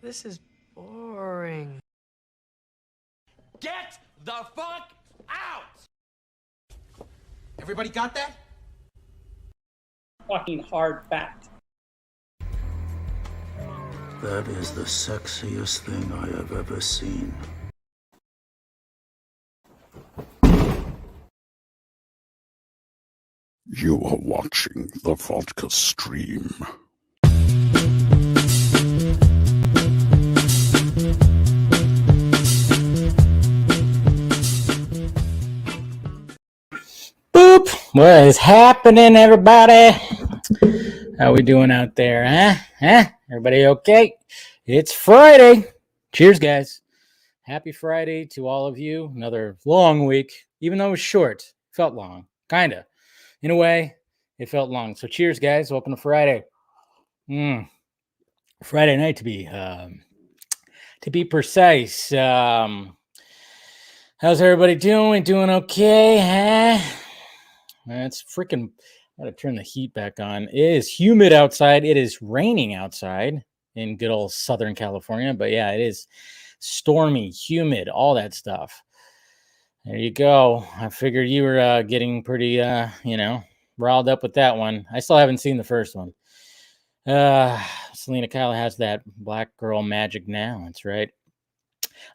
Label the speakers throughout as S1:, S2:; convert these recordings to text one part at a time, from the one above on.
S1: This is boring.
S2: Get the fuck out!
S3: Everybody got that?
S4: Fucking hard fact.
S5: That is the sexiest thing I have ever seen. You are watching the Vodka stream.
S6: Boop! What is happening, everybody? How we doing out there, huh? Everybody okay? It's Friday. Cheers, guys. Happy Friday to all of you. Another long week, even though it was short. Felt long, kind of. In a way, it felt long. So cheers, guys. Welcome to Friday. Friday night to be precise. How's everybody doing? Doing okay, huh? It's freaking, I gotta turn the heat back on. It is humid outside. It is raining outside in good old Southern California. But yeah, it is stormy, humid, all that stuff. There you go. I figured you were getting pretty, riled up with that one. I still haven't seen the first one. Selena Kyle has that black girl magic now. That's right.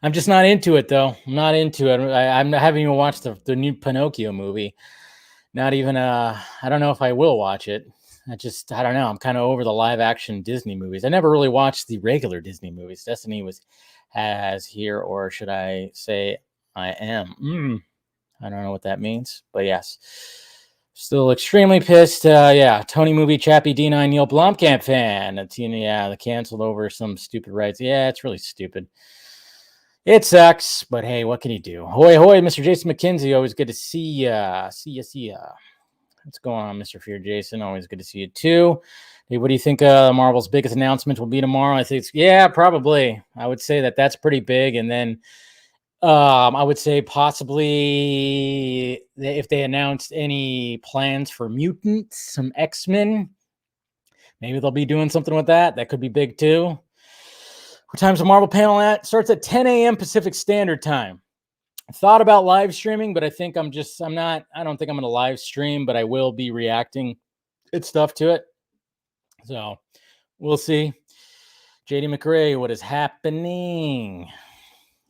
S6: I'm just not into it, though. I'm not into it. I haven't even watched the new Pinocchio movie. Not even, I don't know if I will watch it. I don't know. I'm kind of over the live action Disney movies. I never really watched the regular Disney movies. Destiny has here, or should I say I am. I don't know what that means, but yes. Still extremely pissed. Tony movie Chappie D9 Neil Blomkamp fan. They canceled over some stupid rights. Yeah, it's really stupid. It sucks, but hey, what can you do? Hoy, hoy, Mr. Jason McKenzie. Always good to see ya. See ya. What's going on, Mr. Fear Jason? Always good to see you, too. Hey, what do you think Marvel's biggest announcement will be tomorrow? I think probably. I would say that's pretty big. And then I would say possibly if they announced any plans for mutants, some X-Men, maybe they'll be doing something with that. That could be big, too. What time's the Marvel panel at? Starts at 10 a.m. Pacific Standard Time. I thought about live streaming, but I think I don't think I'm going to live stream, but I will be reacting stuff to it. So we'll see. JD McRae, what is happening?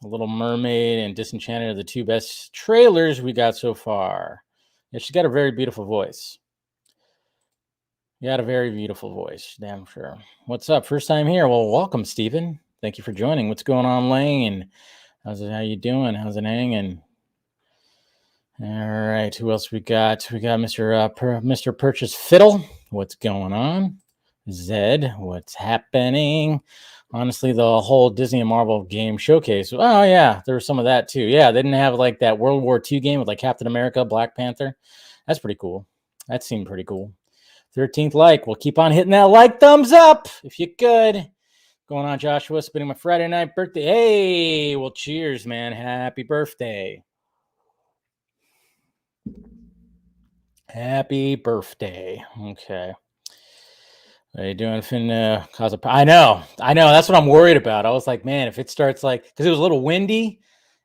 S6: The Little Mermaid and Disenchanted are the two best trailers we got so far. Yeah, she's got a very beautiful voice. You got a very beautiful voice, damn sure. What's up? First time here. Well, welcome, Stephen. Thank you for joining. What's going on, Lane? How you doing? How's it hanging? All right. Who else we got? We got Mr. Purchase Fiddle. What's going on? Zed. What's happening? Honestly, the whole Disney and Marvel game showcase. Oh, yeah. There was some of that, too. Yeah, they didn't have like that World War II game with like Captain America, Black Panther. That's pretty cool. That seemed pretty cool. 13th like. We'll keep on hitting that like thumbs up if you could. Going on, Joshua, spending my Friday night birthday. Hey, well, cheers, man. Happy birthday. Happy birthday. Okay. What are you doing? I know. That's what I'm worried about. I was like, man, if it starts because it was a little windy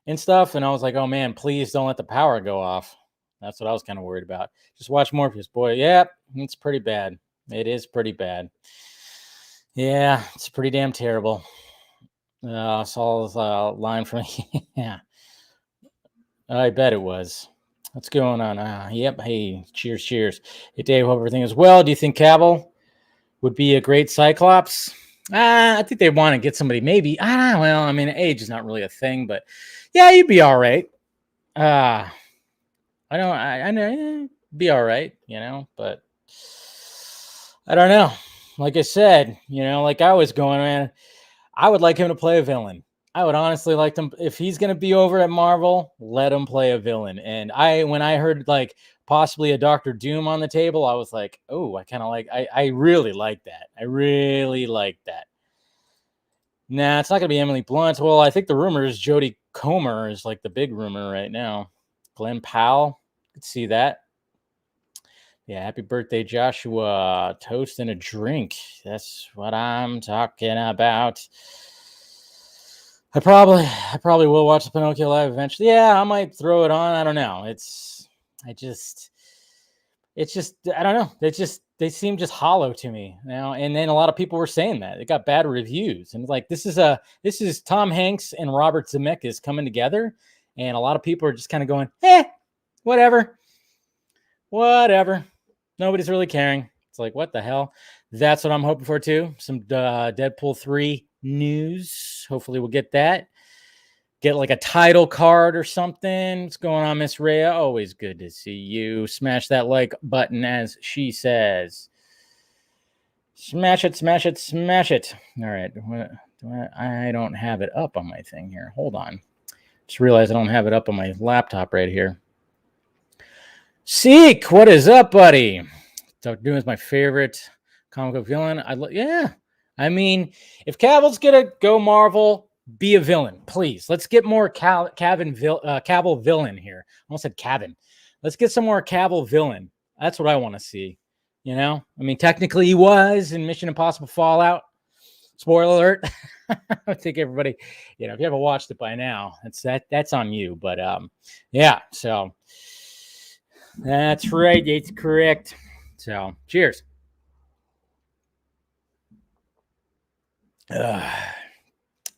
S6: and stuff, and I was like, oh, man, please don't let the power go off. That's what I was kind of worried about. Just watch Morpheus, boy. Yeah, it's pretty bad. It is pretty bad. Yeah, it's pretty damn terrible. Saul's line from yeah. I bet it was. What's going on? Yep. Hey, cheers. Hey, Dave, hope everything is well. Do you think Cavill would be a great Cyclops? I think they want to get somebody. Maybe. Well, I mean, age is not really a thing, but yeah, you'd be all right. I know, be all right, but I don't know. Like I said, like I was going, man, I would like him to play a villain. I would honestly like him, if he's going to be over at Marvel, let him play a villain. And when I heard like possibly a Doctor Doom on the table, I was like, oh, I really like that. I really like that. Nah, it's not going to be Emily Blunt. Well, I think the rumor is Jodie Comer is like the big rumor right now. Glenn Powell, could see that. Yeah, happy birthday, Joshua. Toast and a drink. That's what I'm talking about. I probably will watch the Pinocchio live eventually. Yeah, I might throw it on. I don't know. I don't know. They seem just hollow to me now. And then a lot of people were saying that it got bad reviews, and like this is Tom Hanks and Robert Zemeckis coming together, and a lot of people are just kind of going, whatever. Nobody's really caring. It's like, what the hell? That's what I'm hoping for too. Some Deadpool 3 news. Hopefully we'll get that. Get like a title card or something. What's going on, Miss Rhea? Always good to see you. Smash that like button, as she says. Smash it, smash it, smash it. All right. I don't have it up on my thing here. Hold on. Just realized I don't have it up on my laptop right here. Seek, what is up, buddy? Doctor Doom is my favorite comic book villain. I mean, if Cavill's gonna go Marvel, be a villain, please. Let's get more Cavill villain here. I almost said Cavill. Let's get some more Cavill villain. That's what I want to see. You know, I mean, technically he was in Mission Impossible Fallout. Spoiler alert. I think everybody, if you haven't watched it by now, that's on you. But yeah, so that's right. It's correct. So cheers.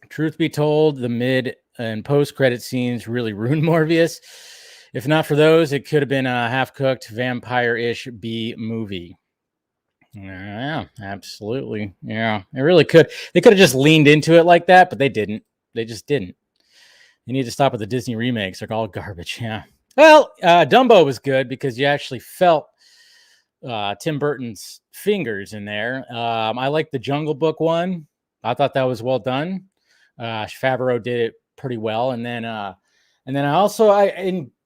S6: Truth be told, the mid and post-credit scenes really ruined Morbius. If not for those, it could have been a half-cooked vampire-ish B movie. Yeah, absolutely. Yeah, it really could. They could have just leaned into it like that, but they didn't. They just didn't. You need to stop with the Disney remakes. They're all garbage. Yeah. Well, Dumbo was good because you actually felt Tim Burton's fingers in there. I like the Jungle Book one. I thought that was well done. Favreau did it pretty well, and then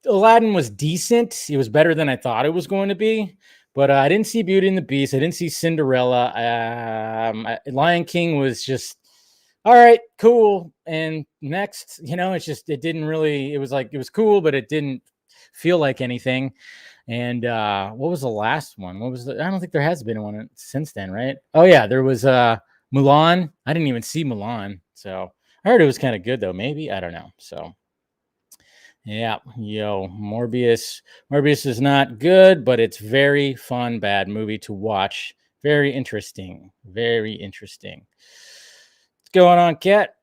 S6: Aladdin was decent. It was better than I thought it was going to be, but I didn't see Beauty and the Beast. I didn't see Cinderella. Lion King was just all right, cool. And next, it didn't really. It was like it was cool, but it didn't feel like anything. And what was the last one? I don't think there has been one since then, right? Oh yeah, there was Mulan. I didn't even see Mulan, so I heard it was kind of good though. Maybe, I don't know. So yeah, Morbius is not good, but it's very fun, bad movie to watch. Very interesting. What's going on, Kat?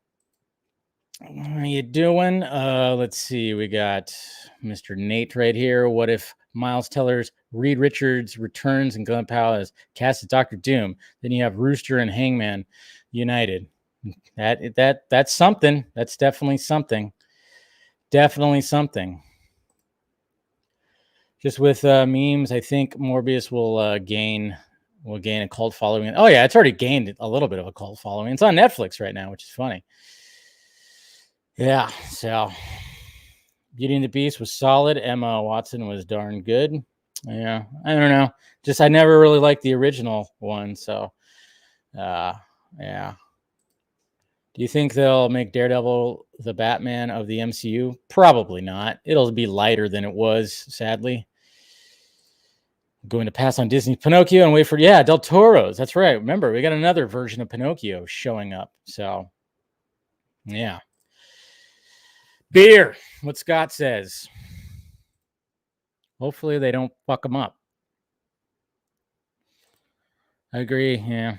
S6: How you doing? Let's see. We got Mr. Nate right here. What if Miles Teller's Reed Richards returns and Glenn Powell is cast as Dr. Doom? Then you have Rooster and Hangman united. That's something. That's definitely something. Just with memes, I think Morbius will gain a cult following. Oh yeah, it's already gained a little bit of a cult following. It's on Netflix right now, which is funny. Yeah, so Beauty and the Beast was solid. Emma Watson was darn good. Yeah, I don't know. Just I never really liked the original one, so yeah. Do you think they'll make Daredevil the Batman of the MCU? Probably not. It'll be lighter than it was, sadly. Going to pass on Disney's Pinocchio and wait for Del Toro's. That's right. Remember, we got another version of Pinocchio showing up. So yeah. Beer, what Scott says. Hopefully they don't fuck them up. I agree. Yeah.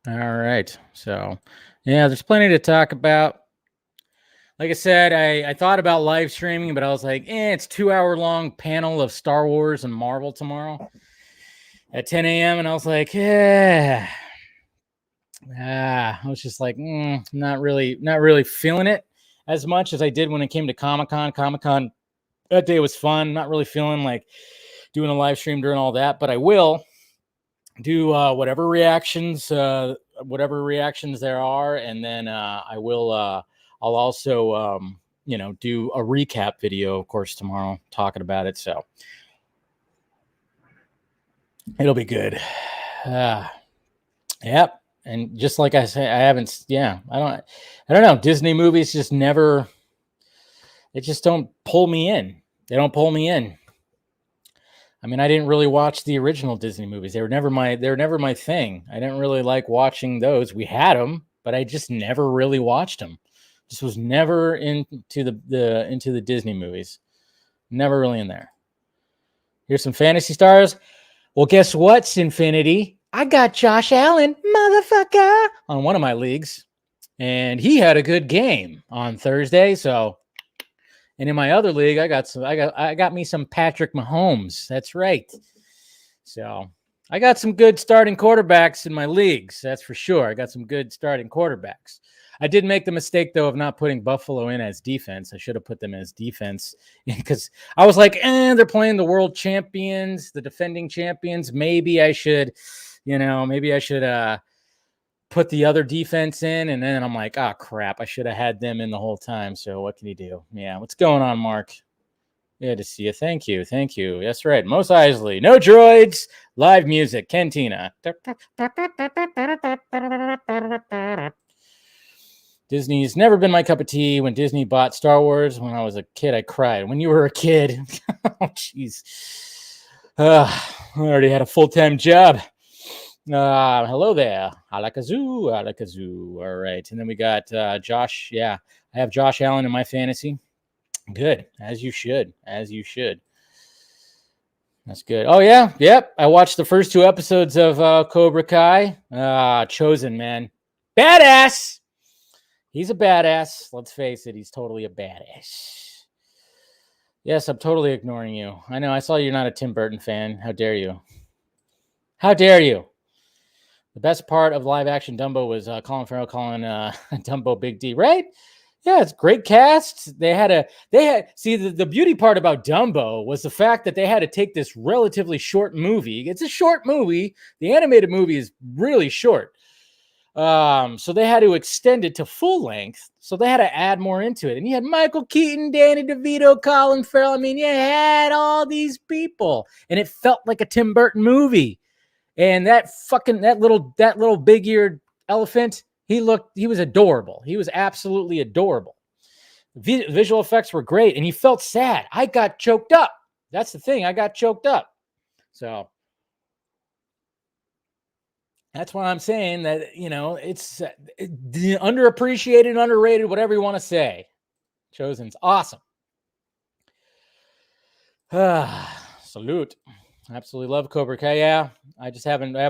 S6: All right. So, yeah, there's plenty to talk about. Like I said, I thought about live streaming, but I was like, it's 2-hour long panel of Star Wars and Marvel tomorrow at 10 a.m. And I was like, I was just like, not really feeling it as much as I did when it came to Comic-Con. Comic-Con that day was fun. Not really feeling like doing a live stream during all that, but I will do whatever reactions there are, and then I'll also do a recap video, of course, tomorrow talking about it. So it'll be good. Yep. And just like I say, I don't know. Disney movies just never, they just don't pull me in. They don't pull me in. I mean, I didn't really watch the original Disney movies. They were never my thing. I didn't really like watching those. We had them, but I just never really watched them. Just was never into the Disney movies. Never really in there. Here's some Fantasy Stars. Well, guess what, Sinfinity? I got Josh Allen, motherfucker, on one of my leagues. And he had a good game on Thursday. So, and in my other league, I got me some Patrick Mahomes. That's right. So I got some good starting quarterbacks in my leagues. That's for sure. I got some good starting quarterbacks. I did make the mistake, though, of not putting Buffalo in as defense. I should have put them as defense because I was like, they're playing the world champions, the defending champions. Maybe I should put the other defense in. And then I'm like, oh, crap. I should have had them in the whole time. So what can you do? Yeah. What's going on, Mark? Good to see you. Thank you. Thank you. That's right. Mos Eisley. No droids. Live music. Cantina. Disney's never been my cup of tea. When Disney bought Star Wars, when I was a kid, I cried. When you were a kid, oh, jeez. I already had a full-time job. Hello there. Alakazoo. All right. And then we got Josh. Yeah, I have Josh Allen in my fantasy. Good. As you should. That's good. Oh, yeah. Yep. I watched the first 2 episodes of Cobra Kai. Chosen, man. Badass. He's a badass. Let's face it. He's totally a badass. Yes, I'm totally ignoring you. I know. I saw you're not a Tim Burton fan. How dare you? How dare you? The best part of live action Dumbo was Colin Farrell calling Dumbo Big D, right? Yeah, it's great cast. See the beauty part about Dumbo was the fact that they had to take this relatively short movie. It's a short movie. The animated movie is really short. So they had to extend it to full length. So they had to add more into it. And you had Michael Keaton, Danny DeVito, Colin Farrell. I mean, you had all these people, and it felt like a Tim Burton movie. And that little big-eared elephant, he was adorable. He was absolutely adorable. The visual effects were great, and he felt sad. I got choked up. That's the thing. I got choked up. So that's why I'm saying that, it's underappreciated, underrated, whatever you want to say. Chosen's awesome. Salute. Absolutely love Cobra Kai. Yeah, I've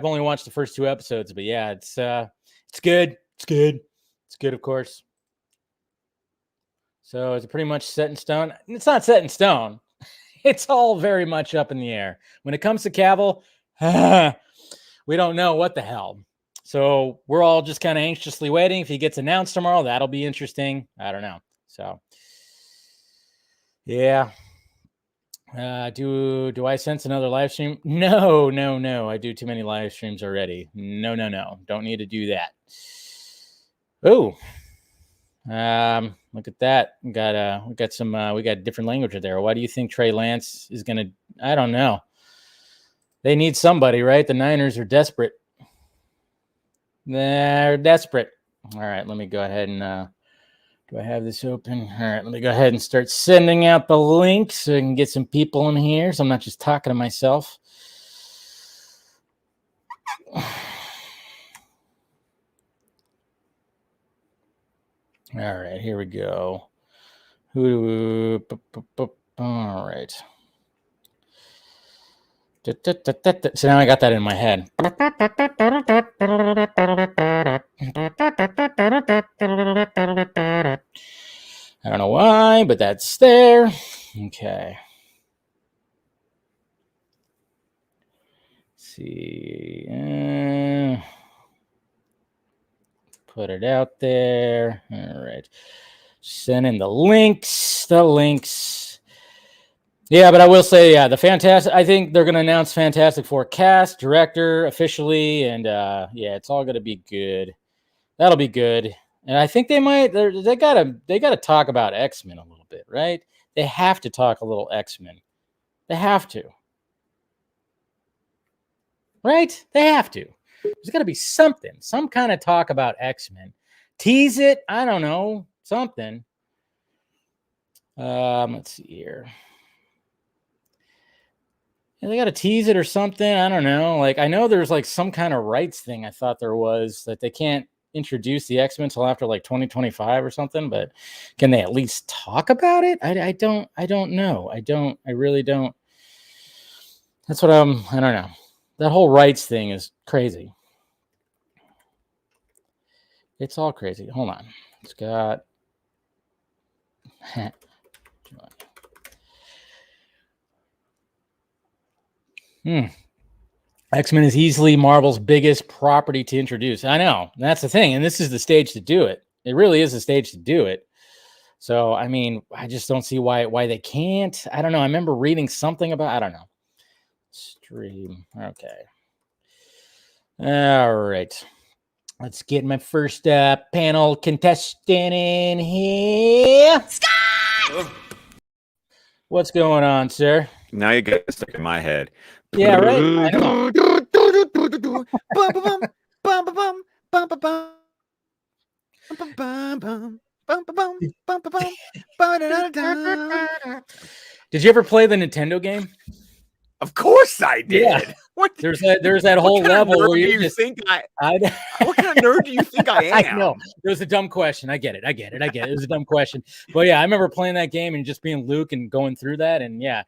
S6: only watched the first 2 episodes, but yeah, it's good. It's good, of course. So is it pretty much set in stone? It's not set in stone. It's all very much up in the air. When it comes to Cavill, we don't know what the hell. So we're all just kind of anxiously waiting. If he gets announced tomorrow, that'll be interesting. I don't know. So, yeah. Do I sense another live stream? No. I do too many live streams already. No. Don't need to do that. Oh. Look at that. We got different language there. Why do you think Trey Lance is gonna? I don't know. They need somebody, right? The Niners are desperate. They're desperate. All right, let me go ahead and do I have this open? All right, let me go ahead and start sending out the link so I can get some people in here so I'm not just talking to myself. All right, here we go. All right. So now I got that in my head. I don't know why, but that's there. Okay. Let's see. Put it out there. All right. Send in the links. Yeah, but I will say, I think they're going to announce Fantastic Four cast, director officially, and it's all going to be good. That'll be good. And I think they got to talk about X-Men a little bit, right? They have to talk a little X-Men. They have to. Right? They have to. There's got to be something, some kind of talk about X-Men. Tease it, I don't know, something. Let's see here. Yeah, they got to tease it or something. I don't know. Like, I know there's like some kind of rights thing I thought there was that they can't introduce the X-Men until after like 2025 or something, but can they at least talk about it? I don't know. I really don't. That's what I don't know. That whole rights thing is crazy. It's all crazy. Hold on. It's got X-Men is easily Marvel's biggest property to introduce. I know. That's the thing. And this is the stage to do it. It really is the stage to do it. So, I mean, I just don't see why they can't. I don't know. I remember reading something about, I don't know. Stream. Okay. All right. Let's get my first panel contestant in here. Scott! What's going on, sir?
S3: Now you got stuck in my head.
S6: Yeah, right. I know. Did you ever play the Nintendo game?
S3: Of course I did.
S6: Yeah.
S3: What?
S6: There's that whole level where you just
S3: think what kind of nerd do you think I am?
S6: I know. It was a dumb question. I get it. It was a dumb question. But yeah, I remember playing that game and just being Luke and going through that. And yeah.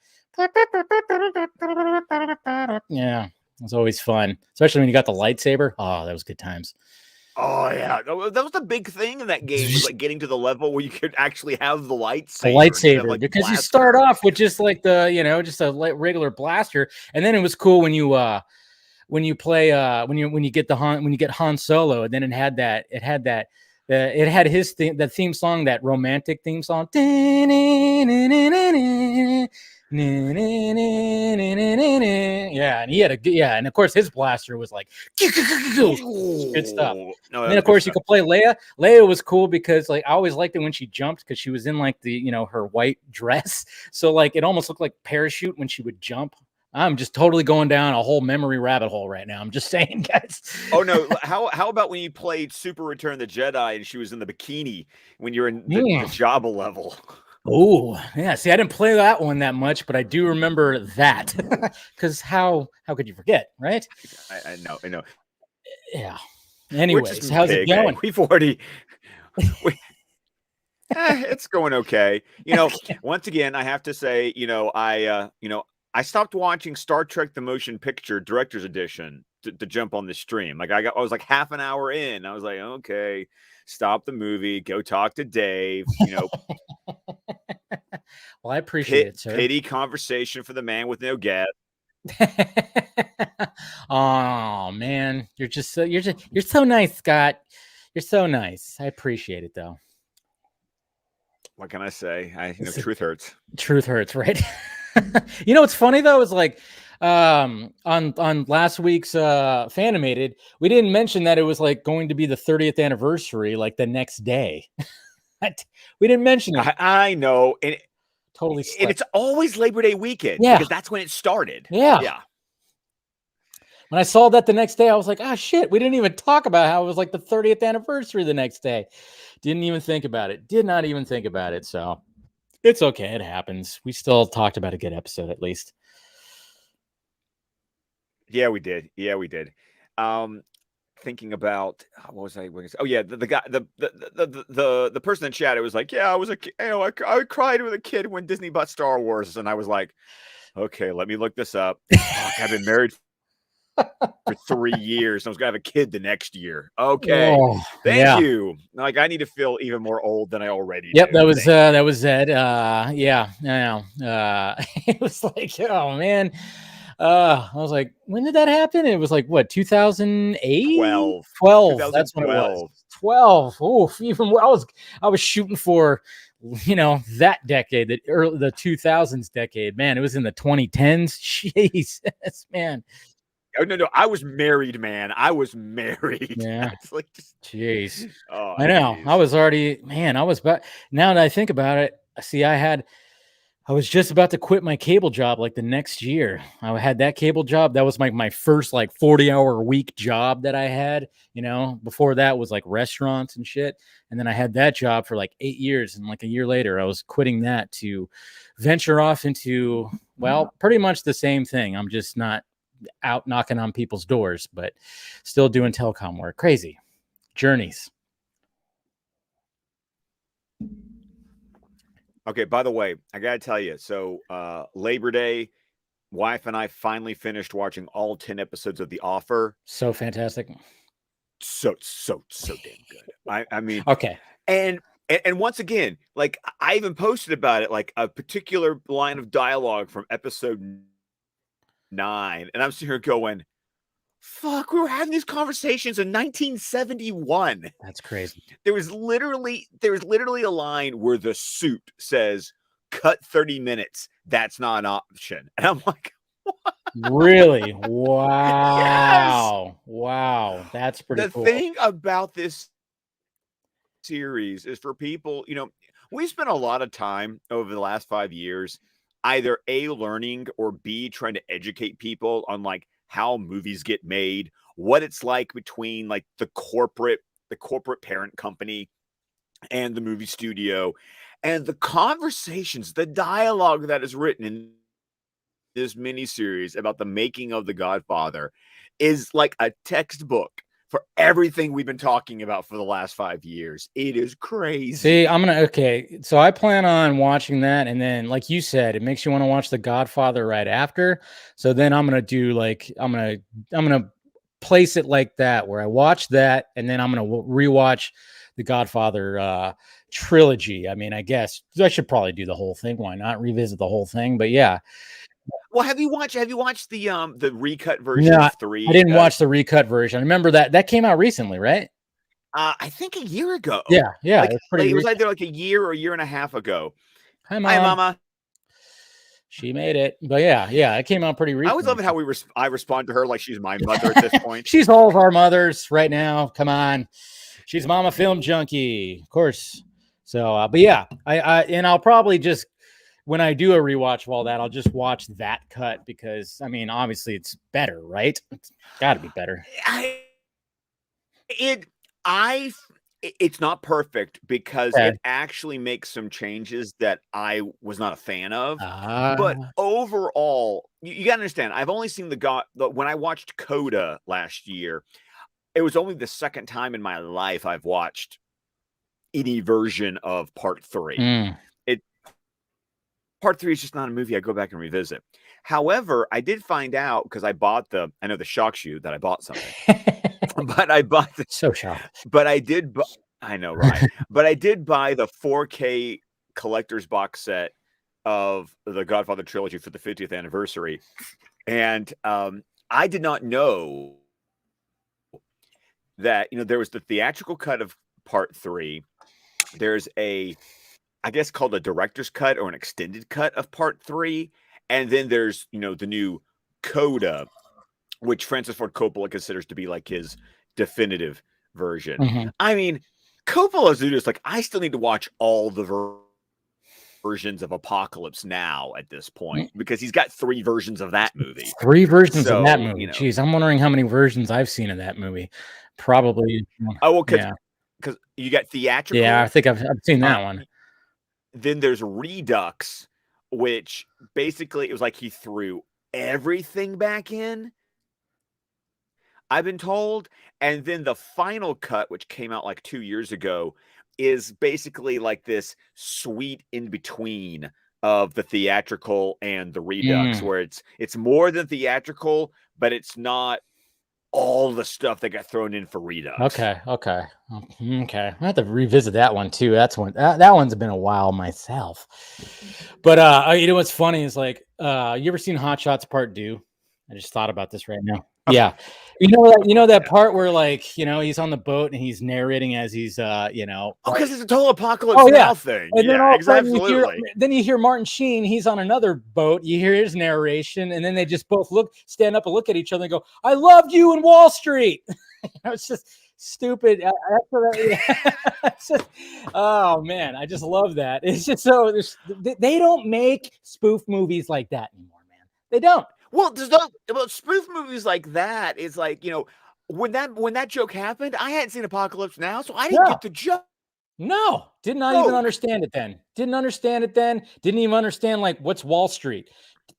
S6: Yeah. It was always fun. Especially when you got the lightsaber. Oh, that was good times.
S3: Oh yeah. That was the big thing in that game, was like getting to the level where you could actually have the lightsaber.
S6: The lightsaber,
S3: like
S6: because you start off with just like just a regular blaster, and then it was cool when you play when you get Han Solo, and then it had his theme, the theme song, that romantic theme song. Yeah, and he had and of course his blaster was like good stuff. No, and then of course you could play Leia. Leia was cool because like I always liked it when she jumped, because she was in like the her white dress, so like it almost looked like parachute when she would jump. I'm just totally going down a whole memory rabbit hole right now. I'm just saying, guys.
S3: Oh no! How about when you played Super Return of the Jedi and she was in the bikini when you're in the Jabba level?
S6: Oh, yeah. See, I didn't play that one that much, but I do remember that. Because how could you forget, right?
S3: I know.
S6: Yeah. Anyways, how's it going?
S3: We've already. It's going okay. Once again, I have to say, I stopped watching Star Trek: The Motion Picture Director's Edition to jump on the stream. Like I was like half an hour in. I was like, okay, stop the movie, go talk to Dave.
S6: Well, I appreciate it, sir.
S3: Pity conversation for the man with no gas.
S6: Oh man, you're so nice, Scott. You're so nice. I appreciate it, though.
S3: What can I say? Truth hurts.
S6: Truth hurts, right? What's funny though is like on last week's Fanimated, we didn't mention that it was like going to be the 30th anniversary like the next day. We didn't mention it.
S3: I know, and
S6: totally slept.
S3: And it's always Labor Day weekend, because that's when it started.
S6: Yeah. When I saw that the next day, I was like, oh shit, we didn't even talk about how it was like the 30th anniversary the next day. Didn't even think about it. Did not even think about it. So it's okay. It happens. We still talked about a good episode, at least.
S3: Yeah, we did. Thinking about what was I? Oh yeah, the guy, the person in chat. It was like, yeah, I was I cried with a kid when Disney bought Star Wars, and I was like, okay, let me look this up. Fuck, I've been married for 3 years. I was gonna have a kid the next year. Okay, thank you. Like I need to feel even more old than I already.
S6: Yep,
S3: do.
S6: that was Zed. Yeah, I know. It was like, oh man. I was like, when did that happen? It was like what, 2008? 12. That's when it was. 12. Oh, even I was shooting for, that decade, the 2000s decade. Man, it was in the 2010s. Jesus, man.
S3: Oh, no, I was married, man. I was married.
S6: Yeah.
S3: It's like,
S6: jeez.
S3: Oh,
S6: I know. Geez. I was already, man. I was back. Now that I think about it, see, I was just about to quit my cable job like the next year. I had that cable job. That was my first like 40-hour week job that I had. Before that was like restaurants and shit. And then I had that job for like 8 years. And like a year later, I was quitting that to venture off into, well, pretty much the same thing. I'm just not out knocking on people's doors, but still doing telecom work. Crazy. Journeys.
S3: Okay, by the way, I gotta tell you, so Labor Day, wife and I finally finished watching all 10 episodes of The Offer.
S6: So fantastic.
S3: So damn good. I mean,
S6: Okay.
S3: and once again, like I even posted about it, like a particular line of dialogue from episode 9, and I'm sitting here going, fuck, we were having these conversations in 1971.
S6: That's crazy.
S3: There was literally a line where the suit says, cut 30 minutes. That's not an option. And I'm like, what?
S6: Really? Wow.
S3: Yes!
S6: Wow. That's pretty
S3: The
S6: cool.
S3: thing about this series is for people, we spent a lot of time over the last 5 years either A, learning, or B, trying to educate people on like how movies get made, what it's like between like the corporate parent company and the movie studio, and the conversations, the dialogue that is written in this miniseries about the making of The Godfather is like a textbook for everything we've been talking about for the last 5 years. It is crazy.
S6: See, okay. So I plan on watching that. And then, like you said, it makes you want to watch The Godfather right after. So then I'm going to do like, I'm going to place it like that, where I watch that. And then I'm going to rewatch The Godfather trilogy. I mean, I guess I should probably do the whole thing. Why not revisit the whole thing? But yeah.
S3: Well, have you watched the recut version
S6: No,
S3: of 3?
S6: I didn't watch the recut version. I remember that came out recently, right?
S3: I think a year ago.
S6: Yeah.
S3: Like,
S6: it
S3: was either like a year or a year and a half ago.
S6: Hi, Mom.
S3: Hi, Mama.
S6: She made it. But yeah, it came out pretty recently.
S3: I always love it how I respond to her like she's my mother at this point.
S6: She's all of our mothers right now. Come on. She's Mama Film Junkie, of course. So, but yeah, and I'll probably just, when I do a rewatch of all that, I'll just watch that cut because, I mean, obviously it's better, right? It's got to be better.
S3: It's not perfect because it actually makes some changes that I was not a fan of. But overall, you got to understand, I've only seen when I watched Coda last year, it was only the second time in my life I've watched any version of Part 3. Part 3 is just not a movie I go back and revisit. However, I did find out, because I know this shocks you that I bought something, but I bought
S6: so shocked.
S3: But I did, I know, right? But I did buy the 4K collector's box set of the Godfather trilogy for the 50th anniversary. And I did not know that, there was the theatrical cut of Part 3. There's I guess called a director's cut or an extended cut of Part 3. And then there's, the new Coda, which Francis Ford Coppola considers to be like his definitive version.
S6: Mm-hmm.
S3: I mean, Coppola's just like, I still need to watch all the versions of Apocalypse Now at this point, because he's got 3 versions of that movie.
S6: 3 versions of that movie. Jeez, I'm wondering how many versions I've seen of that movie. Probably.
S3: Oh, well, because you got theatrical.
S6: Yeah, I think I've seen that one.
S3: Then there's Redux, which basically it was like he threw everything back in, I've been told. And then the final cut, which came out like 2 years ago, is basically like this sweet in between of the theatrical and the Redux, where it's more than theatrical, but it's not all the stuff that got thrown in for Redux. Okay.
S6: I have to revisit that one too. That's one. That one's been a while myself. But what's funny is like, you ever seen Hot Shots Part 2? I just thought about this right now. Yeah. You know that part where like, he's on the boat and he's narrating as he's
S3: because it's a total Apocalypse Now thing.
S6: And then
S3: absolutely.
S6: Then you hear Martin Sheen, he's on another boat, you hear his narration, and then they just both stand up and look at each other and go, I loved you in Wall Street. It's just stupid. Oh man, I just love that. It's just so they don't make spoof movies like that anymore, man. They don't.
S3: Well, spoof movies like that is like, when that joke happened, I hadn't seen Apocalypse Now, so I didn't get the joke.
S6: No, did not even understand it then. Didn't even understand like what's Wall Street.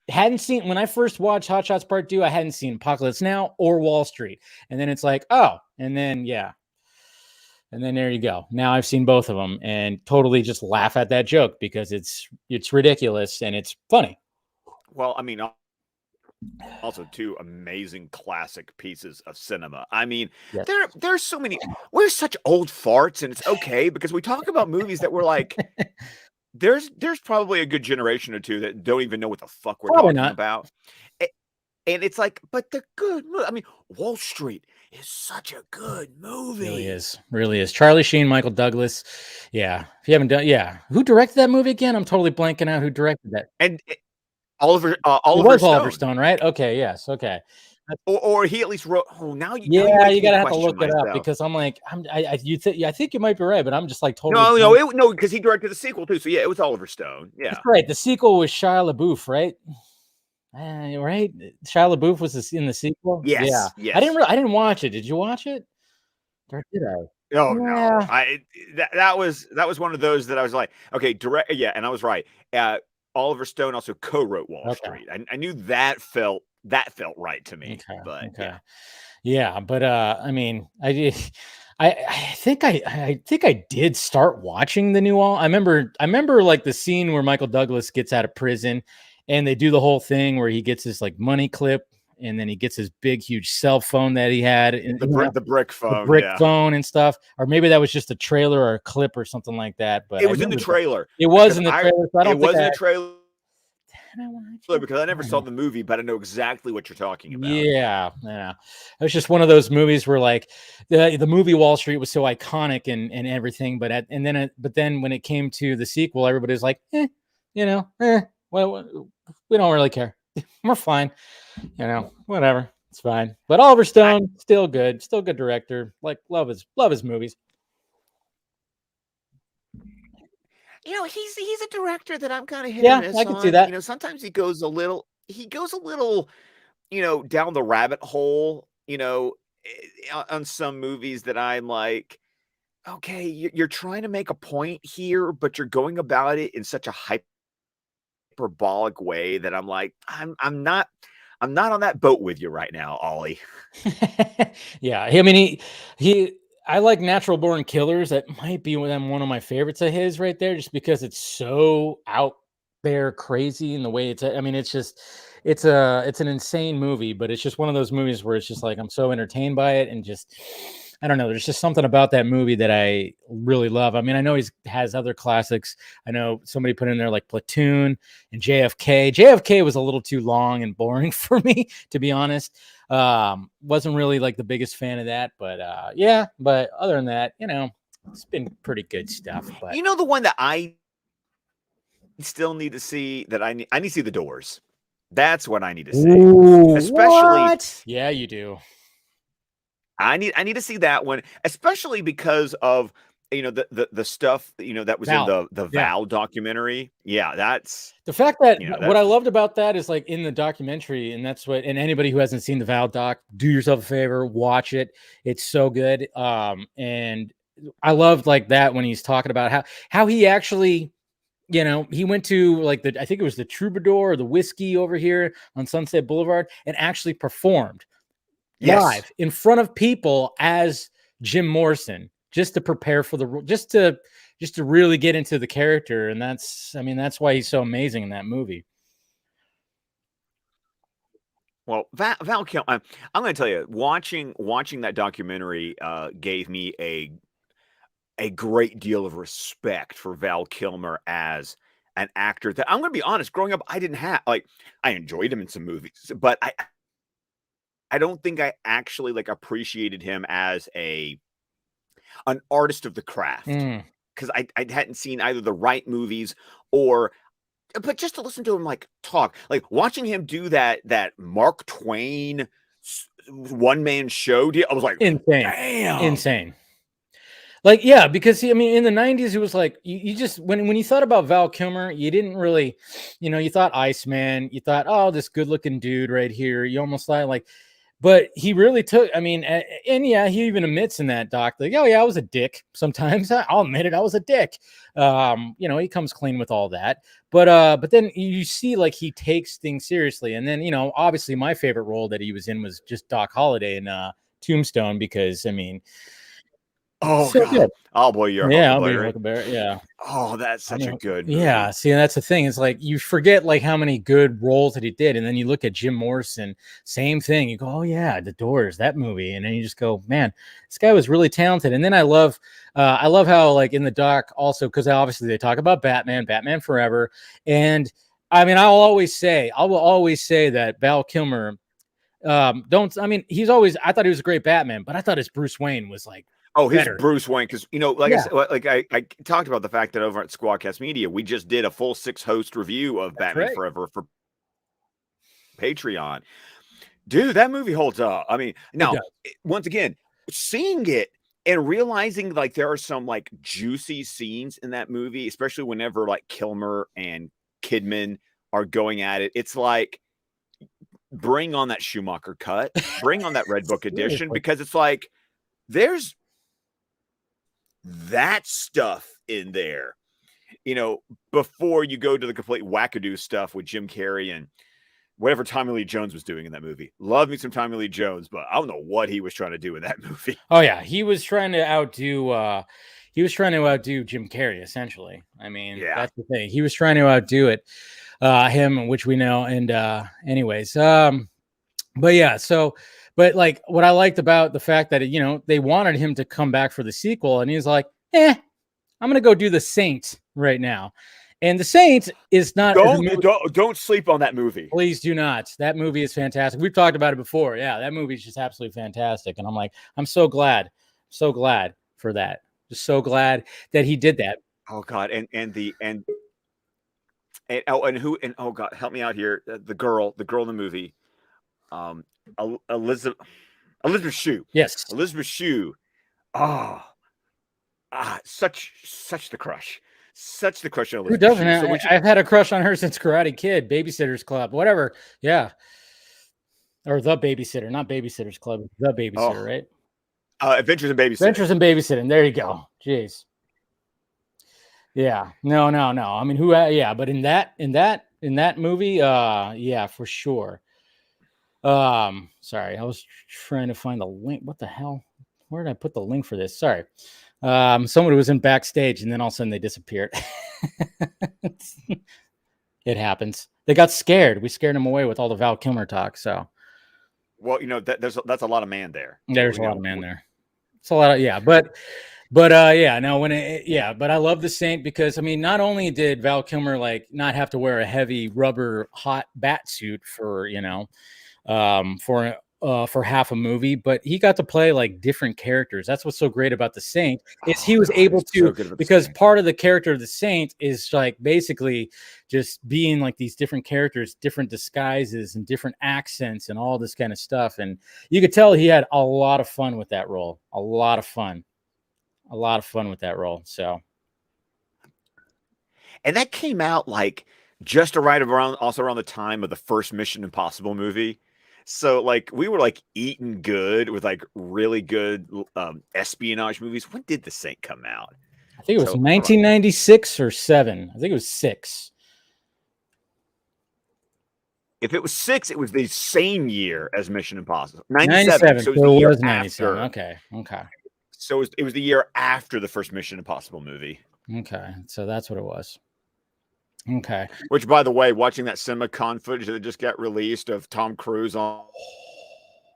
S6: Hadn't seen, when I first watched Hot Shots Part 2, I hadn't seen Apocalypse Now or Wall Street. And then it's like, oh, and then yeah. And then there you go. Now I've seen both of them and totally just laugh at that joke because it's ridiculous and it's funny.
S3: Well, I mean, also two amazing classic pieces of cinema. I mean,
S6: Yes.
S3: there's so many. We're such old farts, and it's okay because we talk about movies that we're like, there's probably a good generation or two that don't even know what the fuck we're
S6: Probably
S3: talking
S6: not.
S3: about. And it's like, but they're good. I mean, Wall Street is such a good movie.
S6: Really is. Charlie Sheen, Michael Douglas. Yeah. If you haven't done, yeah. Who directed that movie again? I'm totally blanking out who directed that.
S3: And Oliver
S6: It
S3: Oliver
S6: was Oliver
S3: Stone.
S6: Stone, right? Okay. Yes. Okay.
S3: Or he at least wrote. Oh, now you
S6: Yeah, you
S3: making me
S6: gotta have to
S3: question
S6: look it up
S3: myself.
S6: because I'm like, I think you might be right, but I'm just like totally.
S3: No, because he directed the sequel too. So yeah, it was Oliver Stone. Yeah,
S6: That's right. The sequel was Shia LaBeouf, right? Right. Shia LaBeouf was in the sequel. Yeah.
S3: yes.
S6: I didn't watch it. Did you watch it? Or did I?
S3: Oh no,
S6: Yeah.
S3: that was one of those that I was like, okay, direct. Yeah, and I was right. Oliver Stone also co-wrote Wall Street. I knew that felt right to me.
S6: Okay.
S3: But
S6: okay. Yeah, but I mean, I think I did start watching the new Wall. I remember like the scene where Michael Douglas gets out of prison and they do the whole thing where he gets his like money clip and then he gets his big huge cell phone that he had
S3: the brick phone,
S6: the brick phone and stuff, or maybe that was just a trailer or a clip or something like that. But
S3: it was in the trailer.
S6: It was in the trailer. So I don't
S3: it
S6: think
S3: was in the trailer
S6: I
S3: because I never saw the movie, but I know exactly what you're talking about.
S6: Yeah. It was just one of those movies where like the movie Wall Street was so iconic and everything, but then when it came to the sequel, everybody's like, well, we don't really care. We're fine, whatever, it's fine. But Oliver Stone, still good director. Like love his movies.
S3: He's a director that I'm kind of hit or miss
S6: I can
S3: on.
S6: see that.
S3: Sometimes he goes a little, down the rabbit hole, on some movies that I'm like, okay, you're trying to make a point here, but you're going about it in such a hyperbolic way that I'm like, I'm not on that boat with you right now, Ollie.
S6: Yeah, I mean he I like Natural Born Killers. That might be one of my favorites of his right there, just because it's so out there crazy in the way it's. I mean, it's an insane movie, but it's just one of those movies where it's just like I'm so entertained by it, and just I don't know. There's just something about that movie that I really love. I mean, I know he has other classics. I know somebody put in there like Platoon and JFK. JFK was a little too long and boring for me, to be honest. Wasn't really like the biggest fan of that, but yeah. But other than that, it's been pretty good stuff. But
S3: the one that I still need to see that I need to see The Doors. That's what I need to see.
S6: Ooh, especially, what? Yeah, you do.
S3: I need to see that one, especially because of the stuff that was
S6: Val.
S3: in the Val documentary. Yeah, that's
S6: the fact that what I loved about that is like in the documentary, and that's what. And anybody who hasn't seen the Val doc, do yourself a favor, watch it. It's so good. And I loved like that when he's talking about how he actually. He went to like I think it was the Troubadour or the Whiskey over here on Sunset Boulevard and actually performed live in front of people as Jim Morrison, just to prepare for the role, just to really get into the character. And that's why he's so amazing in that movie.
S3: Well, Val Kilmer, I'm going to tell you, watching that documentary gave me a great deal of respect for Val Kilmer as an actor that I'm going to be honest, growing up, I didn't have. Like, I enjoyed him in some movies, but I don't think I actually like appreciated him as an artist of the craft, because I hadn't seen either the right movies but just to listen to him like talk, like watching him do that Mark Twain one-man show deal, I was like,
S6: insane. Like, yeah, because in the 90s, it was like you just when you thought about Val Kilmer, you didn't really, you thought Iceman, you thought, oh, this good-looking dude right here. You almost thought like, but he really took. I mean, and yeah, he even admits in that doc, like, oh yeah, I was a dick sometimes. I'll admit it, I was a dick. He comes clean with all that, but then you see like he takes things seriously, and then obviously my favorite role that he was in was just Doc Holliday in Tombstone, because
S3: Oh
S6: So
S3: God.
S6: good.
S3: Oh boy, you're
S6: Yeah, I'll be
S3: Huckleberry.
S6: Huckleberry. Yeah.
S3: Oh, that's
S6: I
S3: such a
S6: mean,
S3: good
S6: yeah.
S3: movie.
S6: See, that's the thing. It's like you forget like how many good roles that he did, and then you look at Jim Morrison, same thing. You go, oh yeah, The Doors, that movie, and then you just go, man, this guy was really talented. And then I love how like in the doc also because obviously they talk about Batman, Batman Forever, and I mean, I will always say that Val Kilmer. Don't I mean he's always I thought he was a great Batman, but I thought his Bruce Wayne was like
S3: Oh, his
S6: better.
S3: Bruce Wayne, because like I
S6: Yeah,
S3: said, like I talked about the fact that over at Squadcast Media, we just did a full 6-host review of
S6: that's
S3: Batman
S6: right.
S3: Forever for Patreon. Dude, that movie holds up. I mean,
S6: It
S3: now
S6: does.
S3: once again, seeing it and realizing like there are some like juicy scenes in that movie, especially whenever like Kilmer and Kidman are going at it. It's like bring on that Schumacher cut, bring on that Red Book edition,
S6: Seriously.
S3: because it's like there's that stuff in there, before you go to the complete wackadoo stuff with Jim Carrey and whatever Tommy Lee Jones was doing in that movie. Love me some Tommy Lee Jones, but I don't know what he was trying to do in that movie.
S6: Oh yeah, he was trying to outdo Jim Carrey essentially. I mean,
S3: Yeah.
S6: that's the thing. He was trying to outdo it him, which we know. And anyways, but yeah, but like what I liked about the fact that they wanted him to come back for the sequel and he's like, I'm going to go do The Saint right now. And The Saint is not
S3: Don't sleep on that movie.
S6: Please do not. That movie is fantastic. We've talked about it before. Yeah, that movie is just absolutely fantastic. And I'm like, I'm so glad for that. Just so glad that he did that.
S3: Oh God, and oh God, help me out here. The girl in the movie, um, Elizabeth Shue.
S6: Yes.
S3: Elizabeth Shue. Oh, such the crush. Such the crush on
S6: Who
S3: Elizabeth
S6: doesn't?
S3: Shue. So
S6: I've had a crush on her since Karate Kid, Babysitter's Club, whatever. Yeah. Or The Babysitter, not Babysitter's Club, The Babysitter, right?
S3: Adventures in Babysitting.
S6: Adventures in Babysitting. There you go. Jeez. Yeah. No. I mean, yeah, but in that movie, yeah, for sure. Sorry, I was trying to find the link. What the hell? Where did I put the link for this? Sorry. Someone was in backstage and then all of a sudden they disappeared. It happens. They got scared. We scared them away with all the Val Kilmer talk. So,
S3: well, that's a lot of man there.
S6: there's a lot of man there. It's a lot of, yeah, but yeah, no, but I love The Saint because I mean, not only did Val Kilmer like not have to wear a heavy rubber hot bat suit for for half a movie, but he got to play like different characters. That's what's so great about The Saint is he was able to,
S3: so good about
S6: because part of the character of The Saint is like basically just being like these different characters, different disguises and different accents and all this kind of stuff. And you could tell he had a lot of fun with that role, a lot of fun with that role. So,
S3: and that came out like just around the time of the first Mission Impossible movie. So like we were like eating good with like really good espionage movies. When did The Saint come out?
S6: I think it was 1996 or 7. I think it was 6.
S3: If it was 6, it was the same year as Mission Impossible.
S6: 97.
S3: So
S6: it was 97.
S3: After.
S6: Okay.
S3: So it was the year after the first Mission Impossible movie.
S6: Okay. So that's what it was. Okay.
S3: Which, by the way, watching that CinemaCon footage that just got released of Tom Cruise on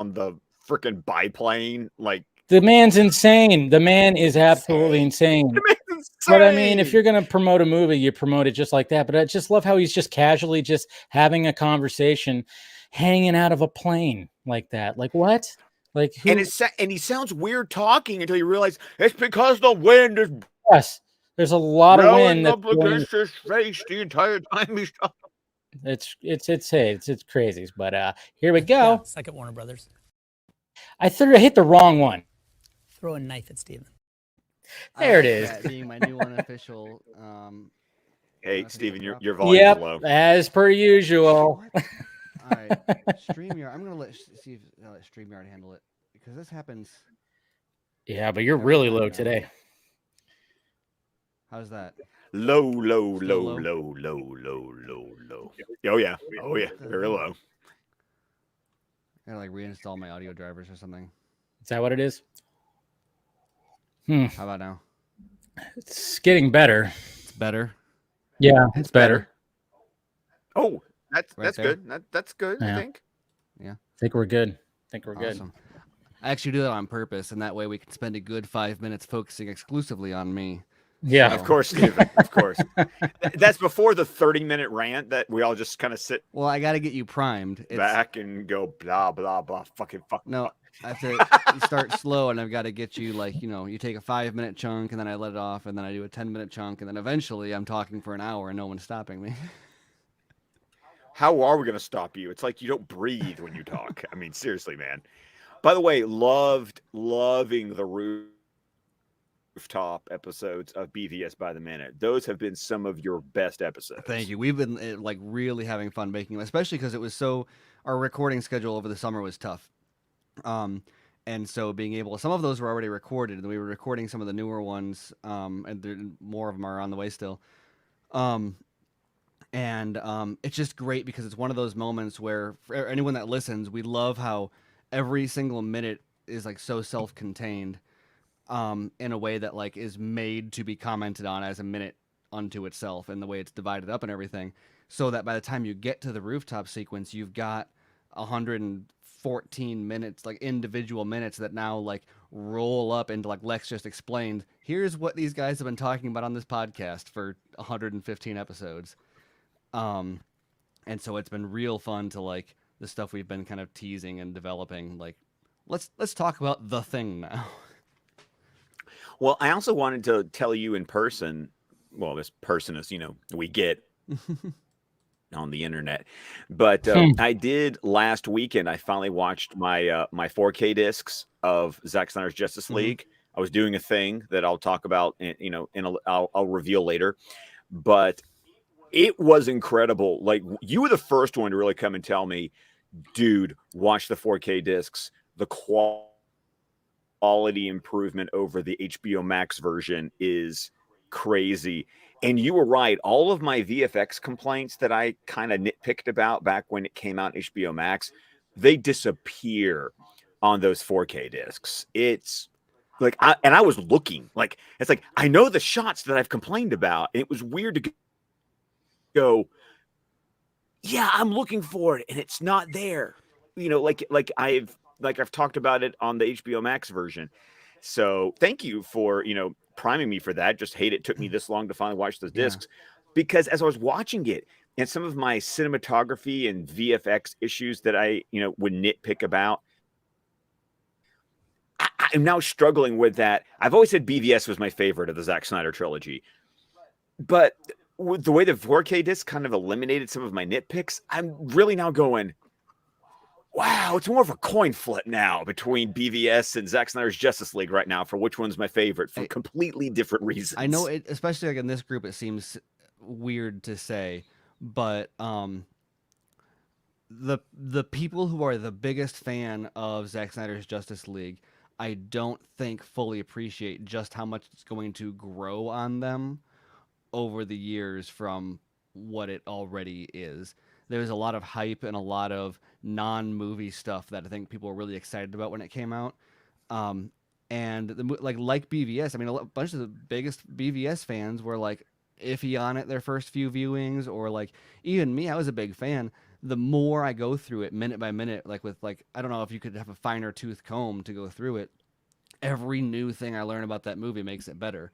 S3: the freaking biplane, like
S6: the man's insane. The man is absolutely insane.
S3: The man's insane.
S6: But I mean, if you're gonna promote a movie, you promote it just like that. But I just love how he's just casually just having a conversation, hanging out of a plane like that. Like what? Like who?
S3: And he sounds weird talking until you realize it's because the wind is.
S6: Yes. There's a lot of wind
S3: up against his face the entire time he's talking.
S6: It's crazy, but here we go.
S4: Yeah, second Warner Brothers.
S6: I hit the wrong one.
S4: Throw a knife at Steven.
S6: There it is.
S7: That being my new unofficial.
S3: Hey, Steven, your volume's low.
S6: As per usual.
S7: All right, StreamYard. I'm gonna see if I'll let StreamYard handle it because this happens.
S6: Yeah, but you're really low today.
S7: How's that?
S3: Low. Oh yeah, very low.
S7: I gotta like reinstall my audio drivers or something.
S6: Is that what it is?
S7: How about now?
S6: It's getting better.
S7: It's better.
S6: Yeah, it's better.
S3: Oh, that's
S7: Right
S3: that's
S7: there.
S3: good. That's good. I
S6: Yeah.
S3: think.
S7: Yeah.
S6: I think we're good. Good.
S7: Awesome. I actually do that on purpose, and that way we can spend a good 5 minutes focusing exclusively on me.
S6: Yeah.
S3: Of course, Steven. Of course. That's before the 30-minute rant that we all just kind of sit
S7: Well, I got to get you primed.
S3: back and go blah blah blah. Fucking fuck.
S7: No, I have to start slow, and I've got to get you like, you take a 5-minute chunk, and then I let it off, and then I do a 10-minute chunk, and then eventually I'm talking for an hour, and no one's stopping me.
S3: How are we going to stop you? It's like you don't breathe when you talk. I mean, seriously, man. By the way, loving the rooftop episodes of BVS by the minute. Those have been some of your best episodes.
S7: Thank you. We've been like really having fun making them, especially because it was our recording schedule over the summer was tough. And so being able, some of those were already recorded, and we were recording some of the newer ones, and more of them are on the way still. It's just great because it's one of those moments where for anyone that listens, we love how every single minute is like so self-contained, in a way that like is made to be commented on as a minute unto itself, and the way it's divided up and everything, so that by the time you get to the rooftop sequence, you've got 114 minutes, like individual minutes that now like roll up into like Lex just explained. Here's what these guys have been talking about on this podcast for 115 episodes. And so it's been real fun to like the stuff we've been kind of teasing and developing. Like, let's talk about the thing now.
S3: Well, I also wanted to tell you in person. Well, this person is, we get on the internet, but I did last weekend. I finally watched my 4K discs of Zack Snyder's Justice League. I was doing a thing that I'll talk about, I'll reveal later, but it was incredible. Like, you were the first one to really come and tell me, dude, watch the 4K discs. The quality improvement over the HBO Max version is crazy. And you were right. All of my VFX complaints that I kind of nitpicked about back when it came out in HBO Max, they disappear on those 4K discs. It's like, I was looking like, it's like, I know the shots that I've complained about. And it was weird to go, yeah, I'm looking for it, and it's not there. Like I've talked about it on the HBO Max version. So thank you for, priming me for that. Just hate it took me this long to finally watch those discs, because as I was watching it, and some of my cinematography and VFX issues that I, would nitpick about, I'm now struggling with that. I've always said BVS was my favorite of the Zack Snyder trilogy, but with the way the 4K disc kind of eliminated some of my nitpicks, I'm really now going, wow, it's more of a coin flip now between BVS and Zack Snyder's Justice League right now for which one's my favorite for completely different reasons.
S7: I know it, especially like in this group, it seems weird to say, but the people who are the biggest fan of Zack Snyder's Justice League, I don't think fully appreciate just how much it's going to grow on them over the years from what it already is. There's a lot of hype and a lot of non-movie stuff that I think people were really excited about when it came out. And like BVS, I mean, a bunch of the biggest BVS fans were like iffy on it their first few viewings, or like even me, I was a big fan. The more I go through it minute by minute, like with like, I don't know if you could have a finer tooth comb to go through it. Every new thing I learn about that movie makes it better.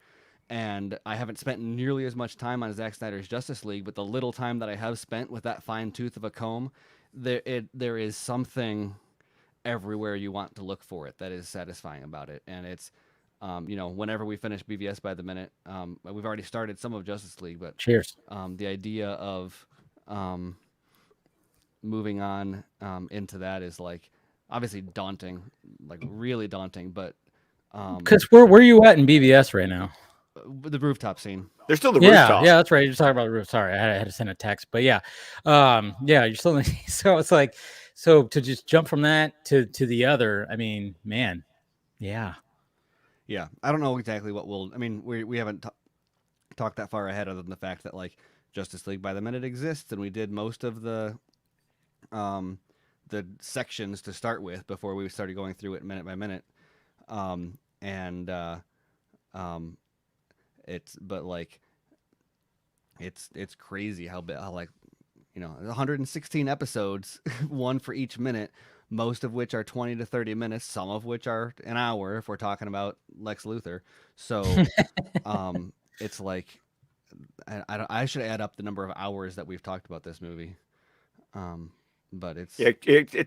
S7: And I haven't spent nearly as much time on Zack Snyder's Justice League, but the little time that I have spent with that fine tooth of a comb, there is something everywhere you want to look for it that is satisfying about it. And it's, whenever we finish BVS by the minute, we've already started some of Justice League, but
S6: cheers.
S7: The idea of moving on into that is like obviously daunting, like really daunting, but
S6: because where are you at in BVS right now?
S7: The rooftop scene.
S3: There's still the rooftop.
S6: Yeah, that's right. You're talking about the roof. Sorry, I had to send a text, but yeah, you're still. So it's like, so to just jump from that to the other. I mean, man, yeah.
S7: I don't know exactly what we'll. I mean, we haven't talked that far ahead, other than the fact that like Justice League by the Minute exists, and we did most of the sections to start with before we started going through it minute by minute, But like it's crazy how like 116 episodes, one for each minute, most of which are 20 to 30 minutes, some of which are an hour if we're talking about Lex Luthor. So it's like I should add up the number of hours that we've talked about this movie. But it's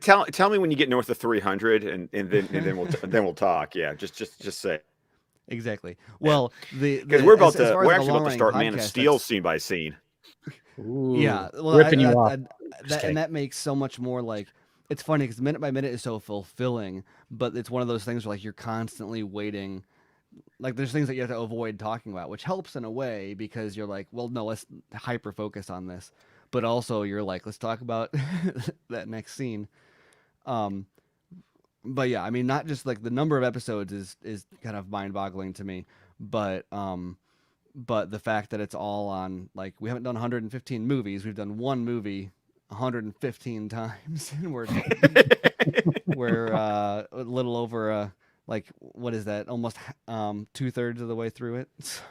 S3: tell me when you get north of 300, and then we'll talk. Yeah, just say
S7: exactly. Well,
S3: because we're actually about to start Man of Steel scene by scene.
S6: Ooh,
S7: yeah, well,
S6: ripping you off.
S7: And that makes so much more like it's funny because minute by minute is so fulfilling, but it's one of those things where like you're constantly waiting. Like there's things that you have to avoid talking about, which helps in a way because you're like, well, no, let's hyper focus on this. But also you're like, let's talk about that next scene. But yeah, I mean, not just like the number of episodes is kind of mind boggling to me, but the fact that it's all on, like, we haven't done 115 movies. We've done one movie 115 times. And we're a little over, like, what is that? Almost 2/3 of the way through it. So.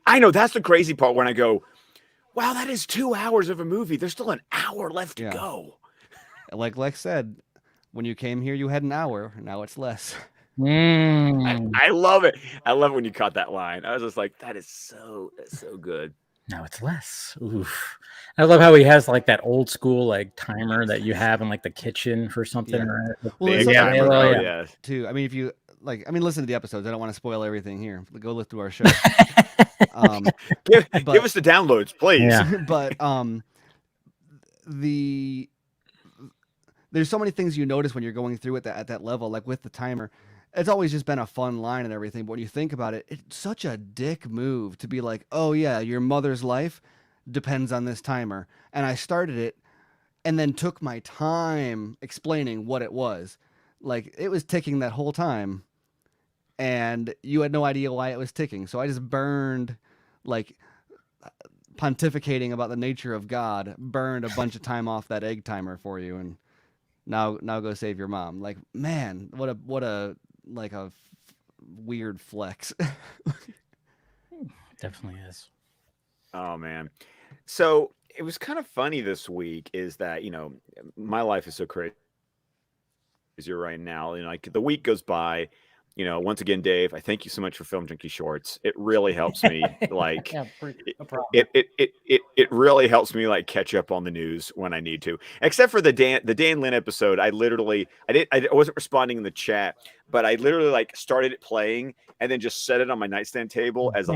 S3: I know that's the crazy part when I go, wow, that is 2 hours of a movie. There's still an hour left to go.
S7: Like Lex said, when you came here, you had an hour. Now it's less.
S3: I love it. I love it when you caught that line. I was just like, that's so good.
S6: Now it's less. Oof. I love how he has like that old school like timer that you have in like the kitchen for something.
S7: Yeah.
S6: Right?
S7: Well,
S3: yeah.
S7: Too. I mean, if you like, listen to the episodes. I don't want to spoil everything here. Go listen to our show.
S3: Give us the downloads, please.
S6: Yeah.
S7: But there's so many things you notice when you're going through it at that level, like with the timer. It's always just been a fun line and everything, but when you think about it, it's such a dick move to be like, oh yeah, your mother's life depends on this timer. And I started it and then took my time explaining what it was. Like, it was ticking that whole time and you had no idea why it was ticking. So I just burned, like, pontificating about the nature of God, burned a bunch of time off that egg timer for you. And now go save your mom. Like, man, what a like a weird flex.
S6: Definitely is.
S3: Oh man. So it was kind of funny this week is that, my life is so crazy right now. Like the week goes by, once again, Dave, I thank you so much for Film Junkee Shorts. It really helps me like
S6: Yeah, no problem.
S3: it really helps me like catch up on the news when I need to. Except for the Dan Lin episode, I wasn't responding in the chat, but I literally like started it playing and then just set it on my nightstand table as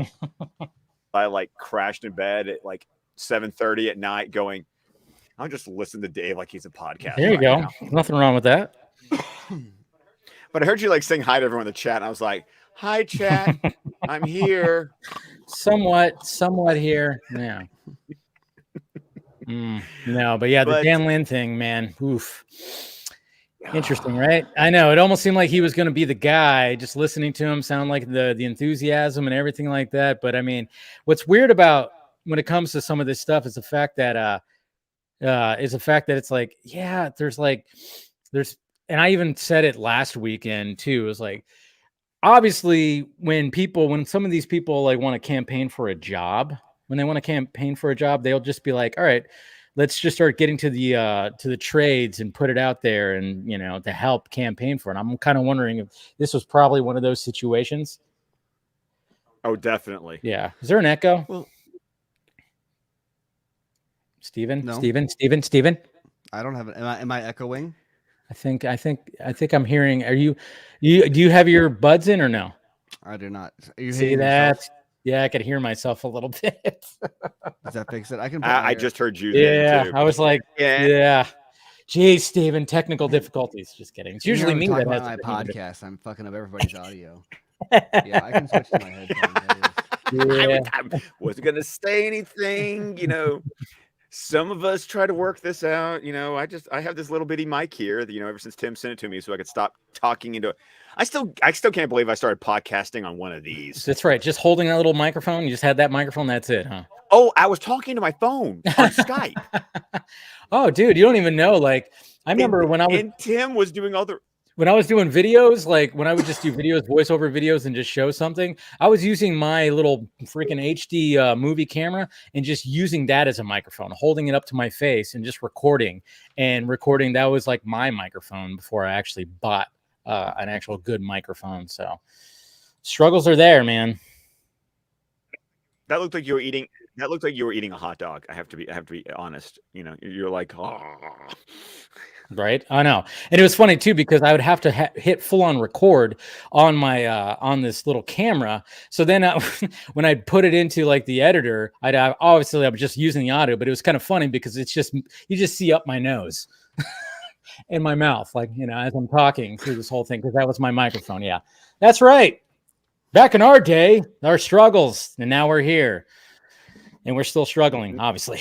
S3: I like crashed in bed at like 7:30 at night going, I'll just listen to Dave like he's a podcast.
S6: There you go.
S3: now.
S6: Nothing wrong with that.
S3: But I heard you like saying hi to everyone in the chat. And I was like, hi, chat. I'm here.
S6: Somewhat here. Yeah. No, but yeah, the Dan Lin thing, man. Oof. Interesting, right? I know. It almost seemed like he was going to be the guy. Just listening to him sound like the enthusiasm and everything like that. But I mean, what's weird about when it comes to some of this stuff is the fact that it's like, yeah, there's and I even said it last weekend too. It was like, obviously when some of these people like want to campaign for a job, they'll just be like, all right, let's just start getting to the trades and put it out there and, to help campaign for it. I'm kind of wondering if this was probably one of those situations.
S3: Oh, definitely.
S6: Yeah. Is there an echo?
S7: Well,
S6: Steven?
S7: No.
S6: Steven?
S7: I don't have it. Am I echoing?
S6: I think I'm hearing. Do you have your buds in or no?
S7: I do not. Are you
S6: See that? Yeah, I could hear myself a little bit.
S7: Does that fix it?
S3: I just heard you.
S6: Yeah,
S3: too.
S6: I was like, yeah. Geez, Steven, technical difficulties. Just kidding. It's usually me that has
S7: my podcast. I'm fucking up everybody's audio. Yeah, I can switch to my headphones.
S3: I wasn't gonna say anything. Some of us try to work this out. I have this little bitty mic here that, ever since Tim sent it to me so I could stop talking into it. I still can't believe I started podcasting on one of these.
S6: That's right. Just holding that little microphone. You just had that microphone. That's it, huh?
S3: Oh, I was talking to my phone on Skype.
S6: Oh, dude, you don't even know. Like, I remember when I was.
S3: And Tim was doing other.
S6: when I was doing videos, like when I would just do videos, voiceover videos, and just show something, I was using my little freaking HD movie camera and just using that as a microphone, holding it up to my face and just recording. And recording, that was like my microphone before I actually bought an actual good microphone. So struggles are there, man.
S3: That looked like you were eating. That looked like you were eating a hot dog. I have to be honest. You know, you're like, oh.
S6: Right, I know, and it was funny too because I would have to hit full on record on my on this little camera. So then when I put it into like the editor, obviously I was just using the audio, but it was kind of funny because it's just you just see up my nose and my mouth, like as I'm talking through this whole thing because that was my microphone. Yeah, that's right. Back in our day, our struggles, and now we're here, and we're still struggling, obviously.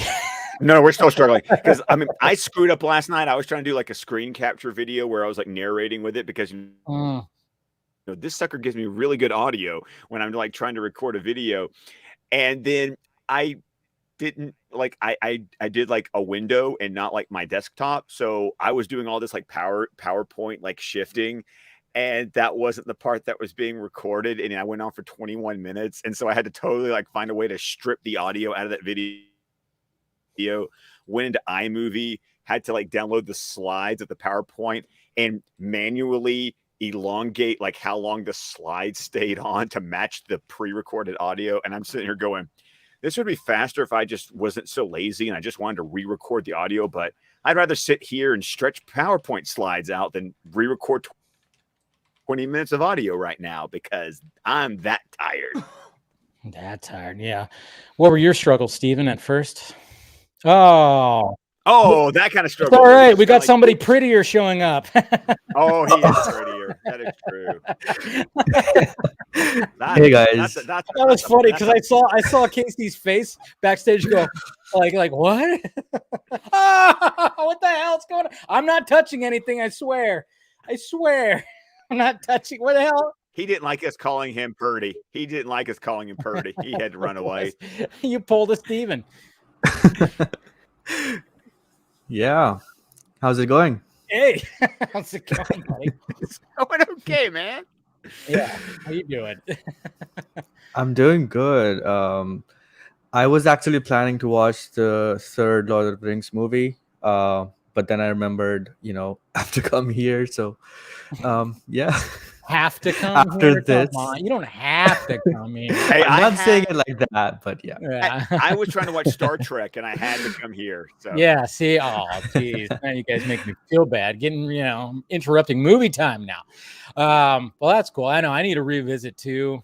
S3: No, we're still struggling because I screwed up last night. I was trying to do like a screen capture video where I was like narrating with it because this sucker gives me really good audio when I'm like trying to record a video, and then I didn't like I did like a window and not like my desktop, so I was doing all this like PowerPoint like shifting, and that wasn't the part that was being recorded, and I went on for 21 minutes, and so I had to totally like find a way to strip the audio out of that video. Went into iMovie, had to like download the slides of the PowerPoint and manually elongate like how long the slides stayed on to match the pre-recorded audio. And I'm sitting here going, this would be faster if I just wasn't so lazy and I just wanted to re-record the audio, but I'd rather sit here and stretch PowerPoint slides out than re-record 20 minutes of audio right now because I'm that tired.
S6: That tired, yeah. What were your struggles, Steven, at first? Oh,
S3: that kind of struggle.
S6: It's all right. We got somebody prettier showing up.
S3: Oh, he is prettier. That is true.
S8: Hey guys,
S6: That was funny because I saw Casey's face backstage go like what? What the hell's going on? I'm not touching anything. I swear. I'm not touching. What the hell?
S3: He didn't like us calling him Purdy. He had to run away.
S6: You pulled a Steven.
S8: Yeah. How's it going?
S6: Hey, how's it going, buddy?
S3: It's going okay, man.
S6: Yeah, how you doing?
S8: I'm doing good. I was actually planning to watch the third Lord of the Rings movie, but then I remembered, I have to come here. So, yeah.
S6: Have to come
S8: after
S6: here?
S8: this.
S6: Come on. You don't have to come here.
S3: Hey,
S8: I'm not saying it like that, but yeah.
S3: I was trying to watch Star Trek and I had to come here. So.
S6: Yeah, see, oh geez, now you guys make me feel bad getting interrupting movie time now. Well, that's cool. I know I need to revisit too.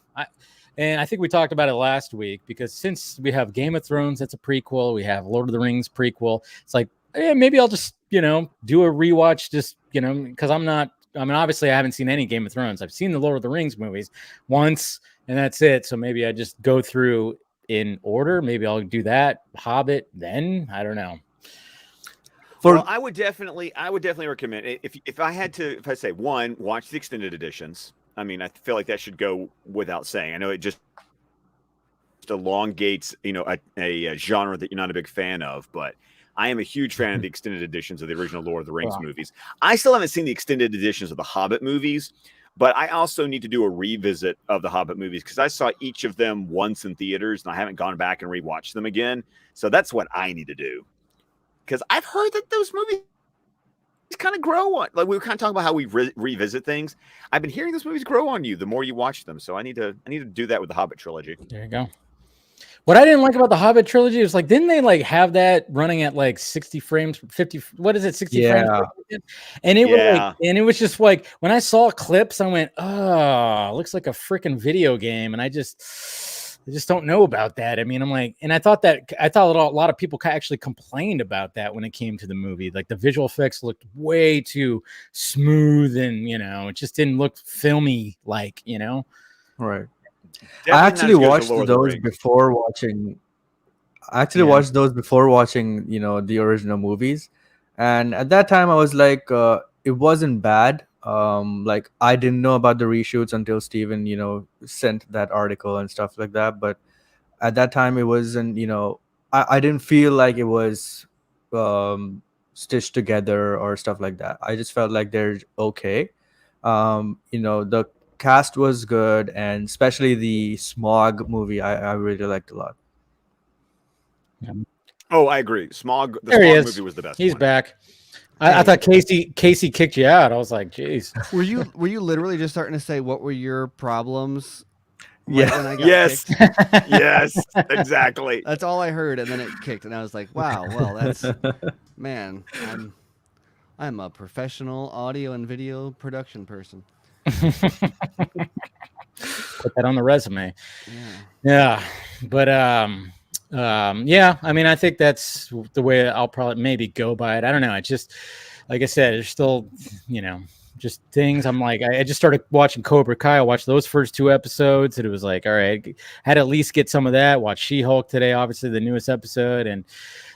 S6: And I think we talked about it last week because since we have Game of Thrones, that's a prequel, we have Lord of the Rings prequel. It's like, maybe I'll just do a rewatch, just because obviously I haven't seen any Game of Thrones. I've seen the Lord of the Rings movies once, and that's it. So maybe I just go through in order. Maybe I'll do that. Hobbit, then I don't know.
S3: Well, I would definitely recommend it. If I say one, watch the extended editions. I mean, I feel like that should go without saying. I know it just elongates, a genre that you're not a big fan of, but I am a huge fan of the extended editions of the original Lord of the Rings movies. I still haven't seen the extended editions of the Hobbit movies, but I also need to do a revisit of the Hobbit movies because I saw each of them once in theaters and I haven't gone back and rewatched them again. So that's what I need to do. Because I've heard that those movies kind of grow on. Like we were kind of talking about how we revisit things. I've been hearing those movies grow on you the more you watch them. So I need to do that with the Hobbit trilogy.
S6: There you go. What I didn't like about the Hobbit trilogy was didn't they have that running at 60 frames, 50? What is it, 60 frames? And it was just when I saw clips, I went, "Oh, it looks like a freaking video game," and I just don't know about that. I mean, I'm and I thought a lot of people actually complained about that when it came to the movie. Like the visual effects looked way too smooth, and it just didn't look filmy,
S8: Right.
S3: Definitely
S8: I actually watched those
S3: Rings.
S8: before watching. Watched those before watching, the original movies, and at that time I was like, it wasn't bad. I didn't know about the reshoots until Steven, sent that article and stuff like that. But at that time, it wasn't, I didn't feel like it was stitched together or stuff like that. I just felt like they're okay. The cast was good, and especially the Smog movie, I really liked a lot.
S3: Oh, I agree. The
S6: There he
S3: Smog
S6: is.
S3: movie was the best
S6: He's
S3: one.
S6: back. I
S7: Hey.
S6: thought Casey kicked you out. I was like, jeez.
S7: Were you literally just starting to say what were your problems?
S8: Yeah.
S7: Right when I got
S3: Yes.
S7: kicked.
S3: Yes, exactly.
S7: That's all I heard, and then it kicked, and I was like, "Wow, well, that's man, I'm a professional audio and video production person."
S6: Put that on the resume.
S7: Yeah.
S6: Yeah, but yeah. I mean, I think that's the way I'll probably maybe go by it. I don't know. It's just like I said. There's still, just things. I'm like, I just started watching Cobra Kai. I watched those first 2 episodes, and it was like, all right, I had to at least get some of that. Watch She-Hulk today, obviously the newest episode, and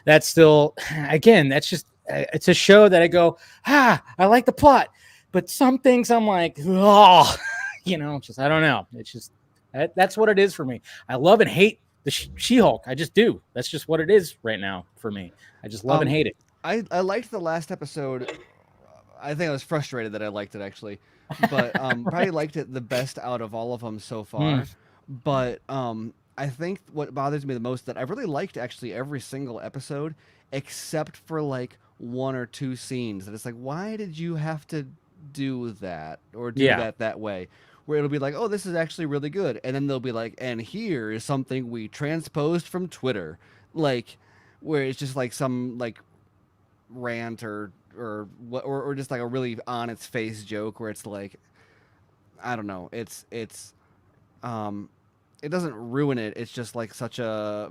S6: that's still, again, that's just it's a show that I go, I like the plot, but some things I'm like, oh, just I don't know. It's just that's what it is for me. I love and hate the She-Hulk. I just do. That's just what it is right now for me. I just love and hate it.
S7: I liked the last episode. I think I was frustrated that I liked it actually, but probably liked it the best out of all of them so far. But I think what bothers me the most that I really liked actually every single episode except for like one or two scenes that it's like, why did you have to do that or do that way? Where it'll be like, oh, this is actually really good, and then they'll be like, and here is something we transposed from Twitter, like where it's just like some like rant or just like a really on its face joke where it's like, I don't know, it doesn't ruin it. It's just like such a,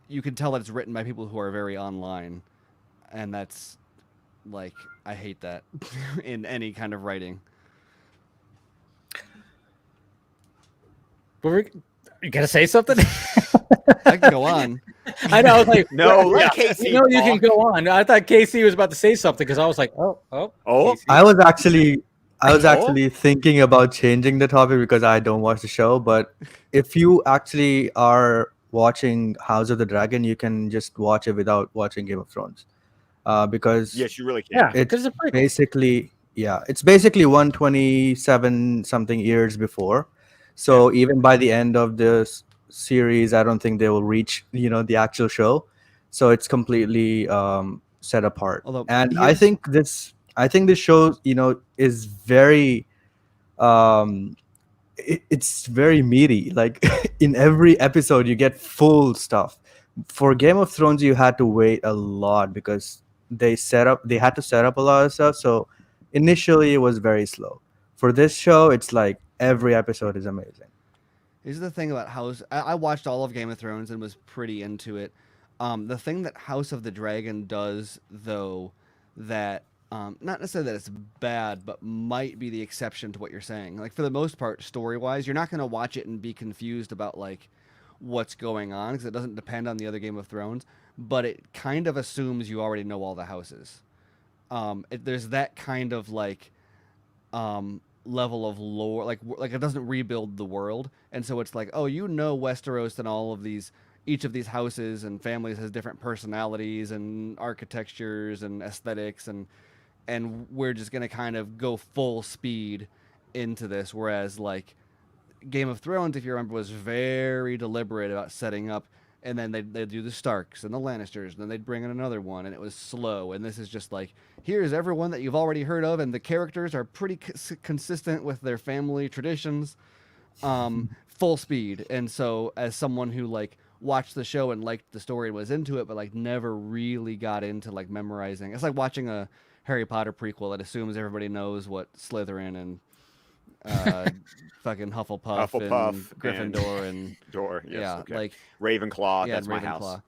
S7: you can tell that it's written by people who are very online, and that's like, I hate that in any kind of writing.
S6: You gotta say something.
S7: I can go on.
S6: I know. I was like,
S3: No,
S6: yeah,
S3: let Casey
S6: you can
S3: talk.
S6: go on. I thought Casey was about to say something because I was like, oh. Casey.
S8: I was actually thinking about changing the topic because I don't watch the show. But if you actually are watching House of the Dragon, you can just watch it without watching Game of Thrones, because
S3: Yes, you really can.
S6: Yeah,
S8: it's
S6: because it's a prequel.
S8: basically 127 something years before. So even by the end of this series, I don't think they will reach the actual show. So it's completely set apart.
S7: Although
S8: And I think this show is very it's very meaty. Like in every episode you get full stuff. For Game of Thrones you had to wait a lot because they had to set up a lot of stuff, so initially it was very slow. For this show it's like every episode is amazing.
S7: Here's the thing about House. I watched all of Game of Thrones and was pretty into it. The thing that House of the Dragon does, though, that not necessarily that it's bad, but might be the exception to what you're saying. Like for the most part, story-wise, you're not going to watch it and be confused about like what's going on because it doesn't depend on the other Game of Thrones. But it kind of assumes you already know all the houses. There's that kind of like level of lore, like it doesn't rebuild the world, and so it's like, oh, Westeros and all of these, each of these houses and families has different personalities and architectures and aesthetics, and we're just gonna kind of go full speed into this. Whereas like Game of Thrones, if you remember, was very deliberate about setting up, and then they'd do the Starks and the Lannisters, and then they'd bring in another one, and it was slow. And this is just like, here's everyone that you've already heard of, and the characters are pretty consistent with their family traditions, full speed. And so as someone who like watched the show and liked the story and was into it, but like never really got into like memorizing, it's like watching a Harry Potter prequel that assumes everybody knows what Slytherin and fucking Hufflepuff and Gryffindor and
S3: Door, yes,
S7: yeah,
S3: okay.
S7: like
S3: Ravenclaw.
S7: yeah,
S3: That's my
S7: Ravenclaw.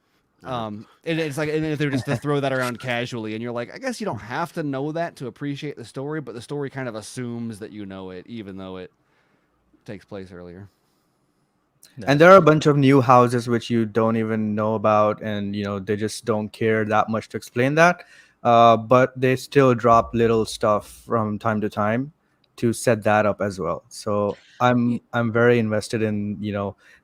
S3: house.
S7: And it's like, and if they're just to throw that around casually, and you're like, I guess you don't have to know that to appreciate the story, but the story kind of assumes that you know it, even though it takes place earlier.
S8: And there are a bunch of new houses which you don't even know about, and they just don't care that much to explain that. But they still drop little stuff from time to time to set that up as well. So I'm very invested in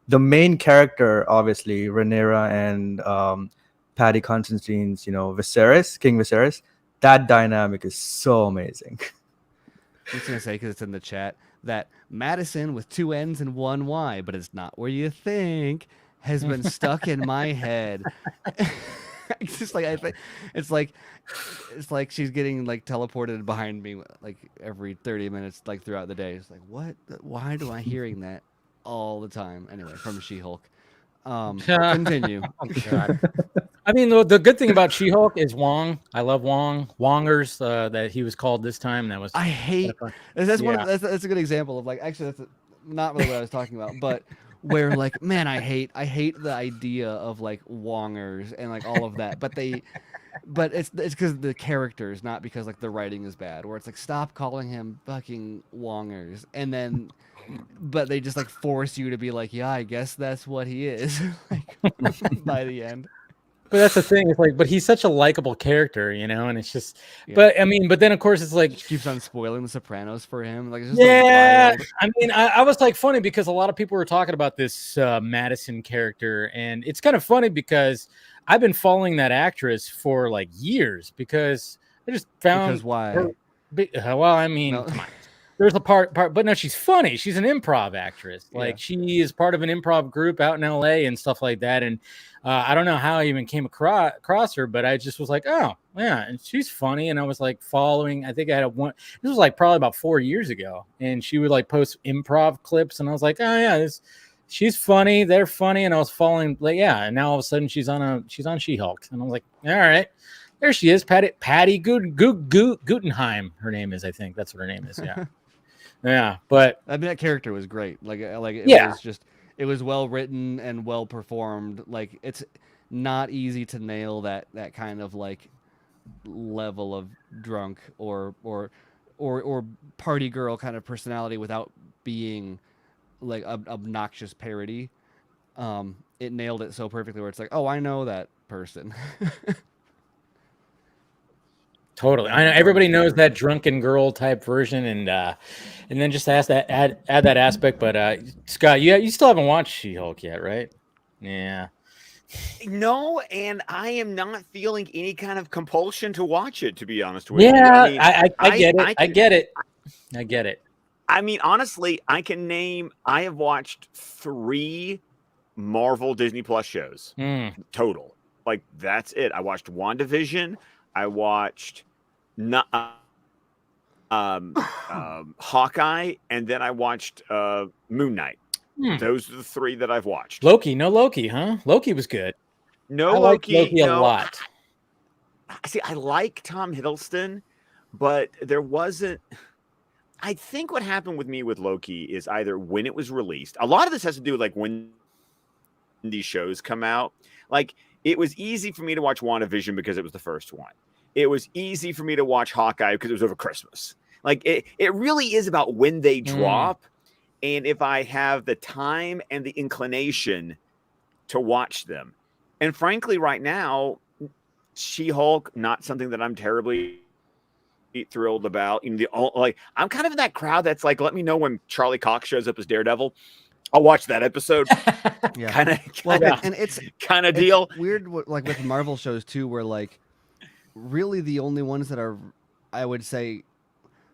S8: the main character, obviously Rhaenyra and Paddy Constantine's King Viserys. That dynamic is so amazing.
S7: I'm just gonna say because it's in the chat that Madison with 2 N's and 1 Y, but it's not where you think, has been stuck in my head. It's just like I think it's like she's getting like teleported behind me like every 30 minutes like throughout the day. It's like what? Why do I hearing that all the time? Anyway, from She-Hulk. Continue.
S6: Oh, God. I mean, the good thing about She-Hulk is Wong. I love Wong. Wongers that he was called this time. That was
S7: I hate that's one
S6: Yeah.
S7: of that's a good example of like actually that's not really what I was talking about, but where like man I hate the idea of like Wongers and like all of that, but it's because the characters, not because like the writing is bad. Where it's like stop calling him fucking Wongers, and then but they just like force you to be like yeah I guess that's what he is like by the end.
S6: But that's the thing. It's like, but he's such a likable character, you know, and it's just.
S7: Yeah.
S6: But I mean, but then of course it's like.
S7: Just keeps on spoiling The Sopranos for him. Like it's just
S6: Yeah,
S7: wild.
S6: I mean, I was like funny because a lot of people were talking about this Madison character, and it's kind of funny because I've been following that actress for like years because I just found
S7: Because why?
S6: her. Well, I mean,
S7: No.
S6: come on. There's a part, but no, she's funny. She's an improv actress. Like she is part of an improv group out in LA and stuff like that. And I don't know how I even came across her, but I just was like, oh yeah, and she's funny. And I was like following. I think I had one. This was like probably about 4 years ago, and she would like post improv clips, and I was like, oh yeah, she's funny. They're funny, and I was following. Like yeah, and now all of a sudden she's on She-Hulk, and I was like, all right. There she is, Patty Guggenheim. Her name is, I think that's what her name is. Yeah. Yeah, but
S7: I mean that character was great. Like it was just it was well written and well performed. Like it's not easy to nail that kind of like level of drunk or party girl kind of personality without being like obnoxious parody. It nailed it so perfectly where it's like, oh, I know that person.
S6: Totally. I know everybody knows that drunken girl type version, and then just add that aspect. But Scott, you still haven't watched She-Hulk yet, right? Yeah.
S3: No, and I am not feeling any kind of compulsion to watch it, to be honest with you.
S6: Yeah,
S3: I mean,
S6: I get it. I get it. I get it.
S3: I mean, honestly, I have watched 3 Marvel Disney Plus shows total. Like that's it. I watched WandaVision. I watched Hawkeye, and then I watched Moon Knight. Those are the 3 that I've watched.
S6: No Loki, huh? Loki was good.
S3: No
S6: I
S3: Loki.
S6: Loki a lot.
S3: See, I like Tom Hiddleston, but there wasn't. I think what happened with me with Loki is either when it was released. A lot of this has to do with like when these shows come out. Like it was easy for me to watch WandaVision because it was the first one. It was easy for me to watch Hawkeye because it was over Christmas. Like it really is about when they drop. And if I have the time and the inclination to watch them. And frankly, right now, She-Hulk, not something that I'm terribly thrilled about. You know, like I'm kind of in that crowd that's like, let me know when Charlie Cox shows up as Daredevil. I'll watch that episode.
S7: Yeah.
S3: Kind of
S7: and it's
S3: kind of deal.
S7: Weird, like with Marvel shows too, where like really the only ones that are, I would say,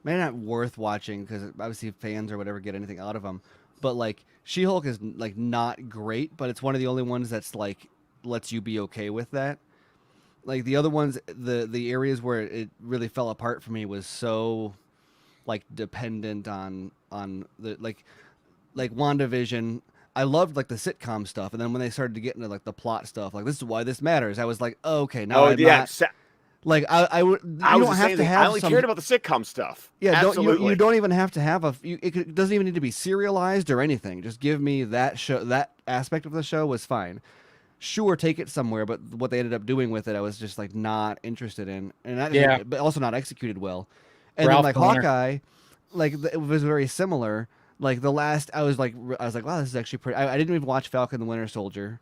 S7: maybe not worth watching because obviously fans or whatever get anything out of them. But like She-Hulk is like not great, but it's one of the only ones that's like lets you be okay with that. Like the other ones, the areas where it really fell apart for me was so like dependent on the like WandaVision. I loved like the sitcom stuff, and then when they started to get into like the plot stuff, like this is why this matters, I was like, oh, okay, now I'm not. Like I would. You don't have to have.
S3: I only cared about the sitcom stuff.
S7: Yeah,
S3: absolutely.
S7: You don't even have to have it doesn't even need to be serialized or anything. Just give me that show. That aspect of the show was fine. Sure, take it somewhere, but what they ended up doing with it, I was just like not interested in, and that but also not executed well. And
S6: Ralph
S7: then like
S6: Garner.
S7: Hawkeye, like it was very similar. Like the last, I was like, wow, this is actually pretty. I didn't even watch Falcon the Winter Soldier,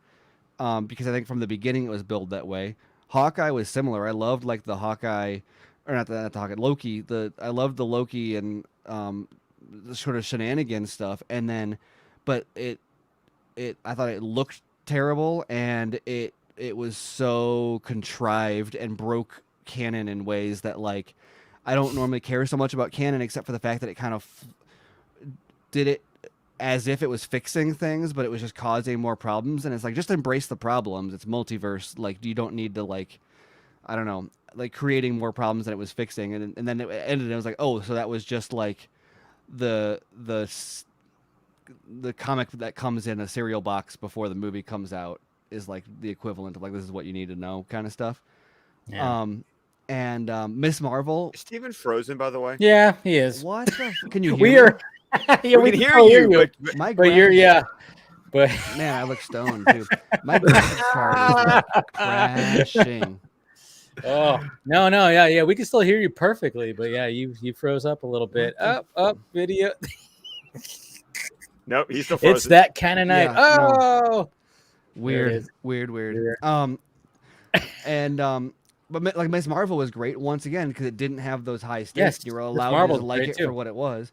S7: because I think from the beginning it was billed that way. Hawkeye was similar. I loved like the Hawkeye, or not the Hawkeye, Loki. I loved the Loki and the sort of shenanigans stuff. And then, but I thought it looked terrible, and it was so contrived and broke canon in ways that like I don't normally care so much about canon, except for the fact that it kind of did it as if it was fixing things, but it was just causing more problems. And it's like, just embrace the problems. It's multiverse. Like, you don't need to, like, I don't know, like creating more problems than it was fixing. And then it ended and it was like, oh, so that was just like the comic that comes in a cereal box before the movie comes out is like the equivalent of like, this is what you need to know kind of stuff.
S6: Yeah.
S7: And Miss Marvel.
S3: Is Steven frozen, by the way?
S6: Yeah, he is.
S7: What? Can you hear
S6: We
S7: me?
S6: are. Yeah,
S3: we can hear
S6: still
S3: you,
S6: but,
S7: My
S6: but you're
S7: graphics-
S6: but
S7: Man, I look stoned too. My graphics card is crashing.
S6: oh no, yeah, we can still hear you perfectly, but yeah, you froze up a little bit. Up video.
S3: Nope, he's still frozen.
S6: It's that kind of night.
S7: Yeah, no.
S6: Oh,
S7: Weird. And but like Miss Marvel was great once again because it didn't have those high stakes.
S6: Yes,
S7: You were
S6: Miss
S7: allowed
S6: Marvel's
S7: to like
S6: great
S7: it
S6: too.
S7: for what it was.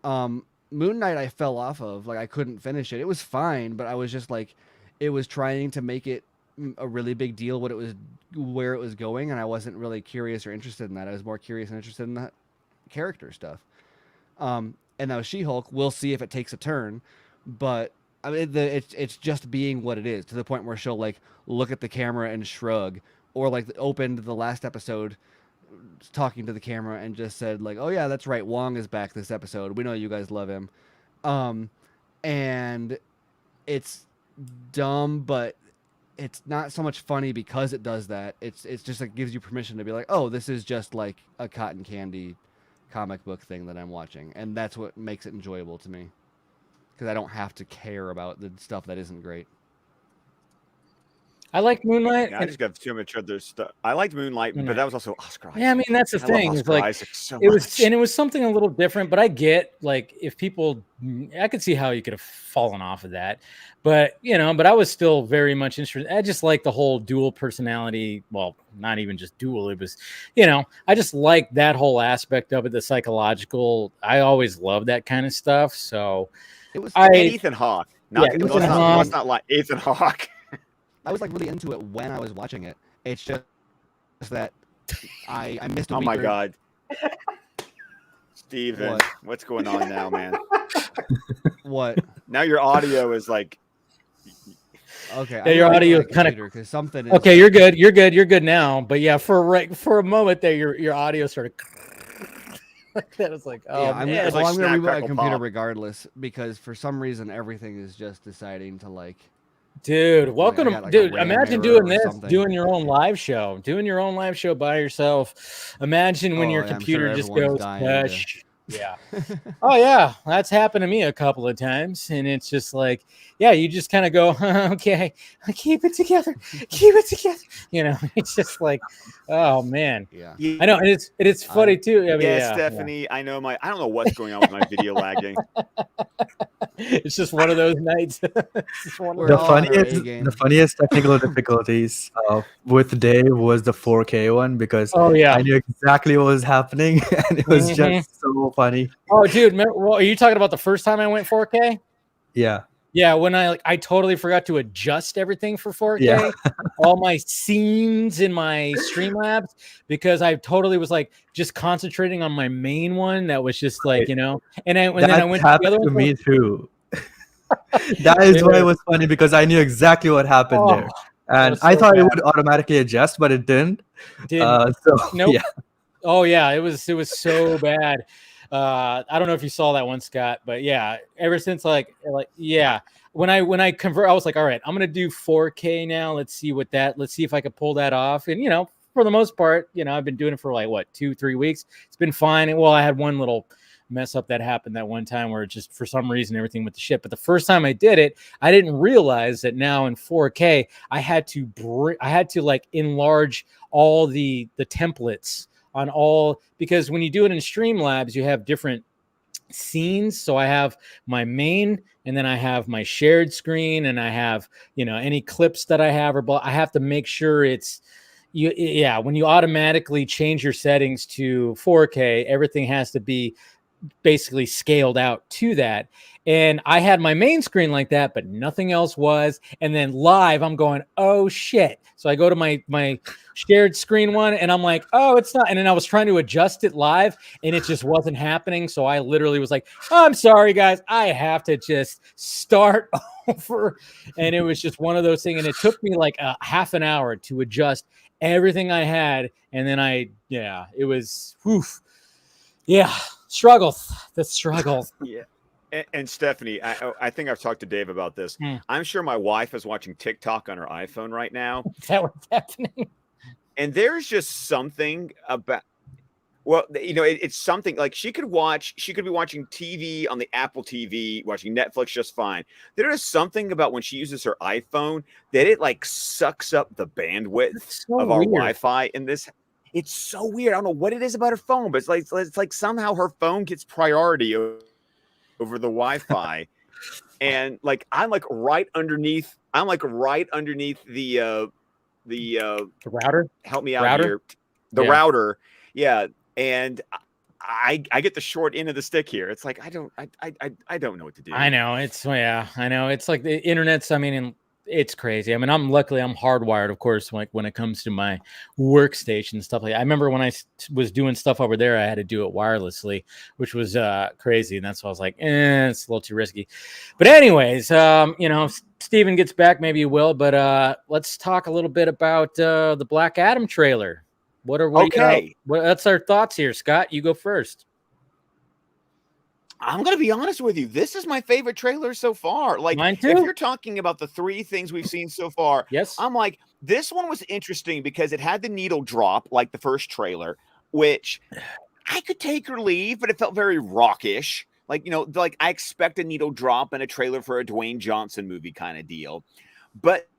S7: Moon Knight I fell off of. Like, I couldn't finish it. It was fine, but I was just like, it was trying to make it a really big deal where it was going, and I wasn't really curious or interested in that. I was more curious and interested in the character stuff. And now She-Hulk, we'll see if it takes a turn, but I mean, it's just being what it is, to the point where she'll like look at the camera and shrug, or like opened the last episode talking to the camera and just said like, oh yeah, that's right, Wong is back this episode, we know you guys love him. And it's dumb, but it's not so much funny because it does that. It's just like gives you permission to be like, oh, this is just like a cotton candy comic book thing that I'm watching, and that's what makes it enjoyable to me, because I don't have to care about the stuff that isn't great.
S6: I like Moonlight.
S3: Yeah, I just got too much other stuff. I liked Moonlight, but that was also Oscar Isaac.
S6: Yeah, I mean that's the
S3: I
S6: thing.
S3: love
S6: It's
S3: Oscar
S6: like
S3: Isaac so
S6: it was,
S3: much.
S6: and it was something a little different. But I get like if people, I could see how you could have fallen off of that, but but I was still very much interested. I just like the whole dual personality. Well, not even just dual. It was, I just like that whole aspect of it, the psychological. I always love that kind of stuff. So
S7: It was.
S3: And Ethan Hawke. Let's not lie. Ethan Hawke.
S7: I was like really into it when I was watching it. It's just that I missed a
S3: Oh
S7: week
S3: my
S7: or-
S3: God. Steven, what's going on now, man?
S7: What?
S3: Now your audio is like.
S7: Okay.
S6: Yeah, your audio kind of
S7: because something. Is,
S6: okay. You're good. You're good now. But yeah, for a moment there, your audio started. That was like, oh
S7: yeah,
S6: man.
S7: I'm
S3: like
S7: gonna
S3: snap,
S7: reboot my
S3: crackle,
S7: computer
S3: pop.
S7: regardless, because for some reason everything is just deciding to like.
S6: Dude, welcome
S7: got,
S6: to
S7: like, a
S6: dude.
S7: RAM
S6: Imagine
S7: error
S6: doing
S7: or
S6: this,
S7: something.
S6: doing your own live show by yourself. Imagine when
S7: Oh,
S6: your
S7: yeah, I'm
S6: computer
S7: sure
S6: just
S7: everyone's
S6: goes,
S7: dying to-
S6: hush. Yeah. Oh yeah, that's happened to me a couple of times, and it's just like, yeah, you just kind of go, okay, keep it together. It's just like, oh man.
S7: Yeah.
S6: I know, and it's funny too. I mean,
S3: Yeah, Stephanie, I don't know what's going on with my video lagging.
S6: It's just one of those nights. It's just one of
S7: We're
S8: The
S6: those-
S7: all on our
S8: funniest,
S7: A-game.
S8: the funniest technical difficulties with Dave was the 4K one, because
S6: Oh yeah.
S8: I knew exactly what was happening, and it was
S6: Mhm.
S8: just so funny.
S6: Oh dude, well, are you talking about the first time I went 4K?
S8: Yeah,
S6: Yeah, when I totally forgot to adjust everything for 4K,
S8: Yeah.
S6: all my scenes in my Streamlabs, because I totally was like just concentrating on my main one. That was just like, and then I went to the
S8: happened
S6: other
S8: to
S6: one.
S8: me too. That is why
S6: Yeah.
S8: it was funny, because I knew exactly what happened there, and
S6: was
S8: I
S6: so
S8: thought it
S6: bad.
S8: would automatically adjust, but it didn't.
S6: Didn't.
S8: So
S6: Nope.
S8: yeah,
S6: Oh yeah, it was so bad. I don't know if you saw that one, Scott, but yeah, ever since like yeah, when I convert, I was like, all right, I'm gonna do 4K now. Let's see if I could pull that off. And for the most part, I've been doing it for like what 2-3 weeks. It's been fine. And well, I had one little mess up that happened that one time where it just for some reason everything went to shit. But the first time I did it, I didn't realize that now in 4K I had to like enlarge all the templates on all, because when you do it in Streamlabs, you have different scenes. So I have my main, and then I have my shared screen, and I have any clips that I have, or I have to make sure it's when you automatically change your settings to 4K, everything has to be basically scaled out to that. And I had my main screen like that, but nothing else was. And then live, I'm going, oh shit. So I go to my shared screen one and I'm like, oh, it's not. And then I was trying to adjust it live and it just wasn't happening. So I literally was like, oh, I'm sorry, guys. I have to just start over. And it was just one of those things. And it took me like a half an hour to adjust everything I had. And then it was, woof. Yeah. The struggles.
S3: Yeah. And Stephanie, I think I've talked to Dave about this.
S6: Hmm.
S3: I'm sure my wife is watching TikTok on her iPhone right now.
S6: Is that what's happening?
S3: And there's just something about, well, it's something like she could be watching TV on the Apple TV, watching Netflix just fine. There is something about when she uses her iPhone that it like sucks up the bandwidth of our Wi-Fi in this. It's so weird. I don't know what it is about her phone, but it's like somehow her phone gets priority over the Wi-Fi. And like I'm like right underneath the
S6: router.
S3: Help me out here. The router. Yeah. And I get the short end of the stick here. It's like I don't know what to do.
S6: I know. I know. It's like the internet's, it's crazy. I'm luckily I'm hardwired, of course, like when it comes to my workstation and stuff like that. I remember when I was doing stuff over there, I had to do it wirelessly, which was crazy. And that's why I was like, it's a little too risky. But anyways, if Steven gets back, maybe he will. But let's talk a little bit about the Black Adam trailer. That's our thoughts here. Scott, you go first.
S3: I'm going to be honest with you. This is my favorite trailer so far. Like,
S6: mine too.
S3: If you're talking about the three things we've seen so far,
S6: yes,
S3: I'm like, this one was interesting because it had the needle drop like the first trailer, which I could take or leave, but it felt very rockish. Like, like I expect a needle drop in a trailer for a Dwayne Johnson movie kind of deal. But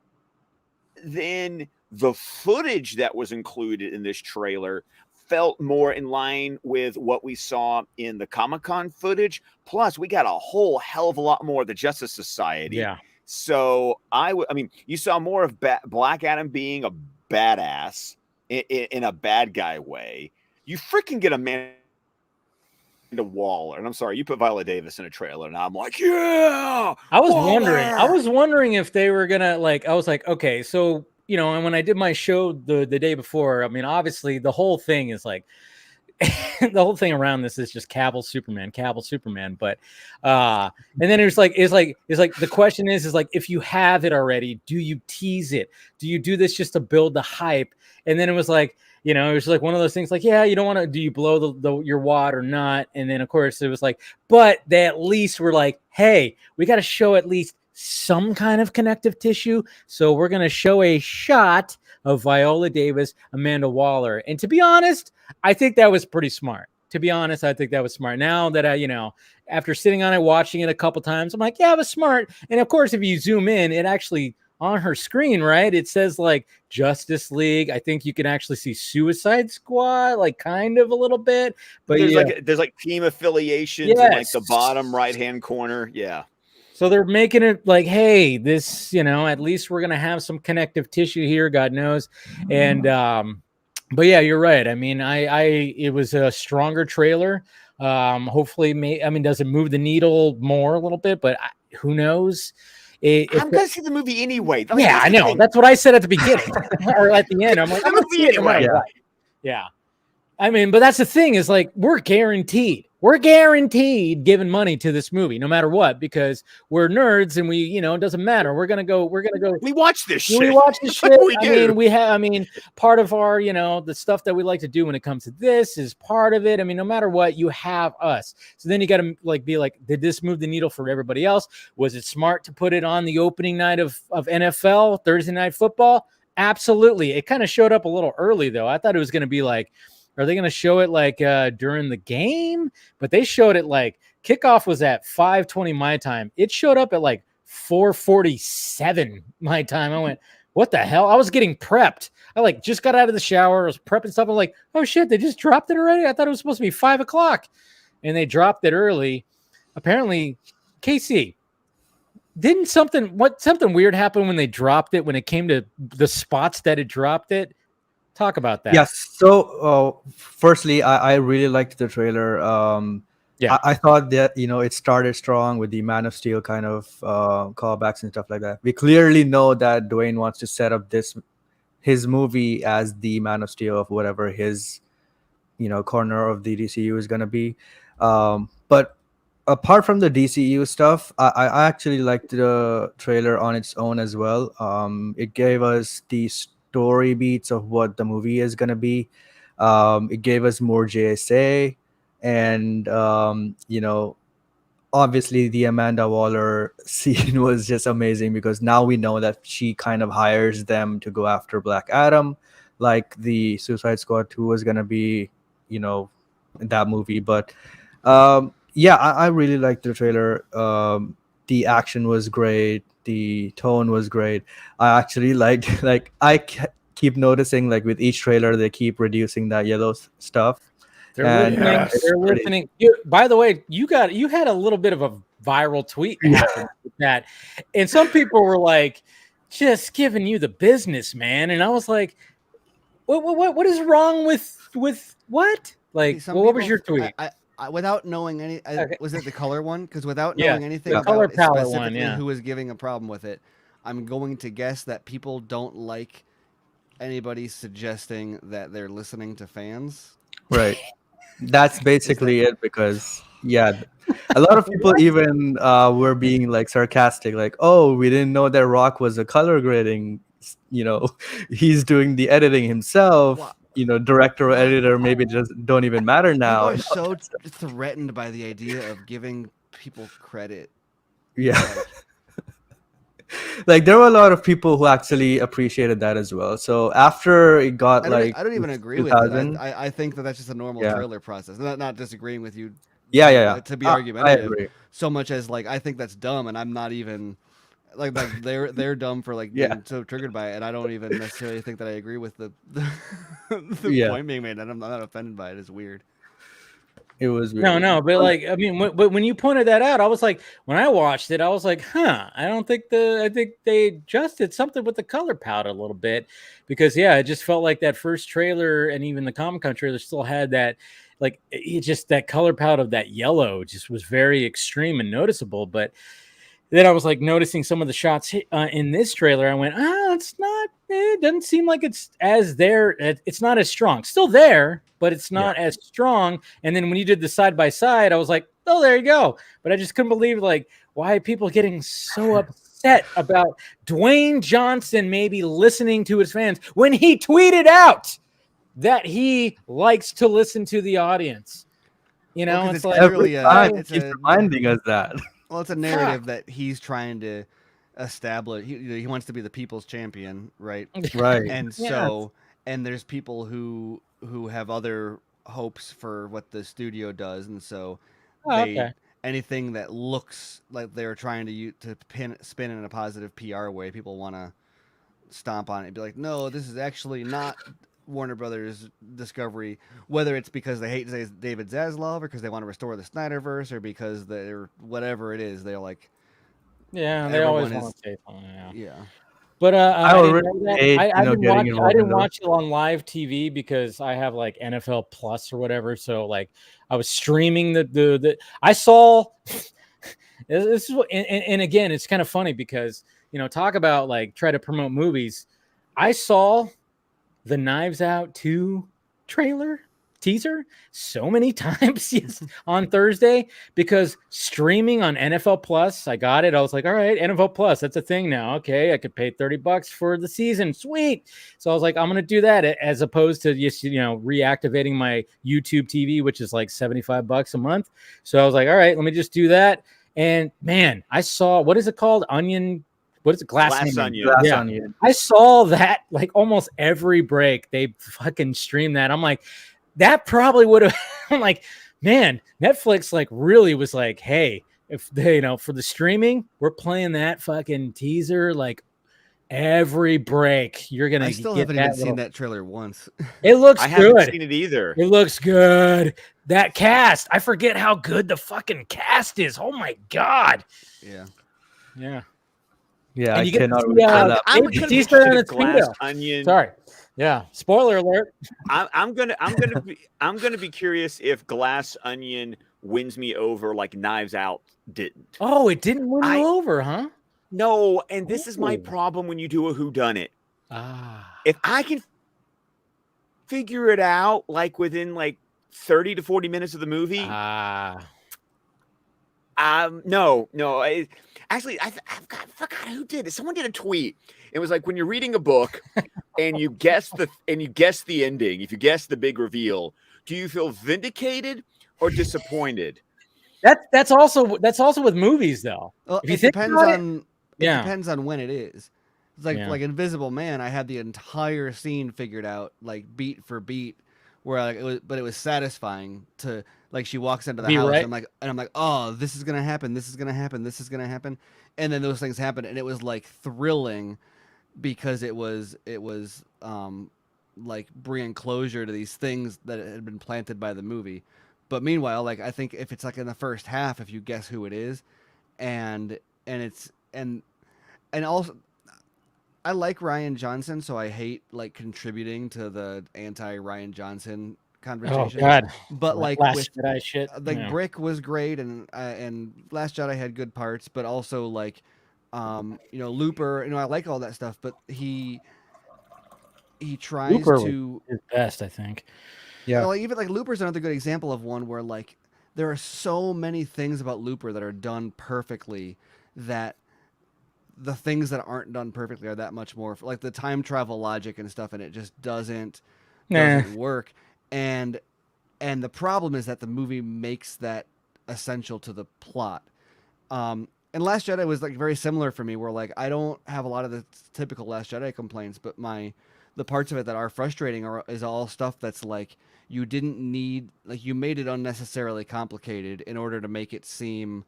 S3: then the footage that was included in this trailer felt more in line with what we saw in the Comic-Con footage. Plus, we got a whole hell of a lot more of the Justice Society.
S6: Yeah.
S3: So you saw more of Black Adam being a badass in a bad guy way. You freaking get Amanda Waller, and I'm sorry, you put Viola Davis in a trailer, and I'm like, yeah.
S6: I was wondering if they were gonna I was like, okay, so. And when I did my show the day before, obviously the whole thing is like, the whole thing around this is just Cavill Superman. But, and then it's like the question is like, if you have it already, do you tease it? Do you do this just to build the hype? And then it was like, it was like one of those things like, yeah, you don't want to, do you blow your wad or not? And then of course it was like, but they at least were like, hey, we got to show at least some kind of connective tissue. So we're going to show a shot of Viola Davis, Amanda Waller. And to be honest, I think that was pretty smart. Now that after sitting on it, watching it a couple times, I'm like, yeah, it was smart. And of course, if you zoom in, it actually on her screen, right? It says like Justice League. I think you can actually see Suicide Squad, like kind of a little bit, but
S3: there's like team affiliations in like the bottom right-hand corner. Yeah.
S6: So they're making it like, hey, this, at least we're going to have some connective tissue here, God knows. And, but yeah, you're right. It was a stronger trailer. Hopefully, does it move the needle more a little bit, but who knows?
S3: I'm going to see the movie anyway.
S6: Yeah, I know. That's what I said at the beginning or at the end. I'm like, I'm going to see it anyway. Yeah. But that's the thing is like, we're guaranteed giving money to this movie, no matter what, because we're nerds and we, it doesn't matter. We're going to go.
S3: We watch this shit.
S6: Part of our, the stuff that we like to do when it comes to this is part of it. No matter what, you have us. So then you got to be like, did this move the needle for everybody else? Was it smart to put it on the opening night of NFL, Thursday Night Football? Absolutely. It kind of showed up a little early though. I thought it was going to be like, are they going to show it like during the game? But they showed it like kickoff was at 5:20 my time. It showed up at like 4:47 my time. I went, what the hell? I was getting prepped. I just got out of the shower. I was prepping stuff. I'm like, oh shit, they just dropped it already? I thought it was supposed to be 5 o'clock. And they dropped it early. Apparently, Casey, didn't something weird happen when they dropped it, when it came to the spots that it dropped it? Talk about that.
S8: Yes. So, firstly, I really liked the trailer.
S6: Yeah.
S8: I thought that it started strong with the Man of Steel kind of callbacks and stuff like that. We clearly know that Dwayne wants to set up his movie as the Man of Steel of whatever his corner of the DCU is gonna be. But apart from the DCU stuff, I actually liked the trailer on its own as well. It gave us the story beats of what the movie is gonna be. It gave us more JSA, and obviously the Amanda Waller scene was just amazing because now we know that she kind of hires them to go after Black Adam, like the Suicide Squad 2 was gonna be, in that movie. But yeah, I really liked the trailer. The action was great, the tone was great. I actually liked like keep noticing like with each trailer they keep reducing that yellow stuff.
S6: They're
S8: And
S6: listening.
S8: it's
S6: They're
S8: pretty-
S6: listening. By the way, you had a little bit of a viral tweet happen with that, and some people were like, "Just giving you the business, man." And I was like, "What is wrong with what? Like,
S7: Some
S6: what was
S7: people-
S6: your tweet?"
S7: I without knowing any,
S6: Okay.
S7: was it the color one? Because without
S6: Yeah,
S7: knowing anything
S6: the
S7: about
S6: color palette one,
S7: specifically
S6: yeah.
S7: who is giving a problem with it, I'm going to guess that people don't like anybody suggesting that they're listening to fans.
S8: Right. That's basically it because a lot of people even were being like sarcastic, like, "Oh, we didn't know that Rock was a color grading. He's doing the editing himself.
S7: Wow.
S8: Director or editor maybe just don't even matter now."
S7: People are so threatened by the idea of giving people credit.
S8: Yeah. Like there were a lot of people who actually appreciated that as well. So after it got
S7: I don't even agree with it.
S8: 2000,
S7: I think that that's just a normal
S8: Yeah.
S7: trailer process. Not disagreeing with you.
S8: yeah.
S7: To be
S8: I
S7: argumentative,
S8: agree.
S7: so much as like I think that's dumb, and I'm not even like they're dumb for like
S8: Yeah.
S7: being so triggered by it, and I don't even necessarily think that I agree with the
S8: Yeah.
S7: point being made, and I'm not offended by it. It's weird.
S8: It was
S6: No,
S8: weird.
S6: but like, I mean, when you pointed that out, I was like, when I watched it, I was like, huh, I think they adjusted something with the color palette a little bit because, yeah, it just felt like that first trailer and even the Comic-Con trailer still had that, like, it just that color palette of that yellow just was very extreme and noticeable. But then I was like noticing some of the shots in this trailer. I went, it doesn't seem like it's as there. It's not as strong. Still there, but it's not as strong. And then when you did the side by side, I was like, oh, there you go. But I just couldn't believe like why are people getting so upset about Dwayne Johnson maybe listening to his fans when he tweeted out that he likes to listen to the audience.
S7: Well, 'cause
S6: It's
S7: it's
S6: like
S7: clearly
S8: Every time
S7: it's
S8: he's
S7: a-
S8: reminding us that.
S7: Well, it's a narrative that he's trying to establish. He wants to be the people's champion, right?
S8: Right.
S7: And so, and there's people who have other hopes for what the studio does, and so
S6: okay.
S7: anything that looks like they're trying to spin in a positive PR way, people want to stomp on it and be like, no, this is actually not Warner Brothers Discovery, whether it's because they hate David Zaslav or because they want to restore the Snyderverse or because they're whatever it is, they're like,
S6: Yeah, they
S7: everyone
S6: always
S7: is-
S6: want to say something. Yeah.
S7: yeah.
S6: But I
S8: I
S6: didn't
S8: already
S6: know that.
S8: hate,
S6: I didn't
S8: getting
S6: watch. I
S8: involved in
S6: didn't
S8: those.
S6: watch it on live TV because I have like NFL Plus or whatever. So like I was streaming the. I saw. This is what, and again, it's kind of funny because talk about like try to promote movies. I saw the Knives Out 2 teaser so many times on Thursday because streaming on NFL Plus, I got it. I was like, all right, NFL Plus, that's a thing now. Okay, I could pay $30 for the season. Sweet. So I was like, I'm going to do that as opposed to just, reactivating my YouTube TV, which is like $75 a month. So I was like, all right, let me just do that. And man, I saw, what is it called? What is it? Glass Onion.
S8: Glass Onion.
S6: I saw that like almost every break. They fucking streamed that. I'm like, that probably would have. I'm like, man, Netflix like really was like, hey, if they, for the streaming, we're playing that fucking teaser like every break. You're gonna.
S7: I still
S6: get
S7: haven't
S6: that
S7: even seen that trailer once.
S6: It looks
S3: I
S6: good.
S3: haven't seen it either.
S6: It looks good. That cast, I forget how good the fucking cast is. Oh my god.
S7: Yeah.
S6: Yeah.
S8: Yeah,
S6: And
S8: I
S6: you get to
S8: cannot
S6: see,
S8: really tell that.
S6: Dave
S3: Could
S6: Bautista and it's
S3: Glass
S6: female.
S3: Onion.
S6: Sorry. Yeah. Spoiler alert.
S3: I'm gonna be curious if Glass Onion wins me over like Knives Out didn't.
S6: Oh, it didn't win you over, huh?
S3: No, and this is my
S6: Ooh.
S3: problem when you do a whodunit.
S6: Ah.
S3: If I can figure it out like within like 30 to 40 minutes of the movie, no. Actually, I forgot who did it. Someone did a tweet. It was like when you're reading a book and you guess the ending, if you guess the big reveal, do you feel vindicated or disappointed?
S6: That's also with movies though.
S7: Well,
S6: If you
S7: it
S6: think
S7: depends
S6: about
S7: on it depends on when it is. It's like Invisible Man. I had the entire scene figured out, like beat for beat, where like it was satisfying to like she walks into the house
S6: right.
S7: and I'm like, oh, this is gonna happen, this is gonna happen, this is gonna happen, and then those things happen, and it was like thrilling because it was like bringing closure to these things that had been planted by the movie. But meanwhile, like I think if it's like in the first half, if you guess who it is, and also I like Ryan Johnson, so I hate like contributing to the anti Ryan Johnson conversation.
S6: Oh God!
S7: But like
S6: Last Jedi shit.
S7: Brick was great, and Last Jedi had good parts, but also like Looper. I like all that stuff, but he tries
S6: Looper
S7: to
S6: his best, I think.
S8: Yeah.
S7: Like even like Looper's another good example of one where like there are so many things about Looper that are done perfectly that the things that aren't done perfectly are that much more like the time travel logic and stuff, and it just doesn't work. And the problem is that the movie makes that essential to the plot. And Last Jedi was like very similar for me, where like I don't have a lot of the typical Last Jedi complaints, but the parts of it that are frustrating is all stuff that's like you didn't need, like you made it unnecessarily complicated in order to make it seem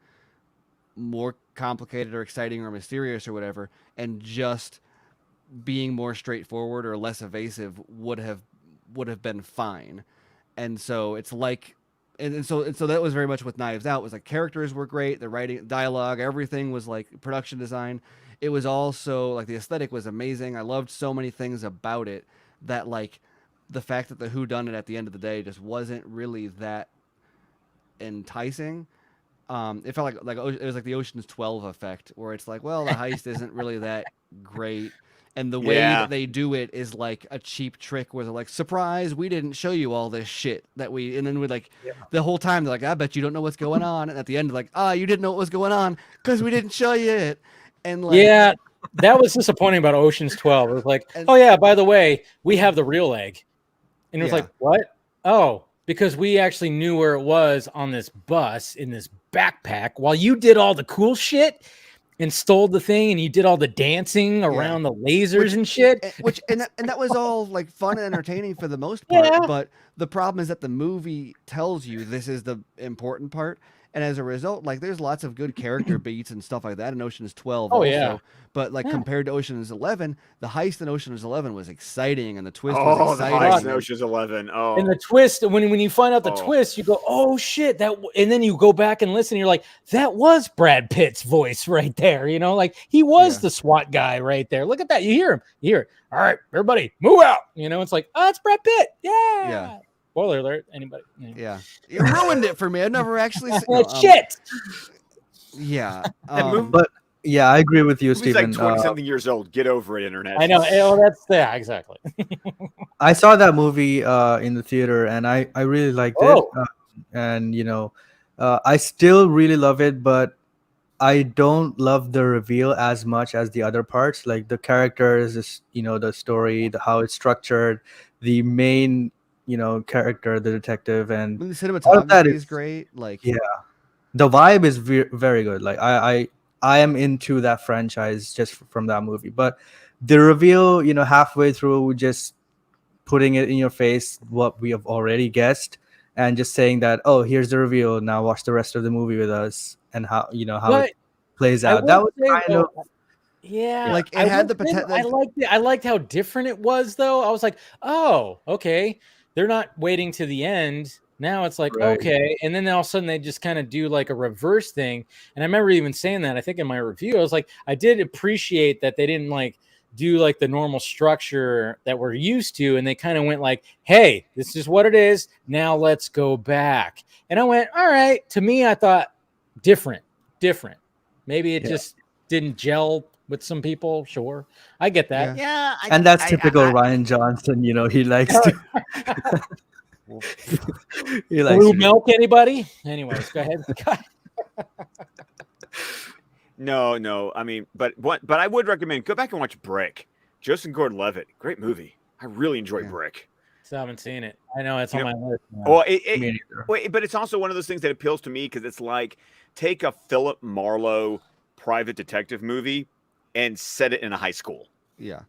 S7: more complicated or exciting or mysterious or whatever, and just being more straightforward or less evasive would have been fine. And so it's like and so that was very much with Knives Out. It was like characters were great, the writing, dialogue, everything was like production design. It was also like the aesthetic was amazing. I loved so many things about it that like the fact that the whodunit at the end of the day just wasn't really that enticing. It felt like it was like the Ocean's 12 effect, where it's like, well, the heist isn't really that great, and the way that they do it is like a cheap trick where they're like, surprise, we didn't show you all this shit and then we're like the whole time they're like, I bet you don't know what's going on, and at the end they're like, you didn't know what was going on because we didn't show you it. And like,
S6: that was disappointing about Ocean's 12. It was like, oh yeah, by the way, we have the real egg, and it was like, what? Oh, because we actually knew where it was on this bus in this backpack while you did all the cool shit and stole the thing, and you did all the dancing around the lasers and shit.
S7: And that was all like fun and entertaining for the most part. But the problem is that the movie tells you this is the important part. And as a result, like there's lots of good character beats and stuff like that in Ocean's 12 also. Yeah. But like compared to Ocean's 11, the heist in Ocean's 11 was exciting, and the twist was exciting.
S3: The heist in Ocean's 11. Oh.
S6: And the twist, when you find out the twist, you go, oh shit, and then you go back and listen, you're like, that was Brad Pitt's voice right there. Like he was the SWAT guy right there. Look at that. You hear him. All right, everybody move out. It's like, oh, it's Brad Pitt. Yeah. Spoiler alert, anybody.
S7: Yeah. You ruined it for me. I've never actually
S6: seen shit.
S7: Yeah.
S8: But yeah, I agree with you, Stephen.
S3: He's like 20-something years old. Get over it, internet.
S6: I know. Exactly.
S8: I saw that movie in the theater, and I really liked it. And I still really love it, but I don't love the reveal as much as the other parts. Like the characters, the story, how it's structured, the main character, the detective, and
S7: the cinematography is great. Like
S8: the vibe is very good. Like I am into that franchise just from that movie. But the reveal, halfway through, just putting it in your face what we have already guessed, and just saying that, oh, here's the reveal. Now watch the rest of the movie with us, and how it plays out. That was kind of.
S6: Yeah,
S7: like it had the potential.
S6: I liked how different it was, though. I was like, oh, okay. They're not waiting to the end. Now it's like, okay. And then all of a sudden they just kind of do like a reverse thing. And I remember even saying that, I think in my review, I was like, I did appreciate that they didn't like do like the normal structure that we're used to, and they kind of went like, hey, this is what it is, now let's go back. And I went, all right. To me, I thought different. Maybe it just didn't gel with some people. Sure, I get that.
S3: Yeah,
S8: And that's typical Ryan Johnson. You know, he likes to. He likes
S6: Blue
S8: to
S6: milk, anybody? Anyways, go ahead.
S3: No. I mean, but I would recommend go back and watch Brick. Joseph Gordon-Levitt, great movie. I really enjoy Brick.
S6: Still haven't seen it. I know it's on my list.
S3: Well, but it's also one of those things that appeals to me because it's like take a Philip Marlowe private detective movie and set it in a high school.
S7: Yeah.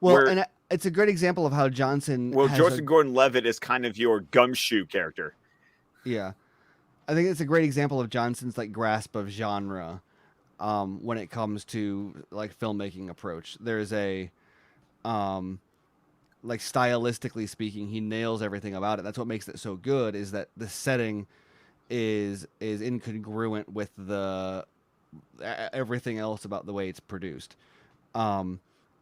S7: Well, and it's a great example of how Johnson.
S3: Well, Joseph Gordon-Levitt is kind of your gumshoe character.
S7: Yeah, I think it's a great example of Johnson's like grasp of genre when it comes to like filmmaking approach. There's a like stylistically speaking, he nails everything about it. That's what makes it so good. Is that the setting is incongruent with the everything else about the way it's produced.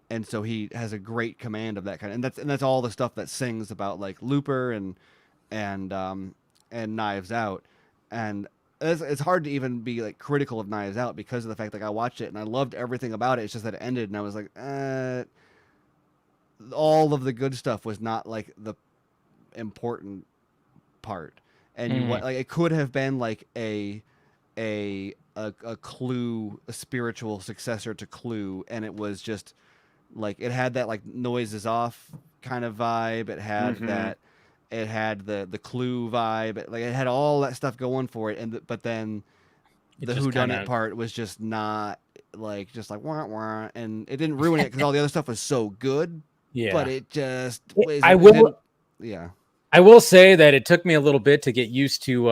S7: And so he has a great command of that kind of, and that's all the stuff that sings about like Looper and Knives Out, and it's hard to even be like critical of Knives Out because of the fact that I watched it and I loved everything about it. It's just that it ended and I was like, all of the good stuff was not like the important part, and like it could have been like a Clue, a spiritual successor to Clue, and it was just like it had that like noise is off kind of vibe. It had that, it had the Clue vibe. Like it had all that stuff going for it, but then the whodunit part was just not like wah wah, and it didn't ruin it because all the other stuff was so good. Yeah, but it just
S6: I will say that it took me a little bit to get used to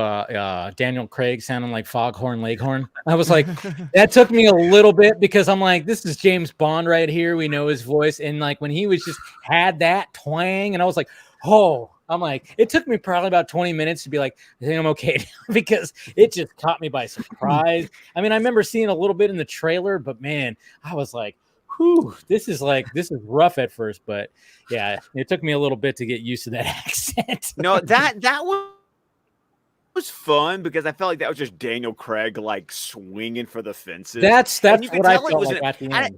S6: Daniel Craig sounding like Foghorn Leghorn. I was like, that took me a little bit because I'm like, this is James Bond right here. We know his voice. And like when he was just had that twang, and I was like, oh, I'm like, it took me probably about 20 minutes to be like, I think I'm okay now, because it just caught me by surprise. I mean, I remember seeing a little bit in the trailer, but man, I was like, whew, this is rough at first, but yeah, it took me a little bit to get used to that accent.
S3: No, that was fun because I felt like that was just Daniel Craig like swinging for the fences.
S6: That's what I felt like at the end.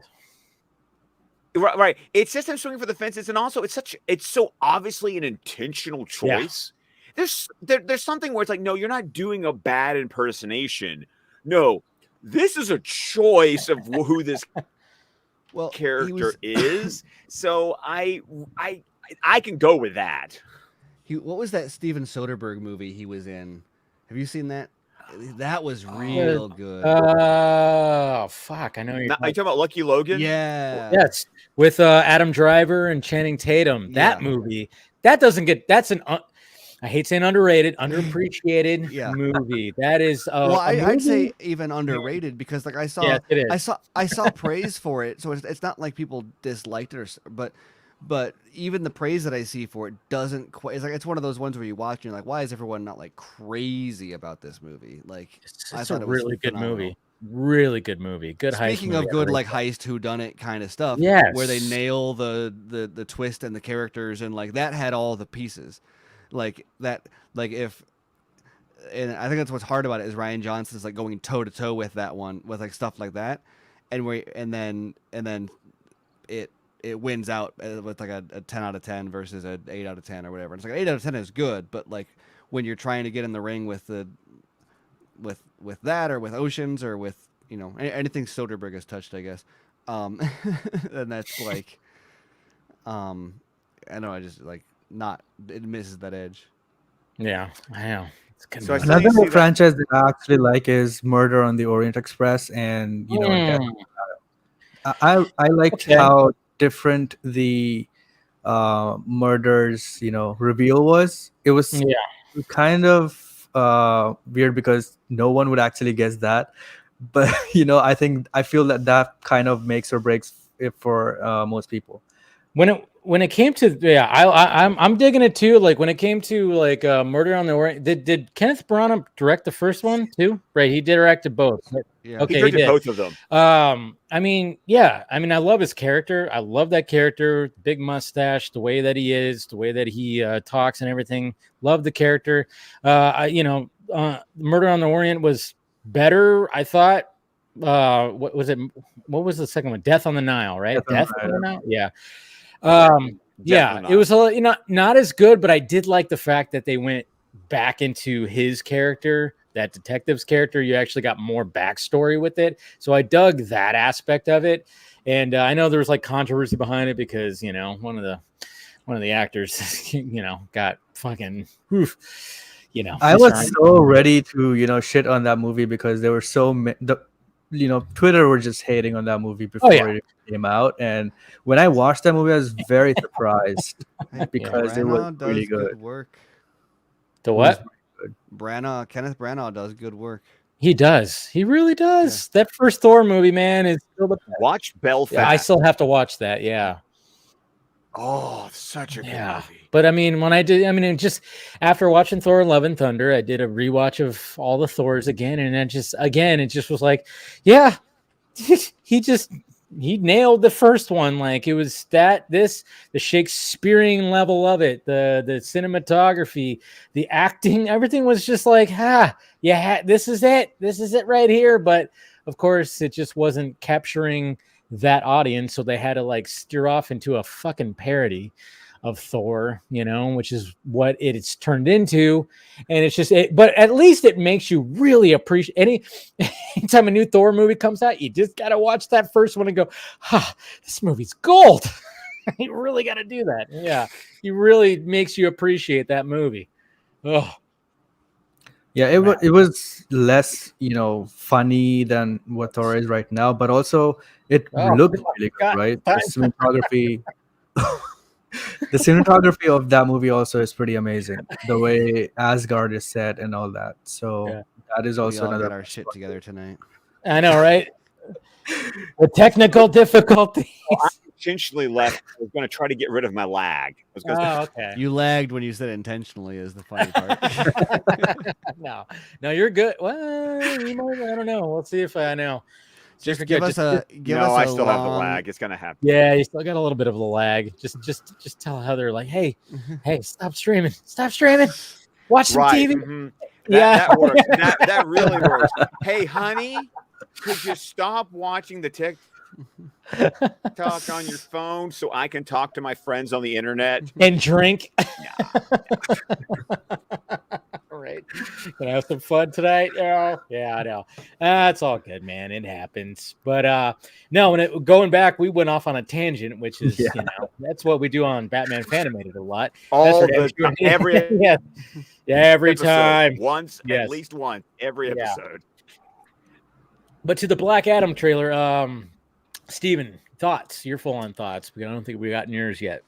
S3: Right. It's just him swinging for the fences, and also it's so obviously an intentional choice. Yeah. There's something where it's like, no, you're not doing a bad impersonation. No, this is a choice of who this character is. So I can go with that.
S7: What was that Steven Soderbergh movie he was in? Have you seen that? That was real good.
S6: Oh fuck! I know you're
S3: talking about Lucky Logan.
S7: Yeah.
S6: Yes, with Adam Driver and Channing Tatum. That movie doesn't get. That's an. I hate saying underrated, underappreciated movie. That is.
S7: I'd say even underrated because like I saw praise for it, so it's not like people disliked it, but even the praise that I see for it doesn't quite. It's like it's one of those ones where you watch and you're like, why is everyone not like crazy about this movie? Like,
S6: I thought it was really good movie. Really good movie. Good heist.
S7: Speaking of good, like heist whodunit kind of stuff, where they nail the twist and the characters, and like that had all the pieces. Like that, like if, and I think that's what's hard about it is Ryan Johnson's like going toe to toe with that one with like stuff like that, and then it wins out with like a 10 out of 10 versus an 8 out of 10 or whatever. It's like an 8 out of 10 is good, but like when you're trying to get in the ring with that or with Oceans or with anything Soderbergh has touched, I guess, and that's like, I know I just like. It misses that edge.
S6: Yeah, I know.
S8: So another franchise that I actually like is Murder on the Orient Express, and I liked how different the murders reveal was. It was kind of weird because no one would actually guess that, but I feel that kind of makes or breaks it for most people.
S6: when it came to I'm digging it too. Like when it came to like Murder on the Orient, did Kenneth Branagh direct the first one too? Right, he directed both.
S7: Yeah.
S6: Okay,
S3: He directed
S6: did.
S3: both of them.
S6: I mean, yeah, I mean, I love his character. I love that character, big mustache, the way that he is, the way that he talks and everything. Love the character. Murder on the Orient was better, I thought. What was it? What was the second one? Death on the Nile, right? Death on the Nile. Yeah. Yeah, it was not as good, but I did like the fact that they went back into his character, that detective's character. You actually got more backstory with it, so I dug that aspect of it. And I know there was like controversy behind it because one of the actors got fucking
S8: I was so ready to shit on that movie because there were Twitter were just hating on that movie before it came out, and when I watched that movie, I was very surprised because it was really good.
S7: Work.
S6: The what?
S7: Kenneth Branagh does good work.
S6: He does. He really does. Yeah. That first Thor movie, man, is still the best.
S3: Watch Belfast.
S6: Yeah, I still have to watch that. Yeah.
S3: Oh, such a good movie.
S6: But I mean, just after watching Thor: Love and Thunder, I did a rewatch of all the Thors again, and it just was like, yeah, he nailed the first one. Like it was the Shakespearean level of it, the cinematography, the acting, everything was just like, this is it right here. But of course, it just wasn't capturing that audience, so they had to like steer off into a fucking parody of Thor, which is what it's turned into. And it's just but at least it makes you really appreciate anytime a new Thor movie comes out, you just gotta watch that first one and go, this movie's gold. You really gotta do that. Yeah, it really makes you appreciate that movie. Oh
S8: yeah, it was less funny than what Thor is right now, but also it looked really good, right? The cinematography the cinematography of that movie also is pretty amazing. The way Asgard is set and all that. So that is also
S7: we all
S8: another.
S7: Get our shit together tonight.
S6: I know, right? The technical difficulties.
S3: I intentionally left. I was going to try to get rid of my lag.
S6: Okay.
S7: You lagged when you said intentionally is the funny part.
S6: No, you're good. Well, I don't know. We'll see if I know.
S7: Just give us a.
S3: I still have the lag. It's gonna happen.
S6: Yeah, you still got a little bit of the lag. Just tell Heather like, hey, stop streaming. Watch some TV.
S3: Mm-hmm. That works. That really works. Hey, honey, could you stop watching the TikTok on your phone so I can talk to my friends on the internet
S6: and drink? Right. Gonna have some fun tonight. Oh, yeah, I know. It's all good, man. It happens. But no, going back, we went off on a tangent, which is that's what we do on Batman Fanimated a lot. Every time.
S3: Once, at least once, every episode.
S6: But to the Black Adam trailer, Steven, thoughts? Your full-on thoughts? Because I don't think we got yours yet.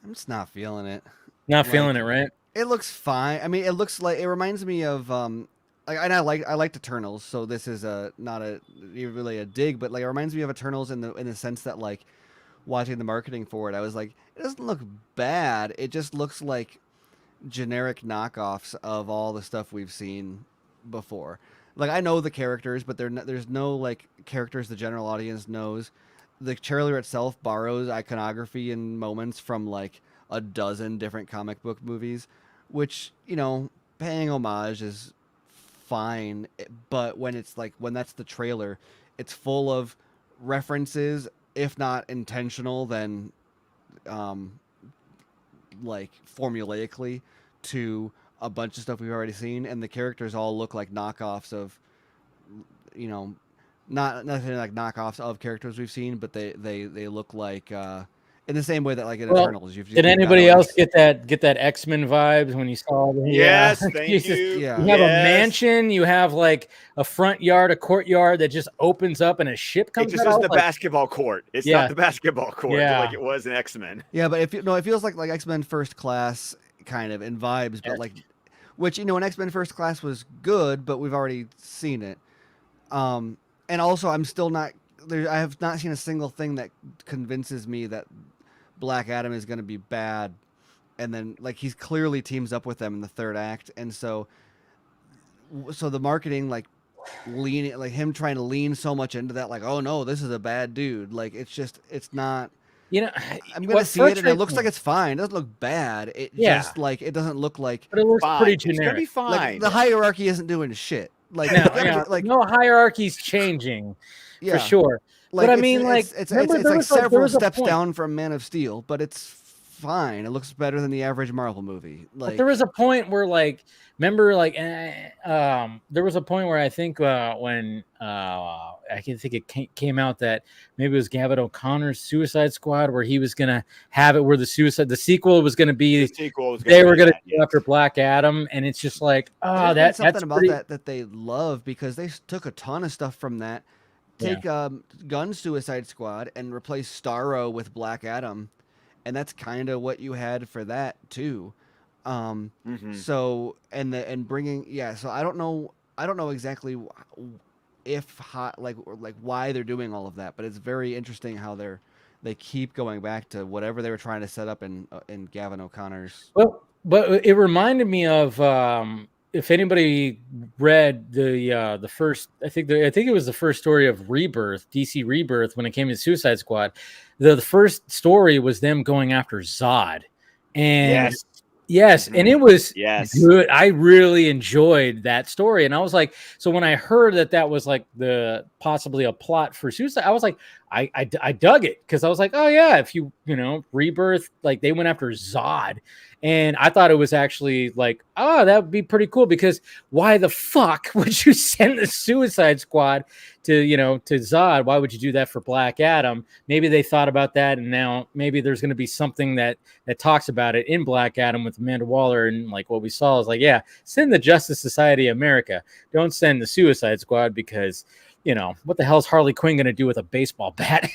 S7: I'm just not feeling it.
S6: Not feeling it, right?
S7: It looks fine. I mean, it looks like it reminds me of and I like Eternals, so this is not really a dig, but like it reminds me of Eternals in the sense that like watching the marketing for it, I was like, it doesn't look bad. It just looks like generic knockoffs of all the stuff we've seen before. Like I know the characters, but there's no like characters the general audience knows. The trailer itself borrows iconography and moments from like a dozen different comic book movies, which, paying homage is fine, but when that's the trailer, it's full of references, if not intentional, then like formulaically to a bunch of stuff we've already seen, and the characters all look like knockoffs of, not nothing like knockoffs of characters we've seen, but they look like in the same way that like in Eternals.
S6: Did anybody else get that X-Men vibes when you saw them?
S3: Yes, thank you.
S6: Yeah. You have a mansion, you have like a front yard, a courtyard that just opens up and a ship comes out.
S3: It just isn't the basketball court. It's not the basketball court like it was in X-Men.
S7: Yeah, but it feels like X-Men First Class kind of in vibes, but like, which, in X-Men First Class was good, but we've already seen it. And also I'm still not there. I have not seen a single thing that convinces me that Black Adam is going to be bad, and then like he's clearly teams up with them in the third act, and so the marketing like leaning like him trying to lean so much into that, like, oh no, this is a bad dude, like it's not.
S6: You know,
S7: I'm gonna see it, and it looks like it's fine. It doesn't look bad. It just like it doesn't look like.
S6: But it looks
S3: Fine.
S6: pretty
S3: It's gonna
S6: generic.
S3: be fine.
S7: Like the hierarchy isn't doing shit. Like like
S6: No hierarchy's changing
S7: yeah,
S6: for sure.
S7: Like,
S6: but I mean,
S7: it's like several steps down from Man of Steel, but it's fine. It looks better than the average Marvel movie. Like
S6: but there was a point where, like, remember, like, there was a point where I think when I can think it came out that maybe it was Gavin O'Connor's Suicide Squad, where he was gonna have it where the sequel was gonna be they were gonna go after Black Adam, and it's just like, oh, that's
S7: something about
S6: pretty...
S7: that they love, because they took a ton of stuff from that. Take Gunn's Suicide Squad and replace Starro with Black Adam, and that's kind of what you had for that too. So and bringing so I don't know exactly if like why they're doing all of that, but it's very interesting how they keep going back to whatever they were trying to set up in Gavin O'Connor's.
S6: Well, but it reminded me of if anybody read the first, I think it was the first story of Rebirth, DC Rebirth, when it came to Suicide Squad. The first story was them going after Zod, and yes, and it was good. I really enjoyed that story, and I was like, so when I heard that was like possibly a plot for Suicide, I was like, I dug it, because I was like, oh yeah, if you Rebirth, like they went after Zod. And I thought it was actually like, oh, that would be pretty cool, because why the fuck would you send the Suicide Squad to Zod? Why would you do that for Black Adam? Maybe they thought about that, and now maybe there's going to be something that talks about it in Black Adam with Amanda Waller, and like what we saw is like, yeah, send the Justice Society of America. Don't send the Suicide Squad, because what the hell is Harley Quinn going to do with a baseball bat?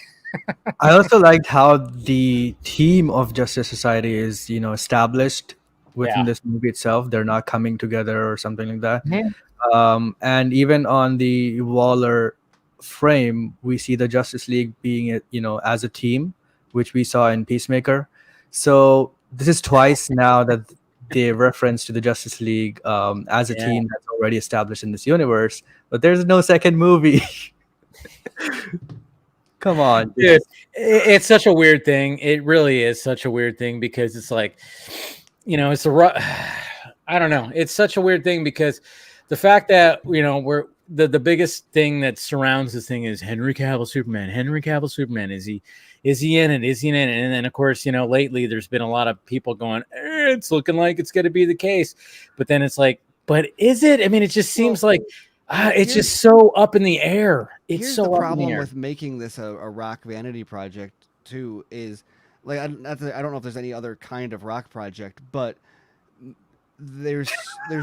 S8: I also liked how the theme of Justice Society is, established within this movie itself. They're not coming together or something like that.
S6: Mm-hmm.
S8: And even on the Waller frame, we see the Justice League being, as a team, which we saw in Peacemaker. So this is twice now that they reference to the Justice League as a team that's already established in this universe. But there's no second movie. Come on,
S6: dude. It's such a weird thing. It really is such a weird thing, because it's like, it's I don't know. It's such a weird thing, because the fact that, we're the biggest thing that surrounds this thing is Henry Cavill Superman. Henry Cavill Superman. Is he in it? Is he in it? And then, of course, lately there's been a lot of people going, it's looking like it's going to be the case. But then it's like, but is it? I mean, it just seems like, it's just so up in the air. It's so
S7: the
S6: up
S7: problem
S6: in the air.
S7: with making this a rock vanity project too is, like, I don't know if there's any other kind of rock project, but there's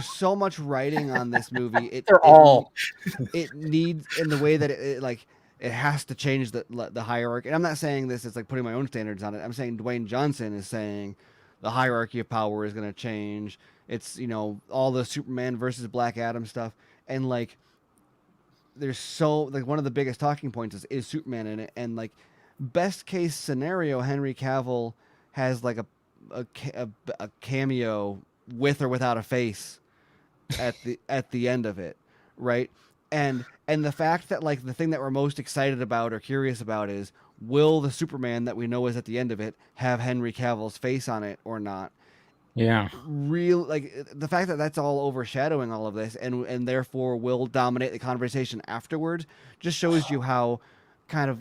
S7: so much writing on this movie. It needs, in the way that it has to change the hierarchy. And I'm not saying this is like putting my own standards on it. I'm saying Dwayne Johnson is saying the hierarchy of power is going to change. It's all the Superman versus Black Adam stuff. And like, there's one of the biggest talking points is Superman in it, and like, best case scenario, Henry Cavill has like a cameo with or without a face at the end of it, right? And the fact that, like, the thing that we're most excited about or curious about is, will the Superman that we know is at the end of it have Henry Cavill's face on it or not?
S6: Yeah.
S7: Real, like, the fact that that's all overshadowing all of this, and therefore will dominate the conversation afterwards, just shows you how kind of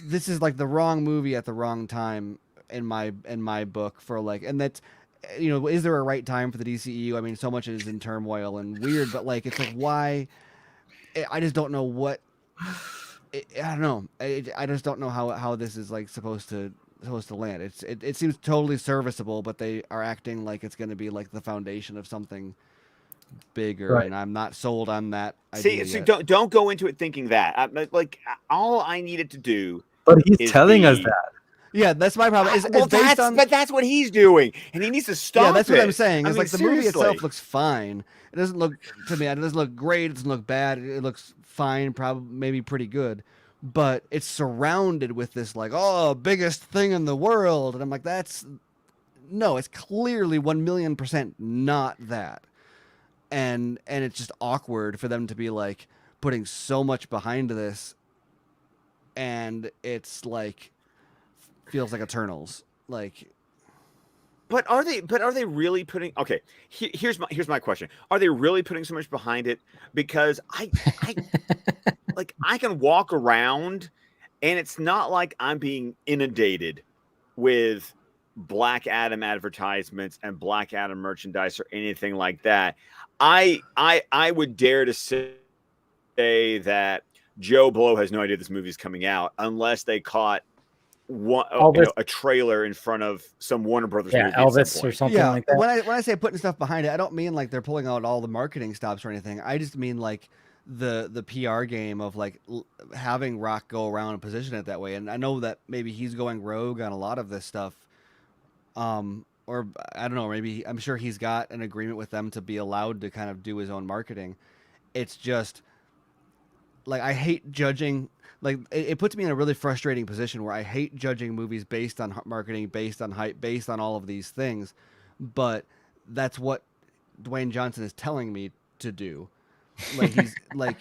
S7: this is like the wrong movie at the wrong time in my book, for like, and that's, is there a right time for the DCEU? I mean, so much is in turmoil and weird, but like, it's like, why? I just don't know what. I don't know. I just don't know how this is like supposed to land. It seems totally serviceable, but they are acting like it's going to be like the foundation of something bigger, right. And I'm not sold on that.
S3: See, don't go into it thinking that. Like, all I needed to do.
S8: But he's telling us that.
S7: Yeah, that's my problem.
S3: But that's what he's doing, and he needs to stop.
S7: Yeah, that's what I'm saying. It's
S3: I mean,
S7: like, the movie itself looks fine. It doesn't look, to me, it doesn't look great. It doesn't look bad. It looks fine, probably maybe pretty good. but it's surrounded with this like, oh, biggest thing in the world, and I'm like, no, it's clearly 1,000,000% not that, and it's just awkward for them to be like putting so much behind this, and it's like feels like Eternals, like.
S3: But are they really putting? Okay, here's my question: are they really putting so much behind it? Because I like I can walk around, and it's not like I'm being inundated with Black Adam advertisements and Black Adam merchandise or anything like that. I would dare to say that Joe Blow has no idea this movie's coming out unless they caught a trailer in front of some Warner Brothers movie
S6: Elvis or something like that.
S7: When I say putting stuff behind it, I don't mean like they're pulling out all the marketing stops or anything. I just mean like the PR game of like having Rock go around and position it that way. And I know that maybe he's going rogue on a lot of this stuff. Or I don't know, maybe I'm sure he's got an agreement with them to be allowed to kind of do his own marketing. It's just like I hate judging. Like it puts me in a really frustrating position where I hate judging movies based on marketing, based on hype, based on all of these things, but that's what Dwayne Johnson is telling me to do. Like he's like,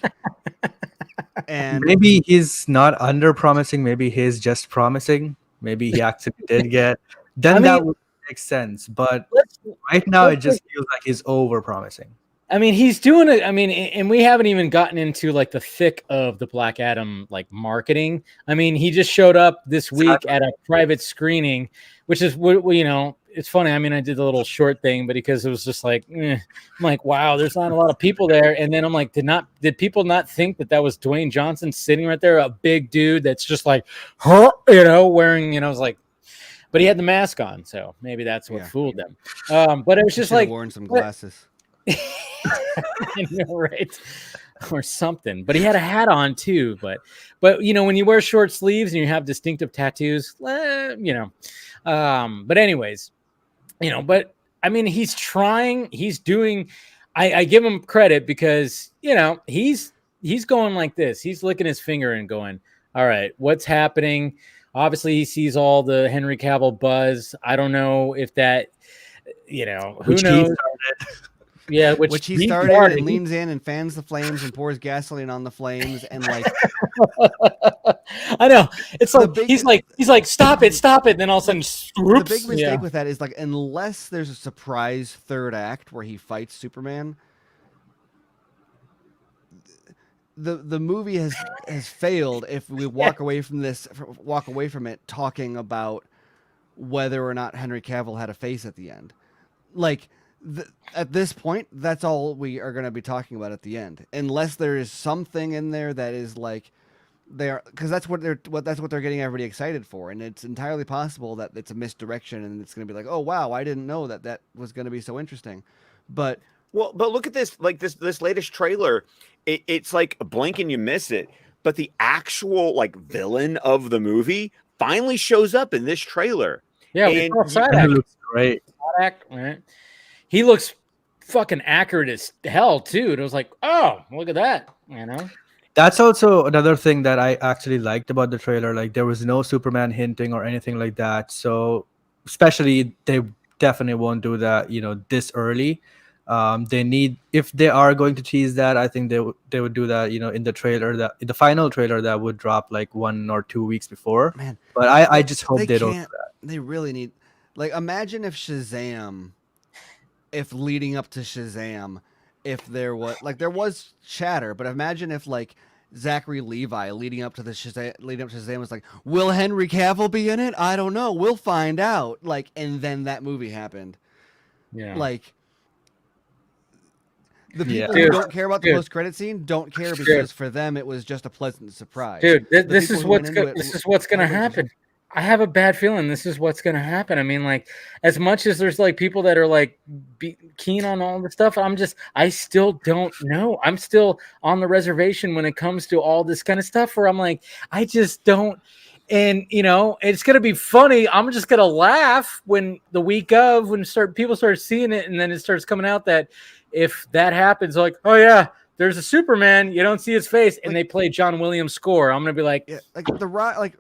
S7: and
S8: maybe he's not under promising. Maybe he's just promising. Maybe he actually did get. Then that would make sense. But right now, it just feels like he's over promising.
S6: I mean, he's doing it. I mean, and we haven't even gotten into like the thick of the Black Adam like marketing. I mean, he just showed up this week at a private screening, which is it's funny. I mean, I did a little short thing, but because it was just like, I'm like, wow, there's not a lot of people there. And then I'm like, did people not think that was Dwayne Johnson sitting right there, a big dude that's just like, wearing, I was like, but he had the mask on, so maybe that's what fooled them. But it was just like
S7: worn some glasses.
S6: I know, right? Or something. But he had a hat on too. But when you wear short sleeves and you have distinctive tattoos, but anyways, but I mean, he's trying, he's doing, I give him credit because, he's going like this. He's licking his finger and going, all right, what's happening? Obviously he sees all the Henry Cavill buzz. I don't know if that, who knows? Yeah, which he started
S7: and leans in and fans the flames and pours gasoline on the flames and like
S6: I know it's like he's like stop it, and then all of a sudden
S7: the big mistake with that is like unless there's a surprise third act where he fights Superman, the movie has failed if we walk away from it talking about whether or not Henry Cavill had a face at the end, like. At this point, that's all we are going to be talking about at the end, unless there is something in there that is like because that's what they're getting everybody excited for, and it's entirely possible that it's a misdirection and it's going to be like, oh wow, I didn't know that was going to be so interesting, but
S3: look at this, like this latest trailer, it's like a blink and you miss it, but the actual like villain of the movie finally shows up in this trailer.
S6: Yeah,
S3: and
S8: it looks great.
S6: Right. He looks fucking accurate as hell too. It was like, oh, look at that,
S8: That's also another thing that I actually liked about the trailer. Like there was no Superman hinting or anything like that. So especially they definitely won't do that, this early. They need, if they are going to tease that, I think they would do that, in the trailer, in the final trailer that would drop like 1 or 2 weeks before.
S7: Man,
S8: but I just hope they don't do that.
S7: They really need, like, imagine if leading up to Shazam, if there was chatter, but imagine if like Zachary Levi leading up to Shazam was like, will Henry Cavill be in it? I don't know. We'll find out. Like, and then that movie happened.
S6: Yeah.
S7: Like the people who don't care about the post-credit scene don't care because for them it was just a pleasant surprise.
S6: Dude, this is what's going to happen. I have a bad feeling this is what's going to happen. I mean, like, as much as there's like people that are like keen on all the stuff, I still don't know. I'm still on the reservation when it comes to all this kind of stuff where I'm like, I just don't. And, it's going to be funny. I'm just going to laugh when the week of people start seeing it. And then it starts coming out that if that happens, like, oh yeah, there's a Superman, you don't see his face, and they play John Williams' score. I'm gonna be like,
S7: Yeah, like the Rock, like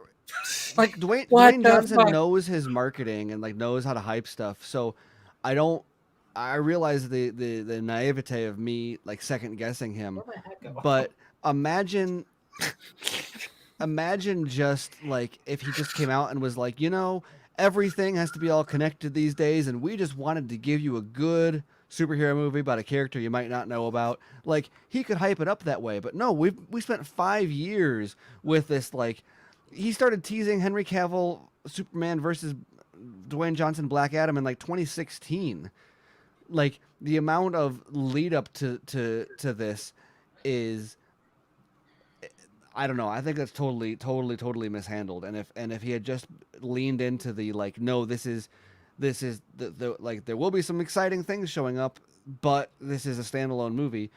S7: Dwayne
S6: what
S7: Dwayne
S6: the
S7: Johnson
S6: fuck?
S7: knows his marketing and like knows how to hype stuff. So I realize the naivete of me like second guessing him, but imagine just like if he just came out and was like, everything has to be all connected these days, and we just wanted to give you a good superhero movie about a character you might not know about. Like, he could hype it up that way, but no, we spent 5 years with this. Like, he started teasing Henry Cavill Superman versus Dwayne Johnson Black Adam in like 2016. Like, the amount of lead up to this is, I don't know. I think that's totally mishandled. And if he had just leaned into the like, no, this is the like, there will be some exciting things showing up, but this is a standalone movie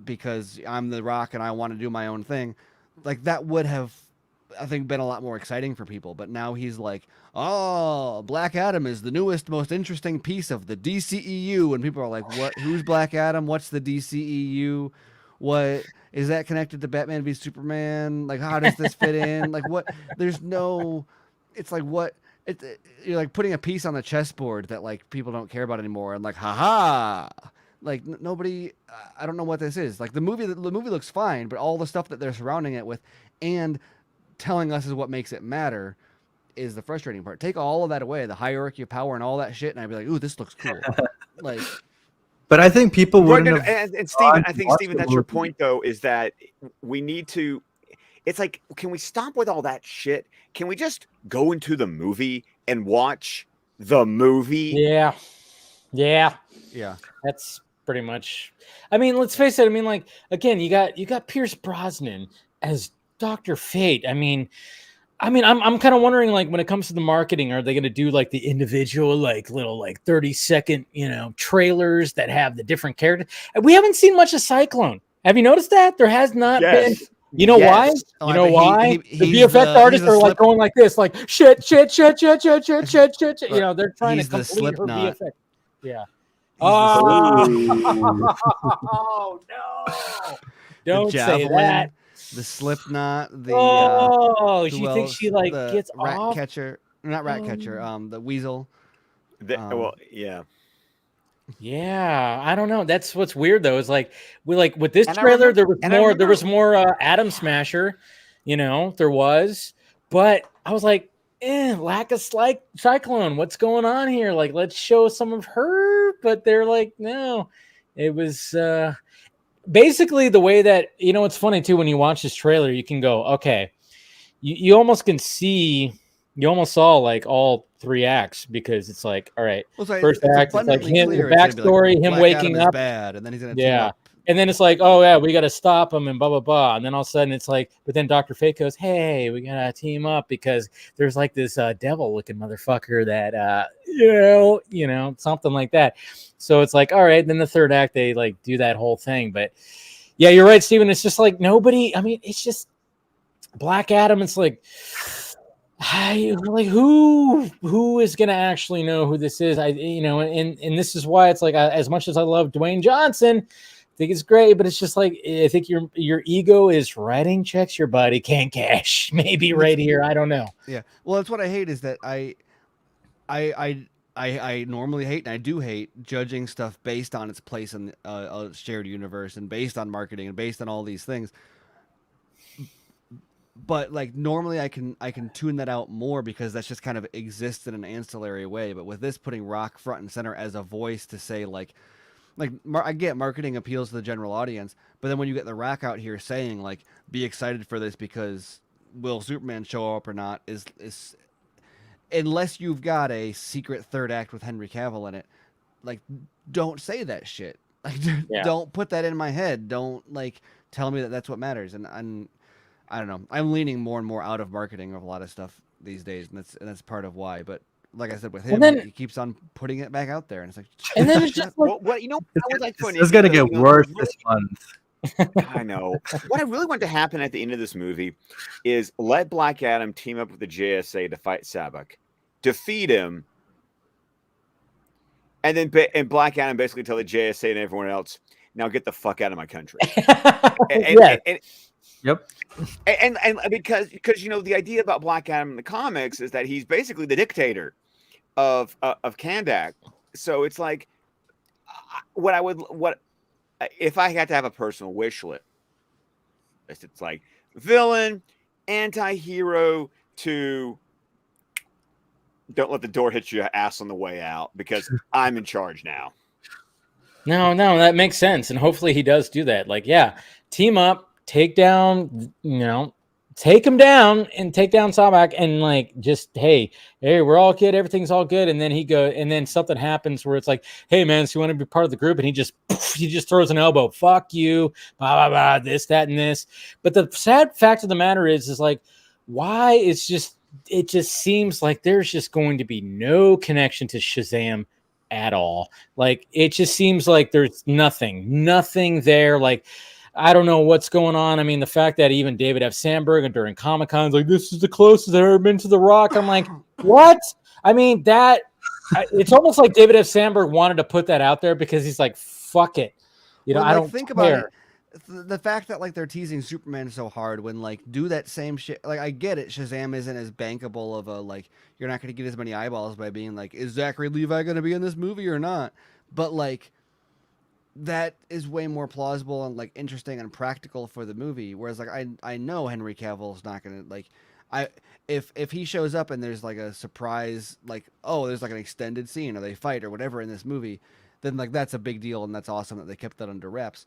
S7: because I'm The Rock and I want to do my own thing. Like, that would have, I think, been a lot more exciting for people. But now he's like, oh, Black Adam is the newest, most interesting piece of the DCEU, and people are like, what? Who's Black Adam? What's the DCEU? What is that connected to Batman v Superman? Like, how does this fit in? Like, what? There's no. It's like what? You're like putting a piece on the chessboard that like people don't care about anymore, and like, haha. Like, nobody. I don't know what this is. Like, the movie looks fine, but all the stuff that they're surrounding it with, and telling us is what makes it matter, is the frustrating part. Take all of that away, the hierarchy of power and all that shit, and I'd be like, ooh, this looks cool. Like.
S8: But I think people
S3: Right,
S8: wouldn't have.
S3: and Steven, I think,
S8: watched
S3: Steven,
S8: the
S3: that's your
S8: movie.
S3: point, though, is that we need to. It's like, can we stop with all that shit? Can we just go into the movie and watch the movie?
S6: Yeah. That's pretty much. I mean, let's face it. I mean, like, again, you got Pierce Brosnan as Dr. Fate. I mean, I'm kind of wondering, like, when it comes to the marketing, are they going to do like the individual, like little, like 30-second, trailers that have the different characters? We haven't seen much of Cyclone. Have you noticed that? There has not been. You know why?
S7: Oh,
S6: You know why? The
S7: he's
S6: VFX artists are like going like this, like shit. They're trying
S7: he's
S6: to
S7: the
S6: complete her
S7: Slipknot.
S6: VFX. Yeah.
S8: Ooh.
S6: Oh no! Don't say
S7: Javelin,
S6: that.
S7: The Slipknot. The
S6: Oh,
S7: who
S6: she
S7: else?
S6: thinks she like
S7: the
S6: gets
S7: rat
S6: off.
S7: catcher, not rat catcher. The weasel.
S3: Well, yeah.
S6: Yeah, I don't know. That's what's weird though. Is like with this
S3: And I
S6: trailer,
S3: remember-
S6: there was more Atom Smasher. There was, but I was like, lack of Cyclone. What's going on here? Like, let's show some of her. But they're like, no. It was basically the way that it's funny too when you watch this trailer. You can go, okay, you almost can see. You almost saw like all 3 acts because it's like, all right,
S7: Well,
S6: first act, it's like him, the
S7: clear it's gonna be
S6: backstory, him
S7: Black
S6: waking
S7: Adam is
S6: up,
S7: bad, and then he's gonna team up.
S6: and then it's like, oh yeah, we got to stop him and blah blah blah, and then all of a sudden it's like, but then Dr. Fate goes, hey, we gotta team up because there's like this devil-looking motherfucker that something like that. So it's like, all right, then the third act they like do that whole thing, but yeah, you're right, Steven. It's just like nobody. I mean, it's just Black Adam. It's like. Like who is gonna actually know who this is? And this is why it's like as much as I love Dwayne Johnson, I think it's great, but it's just like I think your ego is writing checks your body can't cash. Maybe right here, I don't know.
S7: Yeah, well, that's what I hate is that I normally hate, and I do hate judging stuff based on its place in a shared universe and based on marketing and based on all these things. But like normally I can tune that out more because that's just kind of exists in an ancillary way. But with this putting Rock front and center as a voice to say like I get marketing appeals to the general audience, but then when you get The Rock out here saying like be excited for this because will Superman show up or not is unless you've got a secret third act with Henry Cavill in it, like don't say that shit. Like don't put that in my head. Don't like tell me that that's what matters. And I don't know. I'm leaning more and more out of marketing of a lot of stuff these days, and that's part of why. But like I said, with him, he keps on putting it back out there, and it's like.
S6: And then it's just like,
S8: it's gonna get worse this month.
S3: I know. What I really want to happen at the end of this movie is let Black Adam team up with the JSA to fight Sabak, defeat him, and then Black Adam basically tell the JSA and everyone else, Now get the fuck out of my country.
S6: Yeah.
S8: Yep.
S3: And because the idea about Black Adam in the comics is that he's basically the dictator of Kandak. So it's like what if I had to have a personal wish list? It's like villain, anti-hero to don't let the door hit your ass on the way out because I'm in charge now.
S6: No, that makes sense. And hopefully he does do that. Like, yeah, team up, take down, take him down and take down Sabak and like just, hey, we're all good. Everything's all good. And then and then something happens where it's like, hey man, so you want to be part of the group? And he just throws an elbow. Fuck you, blah, blah, blah, this, that, and this. But the sad fact of the matter is like, why it just seems like there's just going to be no connection to Shazam at all. Like it just seems like there's nothing there. Like I don't know what's going on. I mean, the fact that even David F. Sandberg and during Comic-Con's like, this is the closest I've ever been to The Rock. I'm like, what? I mean, it's almost like David F. Sandberg wanted to put that out there because he's like, fuck it. I don't
S7: think
S6: care.
S7: about it. The fact that like they're teasing Superman so hard when like do that same shit. Like I get it, Shazam isn't as bankable of a like you're not going to get as many eyeballs by being like, is Zachary Levi going to be in this movie or not? But like that is way more plausible and like interesting and practical for the movie. Whereas like I know Henry Cavill's not going to like if he shows up and there's like a surprise like there's like an extended scene or they fight or whatever in this movie, then like that's a big deal and that's awesome that they kept that under wraps.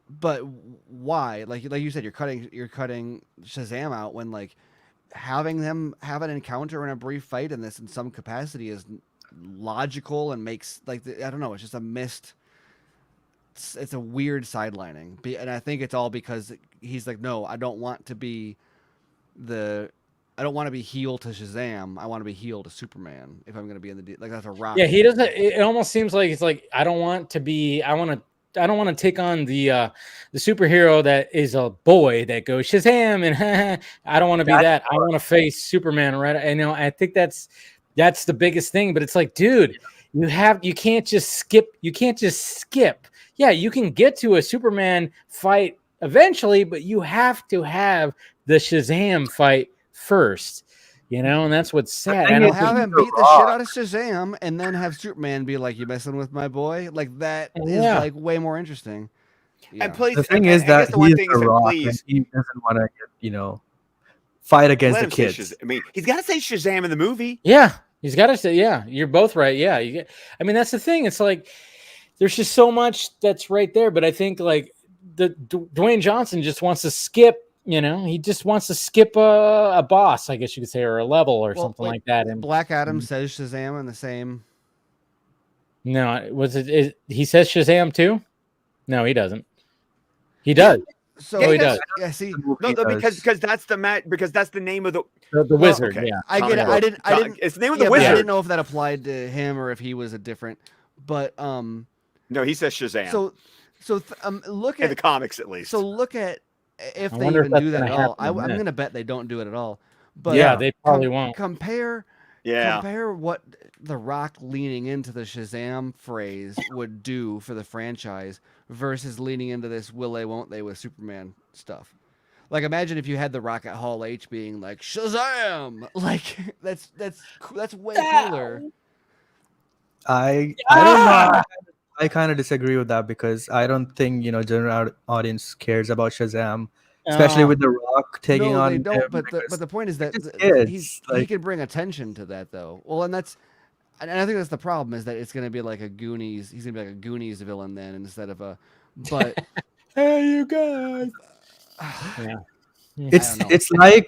S7: But why? Like you said, you're cutting Shazam out when like having them have an encounter and a brief fight in this in some capacity is logical and makes like I don't know. It's just a missed. It's a weird sidelining, and I think it's all because he's like, no, I don't want to be heel to Shazam. I want to be heel to Superman if I'm going to be in the like that's a Rock.
S6: Yeah, he doesn't. It almost seems like it's like I don't want to take on the superhero that is a boy that goes Shazam and I don't want to be that. I want to face Superman, right? I think that's the biggest thing. But it's like, dude, you can't just skip. Yeah, you can get to a Superman fight eventually, but you have to have the Shazam fight first. And that's what's sad.
S7: I don't have him beat the shit out of Shazam and then have Superman be like, "You messing with my boy?" Like that is like way more interesting.
S3: Yeah. And please,
S8: the thing is that he's the Rock, and he doesn't want to fight against the kids.
S3: I mean, he's got to say Shazam in the movie.
S6: Yeah, he's got to say. Yeah, you're both right. Yeah, I mean, that's the thing. It's like there's just so much that's right there, but I think like the Dwayne Johnson just wants to skip. He just wants to skip a boss, I guess you could say, or a level or something like that. And
S7: Black Adam says Shazam in the same.
S6: No, he says Shazam too? No, he doesn't. He does.
S7: So
S6: he does.
S7: Yeah, see,
S3: no, because that's the name of the
S6: wizard.
S3: Okay.
S6: Yeah,
S7: I get it. I didn't.
S3: It's the name of the wizard.
S7: I didn't know if that applied to him or if he was a different. But
S3: no, he says Shazam.
S7: So look at
S3: in the comics at least.
S7: So look at. If they even do that at all, I'm going to bet they don't do it at all. But
S6: yeah, they probably won't.
S7: Compare what The Rock leaning into the Shazam phrase would do for the franchise versus leaning into this will they, won't they with Superman stuff. Like, imagine if you had The Rock at Hall H being like, Shazam! Like, that's way cooler.
S8: I don't know. I kind of disagree with that because I don't think general audience cares about Shazam, especially with The Rock taking on.
S7: They don't. But the point is that he can bring attention to that though. Well, and I think that's the problem is that it's going to be like a Goonies. He's going to be like a Goonies villain then instead of a. But
S6: hey, you guys. Yeah.
S8: It's like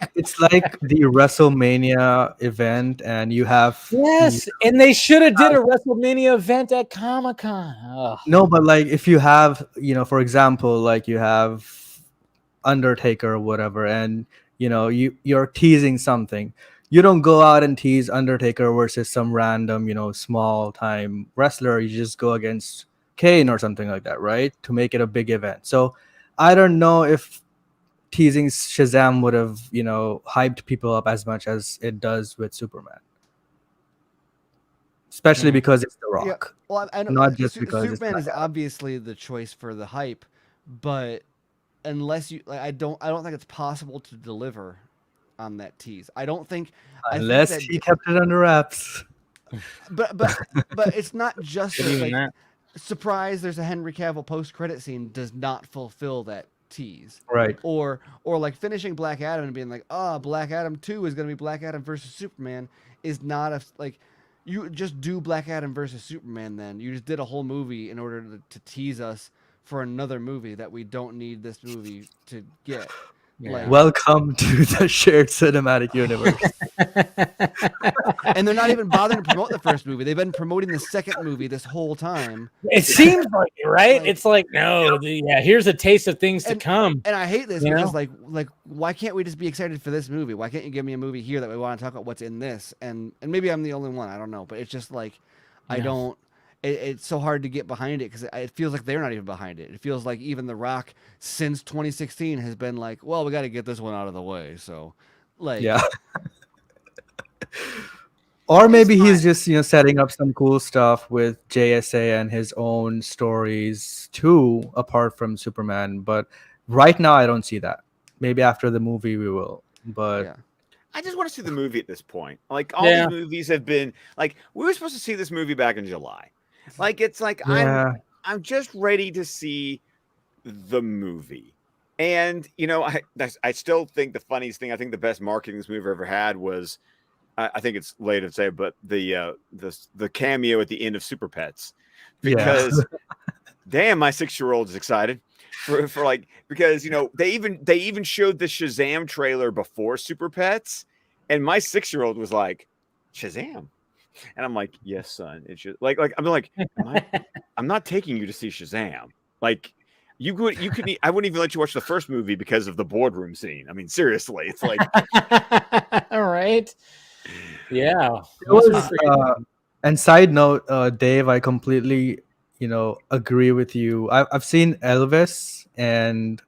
S8: the WrestleMania event, and you have
S6: and they should have did a WrestleMania event at Comic-Con.
S8: No, but like if you have, for example, like you have Undertaker or whatever, and you're teasing something. You don't go out and tease Undertaker versus some random, small time wrestler. You just go against Kane or something like that, right? To make it a big event. So I don't know if teasing Shazam would have, hyped people up as much as it does with Superman. especially
S6: Mhm.
S8: because it's The
S7: Yeah.
S8: Rock,
S7: Well, I know
S8: not just because it's
S7: Superman
S8: Black
S7: is
S8: Adam.
S7: obviously the choice for the hype, but unless you like, I don't think it's possible to deliver on that tease. I think
S8: Unless
S7: that
S8: he kept it under wraps.
S7: but but but it's not just
S6: But
S7: that,
S6: even
S7: like,
S6: that,
S7: surprise there's a Henry Cavill post credit scene does not fulfill that tease.
S8: Right.
S7: Or like finishing Black Adam and being like, "Oh, Black Adam 2 is going to be Black Adam versus Superman" is not a like you just do Black Adam versus Superman then. You just did a whole movie in order to tease us for another movie that we don't need this movie to get.
S6: yeah.
S8: Welcome to the shared cinematic universe.
S7: And they're not even bothering to promote the first movie. They've been promoting the second movie this whole time.
S6: It seems like it, right?
S7: Like-
S6: It's like no, yeah. Here's a taste of things to come.
S7: And I hate this
S6: You
S7: because
S6: know?
S7: like why can't we just be excited for this movie? Why can't you give me a movie here that we want to talk about what's in this? And maybe I'm the only one. I don't know, but it's just like I
S6: Yeah.
S7: don't. It's so hard to get behind it because it feels like they're not even behind it. It feels like even The Rock since 2016 has been like, well, we got to get this one out of the way. So, like,
S8: Yeah. Or maybe he's just, setting up some cool stuff with JSA and his own stories too, apart from Superman. But right now, I don't see that. Maybe after the movie, we will. But
S7: yeah.
S3: I just want to see the movie at this point. Like all
S6: Yeah.
S3: these movies have been like we were supposed to see this movie back in July. Like it's like
S8: yeah,
S3: I'm just ready to see the movie. And I still think the funniest thing, I think the best marketing this movie ever had was I think it's late to say, but the cameo at the end of Super Pets.
S8: yeah,
S3: Because damn, my 6-year-old is excited for like because they even showed the Shazam trailer before Super Pets, and my 6-year-old was like, Shazam. And I'm like, yes, son. It's just like I'm not taking you to see Shazam. Like you could I wouldn't even let you watch the first movie because of the boardroom scene. I mean, seriously, it's like
S6: All right. Yeah.
S8: it was. And side note, Dave, I completely, agree with you. I've seen Elvis, and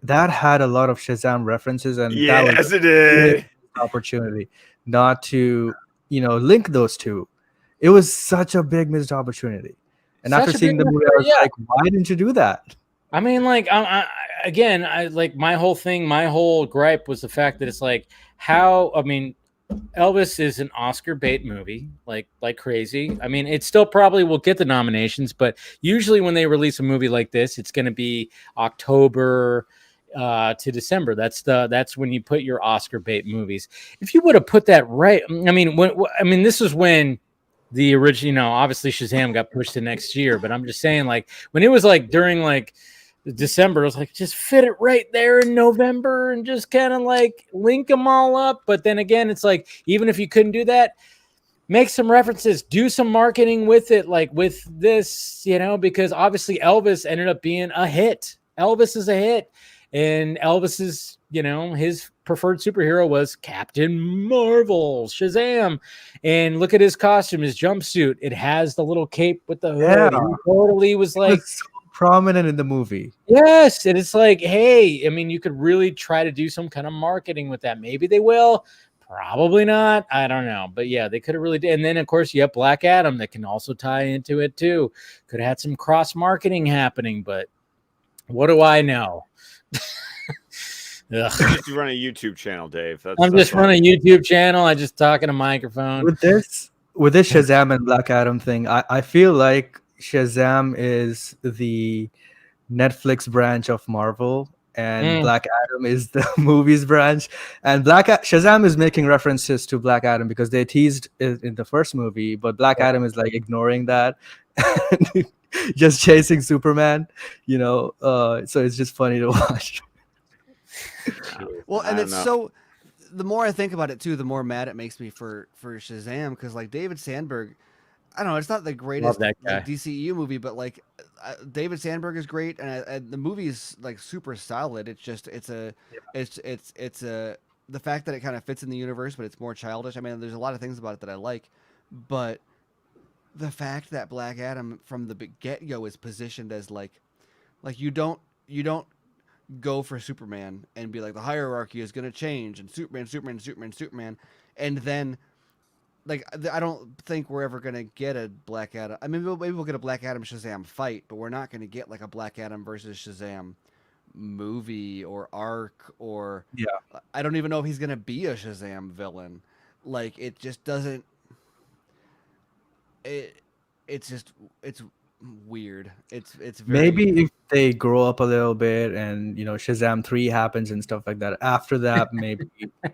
S8: that had a lot of Shazam references, and that was
S3: yes,
S8: a
S3: it did.
S8: opportunity not to, link those two. It was such a big missed opportunity. And
S6: Such
S8: after
S6: a
S8: seeing
S6: big
S8: the movie, I was
S6: yeah.
S8: like, why didn't you do that?
S6: I mean, like, again, I like my whole gripe was the fact that it's like how, I mean, Elvis is an Oscar bait movie, like crazy. I mean, it still probably will get the nominations, but usually when they release a movie like this, it's going to be October to December. That's when you put your Oscar bait movies. If you would have put that right, I mean, this is when the original, obviously Shazam got pushed to next year, but I'm just saying, like, when it was like during like December, it was like just fit it right there in November and just kind of like link them all up. But then again, it's like even if you couldn't do that, make some references, do some marketing with it, like with this, because obviously Elvis ended up being a hit. Elvis is a hit, and Elvis is, his preferred superhero was Captain Marvel, Shazam. And look at his costume, his jumpsuit. It has the little cape with the hood.
S8: Yeah.
S6: He totally was
S8: It
S6: like
S8: was so prominent in the movie.
S6: yes, and it's like, hey, I mean, you could really try to do some kind of marketing with that. Maybe they will, probably not. I don't know, but yeah, they could have really did. And then of course you have Black Adam that can also tie into it too. Could have had some cross marketing happening, but what do I know? Ugh.
S3: Just run a YouTube channel, Dave.
S6: I'm just running a YouTube channel. I just talk in a microphone.
S8: With this Shazam and Black Adam thing, I feel like Shazam is the Netflix branch of Marvel, and Black Adam is the movies branch. And Shazam is making references to Black Adam because they teased it in the first movie, but Black Adam is like ignoring that, just chasing Superman. So it's just funny to watch.
S7: Well, and
S3: I
S7: it's
S3: don't know.
S7: so. The more I think about it too, the more mad it makes me for Shazam because like David Sandberg, I don't know, it's not the greatest
S6: that guy.
S7: like, DCEU movie, but like David Sandberg is great, and the movie is like super solid. It's just it's a the fact that it kind of fits in the universe, but it's more childish. I mean, there's a lot of things about it that I like, but the fact that Black Adam from the get-go is positioned as like you don't go for Superman and be like the hierarchy is going to change and Superman, and then I don't think we're ever gonna get a Black Adam. I mean, maybe we'll get a Black Adam Shazam fight, but we're not gonna get like a Black Adam versus Shazam movie or arc, or
S8: Yeah.
S7: I don't even know if he's gonna be a Shazam villain. Like it just doesn't. It's just it's weird. It's very
S8: Maybe if they grow up a little bit and Shazam 3 happens and stuff like that, after that maybe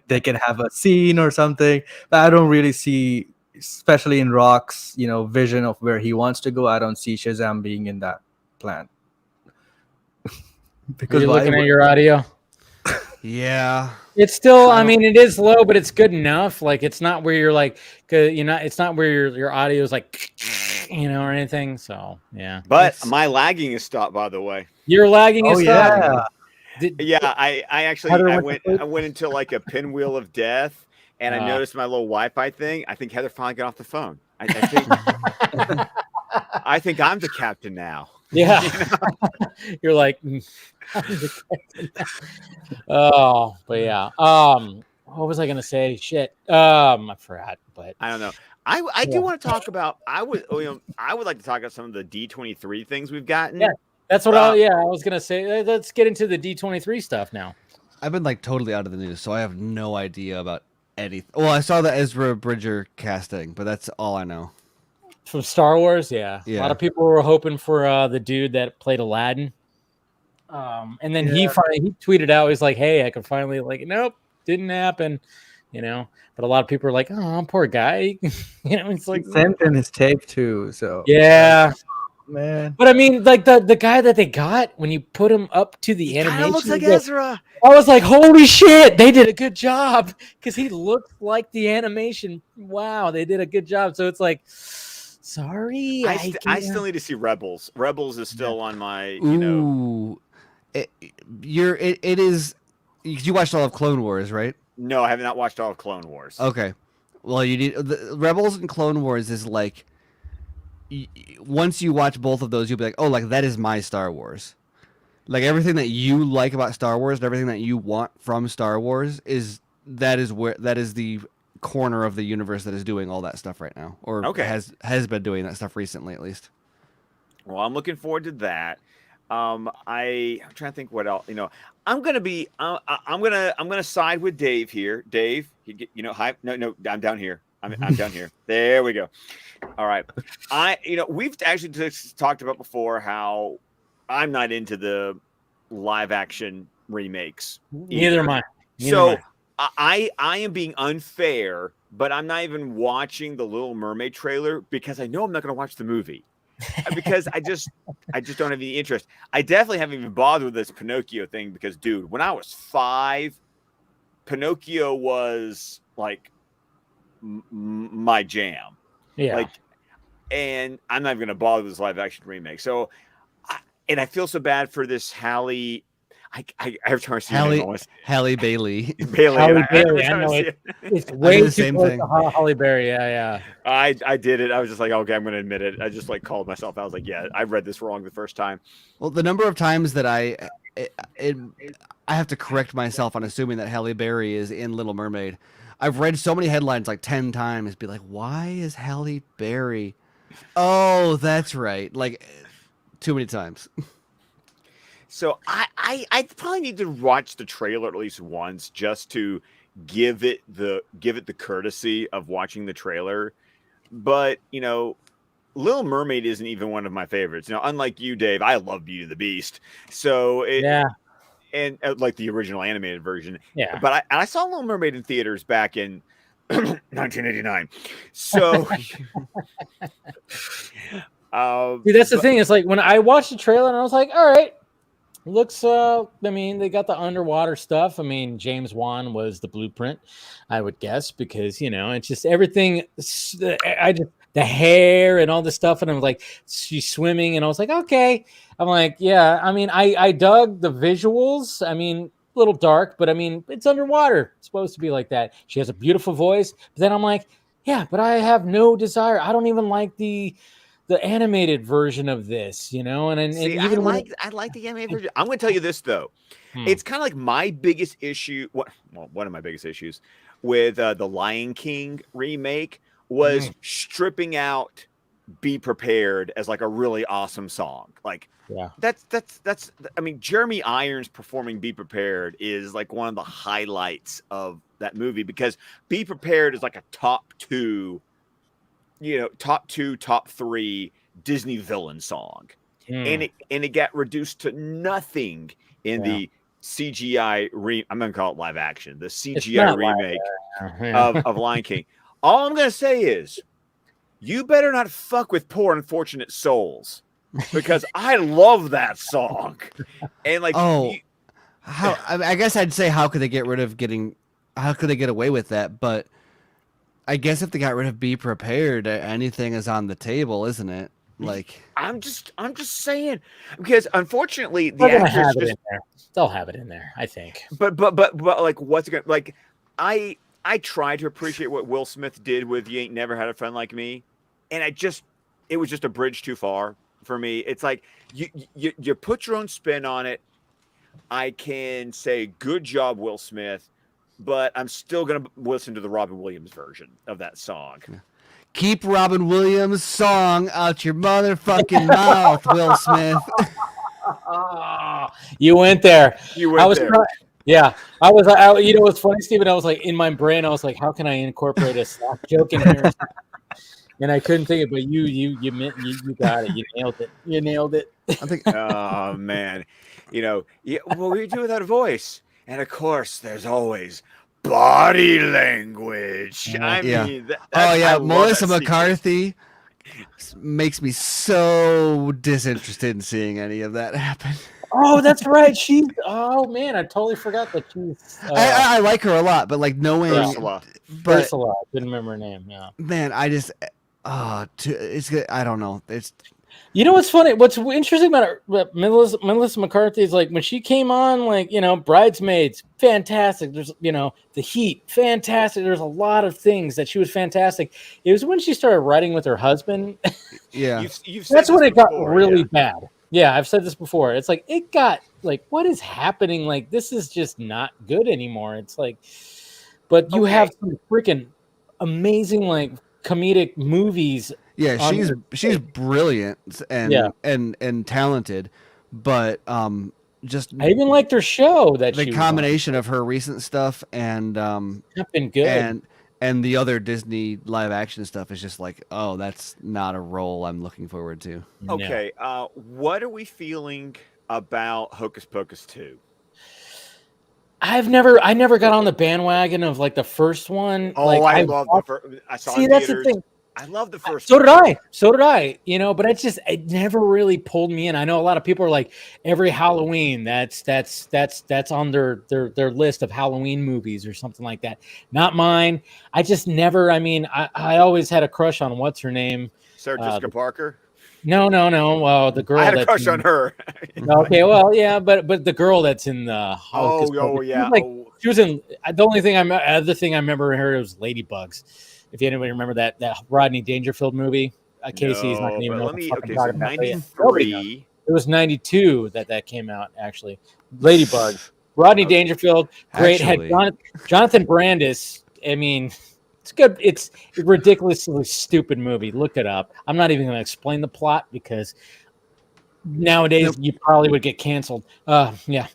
S8: they can have a scene or something. But I don't really see, especially in Rock's vision of where he wants to go, I don't see Shazam being in that plan.
S6: Are
S8: Because
S6: you
S8: why
S6: looking at
S8: would-
S6: your audio?
S7: yeah.
S6: It's still, I mean, it is low, but it's good enough. Like it's not where you're like, it's not where your audio is like, or anything. So yeah.
S3: But my lagging is stopped, by the way.
S6: You're lagging
S8: Oh
S6: as stuff.
S8: yeah.
S3: Yeah, I actually
S6: Heather
S3: I
S6: went to
S3: went
S6: sleep?
S3: I went into like a pinwheel of death, and I noticed my little Wi-Fi thing. I think Heather finally got off the phone. I think I think I'm the captain now.
S6: Yeah. You're like, oh, but yeah. What was I gonna say? Shit. I forgot. But
S3: I don't know. I do want to talk about. I would like to talk about some of the D23 things we've gotten.
S6: Yeah. That's what I was gonna say. Let's get into the D23 stuff now.
S7: I've been like totally out of the news, so I have no idea about anything. Well, I saw the Ezra Bridger casting, but that's all I know.
S6: From Star Wars, yeah. A lot of people were hoping for the dude that played Aladdin. And then he tweeted out, he's like, "Hey, I can finally nope, didn't happen." But a lot of people are like, "Oh, poor guy." It's like
S8: He sent in his tape too, so
S6: yeah.
S8: man.
S6: But I mean, like the guy that they got, when you put him up to the animation,
S3: looks like Ezra.
S6: I was like, "Holy shit, they did a good job!" Because he looked like the animation. Wow, they did a good job. So it's like, sorry,
S3: I still need to see Rebels. Rebels is still on my
S7: Ooh, it is. You watched all of Clone Wars, right?
S3: No, I have not watched all of Clone Wars.
S7: Okay. Well, you need the Rebels and Clone Wars is like. Once you watch both of those, you'll be like, "Oh, like that is my Star Wars." Like everything that you like about Star Wars and everything that you want from Star Wars is the corner of the universe that is doing all that stuff right now, or has been doing that stuff recently, at least.
S3: Well, I'm looking forward to that. I'm trying to think what else. I'm gonna side with Dave here. Dave, hi. No, I'm down here. I'm down here. There we go. All right. We've actually just talked about before how I'm not into the live action remakes.
S6: Neither am I.
S3: I am being unfair, but I'm not even watching the Little Mermaid trailer because I know I'm not going to watch the movie because I just don't have any interest. I definitely haven't even bothered with this Pinocchio thing because, dude, when I was 5, Pinocchio was like my jam.
S6: Yeah.
S3: And I'm not even going to bother with this live action remake. So, I feel so bad for this Halle. I have to see
S7: Halle Bailey.
S6: Halle Bailey. I know it's way too
S7: same
S6: close
S7: thing.
S6: to Halle Berry. Yeah.
S3: I did it. I was just like, okay, I'm going to admit it. I just called myself. I was like, yeah, I read this wrong the first time.
S7: Well, the number of times that I have to correct myself on assuming that Halle Berry is in Little Mermaid. I've read so many headlines like 10 times, be like, why is Halle Berry? Oh, that's right. Like too many times.
S3: So I probably need to watch the trailer at least once just to give it the courtesy of watching the trailer. But Little Mermaid isn't even one of my favorites. Unlike you, Dave, I love Beauty and the Beast. So and like the original animated version.
S6: Yeah.
S3: But I saw Little Mermaid in theaters back in 1989. So
S6: Dude, that's the thing. It's like when I watched the trailer and I was like, all right, looks I mean, they got the underwater stuff. I mean, James Wan was the blueprint, I would guess, because it's just everything. The hair and all this stuff, and I'm like, she's swimming, and I was like, okay. I'm like, yeah. I mean, I dug the visuals. I mean, a little dark, but I mean, it's underwater. It's supposed to be like that. She has a beautiful voice, but then I'm like, yeah, but I have no desire. I don't even like the animated version of this, and even
S3: I like the animated version. I'm going to tell you this though, it's kind of like my biggest issue. One of my biggest issues with the Lion King remake was stripping out Be Prepared as like a really awesome song. Like,
S6: Yeah.
S3: that's I mean, Jeremy Irons performing Be Prepared is like one of the highlights of that movie, because Be Prepared is like a top 3 Disney villain song. And it got reduced to nothing in the CGI I'm gonna call it live action, the CGI remake of Lion King. All I'm gonna say is, you better not fuck with Poor Unfortunate Souls, because I love that song. And like,
S7: I guess I'd say, how could they get away with that? But I guess if they got rid of Be Prepared, anything is on the table, isn't it? Like,
S3: I'm just saying, because unfortunately the actors just,
S6: they'll have it in there, I think.
S3: But like, what's it gonna, like, I try to appreciate what Will Smith did with You Ain't Never Had a Friend Like Me, and it was just a bridge too far for me. It's like, you put your own spin on it. I can say good job, Will Smith, but I'm still gonna listen to the Robin Williams version of that song.
S7: keep Robin Williams' song out your motherfucking mouth, Will Smith.
S6: You went there.
S3: I was there.
S6: Yeah, you know what's funny, Steven? I was like, in my brain, I was like, how can I incorporate a slap joke in here? And I couldn't think of it, but you got it. You nailed it.
S7: I think.
S3: Oh man, what do you do without a voice? And of course, there's always body language. I mean,
S7: Melissa McCarthy makes me so disinterested in seeing any of that happen.
S6: Oh, that's right. Oh man, I totally forgot that she's.
S7: I like her a lot, but like knowing
S3: Ursula.
S6: Ursula, didn't remember her name. Yeah.
S7: Man, I just. It's good. I don't know. It's.
S6: You know what's funny? What's interesting about Melissa McCarthy is, like, when she came on, like, Bridesmaids, fantastic. There's, The Heat, fantastic. There's a lot of things that she was fantastic. It was when she started writing with her husband.
S7: Yeah.
S6: That's when it got really bad. Yeah, I've said this before. It's like, it got, like, what is happening? Like, this is just not good anymore. It's like, but you have some freaking amazing, like, comedic movies.
S7: Yeah, she's brilliant and talented, but just
S6: I even liked her show that
S7: the combination of her recent stuff and
S6: been good,
S7: and the other Disney live action stuff is just like, oh, that's not a role I'm looking forward to.
S3: Okay, what are we feeling about Hocus Pocus 2?
S6: I never got on the bandwagon of, like, the first one.
S3: Oh,
S6: like,
S3: I love the first. I saw it in
S6: that's
S3: theaters.
S6: the thing.
S3: I love the first.
S6: So did I. But it never really pulled me in. I know a lot of people are like, every Halloween, that's on their list of Halloween movies or something like that. Not mine. I just never. I mean, I always had a crush on what's her name,
S3: Sarah Jessica Parker.
S6: No. The girl.
S3: I had a crush on her.
S6: Okay, well, yeah, but the girl that's in the.
S3: Yeah.
S6: She was in. The other thing I remember her was Ladybugs. If anybody remember that Rodney Dangerfield movie, Casey's not going to even know what the fuck I'm talking about.
S3: 93.
S6: It was 92 that came out, actually. Ladybug. Rodney Dangerfield, great. Had Jonathan Brandis. I mean, it's good. It's a ridiculously stupid movie. Look it up. I'm not even going to explain the plot because nowadays you probably would get canceled. Yeah.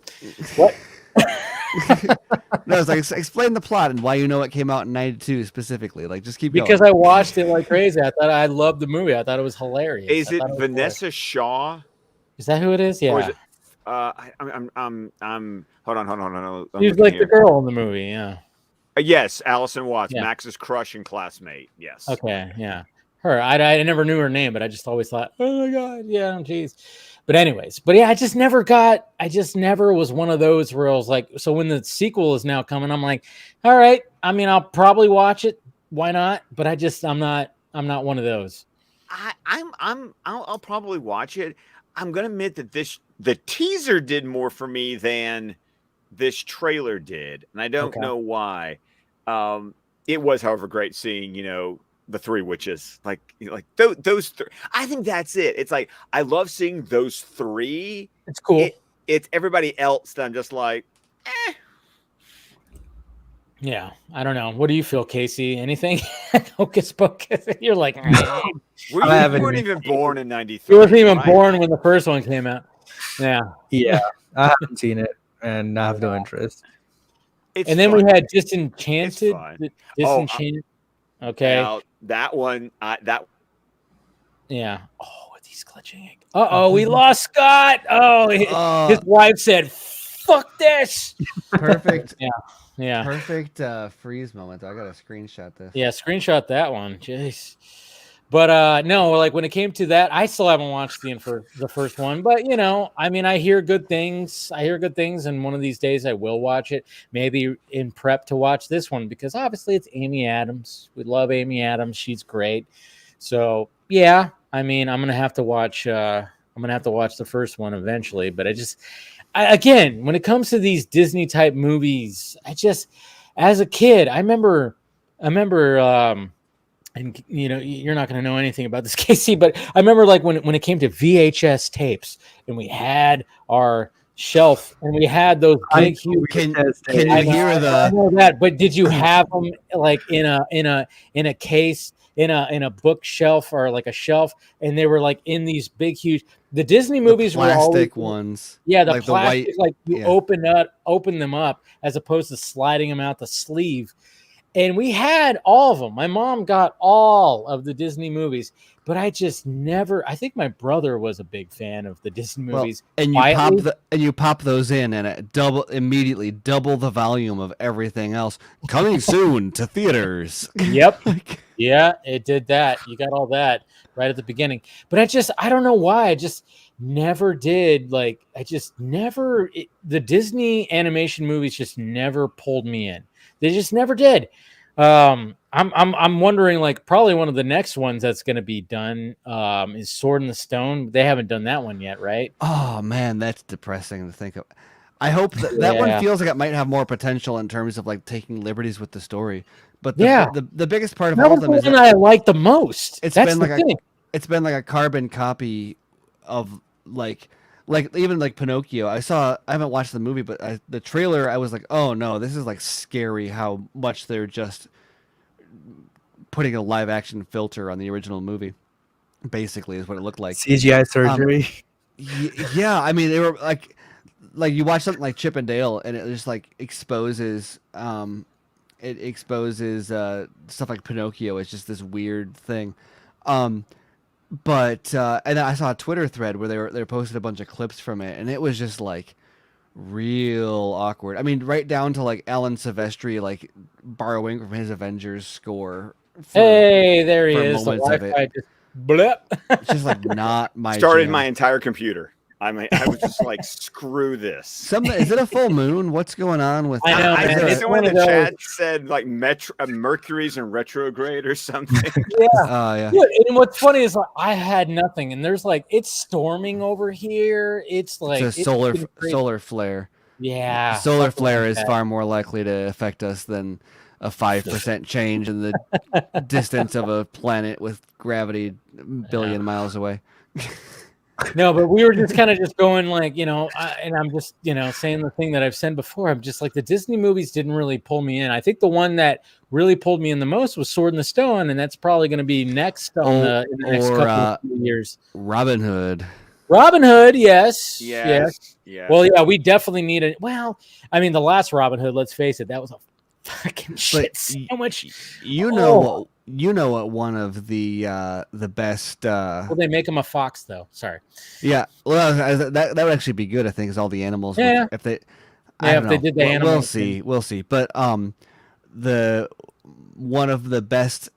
S6: What?
S7: No, it's like, explain the plot and why it came out in 92 specifically. Like, just keep going.
S6: Because I watched it like crazy. I loved the movie. I thought it was hilarious.
S3: Is it Vanessa Shaw?
S6: Is that who it is? Yeah.
S3: Or is it, I'm hold on.
S6: She was like the girl in the movie. Yeah.
S3: Yes, Allison Watts,
S6: Yeah.
S3: Max's crush and classmate. Yes.
S6: Okay. Yeah. Her. I never knew her name, but I just always thought, oh my god, yeah, geez. But anyways, I just never was one of those where I was like, so when the sequel is now coming, I'm like, all right. I mean, I'll probably watch it. Why not? But I'm not one of those.
S3: I'll probably watch it. I'm gonna admit that the teaser did more for me than this trailer did, and I don't know why. It was, however, great seeing the three witches, like those three. I think that's it. It's like, I love seeing those three.
S6: It's cool.
S3: It's everybody else that I'm just like,
S6: Yeah, I don't know. What do you feel, Casey? Anything? Hocus pocus. You're like,
S3: You
S8: haven't
S3: weren't
S8: even
S3: even
S8: seen
S3: born
S8: it.
S3: in '93.
S6: you wasn't even
S3: right?
S6: born when the first one came out. Yeah.
S8: Yeah, I haven't seen it, and I have no interest.
S3: It's
S6: And then
S3: fun.
S6: we had
S3: It's
S6: Disenchanted.
S3: fun.
S6: Disenchanted. Okay.
S3: Now that one, that
S6: Yeah. Oh, he's glitching. Uh-oh, we lost Scott. Oh, his wife said, "Fuck this."
S7: Perfect.
S6: Yeah.
S7: Perfect freeze moment. I gotta screenshot this.
S6: Yeah, screenshot that one. Jeez. But no, like when it came to that, I still haven't watched the first one. But you know, I mean, I hear good things. And one of these days I will watch it. Maybe in prep to watch this one because obviously it's Amy Adams. We love Amy Adams. She's great. So yeah, I mean, I'm gonna have to watch the first one eventually. But again, when it comes to these Disney type movies, as a kid, I remember and you know, you're not going to know anything about this, Casey, but I remember like when it came to VHS tapes and we had our shelf and we had those big huge.
S7: Can
S6: I
S7: you hear
S6: I
S7: the?
S6: know that, but did you have them like in a case in a bookshelf or like a shelf, and they were like in these big huge. The Disney movies
S7: the
S6: were always,
S7: plastic ones.
S6: yeah, the
S7: like
S6: plastic,
S7: the white.
S6: like you
S7: Yeah.
S6: open them up as opposed to sliding them out the sleeve. And we had all of them. My mom got all of the Disney movies, but I just never. I think my brother was a big fan of the Disney movies.
S7: And
S6: quietly.
S7: you pop those in, and it immediately double the volume of everything else. Coming soon to theaters.
S6: Yep. Yeah, it did that. You got all that right at the beginning. But I don't know why. I just never did. Like, the Disney animation movies just never pulled me in. They just never did. I'm wondering, like, probably one of the next ones that's going to be done is Sword in the Stone. They haven't done that one yet, right?
S7: Oh man, that's depressing to think of. I hope that one feels like it might have more potential in terms of like taking liberties with the story. But the biggest part of
S6: That
S7: all
S6: was
S7: of them
S6: the
S7: is
S6: one
S7: that
S6: I like the most.
S7: it's
S6: That's
S7: been
S6: the
S7: like
S6: thing.
S7: it's been like a carbon copy of like even like Pinocchio. I haven't watched the movie, but the trailer I was like, oh no, this is like scary how much they're just putting a live action filter on the original movie. Basically, is what it looked like.
S8: CGI surgery.
S7: Yeah, I mean they were like you watch something like Chip and Dale, and it just like exposes stuff like Pinocchio. It's just this weird thing. But and I saw a Twitter thread where they posted a bunch of clips from it, and it was just like real awkward. I mean, right down to like Alan Silvestri like borrowing from his Avengers score.
S6: Hey, there he
S7: for
S6: is. The
S7: moments of
S6: Wi-Fi
S7: it.
S6: just blip.
S7: It's just like not my
S3: started
S7: jam.
S3: my entire computer. I was just like, screw this.
S7: Is it a full moon? What's going on with?
S6: I know,
S3: I
S6: man.
S3: think
S6: It's
S3: someone
S6: one
S3: in
S6: of
S3: the
S6: those.
S3: chat said like Mercury's in retrograde or something.
S6: Yeah.
S7: Yeah.
S6: Yeah, and what's funny is like, I had nothing, and there's like it's storming over here. It's like
S7: It's a solar flare.
S6: Yeah,
S7: Solar
S6: something
S7: flare
S6: like
S7: is
S6: that.
S7: far more likely to affect us than a 5% change in the distance of a planet with gravity a billion miles away.
S6: No, but we were just kind of just going like, and I'm just, saying the thing that I've said before. I'm just like, the Disney movies didn't really pull me in. I think the one that really pulled me in the most was Sword in the Stone, and that's probably going to be next in the next couple of years.
S7: Robin Hood.
S6: Robin Hood, yes.
S3: Yeah.
S6: Well, yeah, we definitely need it. Well, I mean, the last Robin Hood, let's face it, that was a fucking shit sandwich.
S7: You know what one of the best
S6: Well, they make him a fox though. Sorry.
S7: Yeah. Well, that would actually be good, I think, is all the animals.
S6: Yeah.
S7: If they
S6: did the animals.
S7: We'll see. But the one of the best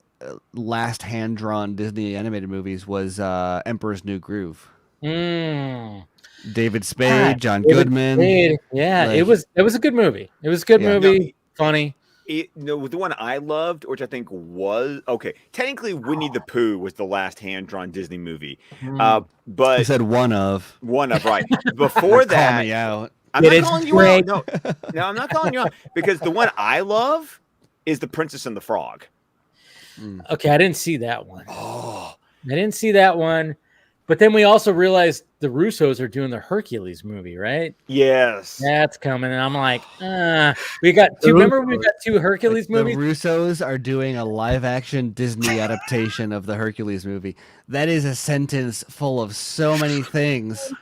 S7: last hand drawn Disney animated movies was Emperor's New Groove. David Spade, John Goodman.
S6: Spade. Yeah, it was a good movie. It was a good movie. Funny.
S3: The one I loved, which I think was okay. Technically, Winnie the Pooh was the last hand-drawn Disney movie, but
S7: I said one of
S3: right before that.
S7: Call me out.
S3: I'm not calling you out. No, I'm not calling you out because the one I love is The Princess and the Frog.
S6: Okay, I didn't see that one.
S3: Oh,
S6: I didn't see that one. But then we also realized the Russos are doing the Hercules movie, right?
S3: Yes.
S6: That's coming, and I'm like, we got two. Remember, we got two Hercules
S7: The
S6: movies.
S7: Russos are doing a live-action Disney adaptation of the Hercules movie. That is a sentence full of so many things.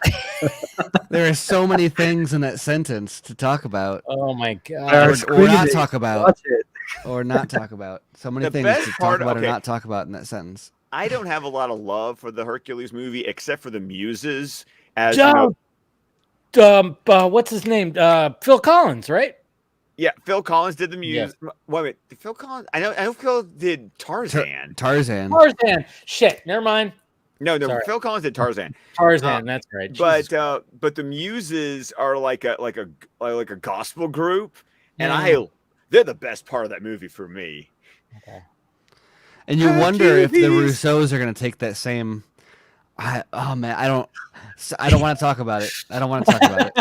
S7: There are so many things in that sentence to talk about.
S6: Oh my god!
S7: Or not talk about.
S8: Watch it.
S7: Or not talk about. So many
S3: The
S7: things
S3: best
S7: to talk
S3: part-
S7: about or
S3: okay.
S7: not talk about in that sentence.
S3: I don't have a lot of love for the Hercules movie, except for the muses. As you know,
S6: What's his name? Phil Collins, right?
S3: yeah, Phil Collins did the
S6: Yes.
S3: muse. Wait a minute, did Phil Collins? I know Phil did Tarzan.
S7: Tarzan.
S6: Tarzan. Shit, never mind.
S3: No,
S6: Sorry.
S3: Phil Collins did Tarzan.
S6: Tarzan. That's right. Jesus
S3: But the muses are like a gospel group, and
S6: Yeah.
S3: they're the best part of that movie for me.
S6: Okay.
S7: And you wonder if the
S3: Hercules.
S7: Russos are going to take that same. Oh man, I don't want to talk about it. I don't want to talk about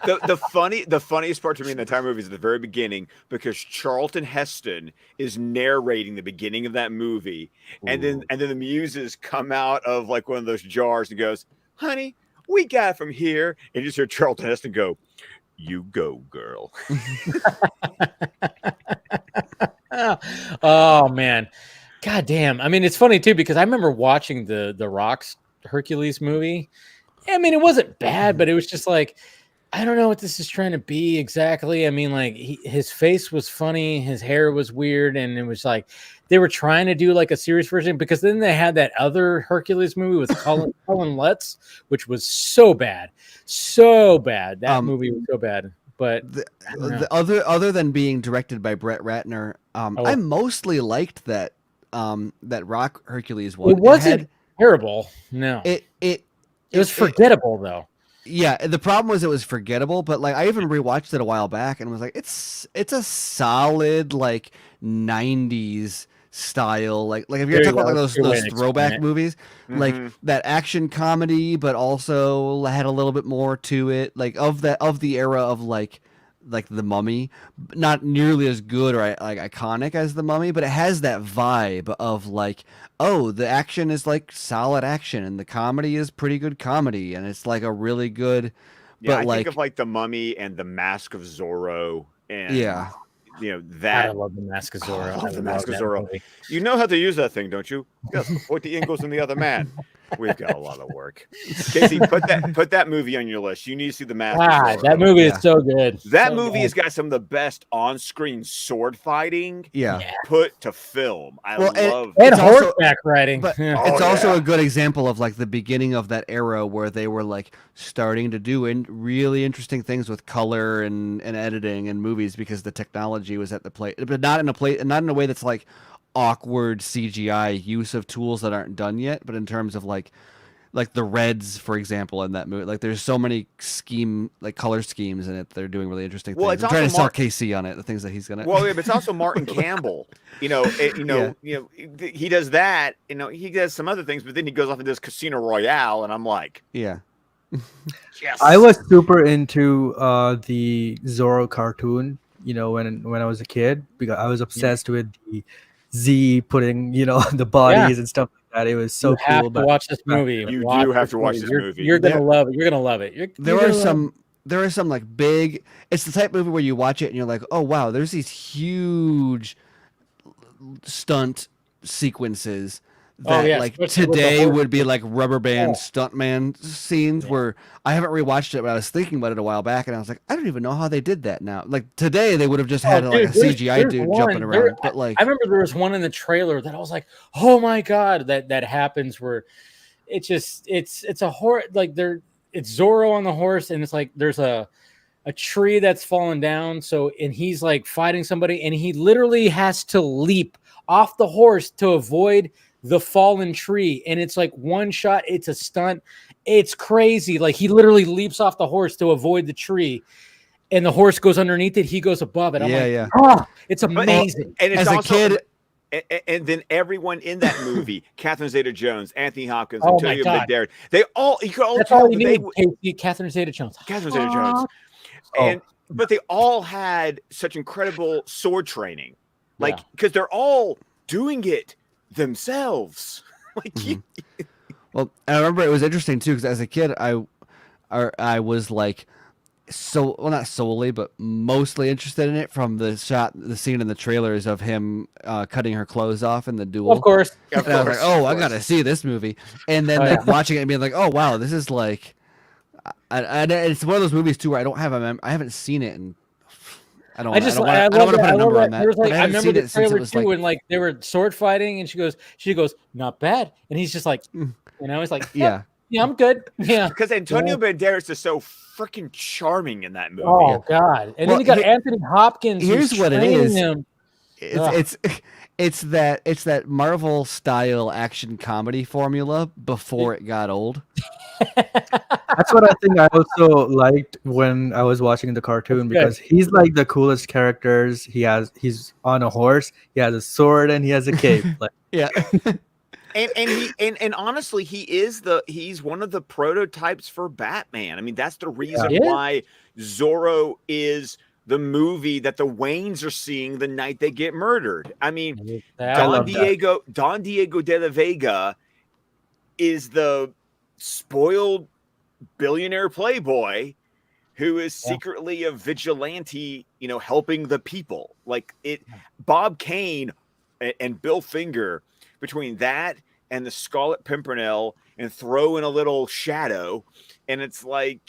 S7: it.
S3: The funniest part to me in the entire movie is at the very beginning, because Charlton Heston is narrating the beginning of that movie, and then the muses come out of like one of those jars and goes, "Honey, we got it from here," and you just hear Charlton Heston go, "You go, girl."
S6: Oh man, god damn! I mean, it's funny too because I remember watching the Rock's Hercules movie. I mean, it wasn't bad, but it was just like, I don't know what this is trying to be exactly. I mean, like his face was funny, his hair was weird, and it was like they were trying to do like a serious version, because then they had that other Hercules movie with Colin Lutz, which was so bad. That movie was so bad. But
S7: the other than being directed by Brett Ratner, I mostly liked that that Rock Hercules one.
S6: It wasn't terrible. No,
S7: it
S6: was forgettable though.
S7: Yeah, the problem was it was forgettable, but like I even rewatched it a while back and was like, it's a solid like 90s style, like if you're talking about like those throwback movies, like that action comedy, but also had a little bit more to it, like of the era of like the Mummy, not nearly as good or like iconic as the Mummy, but it has that vibe of like, oh, the action is like solid action and the comedy is pretty good comedy, and it's like a really good.
S3: Yeah,
S7: but
S3: I
S7: like,
S3: think of like the Mummy and the Mask of Zorro, and
S7: yeah,
S3: you know that.
S6: I love the Mask of Zorro.
S3: I love the Mask of Zorro. You know how to use that thing, don't you? Yes. What the ink goes in the other man. We've got a lot of work. Casey, put that movie on your list. You need to see the Mask of Zorro.
S6: That movie is so good.
S3: That movie has got some of the best on-screen sword fighting. Put to film. I love
S6: and horseback riding.
S7: But it's also a good example of like the beginning of that era where they were like starting to do really interesting things with color and editing and movies, because the technology was at the plate, but not in a way that's like awkward CGI use of tools that aren't done yet, but in terms of like the reds, for example, in that movie, like there's so many color schemes in it. They're doing really interesting things.
S3: It's
S7: I'm trying to sell KC on it, the things that he's gonna.
S3: Well, yeah, but it's also Martin Campbell. He does that. He does some other things, but then he goes off and does Casino Royale, and I'm like,
S7: yeah.
S3: Yes.
S8: I was super into the Zorro cartoon, when I was a kid, because I was obsessed with the Z putting, the bodies and stuff like that. It was so cool.
S6: You have to watch this movie.
S3: You do have to watch this movie.
S6: You're gonna love it. You're gonna love it.
S7: There are some like big. It's the type of movie where you watch it and you're like, oh wow, there's these huge stunt sequences that like today would be like rubber band stuntman scenes, where I haven't rewatched it, but I was thinking about it a while back and I was like, I don't even know how they did that now. Like today they would have just had like a CGI dude jumping around. But like,
S6: I remember there was one in the trailer that I was like, oh my god, that happens, where it's a horror, like it's Zorro on the horse, and it's like there's a tree that's fallen down, and he's like fighting somebody, and he literally has to leap off the horse to avoid the fallen tree, and it's like one shot. It's a stunt. It's crazy. Like he literally leaps off the horse to avoid the tree, and the horse goes underneath it. He goes above it. I'm it's amazing.
S3: And it's
S7: as
S3: also,
S7: a kid,
S3: and then everyone in that movie, Catherine Zeta-Jones, Anthony Hopkins,
S6: Oh
S3: Antonio
S6: my God.
S3: Banderas, they all
S6: That's all you need. Catherine Zeta-Jones.
S3: Catherine Zeta-Jones, but they all had such incredible sword training, like because they're all doing it themselves. Like
S7: Well, I remember it was interesting too because as a kid, I was like not solely, but mostly interested in it from the scene in the trailers of him cutting her clothes off in the duel.
S6: Of course.
S3: Of
S7: And I was like,
S3: course,
S7: oh,
S3: of
S7: I
S3: course.
S7: gotta see this movie. And then
S6: Oh,
S7: like
S6: yeah.
S7: watching it and being like, oh wow, this is like, and it's one of those movies too where I don't have I haven't seen it, and I don't
S6: I
S7: want
S6: love
S7: to put
S6: that.
S7: a
S6: I love
S7: number
S6: that.
S7: on that.
S6: There was
S7: But
S6: like,
S7: I
S6: I
S7: haven't
S6: remember
S7: seen
S6: the
S7: it since it
S6: trailer
S7: was
S6: too,
S7: like,
S6: when like they were sword fighting, and she goes, not bad, and he's just like, he's like,
S7: yeah.
S6: yeah, I'm good, yeah.
S3: Because Antonio Banderas is so freaking charming in that movie.
S6: Oh God! And
S7: Well,
S6: then you got Anthony Hopkins.
S7: here's
S6: who's
S7: what it
S6: training
S7: is.
S6: him.
S7: It's that Marvel style action comedy formula before it got old.
S8: That's what I think I also liked when I was watching the cartoon, because he's like the coolest characters. He's on a horse, he has a sword, and he has a cape. Like,
S7: Yeah.
S3: And honestly, he's one of the prototypes for Batman. I mean, that's the reason
S6: Yeah.
S3: why Zorro is the movie that the Waynes are seeing the night they get murdered. I mean, Don Diego de la Vega is the spoiled billionaire playboy who is secretly a vigilante, helping the people. Like Bob Kane and Bill Finger, between that and the Scarlet Pimpernel, and throw in a little Shadow, and it's like,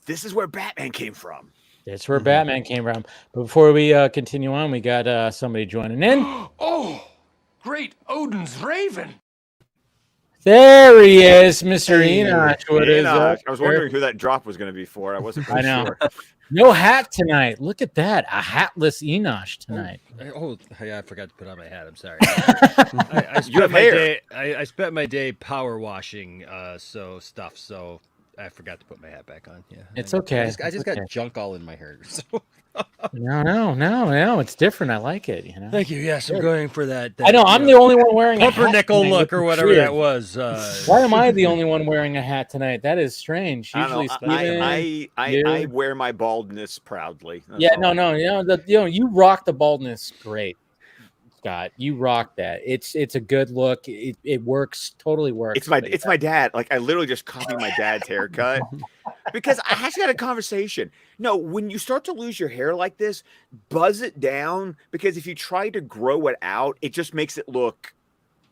S3: this is where Batman came from.
S6: That's where Batman came from. But before we continue on, we got somebody joining in.
S2: Oh, great Odin's Raven.
S6: There he is, Mr. Enoch. What is up?
S3: I was wondering who that drop was going to be for. I wasn't quite sure.
S6: No hat tonight. Look at that. A hatless Enoch tonight.
S9: I forgot to put on my hat. I'm sorry. I spent my day. I spent my day power washing so I forgot to put my hat back on. Yeah,
S6: it's okay.
S9: I just got junk all in my hair. So.
S6: No. It's different. I like it.
S9: Thank you. Yes, I'm going for that.
S6: I know. I'm the only one wearing a hat
S9: pumpernickel
S6: tonight,
S9: look or whatever that was.
S6: Why am I the only one wearing a hat tonight? That is strange. Usually,
S3: I wear my baldness proudly.
S6: That's no. You rock the baldness great, Scott. You rock that. It's a good look. It works. Totally works.
S3: It's my dad. Like, I literally just copied my dad's haircut because I actually had a conversation. No, when you start to lose your hair like this, buzz it down, because if you try to grow it out, it just makes it look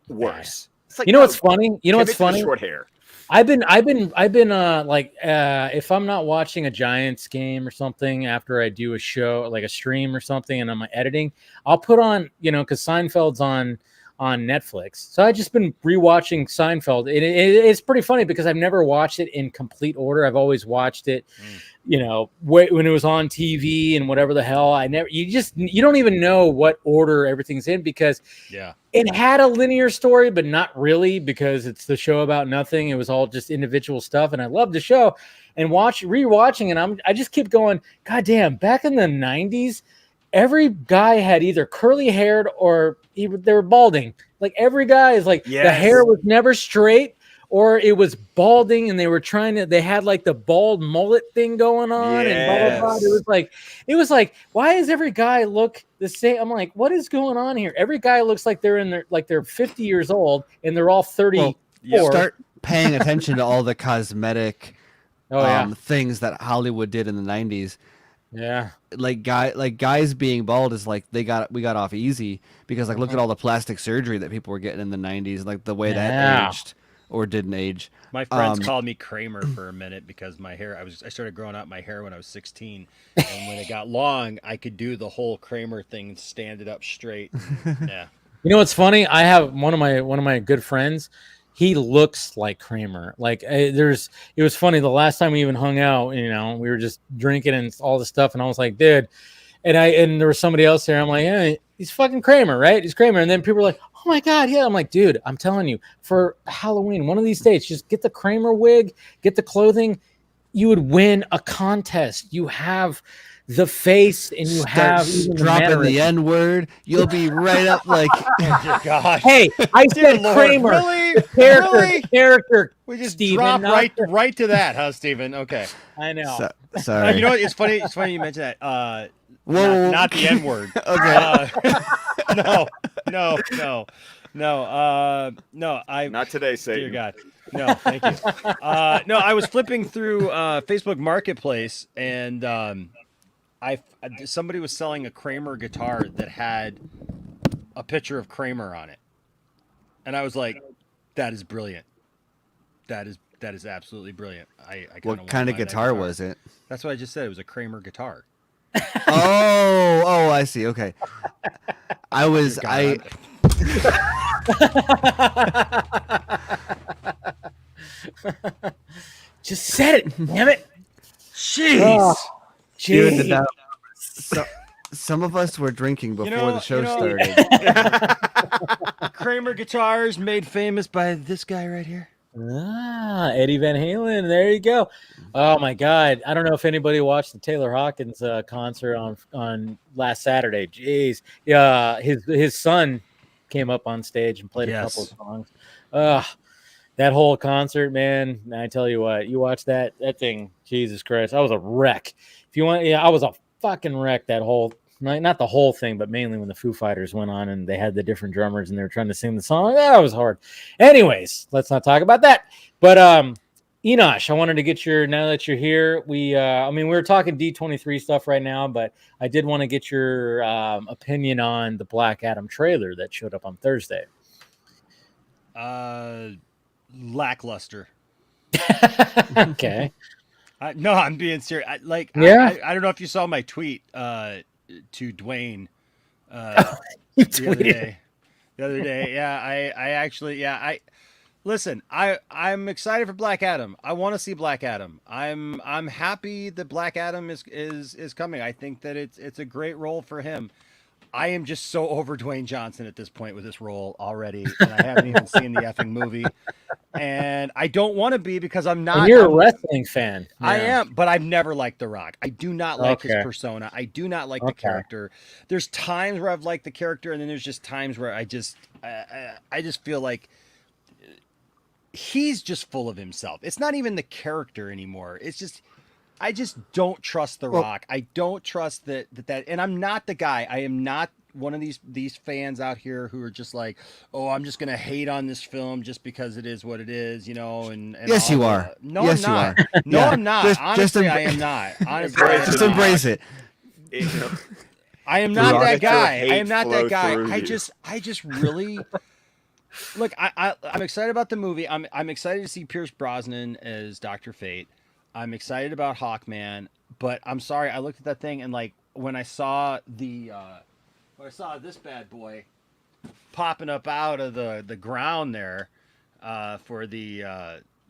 S3: worse. It's like,
S6: what's funny? What's funny?
S3: Short hair.
S6: I've been if I'm not watching a Giants game or something after I do a show, like a stream or something, and I'm editing, I'll put on, because Seinfeld's on Netflix. So I just been rewatching Seinfeld. It's pretty funny because I've never watched it in complete order. I've always watched it, when it was on TV and whatever the hell. You don't even know what order everything's in, because it had a linear story, but not really, because it's the show about nothing. It was all just individual stuff, and I loved the show. And rewatching, and I just keep going, God damn! Back in the '90s, every guy had either curly haired or they were balding. Like, every guy is like, the hair was never straight, or it was balding, and they had like the bald mullet thing going on, and blah, blah, blah. It was like, why does every guy look the same? I'm like, what is going on here? Every guy looks like they're 50 years old, and they're all 34.
S7: Well, start paying attention to all the cosmetic things that Hollywood did in the 90s.
S6: Yeah.
S7: Like guys being bald is like we got off easy, because like look at all the plastic surgery that people were getting in the 90s, like the way that aged or didn't age.
S9: My friends called me Kramer for a minute because my hair, I started growing out my hair when I was 16, and when it got long, I could do the whole Kramer thing, stand it up straight. Yeah.
S6: You know what's funny? I have one of my good friends. He looks like Kramer. Like, it was funny. The last time we even hung out, we were just drinking and all this stuff, and I was like, dude, and there was somebody else there. I'm like, yeah, he's fucking Kramer, right? He's Kramer. And then people were like, oh my God, yeah. I'm like, dude, I'm telling you, for Halloween, one of these days, just get the Kramer wig, get the clothing. You would win a contest. You have the face, and you have even
S7: dropping the N-word. You'll be right up like,
S9: oh gosh.
S6: Hey, I said Kramer.
S9: Really?
S6: Character.
S9: We just
S6: Steven,
S9: drop right to that, huh, Steven? Okay.
S6: I know.
S7: Sorry.
S9: You know what? It's funny. It's funny you mentioned that.
S7: Whoa.
S9: Not the N word.
S7: Okay.
S9: No.
S3: Not today,
S9: Dear
S3: Satan.
S9: God. No, thank you. No, I was flipping through Facebook Marketplace, and somebody was selling a Kramer guitar that had a picture of Kramer on it, and I was like, "That is brilliant. That is absolutely brilliant." I
S7: What kind of guitar was it?
S9: That's what I just said. It was a Kramer guitar.
S7: Oh, I see. Okay.
S6: Just said it, damn it.
S9: Jeez.
S6: Oh,
S8: Even the
S6: jeez.
S8: damn-
S7: Some of us were drinking before
S9: know-
S7: the show
S9: you know-
S7: started.
S9: Kramer guitars made famous by this guy right here.
S6: Eddie Van Halen. There you go. Oh my God! I don't know if anybody watched the Taylor Hawkins concert on last Saturday. Jeez, yeah, his son came up on stage and played a couple of songs. That whole concert, man. I tell you what, you watch that thing. Jesus Christ, I was a wreck. If you want, yeah, I was a fucking wreck. That whole night, not the whole thing, but mainly when the Foo Fighters went on and they had the different drummers and they were trying to sing the song. That was hard. Anyways, let's not talk about that. But Enosh, I wanted to get now that you're here. We were talking D23 stuff right now, but I did want to get your opinion on the Black Adam trailer that showed up on Thursday.
S9: Lackluster.
S6: Okay.
S9: No, I'm being serious. I don't know if you saw my tweet to Dwayne the other day. Yeah, listen. I'm excited for Black Adam. I want to see Black Adam. I'm happy that Black Adam is coming. I think that it's a great role for him. I am just so over Dwayne Johnson at this point with this role already, and I haven't even seen the effing movie. And I don't want to be because I'm not.
S6: And you're a wrestling fan.
S9: I
S6: Yeah.
S9: am, but I've never liked The Rock. I do not like his
S6: Okay.
S9: persona. I do not like the character. There's times where I've liked the character, and then there's just times where I just feel like he's just full of himself. It's not even the character anymore. It's just I just don't trust The Rock. I don't trust that, and I'm not the guy. I am not one of these fans out here who are just like, oh, I'm just gonna hate on this film just because it is what it is, you know. And
S7: Yes, you are.
S9: No,
S7: Yes,
S9: I'm
S7: you
S9: not.
S7: are.
S9: No,
S7: Yeah.
S9: I'm not.
S7: Just
S9: Honestly, I
S7: embrace-
S9: am not. Honestly,
S7: Just embrace it.
S9: I am not that guy. I am
S3: hate
S9: not
S3: flow
S9: that guy.
S3: through
S9: I
S3: you.
S9: just really look. I'm excited about the movie. I'm excited to see Pierce Brosnan as Dr. Fate. I'm excited about Hawkman, but I'm sorry. I looked at that thing and like when I saw this bad boy popping up out of the ground there for the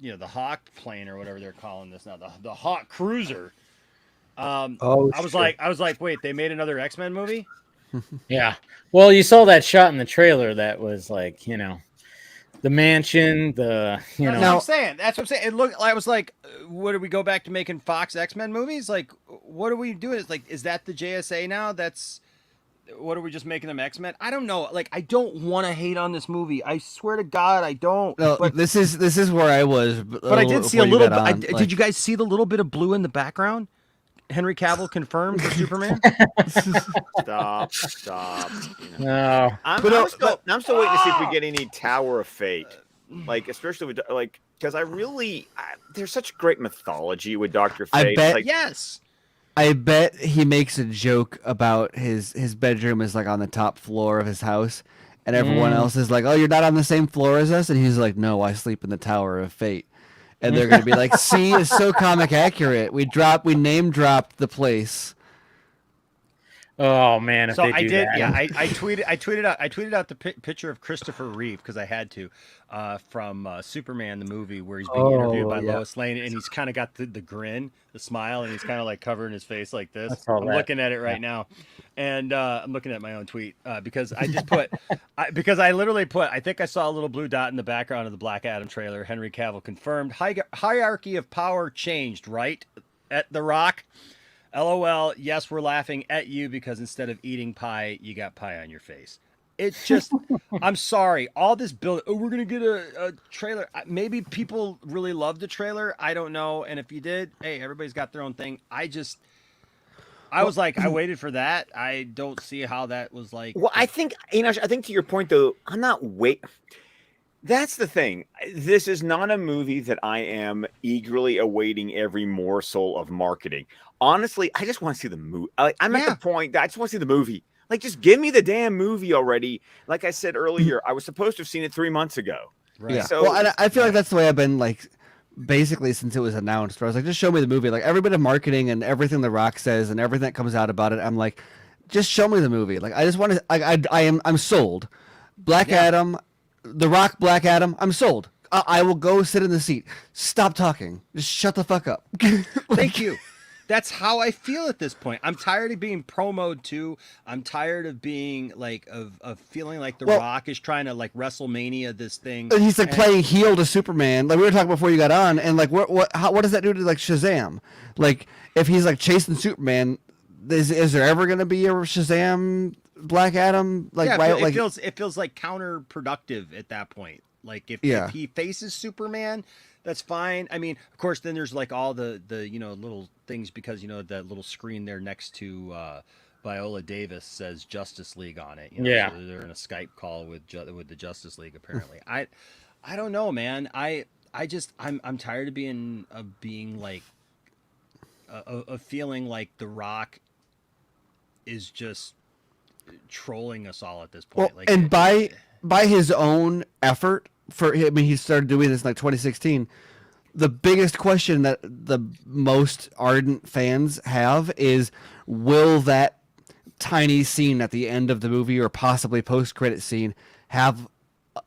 S9: the Hawk plane or whatever they're calling this now, the Hawk Cruiser. I was like, wait, they made another X-Men movie?
S6: Yeah. Well, you saw that shot in the trailer that was like, the mansion,
S9: That's what I'm saying. That's what I'm saying. It looked. I was like, what do we go back to making Fox X-Men movies? Like, what are we doing? It's like, is that the JSA now? What are we just making them X-Men? I don't know. Like, I don't want to hate on this movie. I swear to God, I don't.
S7: No,
S9: but
S7: this is where I was.
S9: But I did see a little. Did you guys see the little bit of blue in the background? Henry Cavill confirmed for Superman.
S3: Stop.
S6: No.
S3: I'm still waiting to see if we get any Tower of Fate, like especially with because there's such great mythology with Dr. Fate.
S7: I bet
S3: Like,
S9: yes.
S7: I bet he makes a joke about his bedroom is like on the top floor of his house, and everyone else is like, "Oh, you're not on the same floor as us," and he's like, "No, I sleep in the Tower of Fate." And they're gonna be like, "See, it's so comic accurate. We name dropped the place."
S6: Oh man, if
S9: So
S6: they
S9: I
S6: do
S9: did.
S6: that.
S9: Yeah, I tweeted out the picture of Christopher Reeve because I had to from Superman the movie where he's being interviewed by Lois Lane and he's kind of got the grin, the smile, and he's kind of like covering his face like this. I'm looking at it right now, and I'm looking at my own tweet because I just put because I literally put I think I saw a little blue dot in the background of the Black Adam trailer. Henry Cavill confirmed hierarchy of power changed right at The Rock. LOL, yes, we're laughing at you because instead of eating pie, you got pie on your face. It's just, I'm sorry. All this build, we're going to get a trailer. Maybe people really loved the trailer. I don't know. And if you did, hey, everybody's got their own thing. I just, I was like, I waited for that. I don't see how that was like.
S3: Well, I think, Enosh, I think to your point though, I'm not That's the thing. This is not a movie that I am eagerly awaiting every morsel of marketing. Honestly, I just want to see the movie. I'm at the point that I just want to see the movie. Like, just give me the damn movie already. Like I said earlier, I was supposed to have seen it 3 months ago.
S7: Right. Yeah.
S3: So,
S7: Well, I feel like that's the way I've been, like, basically since it was announced. Where I was like, just show me the movie. Like, every bit of marketing and everything The Rock says and everything that comes out about it, I'm like, just show me the movie. Like, I just want to. I'm sold. Black Adam, The Rock, Black Adam. I'm sold. I will go sit in the seat. Stop talking. Just shut the fuck up.
S9: Thank you. That's how I feel at this point. I'm tired of being promoed to. I'm tired of being like of feeling like The Rock is trying to like WrestleMania this thing.
S7: And he's like playing heel to Superman. Like we were talking before you got on, and like what does that do to like Shazam? Like if he's like chasing Superman, is there ever gonna be a Shazam Black Adam? Like
S9: it feels like counterproductive at that point. Like if he faces Superman, that's fine. I mean, of course, then there's like all the little things because that little screen there next to Viola Davis says Justice League on it. So they're in a Skype call with the Justice League apparently. I don't know, man. I'm tired of being like of feeling like The Rock is just trolling us all at this point.
S7: Well, and by his own effort, he started doing this in like 2016. The biggest question that the most ardent fans have is, will that tiny scene at the end of the movie or possibly post-credit scene have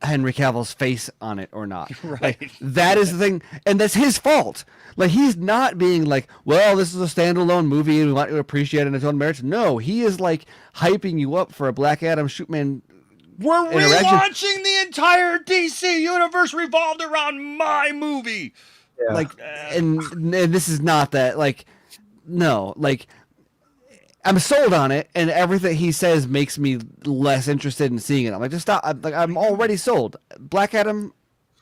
S7: Henry Cavill's face on it or not?
S9: Right.
S7: Like, that is the thing, and that's his fault. Like, he's not being like, well, this is a standalone movie and we want to appreciate it in its own merits. No, he is like hyping you up for a Black Adam Superman.
S9: We're relaunching the entire DC universe revolved around my movie.
S7: Yeah. Like, and this is not that. Like, no, like, I'm sold on it, and everything he says makes me less interested in seeing it. I'm like, just stop. I'm already sold. Black Adam,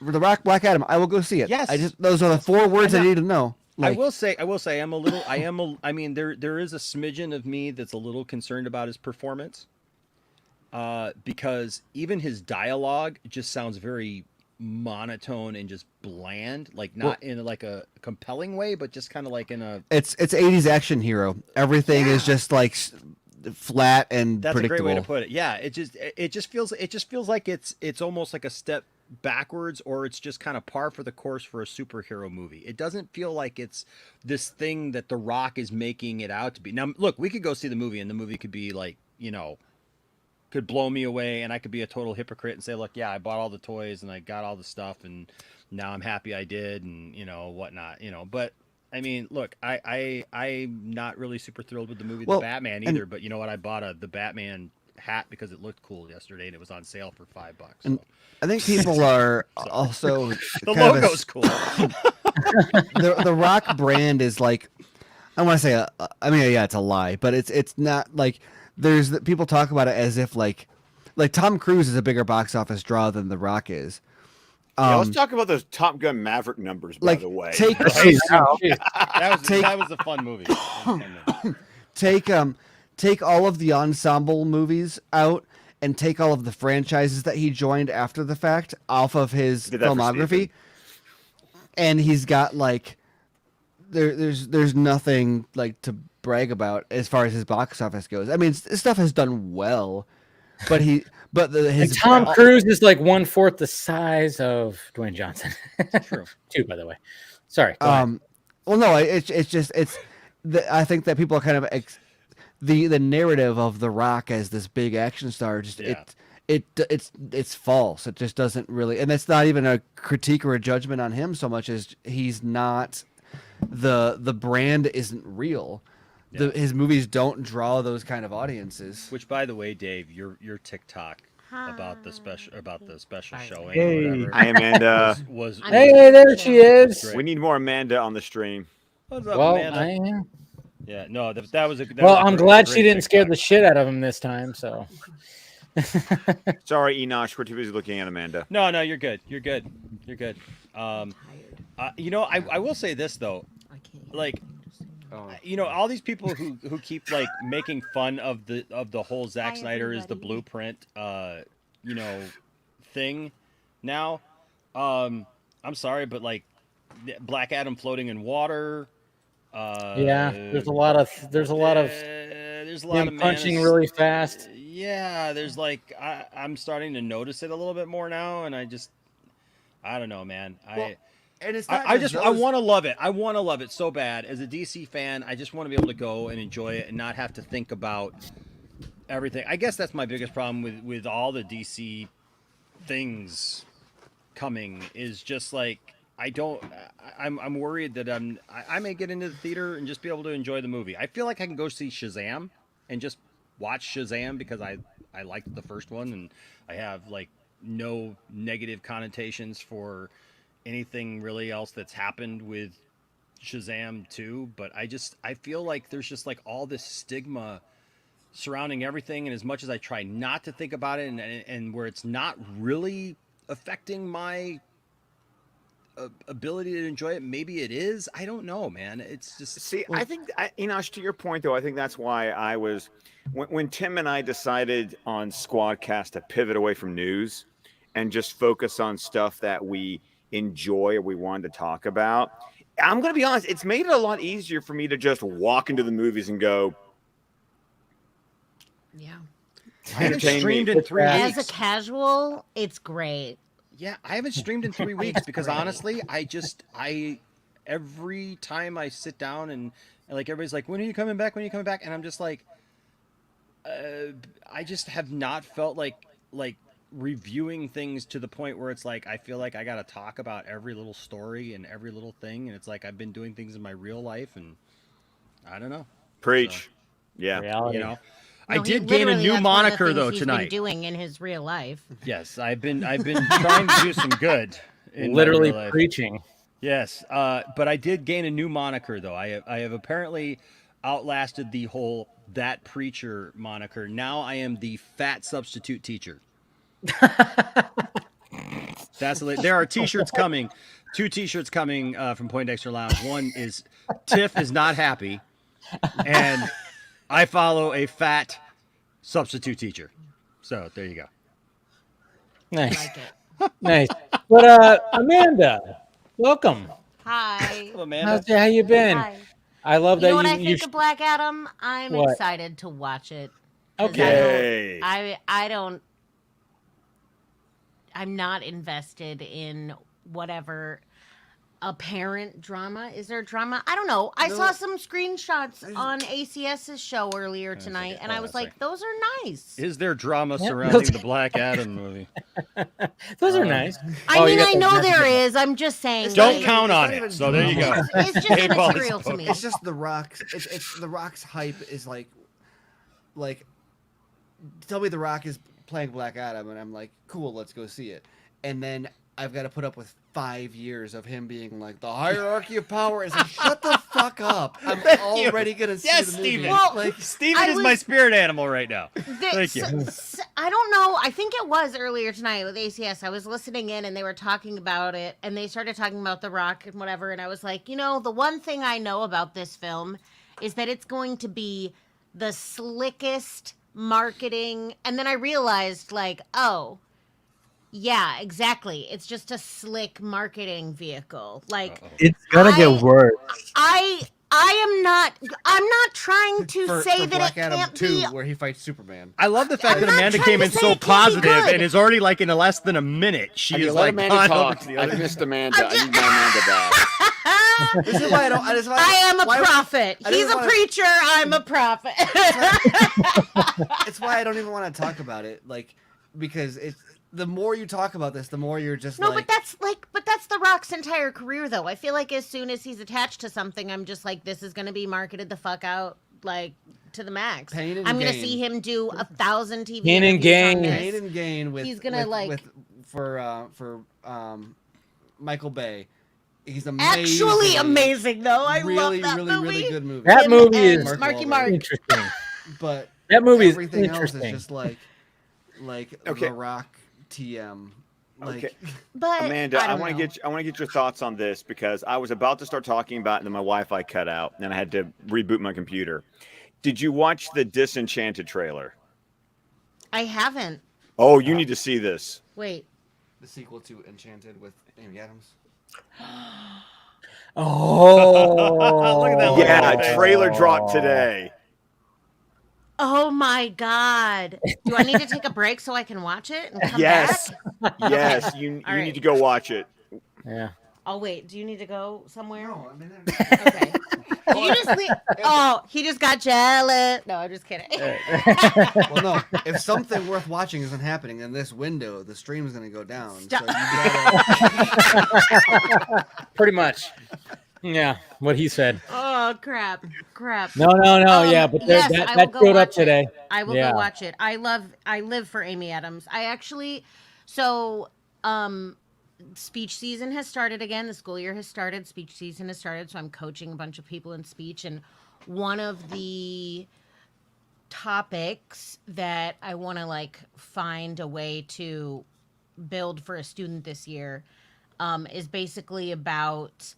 S7: The Rock, Black Adam. I will go see it.
S9: Yes,
S7: those are the 4 words I need to know. Like,
S9: I will say, I mean, there is a smidgen of me that's a little concerned about his performance. Because even his dialogue just sounds very monotone and just bland, like not in like a compelling way, but just kind of like in a.
S7: It's 80s action hero. Everything is just like flat and
S9: that's
S7: predictable.
S9: a great way to put it. Yeah, it just feels like it's almost like a step backwards, or it's just kind of par for the course for a superhero movie. It doesn't feel like it's this thing that The Rock is making it out to be. Now, look, we could go see the movie, and the movie could be like, could blow me away, and I could be a total hypocrite and say, look, yeah, I bought all the toys and I got all the stuff and now I'm happy I did and whatnot, but I mean, look, I'm not really super thrilled with the movie The Batman either, but you know what, I bought the Batman hat because it looked cool yesterday and it was on sale for $5. So.
S7: And I think people are also
S9: the logo's cool.
S7: The Rock brand is like, I want to say it's a lie, but it's not like. People talk about it as if like Tom Cruise is a bigger box office draw than The Rock is.
S3: Let's talk about those Top Gun Maverick numbers, by the way.
S9: That was a fun movie.
S7: Take all of the ensemble movies out and take all of the franchises that he joined after the fact off of his filmography, and he's got like there's nothing like to brag about as far as his box office goes. I mean, his stuff has done well, but his
S6: Tom Cruise is like 1/4 the size of Dwayne Johnson.
S9: True.
S6: 2, by the way. Sorry.
S7: Well, no, it's I think that people are kind of the narrative of The Rock as this big action star. It's false. It just doesn't really, and it's not even a critique or a judgment on him so much as he's not the brand isn't real. Yeah. His movies don't draw those kind of audiences.
S9: Which, by the way, Dave, your TikTok about the special showing.
S3: Hey, or whatever, hi Amanda.
S6: Hey, there she is.
S3: We need more Amanda on the stream.
S9: What's up, Amanda?
S6: I am.
S9: Yeah, no, that was a.
S6: I'm glad she didn't scare the shit out of him this time. So.
S3: Sorry, Enosh, we're too busy looking at Amanda.
S9: No, you're good. You're good. I will say this though, like. you know, all these people who keep like making fun of the whole Zack
S10: Hi,
S9: Snyder is the
S10: everybody.
S9: blueprint, you know, thing now. I'm sorry, but like Black Adam floating in water.
S6: Yeah, there's a lot of
S9: There's a lot of
S6: him punching
S9: Man
S6: really fast.
S9: Yeah, there's like I'm starting to notice it a little bit more now, and I don't know, man.
S7: And it's not
S9: I
S7: just
S9: just
S7: those-
S9: I want to love it. I want to love it so bad. As a DC fan, I just want to be able to go and enjoy it and not have to think about everything. I guess that's my biggest problem with all the DC things coming is just like I'm worried that I may get into the theater and just be able to enjoy the movie. I feel like I can go see Shazam and just watch Shazam because I liked the first one and I have like no negative connotations for anything really else that's happened with Shazam 2, but I feel like there's just like all this stigma surrounding everything, and as much as I try not to think about it and where it's not really affecting my ability to enjoy it, maybe it is. I don't know, man. It's just
S3: I think to your point though, I think that's why I was when Tim and I decided on Squadcast to pivot away from news and just focus on stuff that we enjoy or we wanted to talk about. I'm going to be honest, it's made it a lot easier for me to just walk into the movies and go,
S10: Yeah.
S9: I haven't streamed in 3
S10: As
S9: weeks.
S10: a casual, it's great.
S9: Yeah, I haven't streamed in 3 weeks because honestly, I every time I sit down and like everybody's like, when are you coming back? When are you coming back? And I'm just like, I just have not felt like reviewing things to the point where it's like I feel like I got to talk about every little story and every little thing, and it's like I've been doing things in my real life, and I don't know.
S3: preach.
S9: So,
S3: yeah.
S6: Reality.
S9: You know,
S10: No,
S9: I
S10: he
S9: did gain a
S10: literally-
S9: new
S10: that's one of the
S9: moniker
S10: things
S9: though
S10: he's
S9: tonight.
S10: Been doing in his real life.
S9: Yes, I've been trying to do some good. In my
S6: Literally
S9: real life.
S6: preaching.
S9: Yes, but I did gain a new moniker though. I have apparently outlasted the whole "that preacher" moniker. Now I am the fat substitute teacher. There are T-shirts coming. 2 T-shirts coming from Poindexter Lounge. One is Tiff is not happy, and I follow a fat substitute teacher. So there you go.
S6: Nice.
S10: Like it.
S6: Nice. But Amanda, welcome.
S10: Hi.
S9: Hello, Amanda.
S6: How you been?
S10: Hi.
S6: I love
S10: You know
S6: that
S10: what I
S6: you
S10: think of Black Adam? I'm
S6: What?
S10: excited to watch it. 'Cause
S6: Okay.
S10: I'm not invested in whatever apparent drama. Is there drama? I don't know. I saw some screenshots on ACS's show earlier tonight, and I was like, those are nice.
S9: Is there drama surrounding the Black Adam movie?
S6: Those are nice.
S10: I mean,
S6: you got
S10: I
S6: the
S10: know
S6: message.
S10: there is. I'm just saying.
S9: Don't
S10: like,
S9: count on
S1: not
S9: it.
S1: even
S9: So there you go.
S10: It's just
S9: Hey, Paul,
S10: immaterial to me.
S1: It's just the Rock's. It's the Rock's hype is like, tell me the Rock is playing Black Adam, and I'm like, cool, let's go see it. And then I've got to put up with 5 years of him being like the hierarchy of power. Is like, shut the fuck up. I'm already gonna see
S9: Yes,
S1: the movie.
S9: Steven.
S10: Well,
S1: like,
S9: Steven
S10: I
S9: is my
S10: was-
S9: spirit animal right now. Thank you.
S10: I don't know. I think it was earlier tonight with ACS. I was listening in and they were talking about it and they started talking about The Rock and whatever. And I was like, the one thing I know about this film is that it's going to be the slickest marketing. And then I realized, like, oh, yeah, exactly. It's just a slick marketing vehicle. Like,
S8: It's gonna get worse.
S10: I'm not trying to
S1: for
S10: say that
S1: Black
S10: it
S1: Adam
S10: can't
S1: 2,
S10: be.
S1: where he fights Superman.
S9: I love the fact
S10: I'm
S9: that
S10: not
S9: Amanda
S10: trying
S9: came
S10: to
S9: in
S10: say
S9: so
S10: it can't be
S9: positive
S10: good.
S9: and is already like in less than a minute. She
S3: Okay,
S9: is
S3: let
S9: like
S3: Amanda
S9: gone
S3: talk.
S9: over to the
S3: I
S9: other.
S3: missed Amanda. I need my Amanda back.
S1: This is why I don't.
S10: I am a prophet.
S1: I don't
S10: He's a
S1: wanna-
S10: preacher. I'm a prophet.
S1: It's why I don't even want to talk about it. Like, because it's the more you talk about this, the more you're just
S10: No,
S1: like.
S10: but that's The Rock's entire career, though. I feel like as soon as he's attached to something, I'm just like, this is going to be marketed the fuck out, like, to the max.
S1: Pain and
S10: I'm going to
S1: gain.
S10: see him do 1,000 TV
S6: Pain and
S10: interviews
S6: gain.
S10: on this.
S1: Pain and gain with
S10: He's gonna,
S1: for Michael Bay. He's amazing.
S10: Actually amazing, though. I
S1: really,
S10: love that
S1: really,
S10: movie.
S1: really good movie.
S6: That
S10: Him
S6: movie
S10: and
S6: is
S10: Marky
S1: Wahlberg.
S10: Mark.
S6: interesting.
S1: But
S6: That movie is
S1: everything else is
S6: interesting.
S1: just like
S3: Okay.
S1: The Rock TM. Like,
S3: Okay.
S10: But
S3: Amanda,
S10: I
S3: I
S10: don't
S3: want
S10: know.
S3: to get your thoughts on this because I was about to start talking about it and then my Wi-Fi cut out and I had to reboot my computer. Did you watch the Disenchanted trailer?
S10: I haven't.
S3: Oh, you need to see this.
S10: Wait.
S1: the sequel to Enchanted with Amy Adams.
S6: Oh,
S9: Look at that look on
S3: Yeah,
S9: his face.
S3: trailer dropped today.
S10: Oh my god. Do I need to take a break so I can watch it and come
S3: Yes.
S10: back?
S3: Yes,
S10: Okay.
S3: you
S10: All
S3: need
S10: right.
S3: to go watch it.
S6: Yeah.
S10: Oh wait, do you need to go somewhere?
S1: No, I mean,
S10: Okay. Did you just leave? Oh, he just got jealous. No, I'm just kidding.
S1: well, no. If something worth watching isn't happening in this window, the stream's gonna go down.
S10: Stop.
S1: So you gotta.
S6: Pretty much. Yeah, what he said.
S10: Oh crap.
S6: No, yeah, but
S10: yes, I will
S6: that
S10: go
S6: showed up
S10: watch
S6: today.
S10: it. I will
S6: Yeah.
S10: go watch it. I live for Amy Adams. I actually, so speech season has started again. The school year has started. Speech season has started. So I'm coaching a bunch of people in speech, and one of the topics that I want to like find a way to build for a student this year is basically about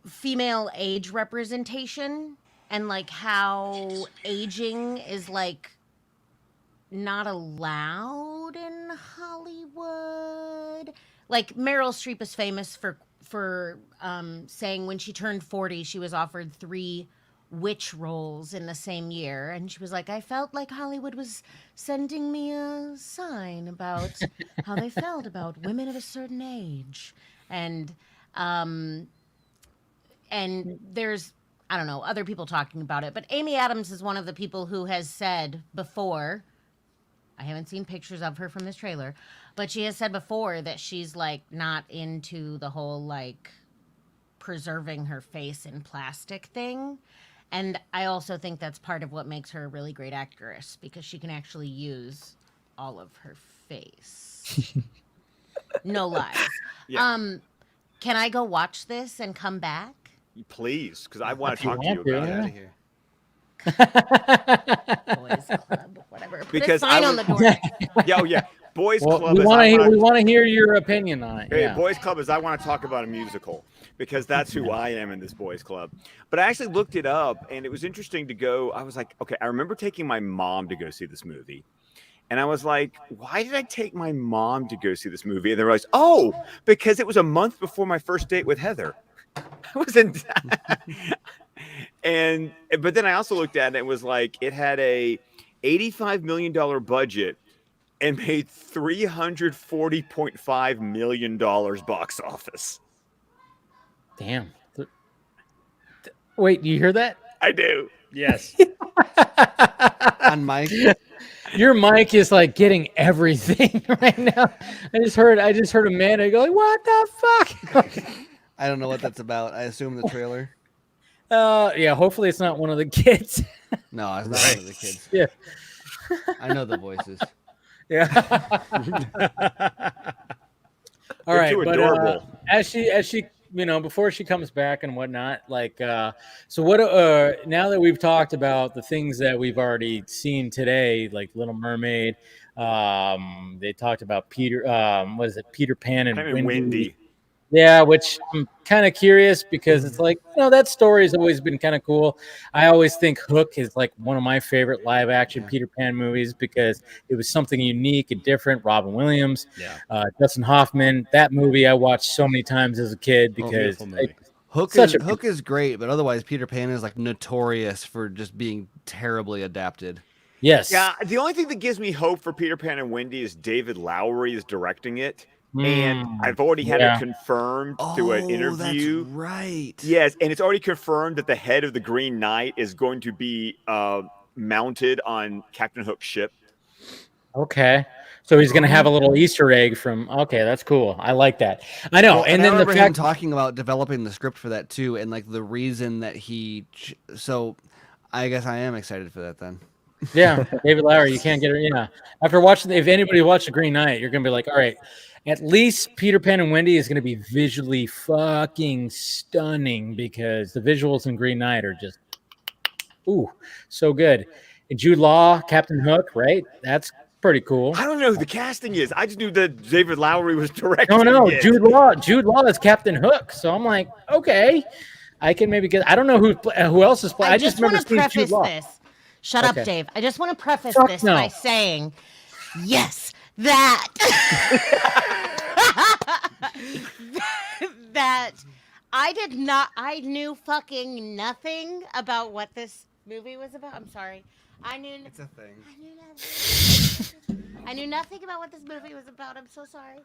S10: female age representation and like how aging is like not allowed in Hollywood. Like Meryl Streep is famous for saying when she turned 40 she was offered 3 witch roles in the same year, and she was like, I felt like Hollywood was sending me a sign about how they felt about women of a certain age. And there's, I don't know, other people talking about it, but Amy Adams is one of the people who has said before, I haven't seen pictures of her from this trailer, but she has said before that she's like not into the whole like preserving her face in plastic thing. And I also think that's part of what makes her a really great actress, because she can actually use all of her face. No lies.
S3: Yeah.
S10: Can I go watch this and come back?
S3: Please, because I want
S6: If
S3: to
S6: you
S3: talk to you
S6: want to,
S3: about
S1: Get out
S3: it.
S1: of here.
S10: Boys Club, whatever. Put
S3: Because
S10: a sign
S3: I
S10: on the
S3: was-
S10: door.
S3: Yeah, oh yeah. Boys
S6: Well,
S3: Club
S6: we
S3: is
S6: want
S3: I
S6: to
S3: wanna-
S6: we want to hear your opinion on it.
S3: Hey,
S6: Yeah.
S3: Boys Club is I want to talk about a musical because that's who I am in this Boys Club. But I actually looked it up and it was interesting to go. I was like, okay, I remember taking my mom to go see this movie. And I was like, why did I take my mom to go see this movie? And they realized, oh, because it was a month before my first date with Heather. I was in but then I also looked at it and was like, it had a $85 million budget and made $340.5 million box office.
S6: Damn. Wait, do you hear that?
S3: I do.
S9: Yes.
S1: On Mike.
S6: Your mic is like getting everything right now. I just heard Amanda go, what the fuck?
S1: I don't know what that's about. I assume the trailer.
S6: Yeah, hopefully it's not one of the kids.
S1: No, it's not one of the kids.
S6: Yeah.
S1: I know the voices.
S6: Yeah. All
S3: They're
S6: right,
S3: too
S6: but
S3: adorable.
S6: as she before she comes back and whatnot, like so what now that we've talked about the things that we've already seen today, like Little Mermaid, they talked about Peter Pan and Wendy. Yeah, which I'm kind of curious because it's like, that story has always been kind of cool. I always think Hook is like one of my favorite live action Peter Pan movies because it was something unique and different. Robin Williams, Dustin Hoffman. That movie I watched so many times as a kid because
S1: Hook is great, but otherwise Peter Pan is like notorious for just being terribly adapted.
S6: Yes.
S3: Yeah, the only thing that gives me hope for Peter Pan and Wendy is David Lowery is directing it. And I've already had it confirmed through an interview.
S1: That's right.
S3: Yes, and it's already confirmed that the head of the Green Knight is going to be mounted on Captain Hook's ship.
S6: Okay. So he's going to have a little Easter egg from. Okay, that's cool. I like that. I know.
S1: Well,
S6: and
S1: I
S6: then the
S1: remember him
S6: fact
S1: talking about developing the script for that too, and like the reason that so I guess I am excited for that then.
S6: Yeah, David Lowery, you can't get it. Yeah, after watching, if anybody watched The Green Knight, you're gonna be like, all right, at least Peter Pan and Wendy is gonna be visually fucking stunning because the visuals in Green Knight are just, so good. And Jude Law, Captain Hook, right? That's pretty cool.
S3: I don't know who the casting is. I just knew that David Lowery was directing.
S6: No,
S3: it.
S6: Jude Law. Jude Law is Captain Hook. So I'm like, okay, I can maybe get. I don't know who else is playing.
S10: I
S6: I just
S10: just want
S6: remember
S10: to
S6: seeing Jude
S10: preface
S6: Law.
S10: this. Shut up,
S6: Okay.
S10: Dave. I just want to preface
S6: Fuck
S10: this
S6: no.
S10: by saying, yes, that that I knew fucking nothing about what this movie was about. I'm sorry.
S1: It's a thing.
S10: I knew nothing about what this movie was about. I'm so sorry.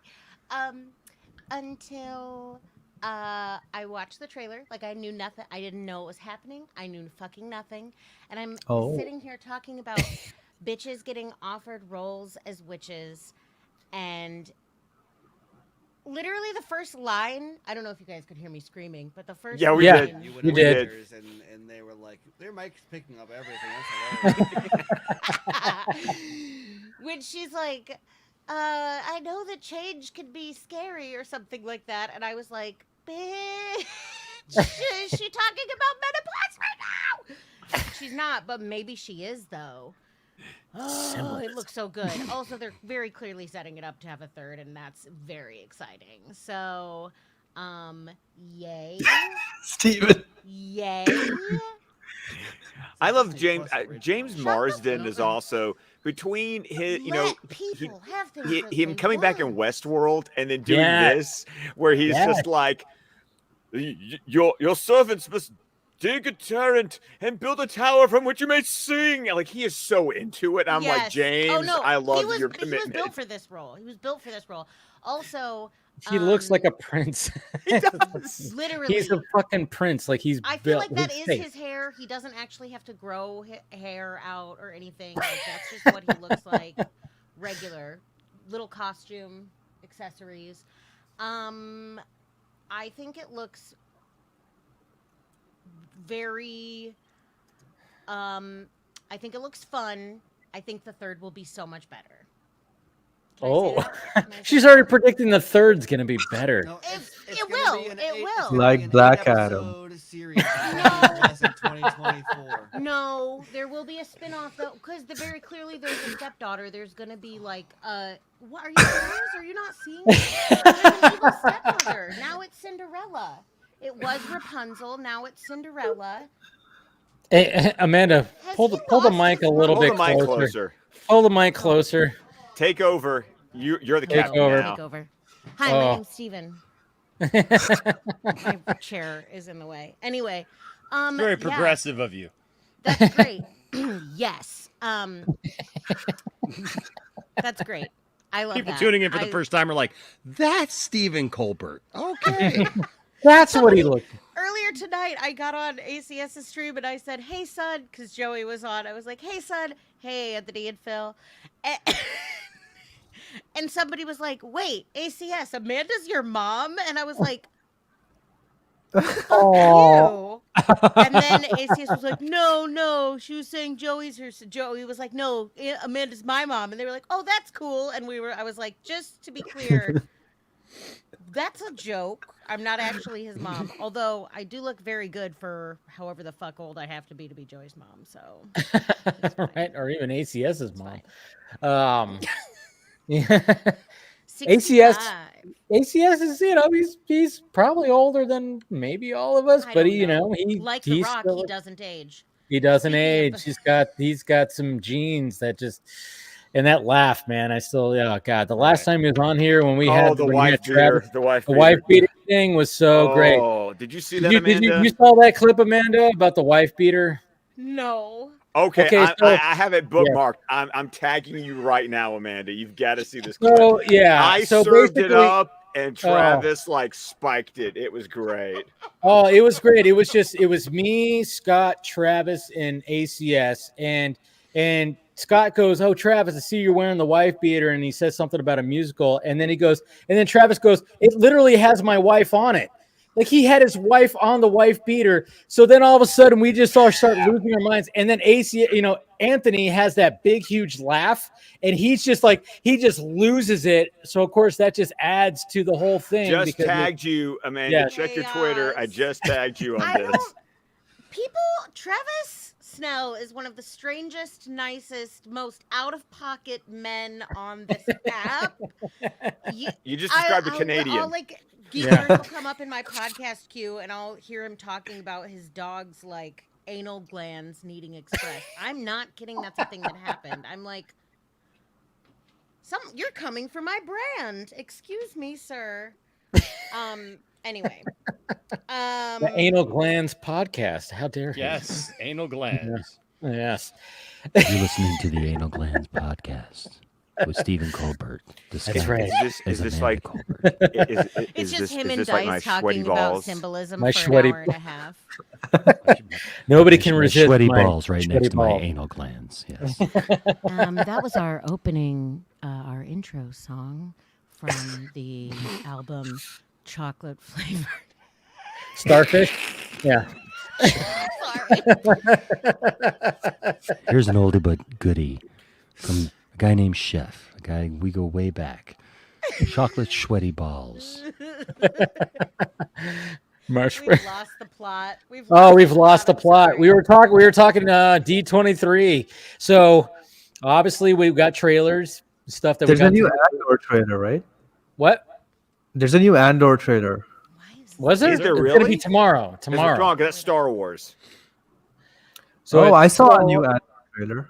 S10: Until I watched the trailer. Like, I knew nothing. I didn't know what was happening. I knew fucking nothing. And I'm sitting here talking about bitches getting offered roles as witches, and literally the first line, I don't know if you guys could hear me screaming, but the first
S3: Yeah, we
S10: line,
S3: did.
S1: You went
S6: We
S1: on
S6: did.
S1: Twitters and they were like, their mic's picking up everything. That's hilarious.
S10: when she's like, I know that change can be scary or something like that, and I was like, bitch, is she talking about menopause right now? She's not, but maybe she is, though. Oh, it looks so good. Also, they're very clearly setting it up to have a third, and that's very exciting. So, yay.
S8: Steven.
S10: Yay.
S3: I love
S1: Disney
S3: James.
S1: Plus original.
S3: James
S10: the
S3: Marsden is
S1: fuck up.
S3: also between his,
S10: Let people have things that
S3: him
S10: they
S3: coming back in
S10: want.
S3: Westworld and then doing
S6: Yeah.
S3: this, where he's
S6: Yeah.
S3: just like, your servants must dig a turret and build a tower from which you may sing. Like, he is so into it. I'm like,
S10: Yes.
S3: James,
S10: Oh, no.
S3: I love your
S10: He was
S3: commitment.
S10: built for this role. He was built for this role. Also,
S6: He looks like a prince.
S3: He does.
S10: literally,
S6: He's a fucking prince. Like he's
S10: I feel
S6: built.
S10: like that
S6: his
S10: is
S6: face.
S10: his hair. He doesn't actually have to grow hair out or anything. Like, that's just what he looks like. Regular, little costume, accessories. I think it looks very. I think it looks fun. I think the third will be so much better. Can I say
S6: Oh,
S10: that? Can I say
S6: she's
S10: that?
S6: already predicting the third's gonna be better.
S1: No,
S10: It
S1: gonna
S10: will,
S1: be an
S10: it
S1: eight-
S10: will.
S1: it's gonna
S8: Like
S1: be an
S8: Black
S1: 8-episode series just in 2024.
S10: No, there will be a spin-off though, because very clearly there's a stepdaughter. There's gonna be like, what are you serious? Are you not seeing it? There's an evil stepmother. Now it's Cinderella. It was Rapunzel. Now it's Cinderella.
S6: Hey, Amanda,
S10: Has
S6: pull
S10: he
S6: the
S10: lost
S6: mic
S10: his
S6: a little
S3: Pull
S6: bit
S3: the mic
S6: closer.
S3: closer.
S6: Pull the mic closer.
S3: Take over. You're the
S6: Take
S3: captain
S6: over.
S3: now.
S10: Take over. Hi,
S6: Oh.
S10: my name's Steven. My chair is in the way. Anyway,
S9: Very
S10: yeah,
S9: progressive of you.
S10: that's great. Yes. That's great. I love
S9: People
S10: that.
S9: tuning in for the first time are like, "That's Stephen Colbert." Okay.
S6: That's what he looked.
S10: Earlier tonight, I got on ACS's stream and I said, "Hey, son," because Joey was on. I was like, "Hey, son." Hey, Anthony and Phil. And somebody was like, "Wait, ACS, Amanda's your mom?" And I was like,
S6: Oh.
S10: "Fuck you." And then ACS was like, "No." She was saying Joey's her. Joey was like, "No, Amanda's my mom." And they were like, "Oh, that's cool." And I was like, just to be clear, that's a joke. I'm not actually his mom. Although I do look very good for however the fuck old I have to be Joey's mom. So, it's fine.
S6: Right, or even ACS's
S10: It's
S6: mom.
S10: fine.
S6: Yeah.
S10: 65.
S6: ACS is, he's probably older than maybe all of us,
S10: I
S6: but
S10: don't
S6: he,
S10: know.
S6: he
S10: Like The
S6: he's
S10: Rock,
S6: still,
S10: he doesn't age.
S6: he doesn't
S10: Speaking of-
S6: age. He's got some genes that just, and that laugh, man. I still, oh god, the last time he was on here when we had
S3: the
S6: when we
S3: wife
S6: had Travis,
S3: beater. The wife
S6: the
S3: beater.
S6: wife beater thing was so great.
S3: Oh, did you see that,
S6: Did
S3: Amanda?
S6: you saw that clip, Amanda, about the wife beater?
S10: No.
S3: Okay,
S6: Okay,
S3: I have it bookmarked. I'm tagging you right now, Amanda. You've got to see this clip.
S6: So yeah,
S3: I
S6: so
S3: served it
S6: basically-
S3: up, and Travis spiked it. It was great.
S6: Oh, it was great. It was me, Scott, Travis, and ACS. And Scott goes, "Oh, Travis, I see you're wearing the wife beater." And he says something about a musical. And then Travis goes, "It literally has my wife on it." Like, he had his wife on the wife beater. So then all of a sudden we just all start losing our minds. And then Anthony has that big, huge laugh, and he's just like, he just loses it. So of course that just adds to the whole thing.
S3: Just
S6: because
S3: tagged you, Amanda.
S6: Yeah.
S3: Check your Twitter. I just tagged you on this.
S10: Travis Snell is one of the strangest, nicest, most out-of-pocket men on this app.
S3: You just described a Canadian.
S10: I'll like geekers will come up in my podcast queue, and I'll hear him talking about his dog's like anal glands needing expressed. I'm not kidding. That's a thing that happened. I'm like, you're coming for my brand. Excuse me, sir. Anyway.
S6: The Anal Glands podcast. How dare you?
S9: Yes, anal glands.
S6: Yes.
S11: You're listening to the Anal Glands podcast with Stephen Colbert.
S6: That's right.
S3: Is this like?
S10: It's just him and Dice talking about symbolism for an hour and a half.
S6: Nobody can resist
S11: sweaty
S6: my
S11: balls right
S6: sweaty
S11: next to my
S6: balls.
S11: anal glands. Yes.
S10: That was our opening, our intro song from the album Chocolate Flavored.
S6: Starfish? Yeah.
S10: Sorry.
S11: Here's an oldie but goodie from a guy named Chef. A guy, we go way back. Chocolate sweaty balls.
S10: We've lost the plot.
S6: We've lost the plot. We were talking D23. So obviously we've got trailers, stuff that
S8: There's
S6: we got.
S8: a new Andor trailer, right?
S6: What?
S8: There's a new Andor trailer.
S6: Was there?
S3: Is there
S6: It's
S3: really?
S6: gonna be tomorrow. Tomorrow.
S3: Wrong. That's Star Wars.
S6: So
S8: I saw a new Andor trailer.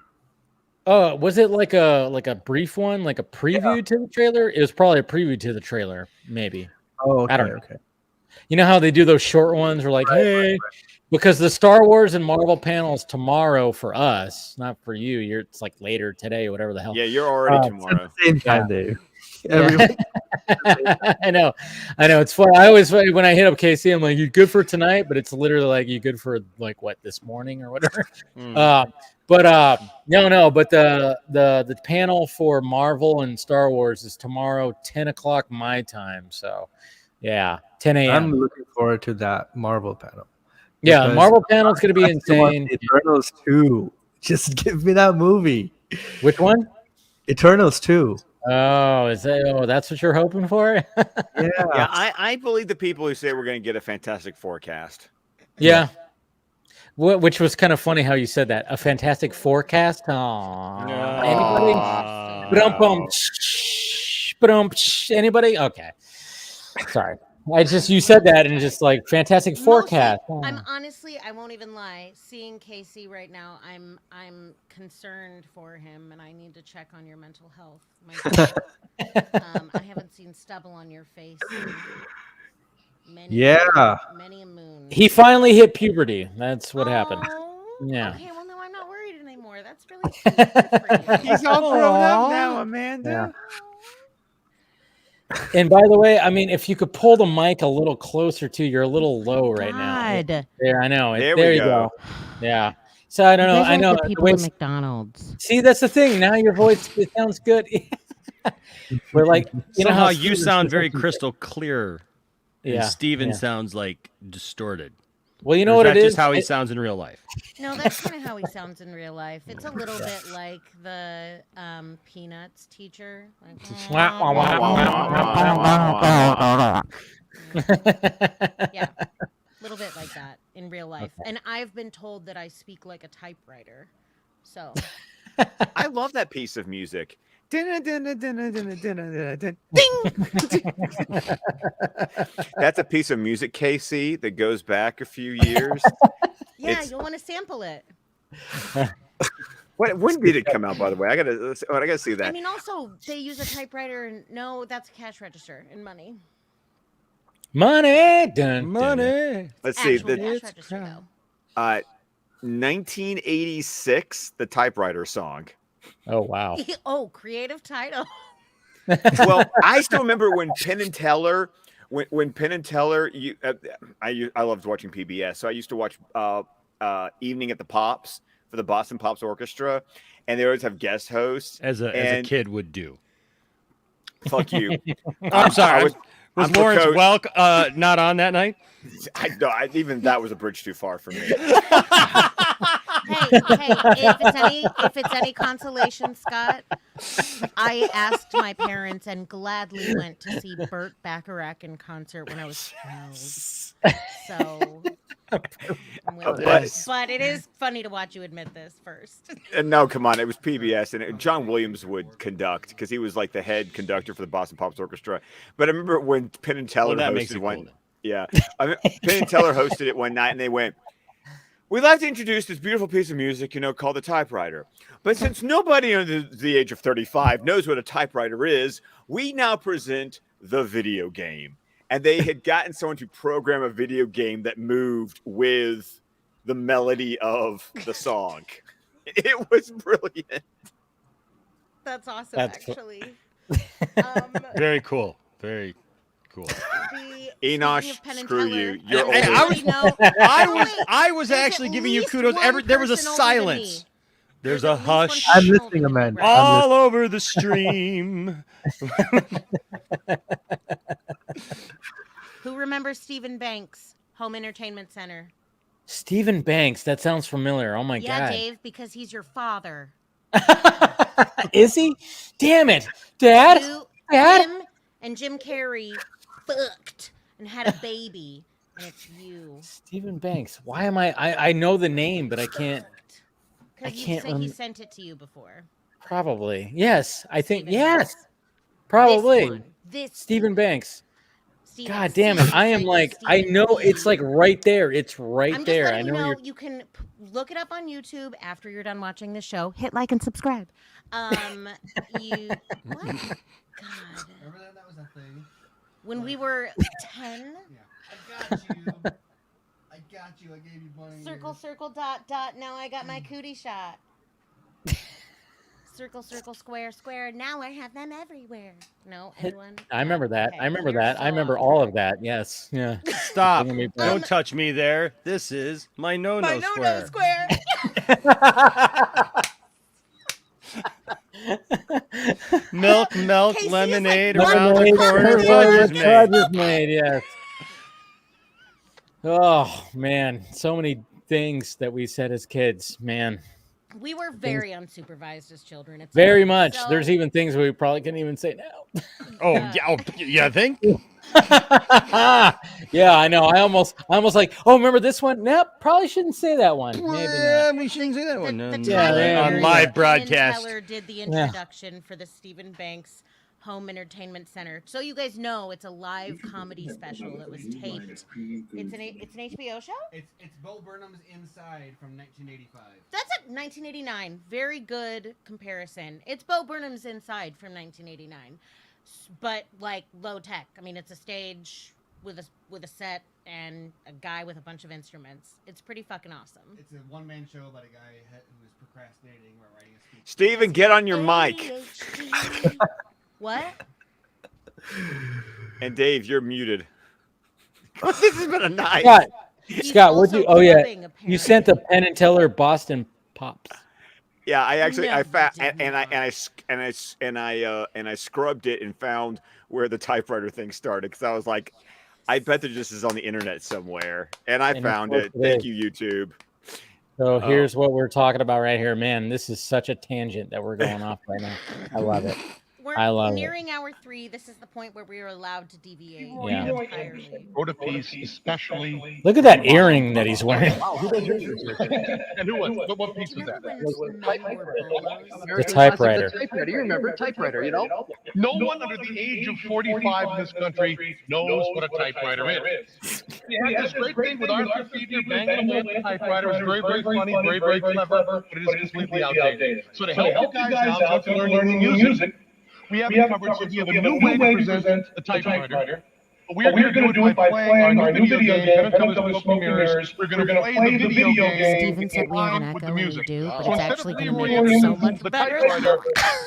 S6: Was it like a brief one, like a preview to the trailer? It was probably a preview to the trailer, maybe.
S8: Oh, okay,
S6: I don't know.
S8: okay.
S6: You know how they do those short ones? Where like, hey, because the Star Wars and Marvel panel is tomorrow for us, not for you. It's like later today, whatever the hell.
S3: Yeah, you're already tomorrow.
S8: Same time, Dave.
S6: I know. It's fun. I always, when I hit up Casey, I'm like, "You good for tonight?" But it's literally like, "You good for like what this morning or whatever?" No. But the panel for Marvel and Star Wars is tomorrow, 10 o'clock my time. So, yeah, 10 a.m.
S8: I'm looking forward to that Marvel panel.
S6: Yeah, the Marvel panel is going to be insane.
S8: Eternals 2. Just give me that movie.
S6: Which one?
S8: Eternals 2.
S6: Oh, that's what you're hoping for?
S8: Yeah.
S3: Yeah, I believe the people who say we're going to get a fantastic forecast.
S6: Yeah. Which was kind of funny how you said that. A fantastic forecast. Anybody? Anybody? Okay. Sorry. You said that and just like fantastic forecast.
S10: I'm honestly, I won't even lie. Seeing Casey right now, I'm concerned for him, and I need to check on your mental health. I haven't seen stubble on your face. Many a moon.
S6: He finally hit puberty. That's what happened. Yeah.
S10: Okay, well, no, I'm not worried anymore. That's really good for you.
S3: He's all grown up now, Amanda.
S6: Yeah. And by the way, I mean, if you could pull the mic a little closer to, you're a little low right now. There, I know. There you go. Yeah. So I don't know. I know.
S10: The people at McDonald's.
S6: See, that's the thing. Now your voice it sounds good. We're like, you know how
S9: you sound very crystal clear.
S6: Yeah.
S9: And Steven sounds like distorted.
S6: Well, you know what it is?
S9: Just how he sounds in real life.
S10: No, that's kind of how he sounds in real life. It's a little bit like the Peanuts teacher. Yeah, a little bit like that in real life. Okay. And I've been told that I speak like a typewriter. So
S3: I love that piece of music. That's a piece of music, KC, that goes back a few years.
S10: Yeah, you'll want to sample it.
S3: When did it come out, by the way? I gotta see that.
S10: I mean, also they use a typewriter, and no, that's a cash register and money.
S6: Money.
S3: Let's see.
S10: Cash register,
S3: 1986, the typewriter song.
S6: Oh wow!
S10: Oh, creative title.
S3: Well, I still remember when Penn and Teller, when Penn and Teller, I loved watching PBS, so I used to watch Evening at the Pops for the Boston Pops Orchestra, and they always have guest hosts.
S9: As a kid would do.
S3: Fuck you.
S9: I'm sorry. Was Lawrence Welk not on that night?
S3: Even that was a bridge too far for me.
S10: Hey, if it's any consolation, Scott, I asked my parents and gladly went to see Burt Bacharach in concert when I was 12. So But it is funny to watch you admit this first.
S3: And no, come on, it was PBS, and John Williams would conduct because he was like the head conductor for the Boston Pops Orchestra. But I remember when Penn and Teller hosted one. Yeah, Penn and Teller hosted it one night, and they went, "We'd like to introduce this beautiful piece of music, called the typewriter. But since nobody under the age of 35 knows what a typewriter is, we now present the video game." And they had gotten someone to program a video game that moved with the melody of the song. It was brilliant.
S10: That's awesome, actually.
S9: Very cool. Very cool.
S3: Enosh, screw you. You're
S9: Hey,
S3: older.
S9: I was actually giving you kudos. There was a silence. There's a hush.
S8: I'm listening, Amanda.
S9: All over the stream.
S10: Who remembers Stephen Banks, Home Entertainment Center?
S6: Stephen Banks. That sounds familiar. Oh my god.
S10: Yeah, Dave, because he's your father.
S6: Is he? Damn it, Dad.
S10: Him and Jim Carrey fucked and had a baby, and it's you.
S6: Stephen Banks. Why am I know the name, but I can't.
S10: He sent it to you before.
S6: Probably. Yes. I think yes. Probably.
S10: This
S6: Stephen Banks. God damn it. I am like, I know it's like right there. It's right there. I know
S10: you can look it up on YouTube after you're done watching the show. Hit like and subscribe. What? God.
S1: Remember that was a thing?
S10: When we were 10?
S1: Yeah. I got you. I gave you money.
S10: Circle, circle, dot, dot. Now I got my cootie shot. Circle, circle, square, square. Now I have them everywhere. No, anyone?
S6: I remember that. Okay. I remember that. I remember all of that. Yes. Yeah.
S9: Stop. Don't touch me there. This is my no-no square. Milk, Casey lemonade, around the corner, fudge is made.
S6: Yes. Oh, man. So many things that we said as kids, man.
S10: We were very unsupervised as children. It's
S6: very much. So... There's even things we probably couldn't even say now.
S9: Yeah, I think.
S6: Yeah, I know. I almost like, remember this one? Nope, probably shouldn't say that one. Maybe
S9: we shouldn't say that one.
S10: On
S9: live broadcast.
S10: Teller did the introduction for the Stephen Banks Home Entertainment Center. So you guys know it's a live comedy special that was taped. It's an HBO show?
S1: It's Bo Burnham's Inside from 1985.
S10: That's a 1989. Very good comparison. It's Bo Burnham's Inside from 1989. But like low tech. I mean, it's a stage with a set and a guy with a bunch of instruments. It's pretty fucking awesome.
S1: It's a one-man show about a guy who was procrastinating while writing a speech.
S3: Steven, get on your mic.
S10: What?
S3: And Dave, you're muted. This has been a night.
S6: Scott, what'd you? Oh yeah, apparently. You sent the Penn and Teller Boston Pops.
S3: Yeah, I actually I scrubbed it and found where the typewriter thing started because I was like, I bet there just is on the internet somewhere, and I found it. Thank you, YouTube.
S6: So here's what we're talking about right here, man. This is such a tangent that we're going off right now. I love it.
S10: We're nearing hour 3. This is the point where we are allowed to deviate entirely.
S12: Wrote a piece especially.
S6: Look at that earring that he's wearing.
S12: Wow, who does yours? And who was? What piece was that?
S6: The typewriter.
S12: The typewriter. You remember typewriter, you know? No one under the age of 45 in this country knows what a typewriter is. We had this great thing with Arthur Feeder banging away the typewriter. It was very, very funny, very, very clever, but it is completely outdated. So to help you guys out to learn new music, we have covered, so we have a new way to present the typewriter. But we are going to do it by playing our new video game, Penn and Teller Smoke and Mirrors. We're going to play the video game
S10: Steven said we have an echo when we do, but
S12: so
S10: it's actually going to make it so much better.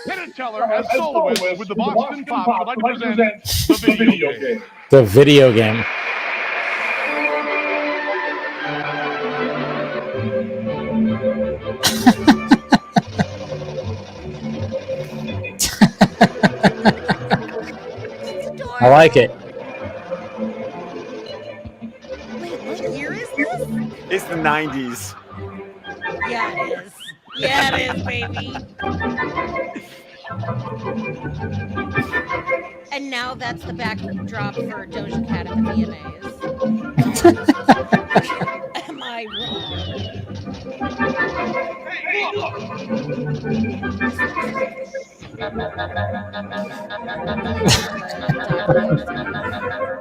S12: Penn and Teller as soloists with the Boston Pops would like to present the video game.
S6: The video game. I like it.
S10: Wait, what year is this?
S3: It's the 90s.
S10: Yeah, it is. Yeah, it is, baby. And now that's the backdrop for Doja Cat at the VMAs.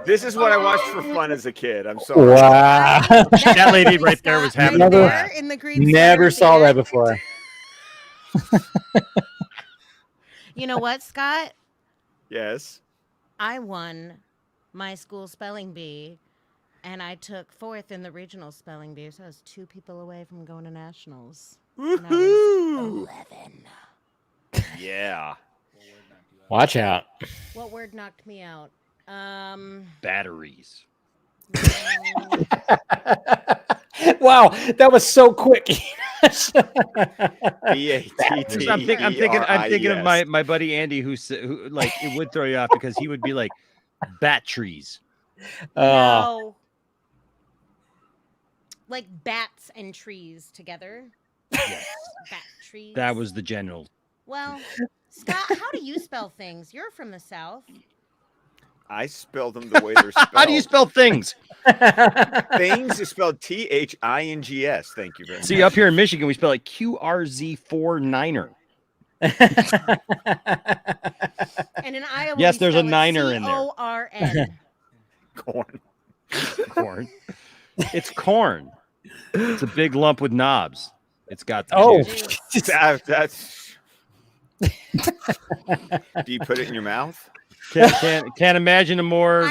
S3: This is what I watched for fun as a kid. I'm sorry.
S6: Wow.
S9: That lady right there was having a
S10: right there
S9: laugh.
S10: in the green
S6: Never
S10: sweater
S6: saw
S10: at the
S6: that
S10: end.
S6: before.
S10: You know what, Scott?
S3: Yes.
S10: I won my school spelling bee, and I took 4th in the regional spelling bee, so I was 2 people away from going to nationals. And I was 11.
S3: Yeah.
S6: Watch out.
S10: What word knocked me out?
S9: Batteries.
S6: Wow, that was so quick.
S3: B-A-T-T-E-R-I-E-S.
S9: I'm thinking of my buddy Andy, who like it would throw you off because he would be like bat trees.
S10: No. Like bats and trees together.
S9: Yes.
S10: Bat trees.
S9: That was the general.
S10: Well, Scott, how do you spell things? You're from the South.
S3: I spell them the way they're spelled.
S9: How do you spell things?
S3: Things is spelled T-H-I-N-G-S. Thank you very much.
S9: See, up here in Michigan, we spell it QRZ49er.
S10: And in Iowa,
S9: Yes,
S10: we
S9: there's a
S10: spell it
S9: niner in there.
S10: C-O-R-N.
S3: Corn.
S9: Corn. It's corn. It's a big lump with knobs. It's got the juice.
S3: That's. Do you put it in your mouth?
S9: Can't imagine a more.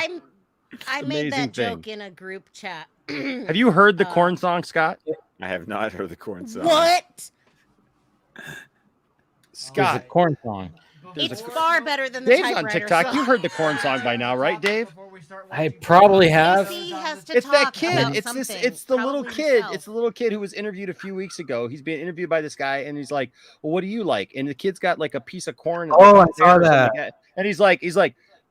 S10: I made that
S9: amazing
S10: joke
S9: thing.
S10: in a group chat.
S9: Have you heard the corn song, Scott?
S3: I have not heard the corn song.
S10: What?
S6: There's a corn song.
S10: It's far better than the
S9: Dave's on
S10: typewriter
S9: TikTok.
S10: song.
S9: You've heard the corn song by now, right, Dave?
S6: I probably have.
S10: He has to
S9: It's that
S10: talk
S9: kid.
S10: about
S9: It's this.
S10: something,
S9: It's the little
S10: probably
S9: kid.
S10: himself.
S9: It's the little kid who was interviewed a few weeks ago. He's being interviewed by this guy, and he's like, "Well, what do you like?" And the kid's got like a piece of corn.
S8: Oh,
S9: like,
S8: I saw
S9: or something
S8: that.
S9: like and he's like,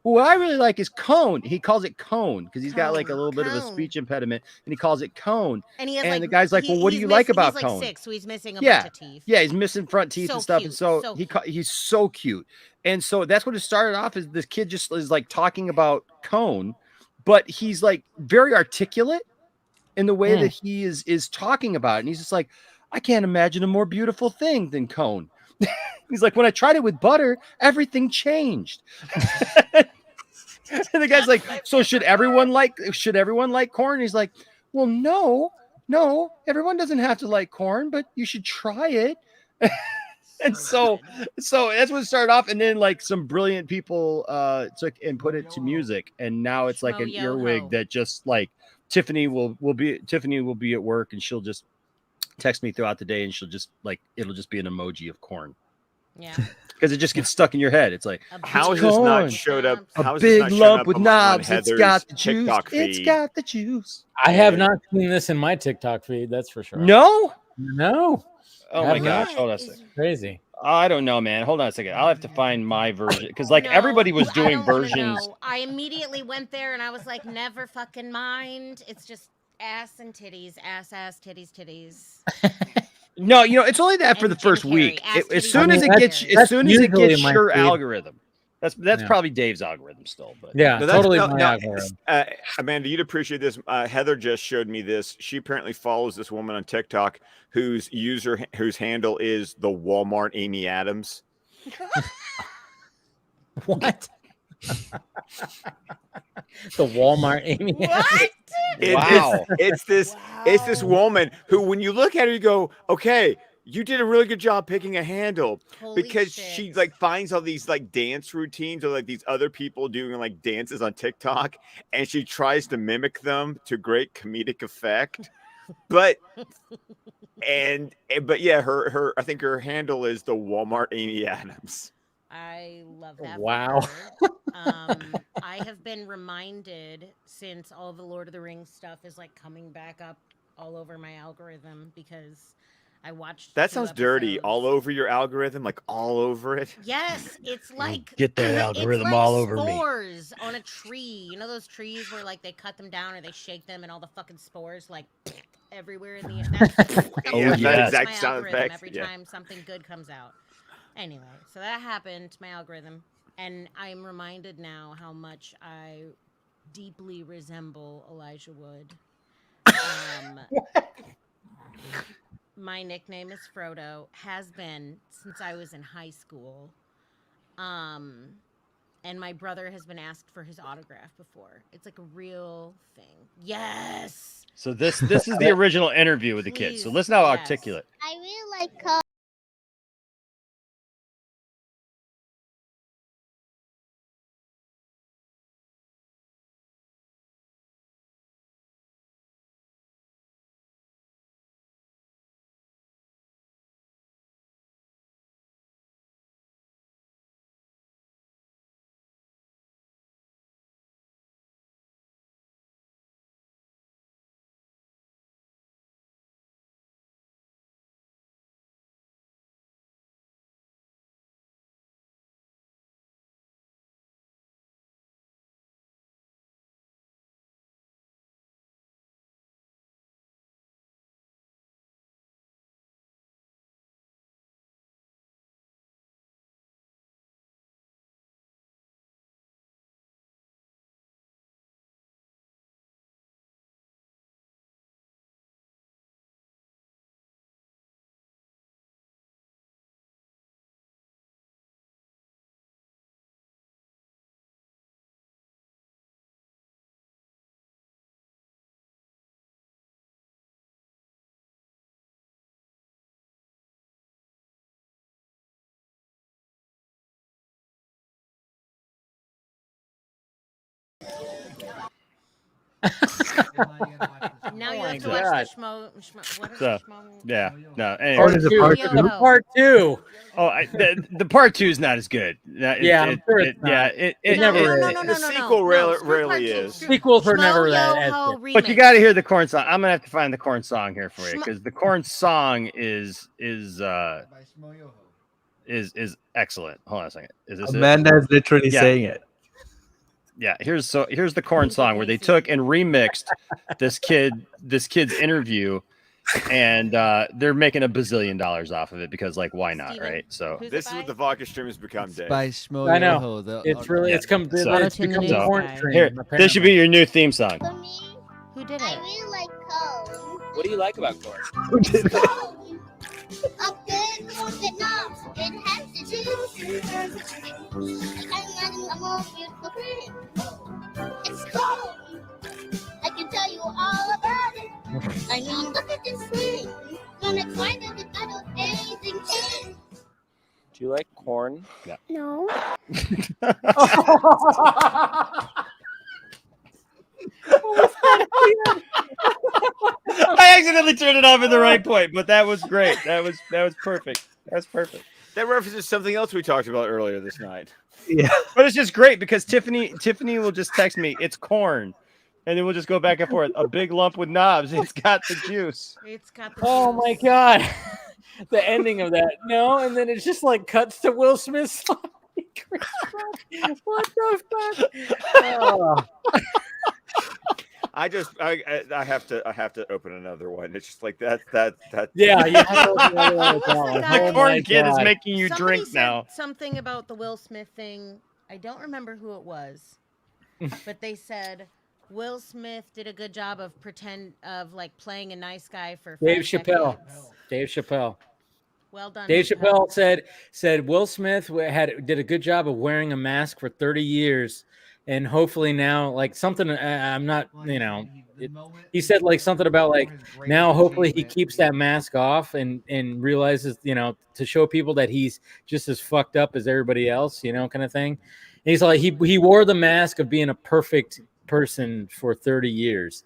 S9: "Well, what I really like is cone." He calls it cone because he's got like a little bit of a
S10: Cone.
S9: speech impediment, and he calls it cone.
S10: And he has
S9: And
S10: like
S9: the guy's like, "Well, what do
S10: he's
S9: you like
S10: missing-
S9: about
S10: he's
S9: cone?"
S10: Like 6, so he's missing a
S9: Yeah.
S10: bunch of teeth.
S9: Yeah, he's missing front teeth
S10: So
S9: and stuff,
S10: cute,
S9: and so,
S10: so
S9: he's so cute. And so that's what it started off as. This kid just is like talking about cone, but he's like very articulate in the way that he is talking about it. And he's just like, I can't imagine a more beautiful thing than cone. He's like, when I tried it with butter, everything changed. And the guy's like, so should everyone like corn? And he's like, well, no, everyone doesn't have to like corn, but you should try it. And so that's what it started off, and then like some brilliant people took and put it to music, and now it's like an earwig that just like Tiffany will be at work, and she'll just text me throughout the day, and she'll just like it'll just be an emoji of corn.
S10: Yeah,
S9: because it just gets stuck in your head. It's like,
S3: how has this not showed up?
S9: A big lump with knobs. It's got the juice. It's
S3: feed?
S9: got the juice.
S6: I have not seen this in my TikTok feed. That's for sure.
S9: No.
S6: Oh
S9: my gosh! Hold on a second.
S6: Crazy.
S9: I don't know, man. Hold on a second. I'll have to find my version because like everybody was doing versions.
S10: I immediately went there and I was like, never fucking mind. It's just ass and titties, ass, titties.
S9: No, it's only that for the first week. As soon as it gets your algorithm. That's probably Dave's algorithm still, but
S6: yeah, totally my algorithm.
S3: Amanda, you'd appreciate this. Heather just showed me this. She apparently follows this woman on TikTok whose handle is the Walmart Amy Adams.
S6: What? The Walmart Amy.
S10: What?
S3: It's this woman who, when you look at her, you go, okay, you did a really good job picking a handle.
S10: Holy
S3: because
S10: shit.
S3: she like finds all these like dance routines or like these other people doing like dances on TikTok, and she tries to mimic them to great comedic effect. But yeah, her I think her handle is the Walmart Amy Adams.
S10: I love that.
S6: Wow.
S10: I have been reminded since all the Lord of the Rings stuff is like coming back up all over my algorithm because I watched.
S3: That sounds dirty. All over your algorithm, like all over it.
S10: Yes, it's like
S11: Get that algorithm
S10: it's like
S11: all over me.
S10: spores on a tree. You know those trees where like they cut them down or they shake them and all the fucking spores like everywhere in the. That's
S3: that exact
S10: my
S3: sound
S10: algorithm
S3: effect.
S10: every
S3: Yeah.
S10: time something good comes out. Anyway, so that happened to my algorithm, and I'm reminded now how much I deeply resemble Elijah Wood. my nickname is Frodo, has been since I was in high school. And my brother has been asked for his autograph before. It's like a real thing. Yes.
S9: So this is the original interview with the kids. So
S10: Please,
S9: listen how
S10: yes.
S9: articulate.
S13: I really like Cobra.
S10: Now you
S6: my
S10: have to watch
S6: God.
S10: the what is
S9: So,
S10: the schmo?
S9: yeah. No. Anyway.
S8: Part is a part
S10: Yo
S8: two.
S10: ho.
S6: Part 2.
S9: Oh, the part 2 is not as good.
S6: Yeah, I'm sure it's
S9: yeah,
S6: not.
S9: it
S10: No,
S6: never
S10: no,
S6: is.
S10: no, no,
S3: The
S10: no, no,
S3: sequel
S10: no.
S3: rarely-
S10: Screw part
S3: rarely
S10: two.
S3: is.
S6: Sequels are never
S10: Schmo
S6: that
S10: Yo
S6: as
S10: Ho
S6: good.
S10: remake.
S9: But you got to hear the corn song. I'm gonna have to find the corn song here for you because the corn song is excellent. Hold on a second. Is this it?
S8: Amanda is literally
S9: Yeah.
S8: saying it.
S9: Yeah, here's the corn song where they took and remixed this kid's interview, and they're making $1 bazillion off of it because like why not,
S10: Steven,
S9: right? So
S10: who's
S3: This
S10: it
S3: is what
S10: by?
S3: the vodka stream has become, Dave.
S7: By Schmo
S6: I know.
S7: Yo-Ho, the
S6: It's really, it's come,
S9: So-
S6: it's
S10: Auto-tune the
S6: become a
S10: news
S6: porn
S10: guy.
S6: stream.
S9: here, this should be
S6: apparently.
S9: your new theme song.
S13: For me,
S10: Who did
S13: I
S10: it?
S13: really like Cone.
S6: What do you like about corn?
S8: Who did it?
S13: Cone. A good corn that knobs. It has to juice. I'm imagine a more beautiful cream. It's Cone. I can tell you all about it. I mean, look at this thing. Gonna try to get out of anything in.
S6: Do you like corn?
S13: No.
S9: I accidentally turned it off at the right point, but that was great. That was perfect. That's perfect.
S3: That references something else we talked about earlier this night.
S8: Yeah.
S9: But it's just great because Tiffany will just text me, it's corn. And then we'll just go back and forth. A big lump with knobs. It's got the juice.
S10: It's got the
S6: Oh my
S10: juice.
S6: God. The ending of that. No, and then it just like cuts to Will Smith. What the fuck? Oh.
S3: I have to open another one. It's just like that.
S6: Yeah, you have to open another one with that one.
S10: The
S9: The
S6: Oh
S9: corn
S6: my
S9: kid is
S6: God.
S9: making you
S10: Somebody
S9: drink
S10: said
S9: now.
S10: something about the Will Smith thing. I don't remember who it was, but they said Will Smith did a good job of like playing a nice guy for
S6: Dave
S10: 5
S6: Chappelle.
S10: decades.
S6: Dave Chappelle.
S10: Well done,
S6: Dave Chappelle said Will Smith did a good job of wearing a mask for 30 years, and hopefully now, like something, I'm not, you know, he said like something about like now hopefully he keeps that mask off and realizes, you know, to show people that he's just as fucked up as everybody else, you know, kind of thing. And he's like he wore the mask of being a perfect person for 30 years.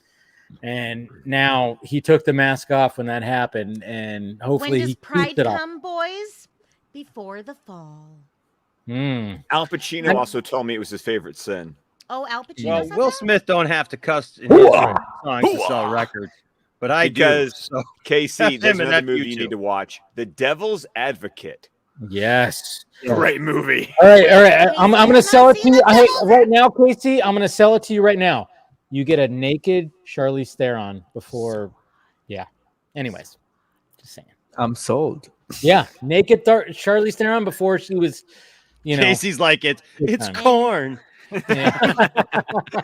S6: And now he took the mask off when that happened, and hopefully
S10: when does
S6: he
S10: Pride
S6: keeps it off.
S10: come, boys? Before the fall.
S3: Al Pacino also told me it was his favorite sin.
S10: Oh, Al Pacino.
S9: Well,
S10: said
S9: Will
S10: that?
S9: Smith don't have to cuss in his songs to sell records, but I
S3: Because
S9: do. So
S3: KC,
S9: that's
S3: there's
S9: him and
S3: another
S9: that's
S3: movie
S9: you
S3: you
S9: two.
S3: need to watch: The Devil's Advocate.
S6: Yes.
S3: Great movie.
S6: All right. I'm going to sell it to you.
S10: seen
S6: Right now, Casey, I'm going to sell it to you right now. You get a naked Charlize Theron before. Yeah. Anyways, just saying.
S8: I'm sold.
S6: Yeah, naked Charlize Theron before she was, you know.
S9: Casey's like it's
S6: time.
S9: corn.
S6: Yeah.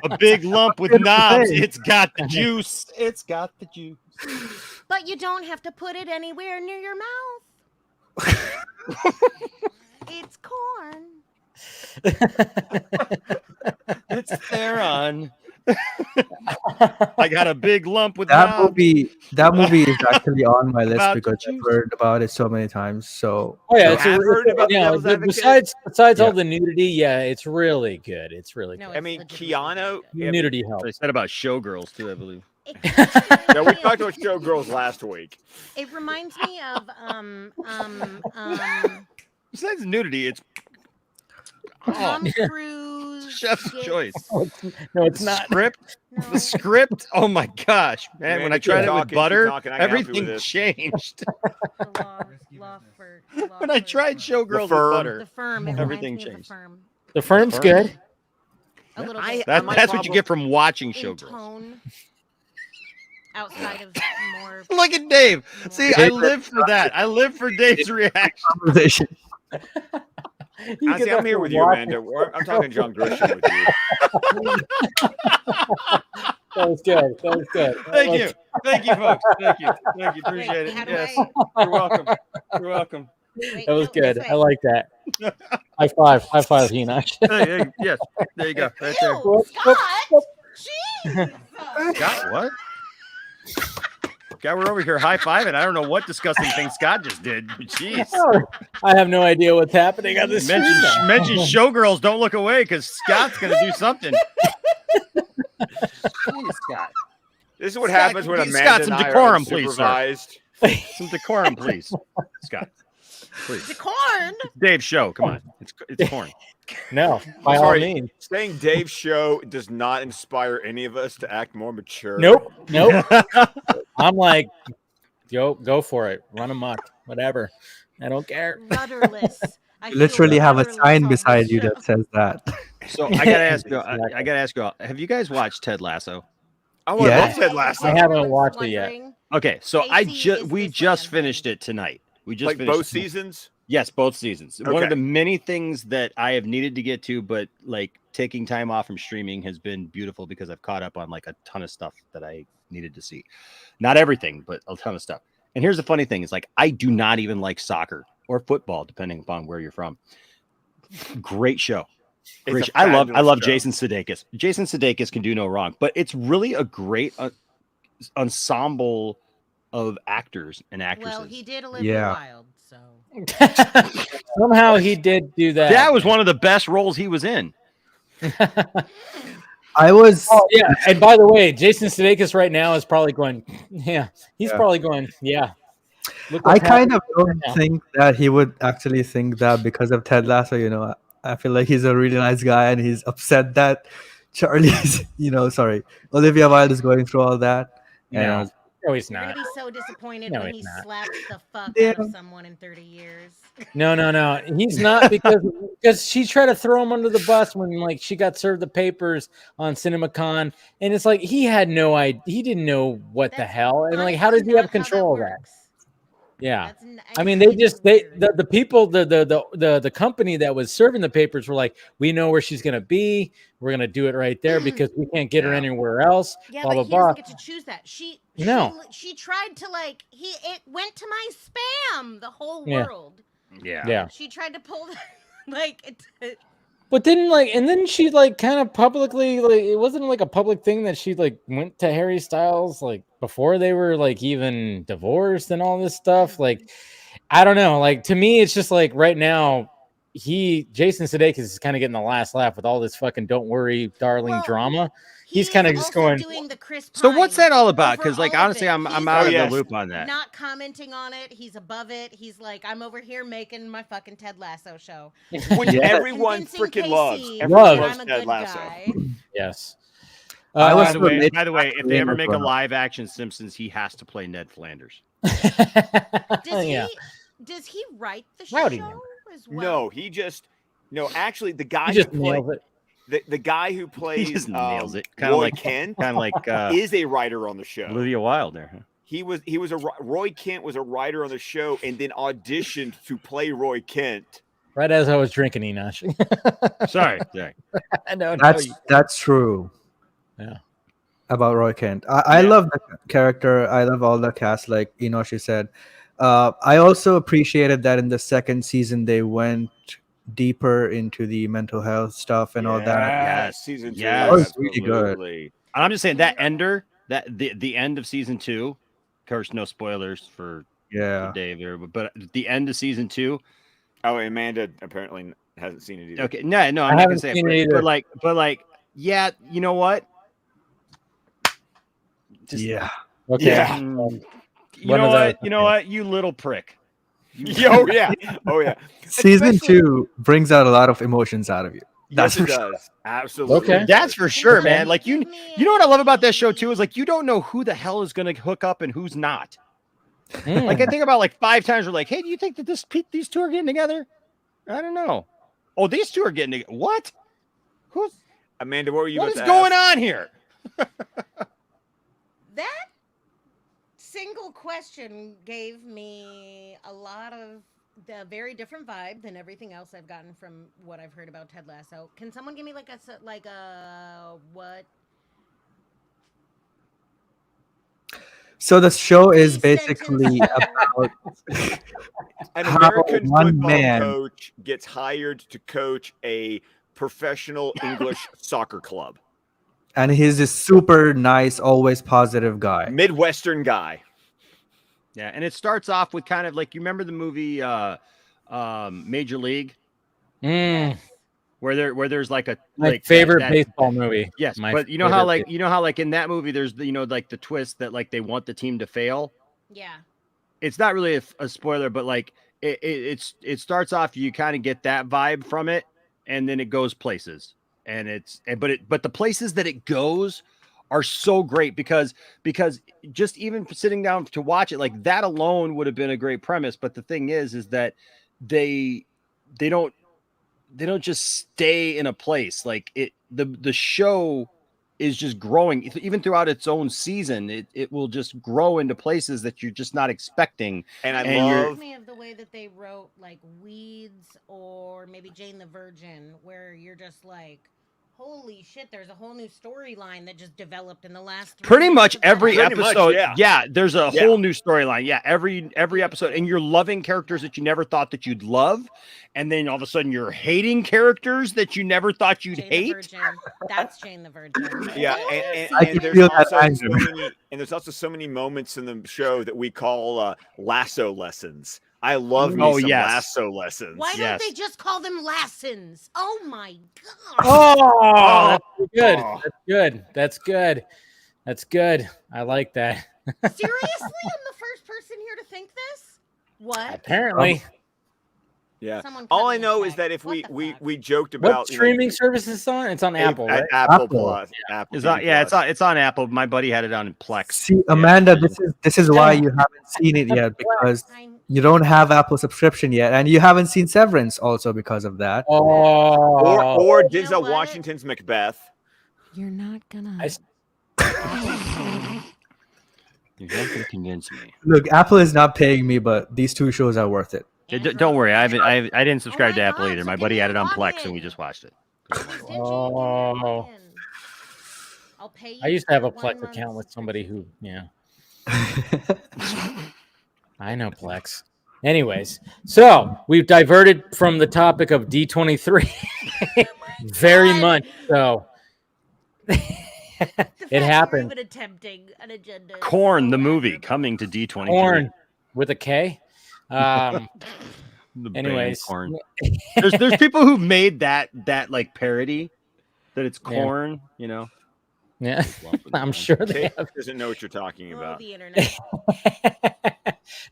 S9: A big lump with knobs. It's got the juice. It's got the juice.
S10: But you don't have to put it anywhere near your mouth. It's corn.
S9: It's Theron. I got a big lump with
S8: That
S9: knob.
S8: movie is actually on my list
S9: About
S8: because
S9: to
S8: I've heard about it so many times. So
S6: Oh yeah,
S3: You
S6: it's
S3: have heard about the
S6: you know,
S3: Devil's Advocate?
S6: besides
S8: Yeah.
S6: all the nudity, yeah, it's really good. It's really
S10: No,
S6: good.
S3: I
S10: it's
S3: mean,
S10: legitimately
S3: Keanu.
S10: good.
S3: I mean,
S6: Nudity helps.
S9: They said about Showgirls too, I believe.
S3: yeah, we talked about Showgirls last week.
S10: It reminds me of
S9: Besides nudity, it's
S10: Tom Cruise.
S9: Chef's
S10: gets-
S9: choice.
S6: No, it's not.
S9: Script.
S10: No.
S9: The script. Oh my gosh, man!
S3: Man,
S9: when I
S3: keep
S9: tried it with
S3: talking, keep
S9: butter,
S3: talking, I can help you with
S9: everything
S3: this.
S9: changed.
S10: The law
S9: When I tried Showgirls with
S3: Firm.
S9: butter,
S10: The Firm. It
S9: everything
S10: reminds me of
S9: changed.
S10: The Firm.
S6: The Firm's
S9: Firm?
S6: good.
S10: A little
S3: I-
S10: bit.
S9: That's
S3: my
S9: what you
S3: problem-
S9: get from watching
S10: in
S9: Showgirls.
S10: tone. Outside of more.
S9: Look at Dave. See, I live for that. I live for Dave's reaction.
S8: conversation.
S3: Honestly, I'm here with you, Amanda. I'm talking John Grisham with you.
S6: That was good. That was good.
S9: Thank you. Thank you, folks. Thank you. Thank you. Appreciate
S10: Wait, how
S9: it.
S10: do
S9: Yes.
S10: I-
S9: You're welcome. You're welcome.
S10: Wait,
S6: That was
S10: no, this
S6: good.
S10: way.
S6: I like that. High five. High five, Enoch.
S9: Hey, yes. There you go. Right there.
S10: Ew, Scott! Jeez!
S9: Scott, what? Guy, we're over here high-fiving. I don't know what disgusting thing Scott just did. Jeez.
S6: I have no idea what's happening on this.
S9: Mention Showgirls. Don't look away because Scott's going to do something. Jeez, Scott.
S3: This is what
S9: Scott,
S3: happens when
S9: give
S3: Amanda
S9: Scott some
S3: and I are
S9: decorum, please, sir.
S3: unsupervised.
S9: Some decorum, please. Scott, please.
S10: The corn!
S9: It's Dave's show. Come on. It's corn.
S6: No, by all
S3: Sorry,
S6: means.
S3: saying Dave's show does not inspire any of us to act more mature.
S6: Nope. Nope. I'm like, go for it. Run amok. Whatever. I don't care.
S10: Rudderless. I
S8: You literally
S10: feel
S8: have a
S10: rudderless
S8: sign
S10: on
S8: beside
S10: this
S8: you
S10: show.
S8: that says that.
S9: So I gotta ask you. I gotta ask you. Have you guys watched Ted Lasso?
S3: Oh,
S8: Yeah.
S3: I love Ted Lasso.
S6: I haven't watched it yet.
S10: Wondering,
S9: Okay, so
S10: Casey is
S9: we
S10: this
S9: just
S10: man.
S9: finished it tonight. We just
S3: Like
S9: finished
S3: both
S9: it.
S3: seasons.
S9: Yes, both seasons. One
S3: Okay.
S9: of the many things that I have needed to get to, but like taking time off from streaming has been beautiful because I've caught up on like a ton of stuff that I needed to see. Not everything, but a ton of stuff. And here's the funny thing: is like I do not even like soccer or football, depending upon where you're from. Great show.
S3: It's
S9: Great
S3: a
S9: show. I love
S3: fabulous show.
S9: Jason Sudeikis. Jason Sudeikis can do no wrong, but it's really a great ensemble of actors and actresses.
S10: Well, he did Olivia
S8: Yeah.
S10: Wilde, so.
S6: Somehow he did do that.
S9: That was one of the best roles he was in.
S8: I was.
S6: Oh yeah, and by the way, Jason Sudeikis right now is probably going. Yeah, he's
S8: Yeah.
S6: probably going. Yeah. Look
S8: I
S6: what's
S8: kind of
S6: happening
S8: don't
S6: now.
S8: think that he would actually think that because of Ted Lasso. You know, I feel like he's a really nice guy, and he's upset that Charlie's. Olivia Wilde is going through all that. And
S6: No, he's
S10: You're
S6: not.
S10: gonna be so disappointed
S6: No,
S10: when
S6: he's
S10: he
S6: not.
S10: slaps the fuck out
S8: Yeah.
S10: of someone in 30 years.
S6: No. He's not because she tried to throw him under the bus when like she got served the papers on CinemaCon, and it's like he had no idea. He didn't know what the
S10: That's
S6: hell, and like how does he
S10: honestly
S6: have
S10: not how
S6: control of that?
S10: works.
S6: Yeah.
S10: That's n-
S6: I mean,
S10: it's weird.
S6: the people, the company that was serving the papers were like, we know where she's gonna be. We're gonna do it right there because we can't get her
S9: Yeah.
S6: anywhere else.
S10: Yeah,
S6: blah
S10: but
S6: blah
S10: he
S6: blah.
S10: doesn't get to choose that.
S6: No.
S10: She tried to like it went to my spam the whole
S6: Yeah.
S10: world.
S6: Yeah.
S10: She tried to pull like
S6: But then she like kind of publicly like it wasn't like a public thing that she like went to Harry Styles like before they were like even divorced and all this stuff. Like I don't know. Like to me, it's just like right now Jason Sudeikis is kind of getting the last laugh with all this fucking "Don't worry, darling"
S10: Well,
S6: drama. He's kind of just
S10: also
S6: going.
S10: doing the Chris
S9: So what's
S10: Pine
S9: that all about?
S10: over
S9: Because like
S10: all of
S9: honestly,
S10: it.
S9: I'm
S10: He's
S9: out of
S3: yes.
S9: the loop on that.
S10: not commenting on it. He's above it. He's like, I'm over here making my fucking Ted Lasso show.
S3: Which
S8: Yeah.
S3: everyone
S10: Convincing
S3: freaking loves.
S10: Casey
S3: Everyone
S6: Loves.
S10: that
S3: loves
S10: I'm a
S3: Ted
S10: good
S3: Lasso.
S10: guy.
S6: Yes.
S8: I was
S9: By the way, if they ever make a
S8: well.
S9: live action Simpsons, he has to play Ned Flanders.
S6: Yeah.
S10: Does he write the
S6: Howdy,
S10: show
S6: man.
S10: as well?
S3: No, actually the guy
S6: He just
S3: who plays
S6: nails it.
S3: the guy who plays
S9: He just nails it. Kind of
S3: Roy
S9: like
S3: Kent
S9: like
S3: is a writer on the show.
S9: Olivia Wilde there. Huh?
S3: He was Roy Kent was a writer on the show and then auditioned to play Roy Kent.
S6: Right as I was drinking, Enoch.
S9: Sorry.
S6: I know.
S8: That's true.
S6: Yeah.
S8: about Roy Kent. I
S9: Yeah.
S8: love the character. I love all the cast, like Inoshi said. I also appreciated that in the second season they went deeper into the mental health stuff and all that.
S9: Yes.
S3: Season 2,
S9: Yes.
S8: That was really good.
S3: absolutely.
S9: And I'm just saying that ender, that the end of season 2, of course, no spoilers for Dave here, but the end of season 2.
S3: Oh, Amanda apparently hasn't seen it either.
S9: Okay, no, I'm not gonna say it, but like, yeah, you know what? Just,
S8: yeah.
S6: Okay.
S3: Yeah.
S9: You know what? You know what? You little prick.
S3: Oh yeah. Oh yeah.
S8: Season
S3: Especially-
S8: 2 brings out a lot of emotions out of you.
S3: Yes, it
S8: for sure.
S3: does. Absolutely.
S6: Okay.
S9: That's for sure, man. Like you know what I love about that show too is like you don't know who the hell is gonna hook up and who's not. Like I think about like 5 times we're like, hey, do you think that these two are getting together? I don't know. Oh, these two are getting together. What? Who's
S3: Amanda? What were you?
S9: What
S3: about
S9: is
S3: to
S9: going
S3: ask?
S9: on here?
S10: That single question gave me a lot of the very different vibe than everything else I've gotten from what I've heard about Ted Lasso. Can someone give me like a what?
S8: So the show is basically about
S3: An
S8: how
S3: American
S8: one
S3: football
S8: man
S3: coach gets hired to coach a professional English soccer club.
S8: and he's this super nice, always positive guy.
S3: Midwestern guy.
S9: Yeah, and it starts off with kind of like you remember the movie Major League, where there's like a
S6: My favorite baseball movie.
S9: Yes,
S6: My
S9: but you know how
S6: favorite
S9: like in that movie there's like the twist that like they want the team to fail.
S10: Yeah.
S9: It's not really a spoiler, but like it starts off you kind of get that vibe from it, and then it goes places, and but the places that it goes are so great because just even sitting down to watch it like that alone would have been a great premise. But the thing is that they don't just stay in a place. Like the show is just growing even throughout its own season. It will just grow into places that you're just not expecting.
S3: And I
S10: love me of the way that they wrote like Weeds or maybe Jane the Virgin, where you're just like, holy shit, there's a whole new storyline that just developed in the last 3
S9: Pretty
S10: years
S9: much
S10: of that
S9: every
S10: show.
S9: episode,
S3: yeah.
S9: there's a whole new storyline. Yeah, every episode, and you're loving characters that you never thought that you'd love, and then all of a sudden you're hating characters that you never thought you'd
S10: Jane
S9: hate.
S10: the Virgin. That's Jane the Virgin.
S3: Yeah,
S8: I
S3: and
S8: can feel that
S3: there's also so many moments in the show that we call lasso lessons. I love me
S9: Oh,
S3: some
S9: yes.
S3: lasso lessons.
S10: Why don't they just call them Lassons? Oh my god.
S6: Oh, that's good. That's good. That's good. That's good. I like that.
S10: Seriously, I'm the first person here to think this? What?
S6: Apparently.
S3: Yeah.
S10: Someone
S3: All
S10: cut
S3: I
S10: me a
S3: know is
S10: check.
S3: that if
S10: What
S3: we joked about
S6: What streaming service is on? It's on Apple, right?
S3: Apple
S8: Apple.
S3: Plus. Apple
S9: It's on,
S3: TV
S9: yeah,
S3: Plus.
S9: it's on Apple. My buddy had it on Plex.
S8: See, Amanda, this is why you haven't seen it yet, because you don't have Apple subscription yet, and you haven't seen Severance also because of that.
S6: Oh.
S3: Or
S10: You
S3: Denzel
S10: know what?
S3: Washington's Macbeth.
S10: You're not gonna.
S9: You're not gonna convince me.
S8: Look, Apple is not paying me, but these two shows are worth it.
S9: Yeah, don't worry, I didn't subscribe
S10: Oh
S9: to
S10: my
S9: Apple
S10: God,
S9: either.
S10: so
S9: My
S10: give
S9: buddy
S10: me
S9: had
S10: a
S9: it on Plex,
S10: login.
S9: and we just watched it.
S6: Oh.
S10: I'll pay you
S6: I used to have
S10: for
S6: a
S10: 1
S6: Plex
S10: month's
S6: account with somebody who, I know Plex. Anyways, so we've diverted from the topic of D23 very much so. It happened.
S10: Even attempting an agenda.
S9: Corn, the movie, coming to D23.
S6: Corn with a K.
S9: The band
S6: Anyways,
S9: Corn. There's people who made that like parody that it's corn, you know.
S6: Yeah, I'm sure they
S3: Kate
S6: have.
S3: doesn't know what you're talking about.
S10: The internet.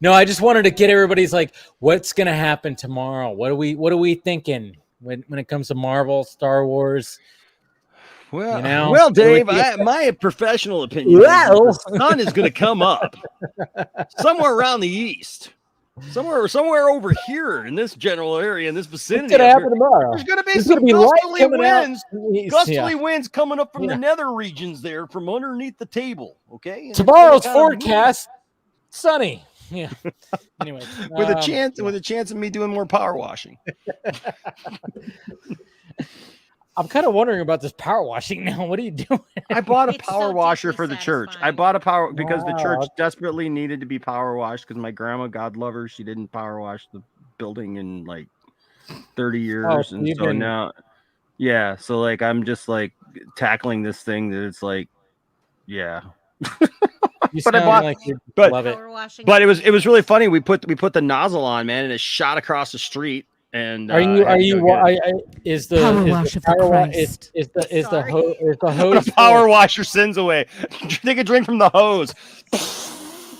S6: No, I just wanted to get everybody's like, what's gonna happen tomorrow? What are we thinking when it comes to Marvel, Star Wars?
S9: Well,
S6: You know?
S9: well,
S6: What do we
S9: Dave,
S6: think?
S9: my professional opinion is that the sun is going to come up somewhere around the east, somewhere over here in this general area, in this vicinity.
S6: What's gonna
S9: up
S6: happen
S9: here.
S6: tomorrow?
S9: There's going to be
S6: There's
S9: some
S6: gonna be light
S9: gustly
S6: coming out
S9: winds,
S6: from the east,
S9: gustly
S6: yeah.
S9: winds coming up from
S6: Yeah.
S9: the nether regions there, from underneath the table. Okay, and it's
S6: Tomorrow's
S9: gonna kinda move
S6: forecast sunny. Yeah. Anyway,
S9: with a chance of me doing more power washing.
S6: I'm kind of wondering about this power washing now. What are you doing?
S9: I bought a
S10: It's
S9: power
S10: so
S9: washer
S10: deeply
S9: for the church. I
S10: satisfying.
S9: bought a power because the
S6: Wow,
S9: church
S6: okay.
S9: desperately needed to be power washed because my grandma, God love her, she didn't power wash the building in like 30 years.
S6: so
S9: And
S6: you've
S9: so
S6: been-
S9: now, yeah. So like, I'm just like tackling this thing that it's like, yeah.
S6: You
S9: But I
S6: sound
S9: bought,
S6: like you
S9: but
S6: love it.
S10: Power washing.
S9: but it was really funny. We put the nozzle on, man, and it shot across the street. And
S6: Are you?
S9: I had
S6: Are
S9: to
S6: you?
S9: go get it.
S6: Is the
S10: Power
S6: is
S10: wash
S6: the
S10: of the
S6: power wa-
S10: Christ.
S6: is the
S10: Sorry.
S6: hose
S9: The power wash your sins away. Take a drink from the hose.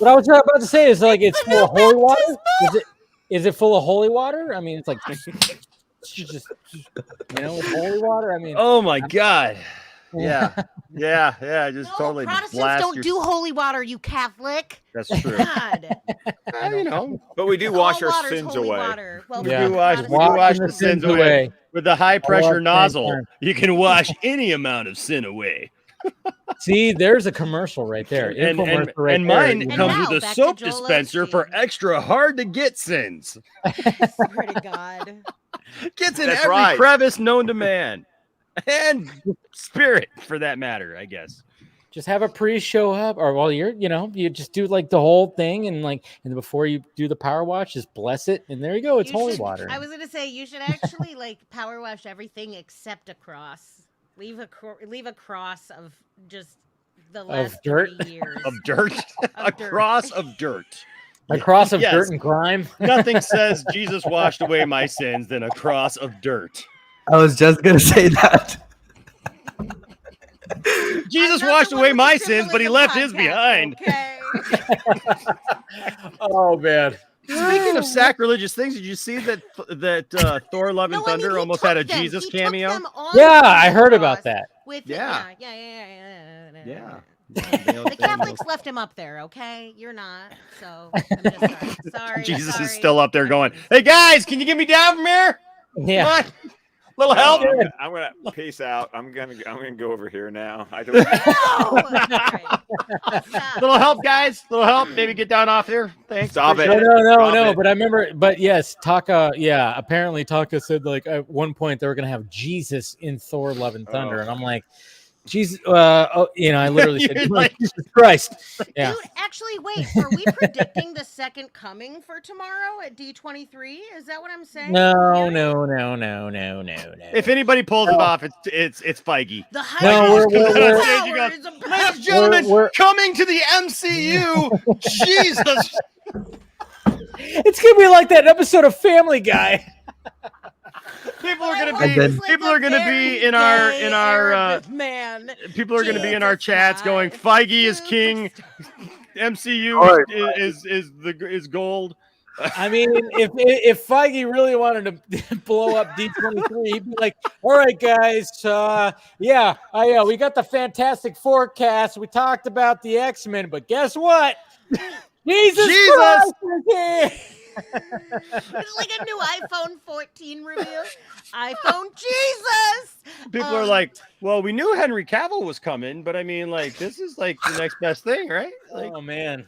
S6: What I was about to say is like it's
S10: the
S6: full
S10: new
S6: of holy water.
S10: baptismal.
S6: Is it full of holy water? I mean, it's like just it's holy water. I mean,
S9: Oh my God. Yeah. Just
S10: No,
S9: totally
S10: Protestants
S9: blast
S10: don't
S9: your...
S10: do holy water, you Catholic.
S9: That's true.
S10: God.
S9: You know,
S3: But we do
S10: All
S3: wash our
S10: water's
S3: sins
S10: holy
S3: away.
S10: water. Well,
S9: we
S6: Yeah.
S9: do wash
S10: Protestants
S9: the sins away with the high pressure nozzle. You can wash any amount of sin away.
S6: See, there's a commercial right there.
S9: And
S6: Infomercial right
S9: and
S6: there,
S9: mine
S6: you know.
S9: comes
S10: now,
S9: with a
S10: back to
S9: soap
S10: Joel
S9: dispenser for
S10: Osteen.
S9: extra hard to get sins.
S10: Swear to God.
S9: Gets in
S3: That's
S9: every
S3: right.
S9: crevice known to man. And spirit, for that matter, I guess.
S6: Just have a priest show up, or while you just do like the whole thing, and before you do the power wash, just bless it, and there you go. It's
S10: You
S6: holy
S10: should-
S6: water.
S10: I was gonna say you should actually like power wash everything except a cross. Leave a cross of just the last
S6: dirt?
S10: 30 years.
S9: Of dirt. A
S10: dirt.
S9: cross of dirt.
S6: A cross of
S9: Yes.
S6: dirt and grime.
S9: Nothing says Jesus washed away my sins than a cross of dirt.
S8: I was just gonna say that.
S9: Jesus
S10: I'm not
S9: washed
S10: the one
S9: away
S10: with
S9: my
S10: the
S9: sins, but he
S10: symbolism
S9: left his
S10: podcast,
S9: behind.
S10: Okay.
S6: Oh man.
S9: Speaking of sacrilegious things, did you see that Thor: Love and
S10: No, I mean,
S9: Thunder
S10: he
S9: almost
S10: took
S9: had a
S10: them.
S9: Jesus
S10: He took
S9: cameo?
S10: them on
S6: Yeah,
S10: the
S6: I heard about
S10: cross
S6: that.
S10: With
S9: Yeah.
S10: Yeah.
S9: Yeah.
S10: The Catholics left him up there, okay? You're not. So I'm just sorry. Sorry.
S9: Jesus
S10: sorry.
S9: is still up there going, "Hey guys, can you get me down from here?
S6: Yeah.
S9: Come on. Little help."
S3: I'm gonna peace out. I'm gonna go over here now. I don't.
S10: No! Stop.
S9: Little help, guys. Little help. Maybe get down off here. Thanks.
S3: Stop it.
S9: Appreciate
S6: No.
S3: Stop it.
S6: But I remember. But yes, Taka. Yeah, apparently Taka said like at one point they were gonna have Jesus in Thor: Love and Thunder, and I'm like, Jesus. I literally said,
S9: You're like-
S6: Jesus Christ. Yeah.
S10: Dude, actually, wait. Are we predicting the second coming for tomorrow at D23? Is that what I'm saying?
S6: No.
S9: If anybody pulls it off, it's Feige.
S10: The
S6: No,
S10: hype
S6: we're-
S9: Stage, he goes,
S10: is about-
S9: "Ladies and gentlemen,
S6: We're-
S9: coming to the MCU, Jesus."
S6: It's gonna be like that episode of Family Guy.
S9: People are gonna
S8: And
S9: be
S8: then-
S9: people are gonna be in our
S10: man.
S9: people are gonna be in our
S10: Jesus
S9: chats going,
S10: Christ.
S9: "Feige is king, MCU
S8: All right,
S9: is gold."
S6: I mean, if Feige really wanted to blow up D23, he'd be like, "All right, guys, we got the Fantastic Forecast. We talked about the X-Men, but guess what? Jesus Christ is here."
S10: It's like a new iPhone 14 review. iPhone Jesus.
S9: People are like, "Well, we knew Henry Cavill was coming, but I mean, like, this is like the next best thing, right?" Like,
S6: Oh man.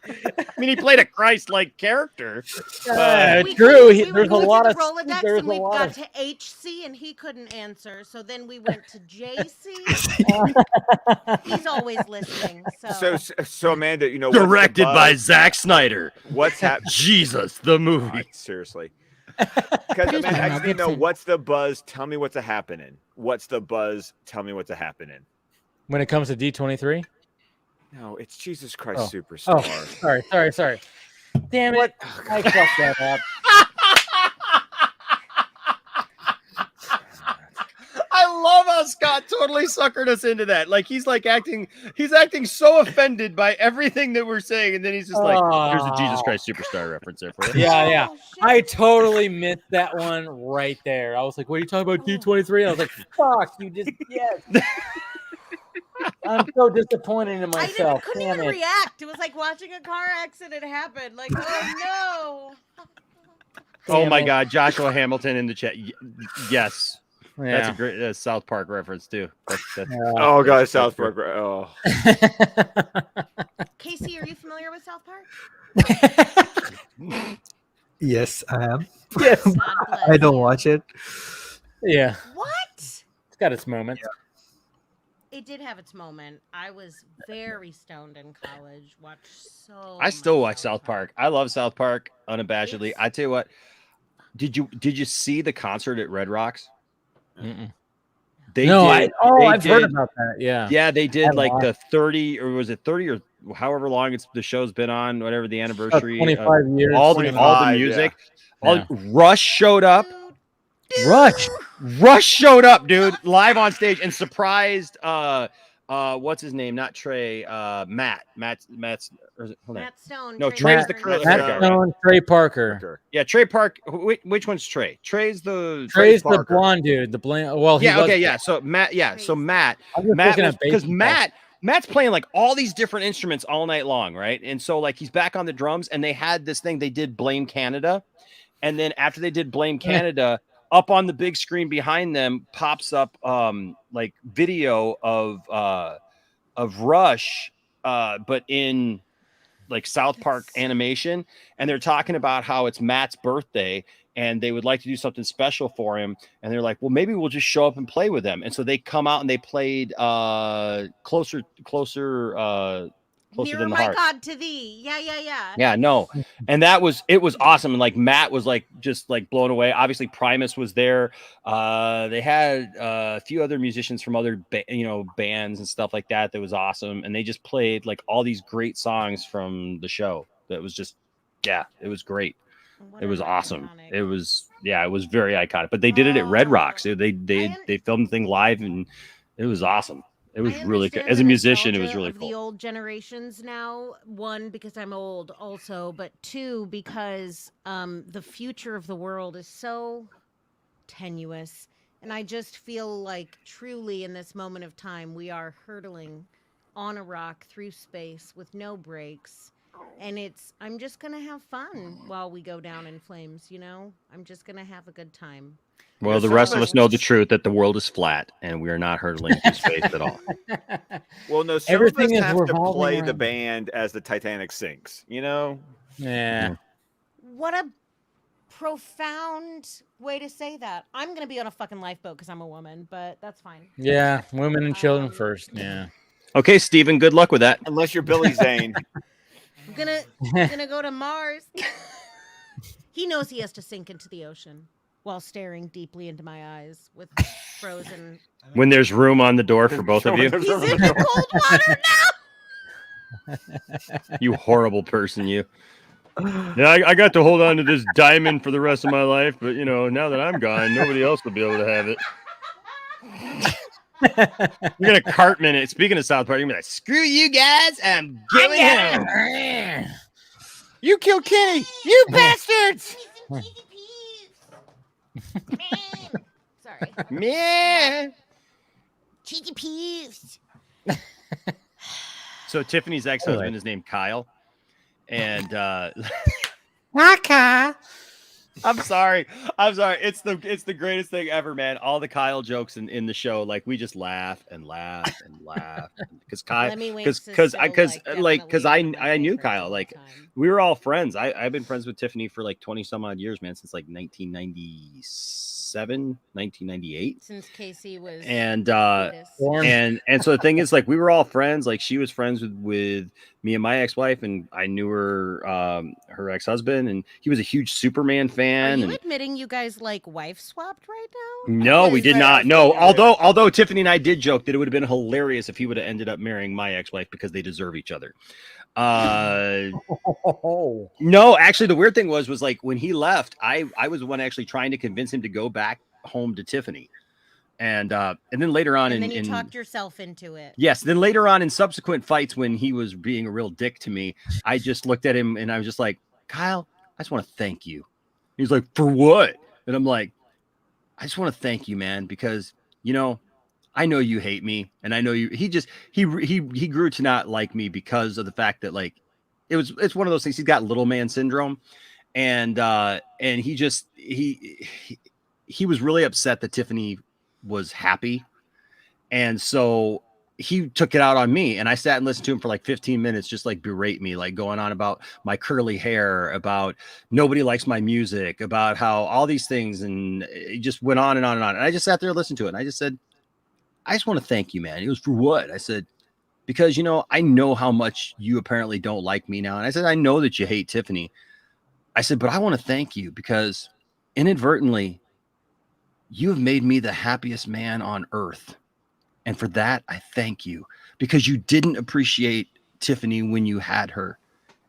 S9: I mean, he played a Christ-like character.
S6: True.
S10: We
S6: There's a
S10: went
S6: lot
S10: to
S6: of
S10: the Rolodex
S6: there's
S10: and
S6: a
S10: we
S6: lot
S10: got
S6: of
S10: to HC and he couldn't answer. So then we went to JC. He's always listening.
S3: So Amanda,
S9: Directed by Zack Snyder.
S3: What's happening?
S9: Jesus, the movie.
S3: Right, seriously. Because Amanda, I just need to know what's the buzz. Tell me what's a happening. What's the buzz? Tell me what's a happening.
S6: when it comes to D23.
S3: No, it's Jesus Christ
S6: Oh.
S3: Superstar.
S6: Sorry. Damn it! I fucked that up.
S9: I love how Scott totally suckered us into that. Like he's acting so offended by everything that we're saying, and then he's just like, "Here's a Jesus Christ Superstar reference there for you."
S6: Yeah. I totally missed that one right there. I was like, "What are you talking about D23?" I was like, "Fuck, you just yes." I'm so disappointed in myself.
S10: Couldn't
S6: Damn
S10: even
S6: it.
S10: react. It was like watching a car accident happen. Like, oh no.
S9: Oh
S6: Damn
S9: my
S6: it.
S9: God, Joshua Hamilton in the chat. Yes, that's
S6: Yeah.
S9: a great South Park reference too. That's
S3: Oh God, South Park. Oh.
S10: Casey, are you familiar with South Park?
S8: Yes, I am.
S6: Yes.
S10: God bless
S8: I don't
S10: you.
S8: watch it.
S6: Yeah.
S10: What?
S6: It's got its moments.
S10: It did have its moment. I was very stoned in college. Watched so.
S9: I still
S10: much
S9: watch South Park. I love South Park unabashedly.
S10: It's-
S9: I tell you what. Did you see the concert at Red Rocks?
S6: Mm-mm.
S9: They
S6: No,
S9: did.
S6: I've heard about that. Yeah.
S9: Yeah, they did
S6: I
S9: like
S6: watched.
S9: the 30 or was it 30 or however long the show's been on, whatever the anniversary.
S6: 25 years.
S9: All the
S3: 25,
S9: music.
S6: Yeah.
S9: Rush showed up.
S6: Rush.
S9: Rush showed up, dude, live on stage and surprised what's his name? Not Trey, Matt's or is it, hold on.
S10: Matt Stone.
S9: No,
S10: Trey
S9: Trey's the
S10: Parker,
S9: curly
S6: Matt
S9: hair guy, right?
S6: Stone, Trey Parker.
S9: Yeah, Trey Park. Which one's Trey? Trey's the
S6: Trey's the blonde dude. The blonde. Well, he
S9: yeah,
S6: was
S9: okay,
S6: the-
S9: yeah. So Matt, yeah, so Matt
S6: I'm just
S9: Matt
S6: looking
S9: was
S6: at
S9: because
S6: baseball.
S9: Matt's playing like all these different instruments all night long, right? And so like he's back on the drums, and they had this thing they did Blame Canada, and then after they did Blame Canada, up on the big screen behind them pops up like video of Rush, but in like South Park animation, and they're talking about how it's Matt's birthday and they would like to do something special for him, and they're like, well, maybe we'll just show up and play with them. And so they come out and they played closer
S10: Nearer
S9: than the
S10: my
S9: heart.
S10: God to thee. Yeah.
S9: Yeah, no. And it was awesome. And like Matt was like just like blown away. Obviously Primus was there. They had a few other musicians from other bands and stuff like that. That was awesome. And they just played like all these great songs from the show. That was just, yeah, it was great. It was awesome. It was very iconic. But they did it at Red Rocks. They filmed the thing live, and it was awesome. It was really good. As a musician, it was really cool.
S10: The old generations now, one, because I'm old also, but two, because the future of the world is so tenuous. And I just feel like truly in this moment of time, we are hurtling on a rock through space with no brakes. And I'm just going to have fun while we go down in flames, you know? I'm just going to have a good time.
S9: Well, the rest of us know the truth that the world is flat and we are not hurtling through space at all.
S3: Well, no, some
S6: Everything
S3: of
S6: is
S3: us have to
S6: revolving
S3: play the
S6: around.
S3: band as the Titanic sinks, you know?
S6: Yeah.
S10: What a profound way to say that. I'm going to be on a fucking lifeboat because I'm a woman, but that's fine.
S6: Yeah. Women and children first. Yeah.
S9: Okay, Steven, good luck with that.
S3: Unless you're Billy Zane.
S10: I'm gonna go to Mars. He knows he has to sink into the ocean while staring deeply into my eyes with frozen.
S9: When there's room on the door for both of you.
S10: He's in the cold water now.
S9: You horrible person, you. Yeah, I got to hold on to this diamond for the rest of my life, but now that I'm gone, nobody else will be able to have it. You're gonna Cartman it. Speaking of South Park, you're gonna be like, "Screw you guys, I'm going home." You killed Kenny, you bastards!
S10: Sorry.
S9: Man.
S10: Cheeky peas.
S9: So Tiffany's ex-husband is named Kyle, and I'm sorry. It's the greatest thing ever, man. All the Kyle jokes in the show, like we just laugh and laugh and laugh because I knew Kyle. Like we were all friends. I've been friends with Tiffany for like 20 some odd years, man, since like 1997, 1998.
S10: Since Casey was
S9: and so the thing is, like, we were all friends. Like she was friends with me and my ex-wife, and I knew her her ex-husband, and he was a huge Superman fan.
S10: Are you
S9: and
S10: admitting you guys like wife swapped right now?
S9: no, we did not. No, although Tiffany and I did joke that it would have been hilarious if he would have ended up marrying my ex-wife because they deserve each other. No, actually, the weird thing was like when he left, I was the one actually trying to convince him to go back home to Tiffany, and then later on,
S10: and then you talked yourself into it.
S9: Yes, then later on in subsequent fights when he was being a real dick to me, I just looked at him and I was just like, Kyle, I just want to thank you. He's like, for what? And I'm like, I just want to thank you, man, because I know you hate me, and I know you. He grew to not like me because of the fact that like it's one of those things. He's got little man syndrome, and he was really upset that Tiffany was happy, and so he took it out on me, and I sat and listened to him for like 15 minutes, just like berate me, like going on about my curly hair, about nobody likes my music, about how all these things, and it just went on and on and on. And I just sat there and listened to it, and I just said, I just want to thank you, man. He goes, for what? I said, because, I know how much you apparently don't like me now. And I said, I know that you hate Tiffany. I said, but I want to thank you because inadvertently, you have made me the happiest man on earth. And for that, I thank you because you didn't appreciate Tiffany when you had her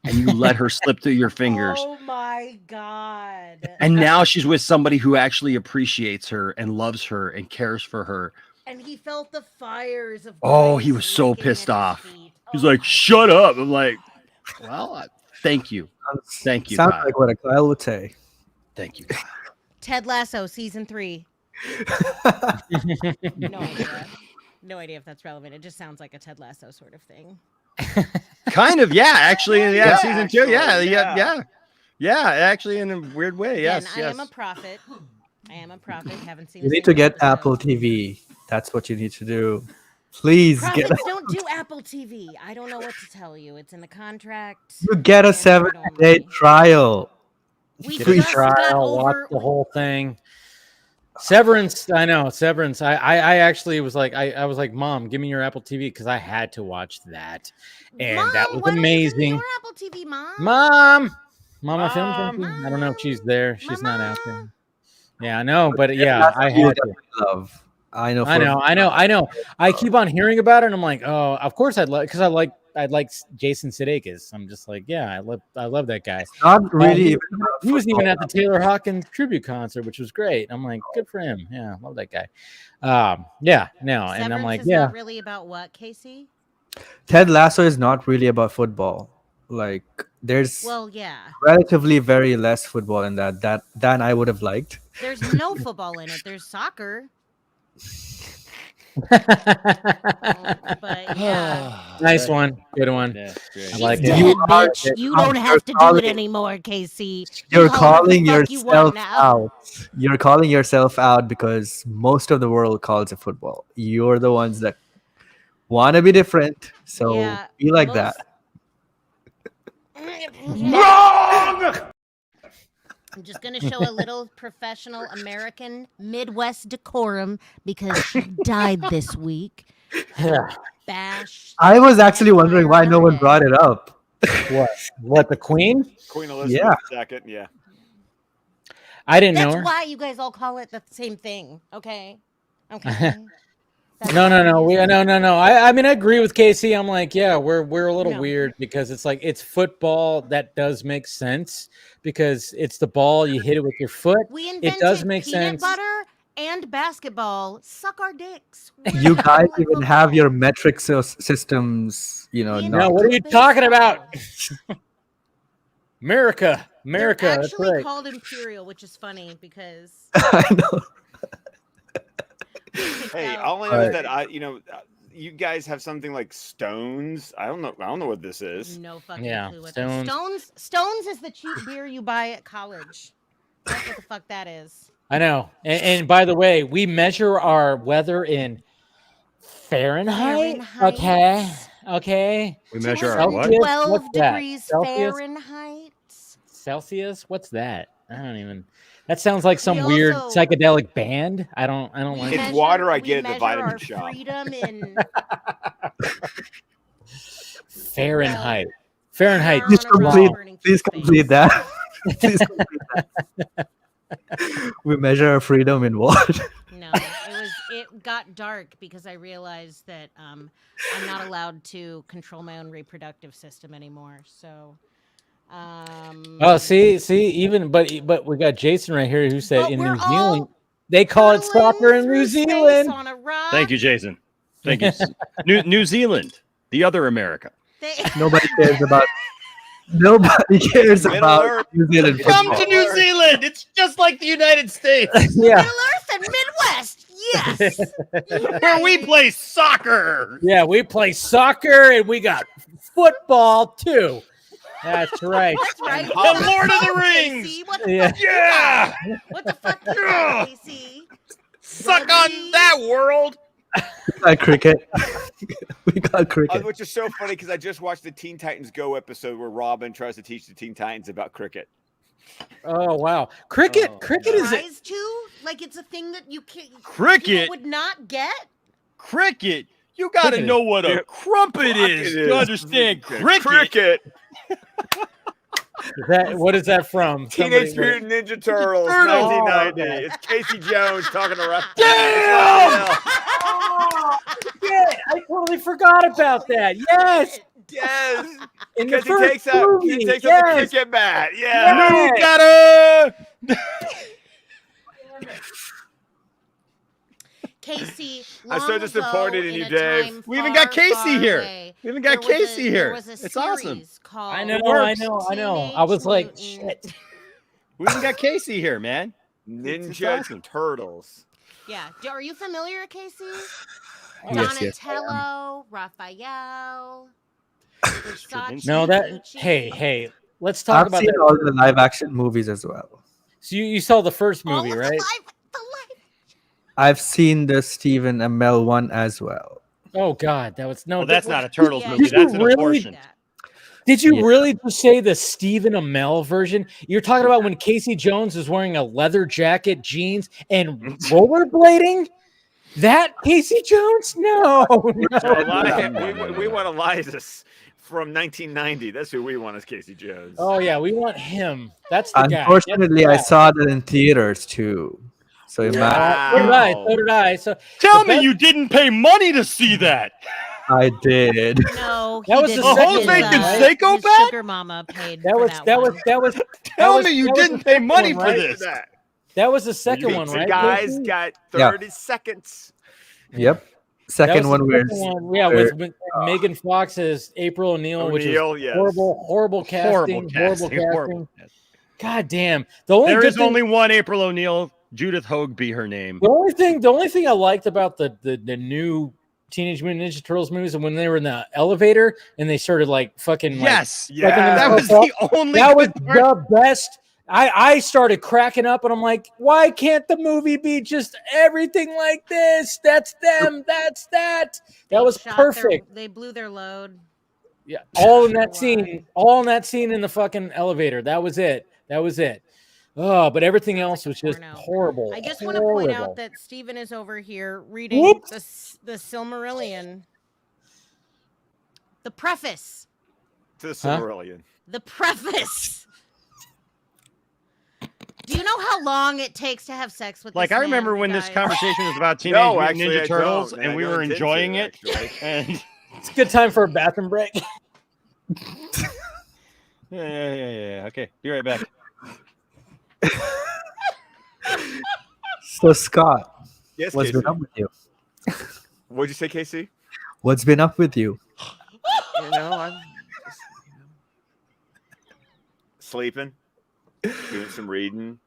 S9: and you let her slip through your fingers.
S10: Oh my God.
S9: And now she's with somebody who actually appreciates her and loves her and cares for her.
S10: And he felt the fires of.
S9: Oh, he was so pissed off. He's like, shut up. I'm like, well, thank you. Thank you.
S8: Sounds
S9: Kyle.
S8: like what a Kyle would say.
S9: Thank you, Kyle.
S10: Ted Lasso season 3. No idea. No idea if that's relevant. It just sounds like a Ted Lasso sort of thing.
S9: Kind of, yeah. Actually, yeah, season
S3: actually,
S9: 2, yeah. Actually, in a weird way, yes.
S10: I am a prophet. Haven't seen.
S8: You need to get Apple TV. That's what you need to do. Please
S10: Prophets
S8: get.
S10: don't do Apple TV. I don't know what to tell you. It's in the contract.
S8: You get a 7-day trial.
S10: We
S6: Free
S10: just got
S6: trial, watch
S10: over.
S6: the whole thing. Severance, I know Severance. I actually was like, I was like, Mom, give me your Apple TV because I had to watch that, and
S10: Mom,
S6: that was
S10: why don't you give me
S6: amazing.
S10: your Apple TV, Mom.
S6: Mama Film Junkie. I don't know if she's there. She's not out there. Yeah, I know, but yeah, I had to.
S8: Love. I know.
S6: I know. I keep on hearing about it, and I'm like, oh, of course I'd like because I like Jason Sudeikis. I'm just like, yeah, I love that guy.
S8: Not really.
S6: He was even at the Taylor Hawkins tribute concert, which was great. I'm like, good for him. Yeah, love that guy. Yeah, no, and I'm like,
S10: is
S6: yeah.
S10: not really about what, Casey?
S8: Ted Lasso is not really about football. Like there's relatively very less football in that than I would have liked.
S10: There's no football in it. There's soccer. But yeah.
S6: Nice one. Good one.
S9: Yeah,
S6: I like
S10: Dead,
S6: it.
S10: bitch. You don't have to do it anymore, Casey.
S8: You're
S10: You hold
S8: calling
S10: what the fuck you want
S8: yourself
S10: now.
S8: out. You're calling yourself out because most of the world calls it football. You're the ones that want to be different. So be like that.
S10: Wrong! I'm just going to show a little professional American Midwest decorum because she died this week. Bash.
S8: I was actually wondering why no one brought it up.
S6: What, the Queen?
S3: Queen Elizabeth II, yeah.
S6: I didn't know
S10: That's
S6: her.
S10: why you guys all call it the same thing, okay? Okay.
S6: No. I mean, I agree with Casey. I'm like, yeah, we're a little weird because it's like it's football that does make sense because it's the ball you hit it with your foot.
S10: We invented
S6: It does make
S10: peanut
S6: sense.
S10: butter and basketball. Suck our dicks.
S8: You guys even have your metric systems,
S6: No, what are you talking about? America.
S10: They're
S6: That's
S10: actually
S6: right.
S10: called Imperial, which is funny because
S8: I know.
S3: Hey, all I know is that you guys have something like Stones. I don't know what this is.
S10: no fucking clue what
S6: Stones.
S10: Stones is the cheap beer you buy at college. That's what the fuck that is.
S6: I know. And by the way, we measure our weather in Fahrenheit. Okay.
S9: We measure our what?
S10: 12 degrees
S6: Celsius?
S10: Fahrenheit.
S6: Celsius? What's that? I don't even. That sounds like some
S10: We
S6: weird
S10: also-
S6: psychedelic band. I don't like
S3: It's
S6: it.
S3: water I
S10: we
S3: get at the
S10: measure
S3: vitamin
S10: our
S3: shop.
S10: Freedom in
S6: Fahrenheit. Fahrenheit.
S10: We're on a road.
S8: Please complete that. Please complete that. We measure our freedom in what?
S10: No, it got dark because I realized that I'm not allowed to control my own reproductive system anymore. So
S6: Oh, see, even but we got Jason right here who said
S10: But
S6: in
S10: we're
S6: New Zealand
S10: all
S6: they call it soccer in
S10: through
S6: New
S10: space
S6: Zealand.
S10: on a rock.
S9: Thank you, Jason. Thank you. New Zealand, the other America.
S8: Nobody cares about. Nobody cares
S3: Middle
S8: about
S3: Earth.
S8: New Zealand
S9: Come
S8: football.
S9: to New Zealand. It's just like the United States,
S6: Yeah,
S10: Middle Earth and Midwest. Yes.
S9: where we play soccer.
S6: yeah, we play soccer and we got football too. That's right.
S10: That's right.
S3: And
S10: What
S9: The Lord of the
S10: fuck,
S9: Rings.
S10: Casey? What the
S6: Yeah.
S10: fuck? You
S9: Yeah.
S10: got? What the fuck, you got, Casey?
S9: Suck on that world.
S8: Cricket. We got cricket.
S3: Which is so funny because I just watched the Teen Titans Go episode where Robin tries to teach the Teen Titans about cricket.
S6: Oh wow, cricket! Cricket is it?
S10: Tries to? Like it's a thing that you can't.
S9: Cricket?
S10: People would not get.
S9: Cricket. You got to
S6: Cricket.
S9: know what a crumpet is to understand cricket.
S6: What is that from?
S3: Teenage Mutant Ninja Turtles, 1990. It's Casey Jones talking to Raph.
S6: Damn! Yeah, I totally forgot about that. Yes.
S3: Yes.
S6: In the
S3: Because
S6: first
S3: he takes out
S6: movie,
S3: the
S6: yes.
S3: cricket bat. Yeah.
S6: Yes.
S9: You gotta.
S10: Casey,
S3: I'm so
S10: long
S3: disappointed
S10: ago
S3: in you,
S10: a
S3: Dave.
S10: time
S9: We even
S10: far,
S9: got Casey
S10: far
S9: here.
S10: away,
S9: We even got
S10: there was
S9: Casey
S10: a-
S9: here.
S10: There was a
S9: It's awesome.
S10: series called
S6: I know.
S10: Teenage
S6: I was like,
S10: Mutant-
S6: shit.
S9: We even got Casey here, man.
S3: Ninja
S9: awesome.
S3: Turtles.
S10: Yeah. Are you familiar, Casey?
S8: Yes, yes, I am.
S10: Donatello, Raphael. Versace,
S6: No, that.
S10: Gucci.
S6: Hey. Let's talk
S8: I've
S6: about
S8: seen
S6: that.
S8: all the live action movies as well.
S6: So you saw the first
S10: All
S6: movie,
S10: of
S6: right?
S10: the live.
S8: I've seen the Stephen Amell one as well.
S6: Oh God, that was no.
S9: Well, that's not a Turtles
S10: Yeah,
S9: movie.
S6: did
S9: That's
S6: you
S9: an
S6: really-
S9: abortion.
S6: Did you
S8: Yeah.
S6: really just say the Stephen Amell version? You're talking about when Casey Jones was wearing a leather jacket, jeans, and rollerblading? That Casey Jones? No.
S3: We want Elias from 1990. That's who we want as Casey Jones.
S6: Oh yeah, we want him. That's the guy.
S8: Unfortunately,
S6: Yep,
S8: I
S6: yeah.
S8: saw that in theaters too. So imagine,
S6: So did I. So
S9: Tell
S6: the
S9: me
S6: best-
S9: you didn't pay money to see that.
S8: I did.
S10: No,
S6: That
S10: he
S6: was the
S10: didn't.
S6: second
S10: His,
S6: one, right?
S9: Seiko
S10: his
S9: bat?
S10: sugar mama paid
S6: That
S10: for
S6: was
S10: that
S6: that
S10: one.
S6: was that was.
S9: Tell
S6: was-
S9: me you
S6: that was
S9: didn't
S6: the
S9: pay
S6: second
S9: money
S6: one,
S9: for
S6: right?
S9: this.
S6: That was the second one, right?
S3: Guys
S6: Casey?
S3: got
S8: Yeah.
S3: 30 seconds.
S8: Yep.
S6: That
S8: Second
S6: was
S8: one
S6: the
S8: where
S6: second one, yeah, with Megan Fox as April O'Neil, which is
S3: O'Neil, yes.
S6: horrible casting.
S9: Horrible.
S6: God damn. The only
S9: There
S6: good
S9: is
S6: thing,
S9: only one April O'Neil. Judith Hogue be her name.
S6: the only thing I liked about the new Teenage Mutant Ninja Turtles movies and when they were in the elevator and they started like fucking
S9: Yes,
S6: like, fucking
S9: that was
S6: themselves
S9: the
S6: up,
S9: only.
S6: that was
S9: good part.
S6: the best. I started cracking up and I'm like, why can't the movie be just everything like this? That's them. That's that. That was
S10: Shot
S6: perfect.
S10: they blew their load.
S6: Yeah, all in that scene. All in that scene in the fucking elevator. That was it. Oh, but everything else was just
S10: porno.
S6: horrible.
S10: I just want to point
S6: Horrible.
S10: out that Steven is over here reading
S6: Whoops.
S10: the Silmarillion. The preface.
S3: To the Silmarillion.
S10: The preface. Do you know how long it takes to have sex with
S9: Like
S10: this
S9: I remember
S10: man,
S9: when this
S10: guys?
S9: conversation was about Teenage
S3: No,
S9: Mutant
S3: actually, I
S9: Ninja Turtles,
S3: don't,
S9: and
S3: I
S9: we
S3: don't
S9: were
S3: intend to,
S9: enjoying it.
S3: actually.
S9: And
S6: It's a good time for a bathroom break.
S9: yeah. Okay, be right back.
S8: So Scott,
S3: Yes,
S8: what's
S3: Casey.
S8: been up with you?
S3: What'd you say, Casey?
S8: What's been up with you?
S3: You know, I'm just, sleeping, doing some reading,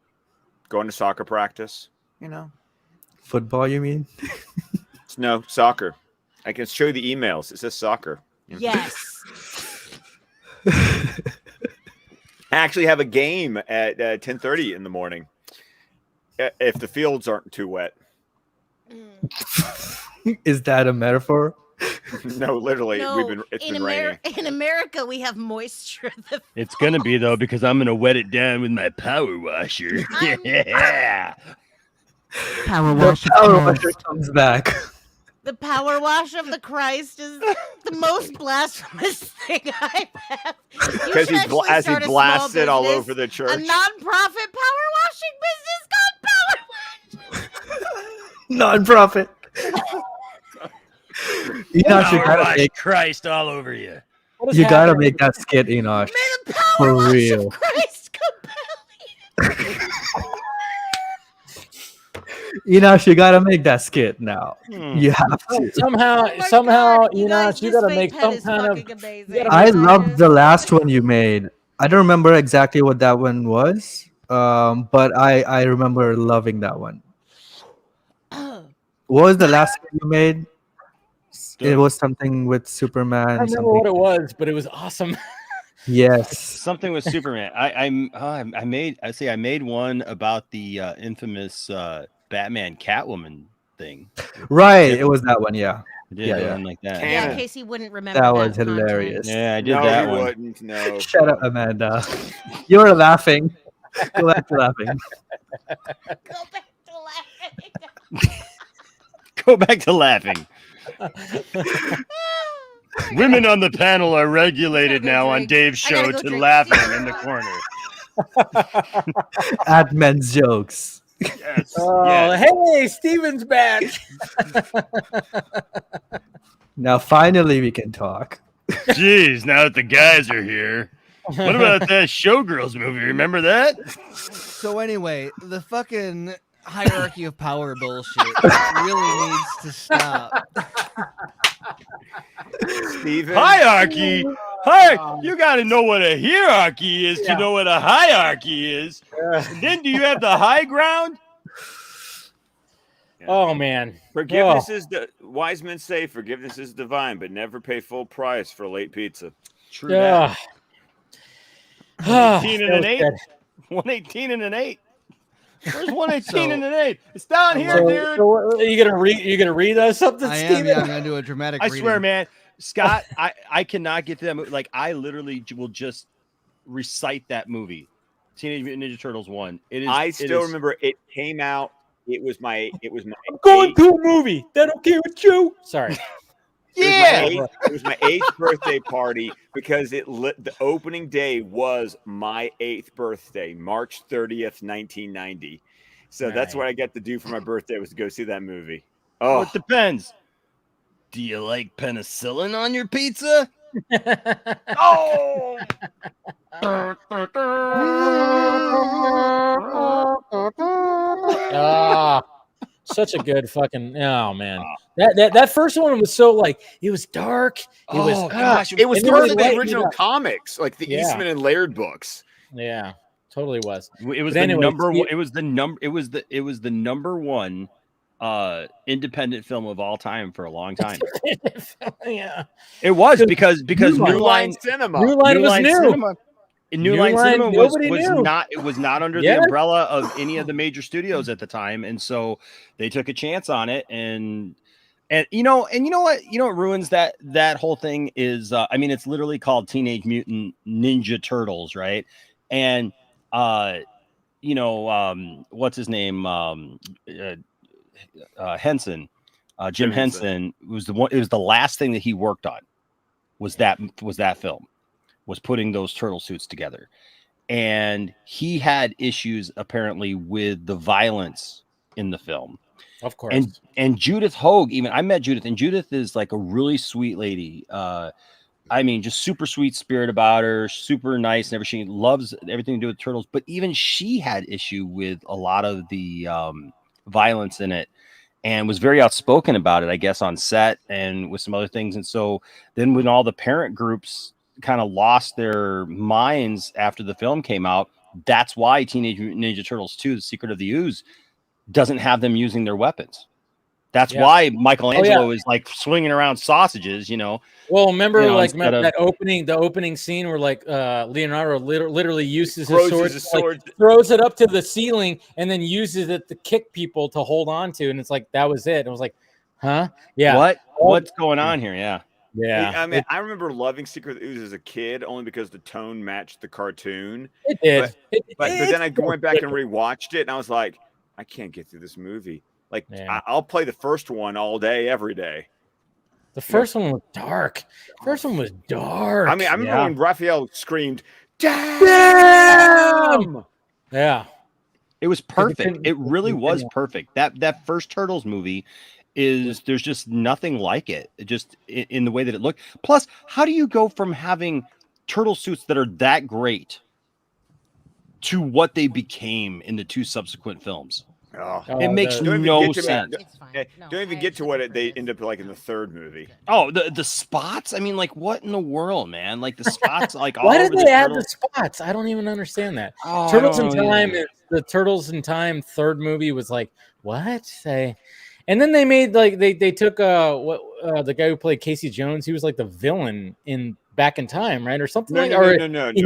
S3: going to soccer practice. You know,
S8: Football, you mean?
S3: no soccer. I can show you the emails. It says soccer. You know?
S10: Yes.
S3: I actually have a game at 10:30 in the morning. If the fields aren't too wet.
S8: Is that a metaphor?
S3: No, literally,
S10: No,
S3: it's been raining.
S10: In America, we have moisture.
S9: It's gonna be though because I'm gonna wet it down with my power washer. Yeah.
S10: Power
S8: The power washer comes back.
S10: The power wash of the Christ is the most blasphemous thing I've had.
S3: Because as he blasts it all over the church.
S10: A non-profit power washing business called Power Wash.
S8: Non-profit. Enosh, you
S9: Power
S8: gotta
S9: wash
S8: make
S9: Christ all over you.
S8: make that skit, Enosh.
S10: May the power
S8: For
S10: wash
S8: real.
S10: of Christ compel you.
S8: Enosh, you gotta make that skit now. You have to.
S6: Somehow, Enosh, you gotta make some kind of.
S8: I loved the last one you made. I don't remember exactly what that one was, but I remember loving that one. What was the last one you made? It was something with Superman.
S6: I remember
S8: something.
S6: what it was, but it was awesome.
S8: Yes.
S9: Something with Superman. I made one about the infamous Batman Catwoman thing.
S8: Right, it was that one. Yeah,
S9: Yeah,
S8: yeah.
S9: one like that.
S10: Yeah,
S3: Canon.
S10: Casey wouldn't remember
S8: That
S10: that
S8: was
S10: content.
S8: hilarious.
S9: Yeah, I did
S3: No,
S9: that
S3: he
S9: one.
S3: wouldn't. No.
S8: Shut up, Amanda. You're laughing. Go back to laughing.
S10: Go back to laughing.
S9: Go back to laughing. Women on the panel are regulated
S10: go
S9: now on
S10: drink.
S9: Dave's
S10: I gotta
S9: show
S10: go
S9: to
S10: drink.
S9: laughing in the corner.
S8: At men's jokes.
S9: Yes.
S6: Oh,
S9: yes.
S6: hey, Steven's back.
S8: Now finally we can talk.
S9: Jeez, now that the guys are here. What about that Showgirls movie? Remember that?
S7: So anyway, the fucking hierarchy of power bullshit really needs to stop.
S3: Steven.
S9: Hierarchy? Hi, you got to know what a hierarchy is to know what a hierarchy is. And then do you have the high ground?
S6: Oh man,
S3: Forgiveness is wise men say forgiveness is divine, but never pay full price for late pizza.
S9: True that. 118 and
S6: That
S9: an
S6: was
S9: 8.
S6: good.
S9: 118 and an 8. Where's 118 and an 8? It's down here,
S6: So,
S9: dude.
S6: so are you gonna read us something,
S7: I am.
S6: Steven?
S7: Yeah, I'm gonna do a dramatic.
S9: I
S7: reading.
S9: swear, man. Scott, I cannot get to that movie. Like, I literally will just recite that movie. Teenage Mutant Ninja Turtles 1. It is.
S3: I still remember it came out. It was my.
S6: I'm going to a movie. They don't care what you. Sorry.
S3: It was my 8th birthday party because the opening day was my 8th birthday, March 30th, 1990. So that's what I got to do for my birthday was to go see that movie.
S9: Well,
S3: Oh,
S9: it depends. Do you like penicillin on your pizza?
S3: oh!
S6: Such a good fucking man. That first one was so like it was dark. It was
S9: gosh,
S3: It was
S6: and then
S3: part
S6: they
S3: of the
S6: lightened it
S3: original
S6: up.
S3: comics, like the
S6: Yeah.
S3: Eastman and Laird books.
S6: Yeah, totally was.
S9: It was
S6: But
S9: the
S6: anyway,
S9: number one.
S6: Steve-
S9: It was the number one independent film of all time for a long time.
S6: yeah,
S9: It was because New Line
S3: Cinema.
S6: New Line was new.
S9: Cinema. New Line Cinema
S6: nobody
S9: was
S6: knew.
S9: not under
S6: Yeah.
S9: the umbrella of any of the major studios at the time, and so they took a chance on it. And you know what ruins that whole thing is I mean, it's literally called Teenage Mutant Ninja Turtles, right? And what's his name, Henson, Jim Henson was the one. It was the last thing that he worked on. Was that film? Was putting those turtle suits together, and he had issues apparently with the violence in the film.
S6: Of course.
S9: And Judith Hoag, even I met Judith, and Judith is like a really sweet lady. I mean, just super sweet spirit about her, super nice and everything. She loves everything to do with turtles, but even she had issue with a lot of the violence in it, and was very outspoken about it, I guess, on set and with some other things. And so then when all the parent groups kind of lost their minds after the film came out, that's why Teenage Mutant Ninja Turtles 2, The Secret of the Ooze, doesn't have them using their weapons. That's why Michelangelo is like swinging around sausages,
S6: Well, remember,
S9: the
S6: opening scene where like Leonardo literally uses
S3: Throws
S6: his sword, throws it up to the ceiling, and then uses it to kick people to hold on to, and it's like that was it. It was like, huh? Yeah.
S9: What's going on here? Yeah.
S6: Yeah.
S3: I mean, I remember loving Secret of the Ooze as a kid only because the tone matched the cartoon.
S6: It did.
S3: But then I went back and rewatched it, and I was like, I can't get through this movie. Like, I'll play the first one all day, every day.
S6: The first one was dark. First one was dark.
S3: I mean, I remember when Raphael screamed,
S6: "Damn!" Yeah.
S9: It was perfect. It really was perfect. That first Turtles movie there's just nothing like it. Just in the way that it looked. Plus, how do you go from having turtle suits that are that great to what they became in the two subsequent films? It makes no sense.
S3: Don't even get to what they end up like in the third movie.
S9: Oh, the spots? I mean, like, what in the world, man? Like the spots, like
S6: why did they add the spots? I don't even understand that. Turtles in Time, the Turtles in Time third movie was like, what? And then they made like they took the guy who played Casey Jones. He was like the villain in Back in Time, right, or something
S3: No.
S6: He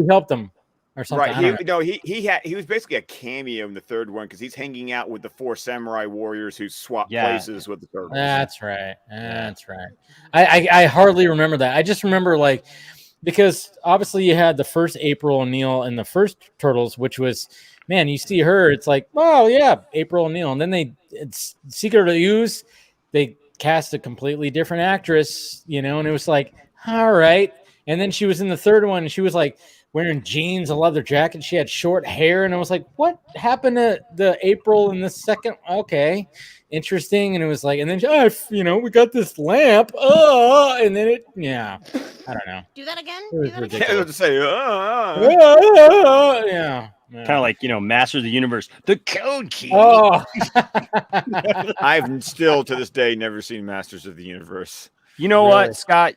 S6: helped him. or something.
S3: Right.
S6: I don't know.
S3: He was basically a cameo in the third one because he's hanging out with the 4 samurai warriors who swap places with the turtles.
S6: That's right. That's right. I hardly remember that. I just remember like because obviously you had the first April O'Neil in the first Turtles, which was, man, you see her, it's like, oh yeah, April O'Neil, and then it's Secret of the Ooze, they cast a completely different actress, you know, and it was like, all right. And then she was in the third one, and she was like wearing jeans, a leather jacket, she had short hair, and I was like, what happened to the April in the second? Okay, interesting. And it was like, and then you know, we got this lamp, and then I don't know.
S10: Do that again.
S6: It was
S10: Do that
S6: ridiculous.
S3: I was to say,
S6: yeah.
S9: Kind of like, you know, Masters of the Universe, the code key.
S6: Oh,
S3: I've still to this day never seen Masters of the Universe.
S9: You know what, Scott?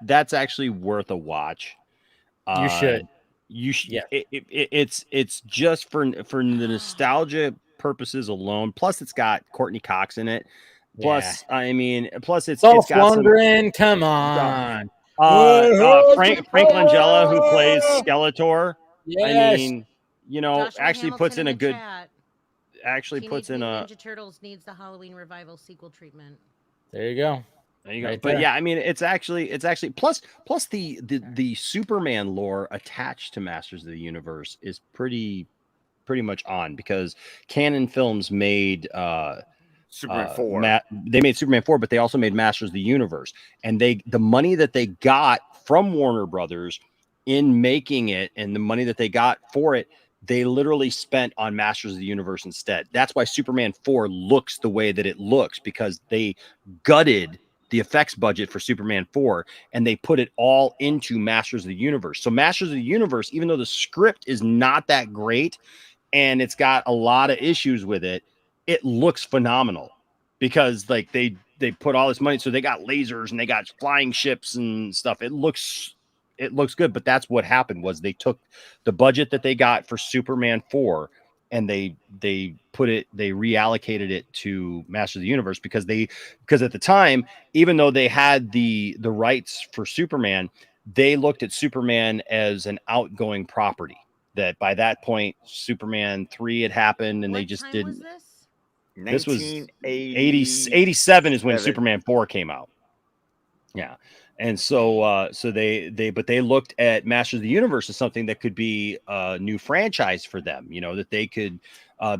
S9: That's actually worth a watch.
S6: You should.
S9: You should.
S6: Yeah.
S9: It's just for the nostalgia purposes alone. Plus, it's got Courtney Cox in it. Plus, I mean, plus it's
S6: Dolph
S9: got
S6: Lundgren. Come on.
S9: Frank Langella, who plays Skeletor.
S6: Yes.
S9: I mean, you know,
S10: Joshua
S9: actually
S10: Hamilton
S9: puts in
S10: the
S9: a good.
S10: chat.
S9: Actually
S10: Teenage
S9: puts in
S10: Mutant
S9: a.
S10: Ninja Turtles needs the Halloween revival sequel treatment.
S6: There you go.
S9: There you go.
S6: Right
S9: But
S6: there.
S9: yeah, I mean, it's actually plus the Superman lore attached to Masters of the Universe is pretty much on, because Canon Films made
S3: Superman 4.
S9: They made Superman 4, but they also made Masters of the Universe, and the money that they got from Warner Brothers in making it, and the money that they got for it, they literally spent on Masters of the Universe instead. That's why Superman 4 looks the way that it looks, because they gutted the effects budget for Superman 4 and they put it all into Masters of the Universe. So Masters of the Universe, even though the script is not that great and it's got a lot of issues with it, it looks phenomenal, because like they put all this money. So they got lasers and they got flying ships and stuff. It looks good. But that's what happened, was they took the budget that they got for Superman 4 and they reallocated it to Masters of the Universe, because at the time, even though they had the rights for Superman, they looked at Superman as an outgoing property. That by that point, Superman 3 had happened, and they just didn't. This was 87 is when Superman 4 came out. Yeah. And so they looked at Masters of the Universe as something that could be a new franchise for them, you know, that they could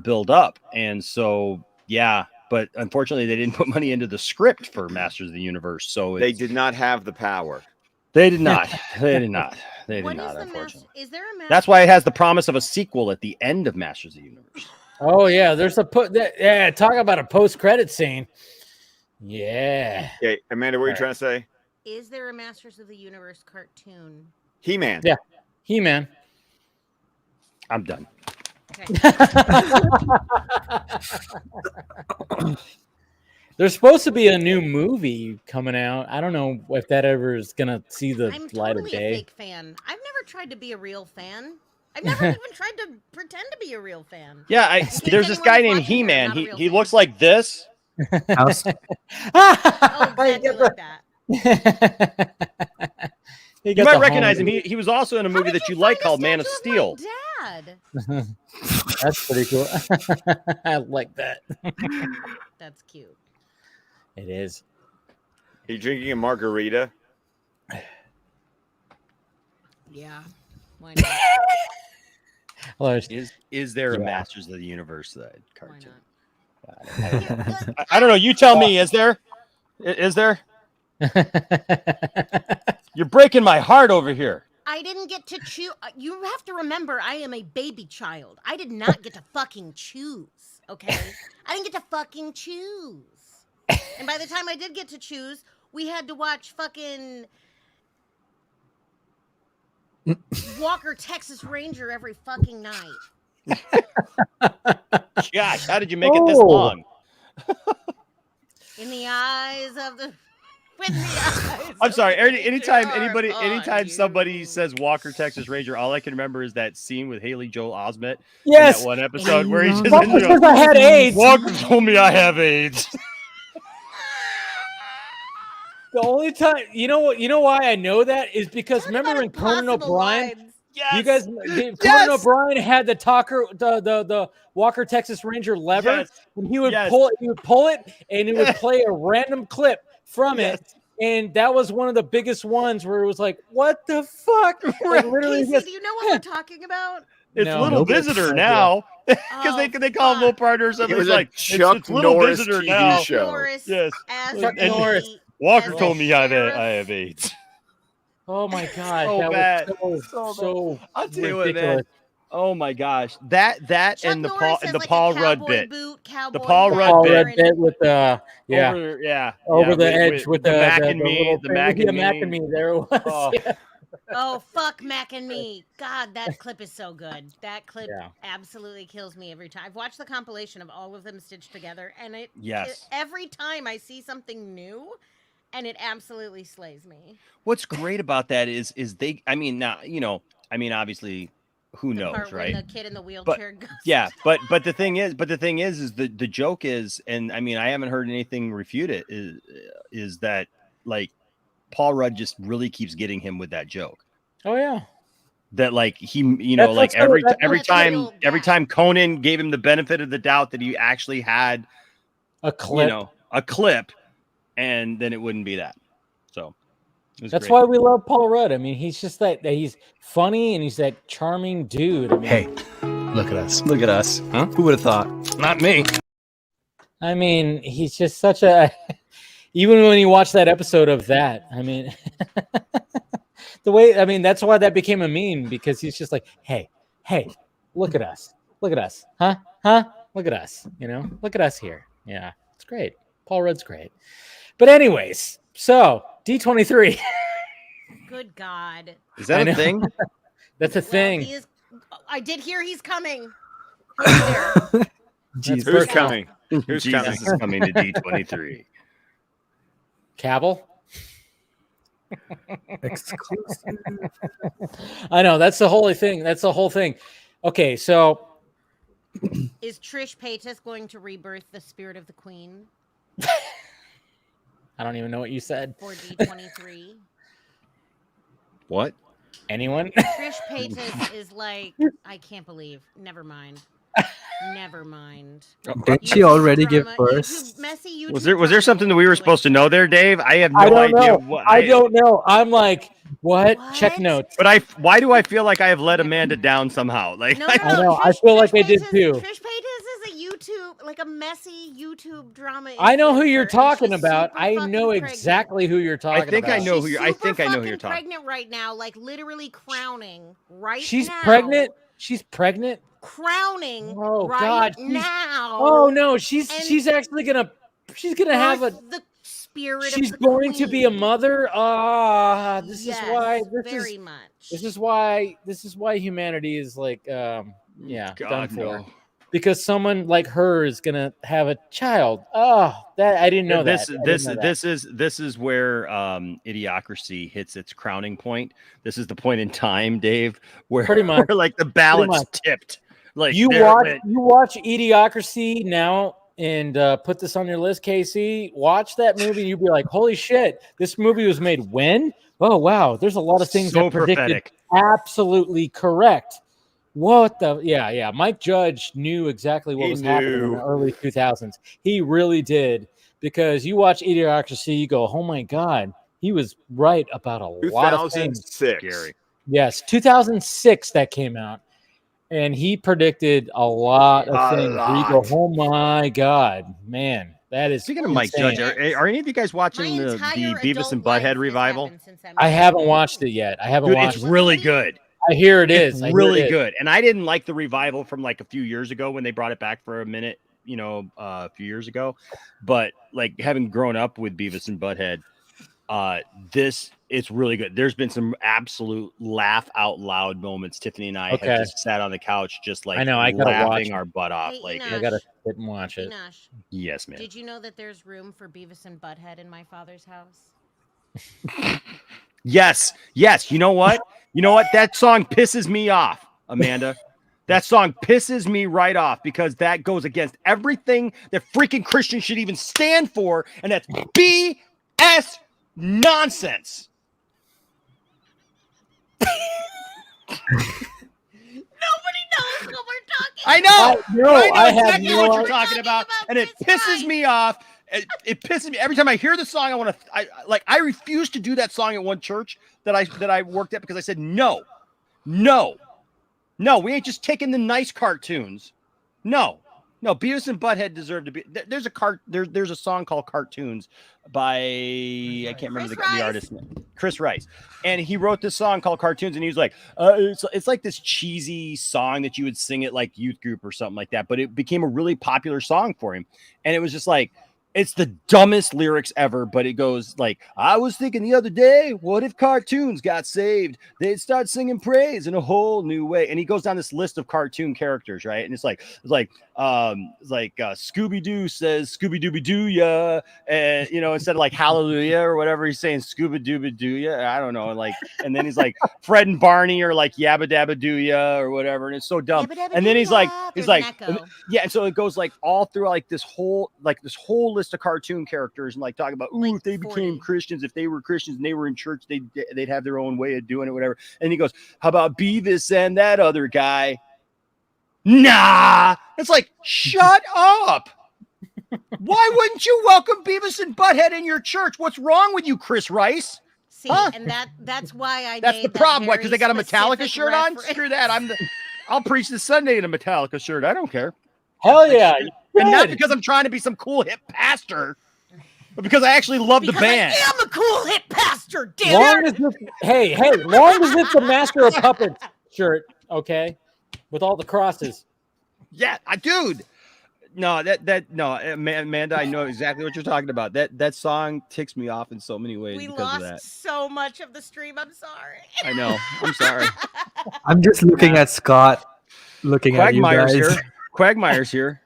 S9: build up. And so, yeah, but unfortunately they didn't put money into the script for Masters of the Universe. So
S3: they did not have the power.
S9: They did not. They did not. They did not, unfortunately.
S10: Is there a
S9: That's why it has the promise of a sequel at the end of Masters of the Universe.
S6: Oh yeah, there's talk about a post-credit scene. Yeah.
S3: Okay, Amanda, what are you trying to say?
S10: Is there a Masters of the Universe cartoon?
S3: He-Man.
S6: Yeah, He-Man.
S9: I'm done.
S10: Okay.
S6: There's supposed to be a new movie coming out. I don't know if that ever is gonna see the
S10: I'm
S6: light
S10: totally
S6: of day.
S10: a fake fan. I've never tried to be a real fan. I've never even tried to pretend to be a real fan.
S9: Yeah, there's this guy named He-Man. He looks like this.
S10: Oh, exactly like that.
S9: You might recognize him. He was also in a movie that you like called Man of Steel.
S10: Dad.
S6: That's pretty cool. I like that.
S10: That's cute.
S6: It is.
S3: He drinking a margarita?
S10: Yeah. Why
S6: not?
S9: Is there a Masters of the Universe cartoon? I don't know. You tell me. Is there? Is there? You're breaking my heart over here.
S10: I didn't get to choose. You have to remember, I am a baby child. I did not get to fucking choose. Okay, I didn't get to fucking choose. And by the time I did get to choose, we had to watch fucking Walker Texas Ranger every fucking night.
S9: Gosh, how did you make it this long?
S10: In the eyes of the. With the eyes.
S9: I'm sorry. Anytime somebody says Walker Texas Ranger, all I can remember is that scene with Haley Joel Osment.
S6: Yes.
S9: In that one episode where he just
S6: because I had AIDS.
S9: Walker told me I have AIDS.
S6: The only time, you know why I know that is because remember when Conan O'Brien?
S9: Yes.
S6: You guys, Conan O'Brien had the the Walker Texas Ranger lever, and he would pull it, and it would play a random clip from it. And that was one of the biggest ones where it was like, what the fuck? Like literally,
S10: Casey, do you know what we're talking about?
S9: It's Little Visitor now, because they call him Little Partner or something.
S3: It was
S9: It's like
S3: Chuck
S9: it's Little
S3: Norris
S9: Visitor
S3: TV
S9: now.
S3: show.
S10: Norris
S9: Yes,
S6: Chuck
S9: and
S6: Norris.
S9: Walker told me I have AIDS.
S6: Oh my god,
S9: So
S6: that
S9: bad.
S6: was so
S9: I'll tell you what,
S6: ridiculous.
S9: man. Oh my gosh, that
S10: Chuck
S9: and the
S10: Norris
S9: Paul
S10: has
S9: the
S10: like
S9: Paul
S10: a
S9: Rudd
S10: cowboy
S9: bit.
S10: boot, cowboy
S9: The Paul
S10: hat,
S9: Rudd bit.
S6: With the over the edge with the
S9: Mac and me,
S6: little
S9: the
S6: thing.
S9: Mac
S6: Yeah,
S9: and
S6: Mac and
S9: me.
S6: me. There it was.
S9: Oh.
S6: Yeah.
S10: Oh, fuck Mac and me. God, that clip is so good. That clip absolutely kills me every time. I've watched the compilation of all of them stitched together, and every time I see something new, and it absolutely slays me.
S9: What's great about that is they, I mean, now, obviously, who knows,
S10: Part
S9: right?
S10: when the kid in the wheelchair goes.
S9: Yeah, but the thing is the joke is, and I mean, I haven't heard anything refute it, is that like Paul Rudd just really keeps getting him with that joke.
S6: Oh yeah.
S9: That like he, like every time Conan gave him the benefit of the doubt that he actually had
S6: a clip,
S9: a clip, and then it wouldn't be that. So
S6: that's why we love Paul Rudd. I mean, he's just that he's funny and he's that charming dude. I mean,
S14: hey, look at us. Look at us. Huh? Who would have thought? Not me.
S6: I mean, he's just such a even when you watch that episode of that, I mean, the way, I mean, that's why that became a meme, because he's just like, hey, look at us, huh, look at us, look at us here. Yeah, it's great. Paul Rudd's great. But anyways, so D23.
S10: Good God.
S9: Is that a thing?
S6: That's a thing.
S10: He is, I did hear he's coming.
S3: Who's coming? Who's
S9: Jesus
S3: coming?
S9: is coming to D23.
S6: Cavill. I know, that's the whole thing. That's the whole thing. Okay, so
S10: is Trish Paytas going to rebirth the spirit of the Queen?
S6: I don't even know what you said.
S10: For D23.
S9: What?
S6: Anyone?
S10: Trish Paytas is like, I can't believe. Never mind. Never mind.
S8: Did she already give birth?
S9: Was there something that we were supposed to know there, Dave? I have no idea.
S6: I don't know. I'm like, what? Check notes.
S9: But why do I feel like I have let Amanda down somehow? Like
S10: no,
S6: I know. I feel like I did too.
S10: Trish Paytas is a YouTube, like a messy YouTube drama.
S6: I know who you're talking about. I know exactly who you're talking about.
S9: I think I know who you're talking.
S10: Pregnant right now, like literally crowning right
S6: She's
S10: now.
S6: pregnant. She's pregnant.
S10: Crowning
S6: God,
S10: now.
S6: Oh no, she's actually gonna have
S10: the spirit.
S6: She's
S10: of the
S6: going
S10: queen.
S6: to be a mother. This is why humanity is like done for.
S9: No.
S6: Because someone like her is gonna have a child. Oh, that I didn't know
S9: this is where Idiocracy hits its crowning point. This is the point in time, Dave, where
S6: pretty much
S9: where, like the balance tipped. Like
S6: you watch Idiocracy now and put this on your list, Casey. Watch that movie and you'll be like, holy shit, this movie was made when? Oh wow, there's a lot of things
S9: so
S6: that predicted
S9: prophetic.
S6: Absolutely correct. What the yeah. Mike Judge knew exactly what was happening in the early 2000s. He really did, because you watch Idiocracy, you go, oh my God, he was right about a lot of things.
S3: 2006.
S6: Yes, 2006 that came out, and he predicted a lot of things. Where you go, oh my God, man, that is.
S9: Speaking of Mike Judge, are any of you guys watching the Beavis and Butthead revival?
S6: I haven't watched it yet. I haven't watched
S9: it.
S6: It's
S9: really good.
S6: I hear it is.
S9: Really good. And I didn't like the revival from like a few years ago when they brought it back for a minute, a few years ago. But like having grown up with Beavis and Butthead, it's really good. There's been some absolute laugh out loud moments. Tiffany and I have just sat on the couch, just like laughing our butt off.
S10: Hey,
S9: like
S10: Enosh,
S6: I gotta sit and watch it.
S10: Enosh,
S9: yes, man.
S10: Did you know that there's room for Beavis and Butthead in my father's house?
S9: Yes. You know what? That song pisses me off, Amanda. That song pisses me right off, because that goes against everything that freaking Christians should even stand for, and that's BS nonsense.
S10: Nobody knows what we're talking
S9: I know.
S6: No,
S9: I know
S6: I have
S9: exactly
S6: no
S9: what you're
S6: idea.
S9: talking about, and it pisses me off. It pisses me every time I hear the song. I want to. I refuse to do that song at one church that I worked at because I said no. We ain't just taking the nice cartoons. No, Beavis and Butthead deserve to be. There's a song called "Cartoons" by I can't remember the artist name, Chris Rice, and he wrote this song called "Cartoons," and he was like, it's like this cheesy song that you would sing at like youth group or something like that, but it became a really popular song for him, and it was just like. It's the dumbest lyrics ever, but it goes like, I was thinking the other day, what if cartoons got saved? They'd start singing praise in a whole new way. And he goes down this list of cartoon characters, right? And it's like Scooby-Doo says Scooby-Dooby-Doo ya, and instead of like hallelujah or whatever, he's saying Scooby-Dooby-Doo ya. I don't know. And then he's like Fred and Barney or like Yabba Dabba Doo ya or whatever. And it's so dumb. And then he's like, and so it goes like all through like this whole list of cartoon characters and like talking about, ooh, if they became Christians, if they were Christians and they were in church, they'd have their own way of doing it, whatever. And he goes, how about Beavis and that other guy? Nah, it's like, shut up. Why wouldn't you welcome Beavis and Butthead in your church? What's wrong with you, Chris Rice?
S10: See, and that's why
S9: that's
S10: made
S9: the problem. Why?
S10: Very
S9: Because they got a Metallica
S10: specific
S9: shirt on?
S10: reference.
S9: Screw that. I'll preach this Sunday in a Metallica shirt. I don't care.
S6: Hell yeah.
S9: And not because I'm trying to be some cool hip pastor, but because I actually love the band.
S10: I am a cool hip pastor, damn
S6: Long
S10: it.
S6: as it's, hey, long as it's the Master of Puppets shirt, okay? With all the crosses.
S9: Yeah, dude. No, Amanda, I know exactly what you're talking about. That song ticks me off in so many ways
S10: We
S9: because of that.
S10: lost so much of the stream. I'm sorry.
S9: I know. I'm sorry.
S8: I'm just looking at Scott, looking at you guys.
S9: Here. Quagmire's here.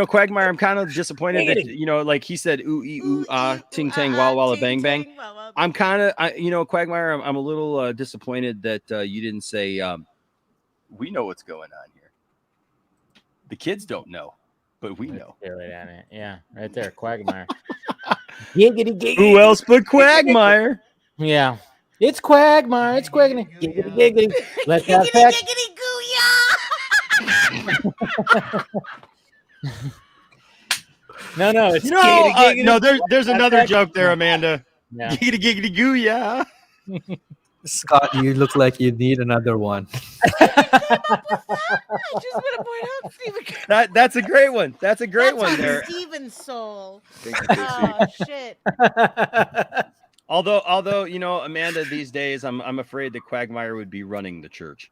S9: Quagmire, I'm kind of disappointed that, like he said, ooh, ee, ooh, ah, ting, tang, walla, walla, bang, bang. I'm kind of, Quagmire, I'm a little disappointed that you didn't say, we know what's going on here. The kids don't know, but we know.
S6: Yeah, right there, Quagmire. Giggity.
S9: Who else but Quagmire?
S6: Yeah. It's Quagmire. It's Quagmire. Giggity. Let's have sex. No, it's giggity.
S9: No, there's another joke there, Amanda.
S6: Yeah.
S9: Giggity goo, yeah.
S8: Scott, you look like you need another one.
S10: I just want to point out, Steven.
S9: That's a great one. That's a great one there.
S10: Steven's soul.
S3: Oh
S10: shit.
S9: Although, Amanda, these days, I'm afraid that Quagmire would be running the church.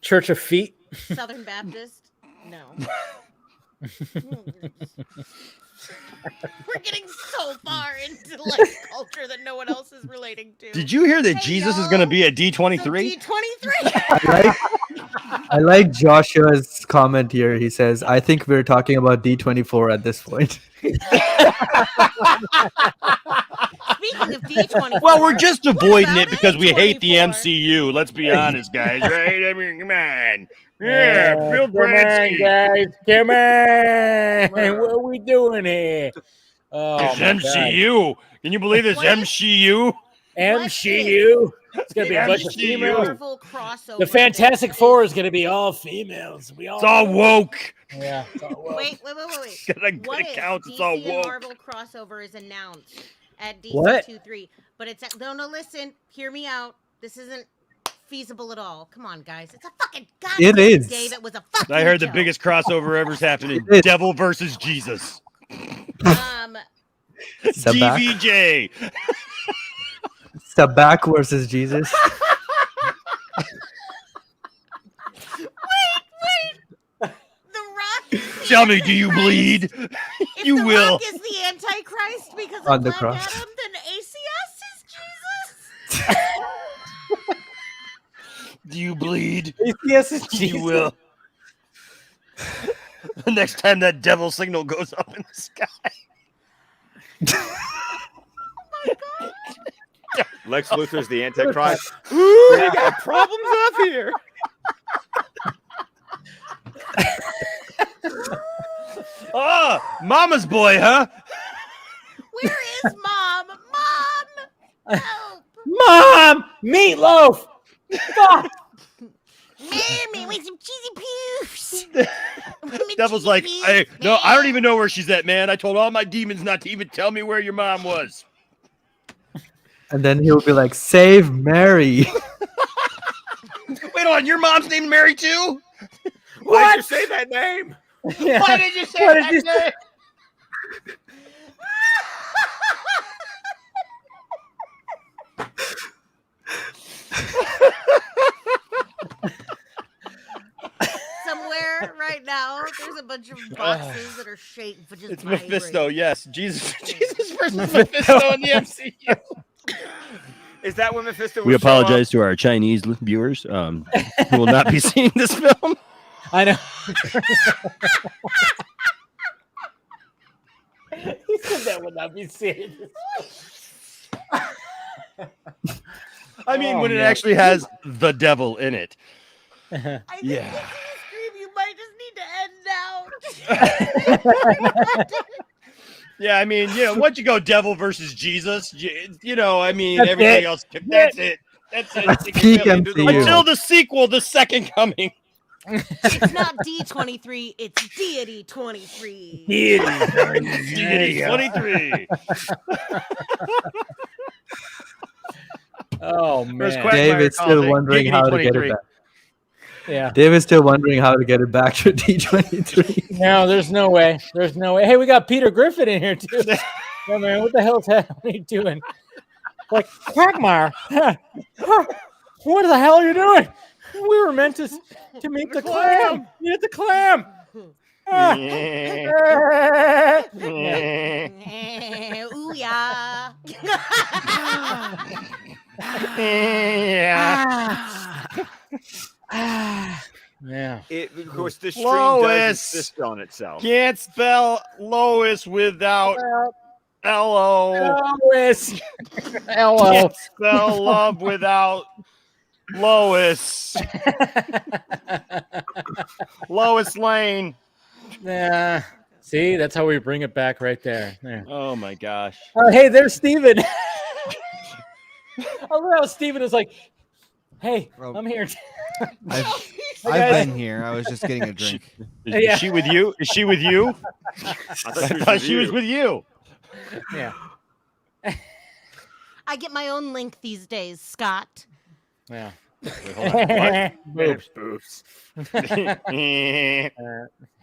S6: Church of Feet.
S10: Southern Baptist? No. We're getting so far into like culture that no one else is relating to.
S9: Did you hear that Jesus is going to be a D23?
S10: D23.
S8: I like Joshua's comment here. He says, I think we're talking about D24 at this point.
S10: Speaking of D24.
S9: Well, we're just avoiding it because we hate the MCU. Let's be honest, guys. Right? I mean, come on. Yeah, Bill Bradsky.
S6: Guys, come on. What are we doing here? Oh,
S9: it's MCU. Can you believe this MCU?
S6: MCU. It's gonna be a bunch of females. The Fantastic Four is gonna be all females.
S9: It's all woke.
S6: Yeah. It's all woke.
S10: Wait.
S9: What if
S10: counts,
S9: it's all
S10: DC
S9: woke.
S10: and Marvel crossover is announced at
S6: What?
S10: DC23, but it's no. Listen, hear me out. This isn't feasible at all. Come on, guys. It's a fucking goddamn day that was a fucking
S9: I heard the
S10: joke.
S9: biggest crossover ever's happening. Devil versus Jesus. DVJ.
S8: Sabak versus Jesus.
S10: Wait. The Rock.
S9: Tell me, do you bleed?
S10: If
S9: You
S10: the
S9: will.
S10: Rock is the Antichrist because
S8: On
S10: of
S8: the
S10: Black
S8: cross.
S10: Adam, then ACS is Jesus.
S9: Do you bleed?
S6: ACS is Jesus.
S9: You will. The next time that devil signal goes up in the sky.
S3: Lex Luthor's the Antichrist. Ooh, they got problems up here.
S9: Oh, mama's boy, huh?
S10: Where is Mom? Mom! Help!
S6: Mom! Meatloaf! Fuck.
S10: Mammy, with some cheesy poofs.
S9: Devil's like, hey, no, I don't even know where she's at, man. I told all my demons not to even tell me where your mom was.
S8: And then he'll be like, "Save Mary."
S9: Wait on, your mom's named Mary too?
S3: Why did you say that name?
S6: Yeah.
S9: Why did you say that name?
S10: Somewhere right now, there's a bunch of boxes that are shaped for just
S9: It's
S10: vibrating.
S9: Mephisto, yes. Jesus versus Mephisto in the MCU.
S3: Is that when Mephisto?
S14: We apologize to our Chinese viewers who will not be seeing this film.
S6: I know. He said that would not be seen.
S9: I mean, when it
S6: man.
S9: actually has the devil in it.
S10: I think
S9: Yeah.
S10: this is a scream you might just need to end now.
S9: Yeah, I mean, once you go devil versus Jesus, I mean,
S6: That's
S9: everything
S6: it.
S9: else, that's it. That's it.
S8: That's
S9: You can
S8: peak
S9: really do the-
S8: MCU.
S9: Until the sequel, The Second Coming.
S10: It's not D23, it's Deity 23.
S9: Deity 23.
S6: Oh
S9: Where's
S6: man.
S9: Quagmire
S8: David's
S9: called
S8: still
S9: it
S8: wondering how to get it
S9: Giggity
S8: back.
S6: Yeah.
S8: David's still wondering how to get it back to D23.
S6: No, there's no way. There's no way. Hey, we got Peter Griffin in here too. Oh man, what the hell's what are you doing? Like Quagmire. What the hell are you doing? We were meant to meet the clam. Meet the clam.
S10: Ooh, yeah.
S6: Yeah.
S3: Of course, the stream
S9: Lois.
S3: does insist on itself.
S9: Can't spell Lois without L-O.
S6: Lois. Hello.
S9: Can't spell love without Lois. Lois Lane.
S6: Yeah. See, that's how we bring it back right there. There.
S9: Oh my gosh.
S6: Oh, hey, there's Steven. I love how Steven is like, hey, I'm here.
S7: I've
S6: guys.
S7: been here. I was just getting a drink.
S9: Is she with you? Is she with you?
S3: I
S9: I thought she was with you.
S6: Yeah.
S10: I get my own link these days, Scott.
S6: Yeah.
S9: Wait, hold on. What?
S3: Boobs. Boobs.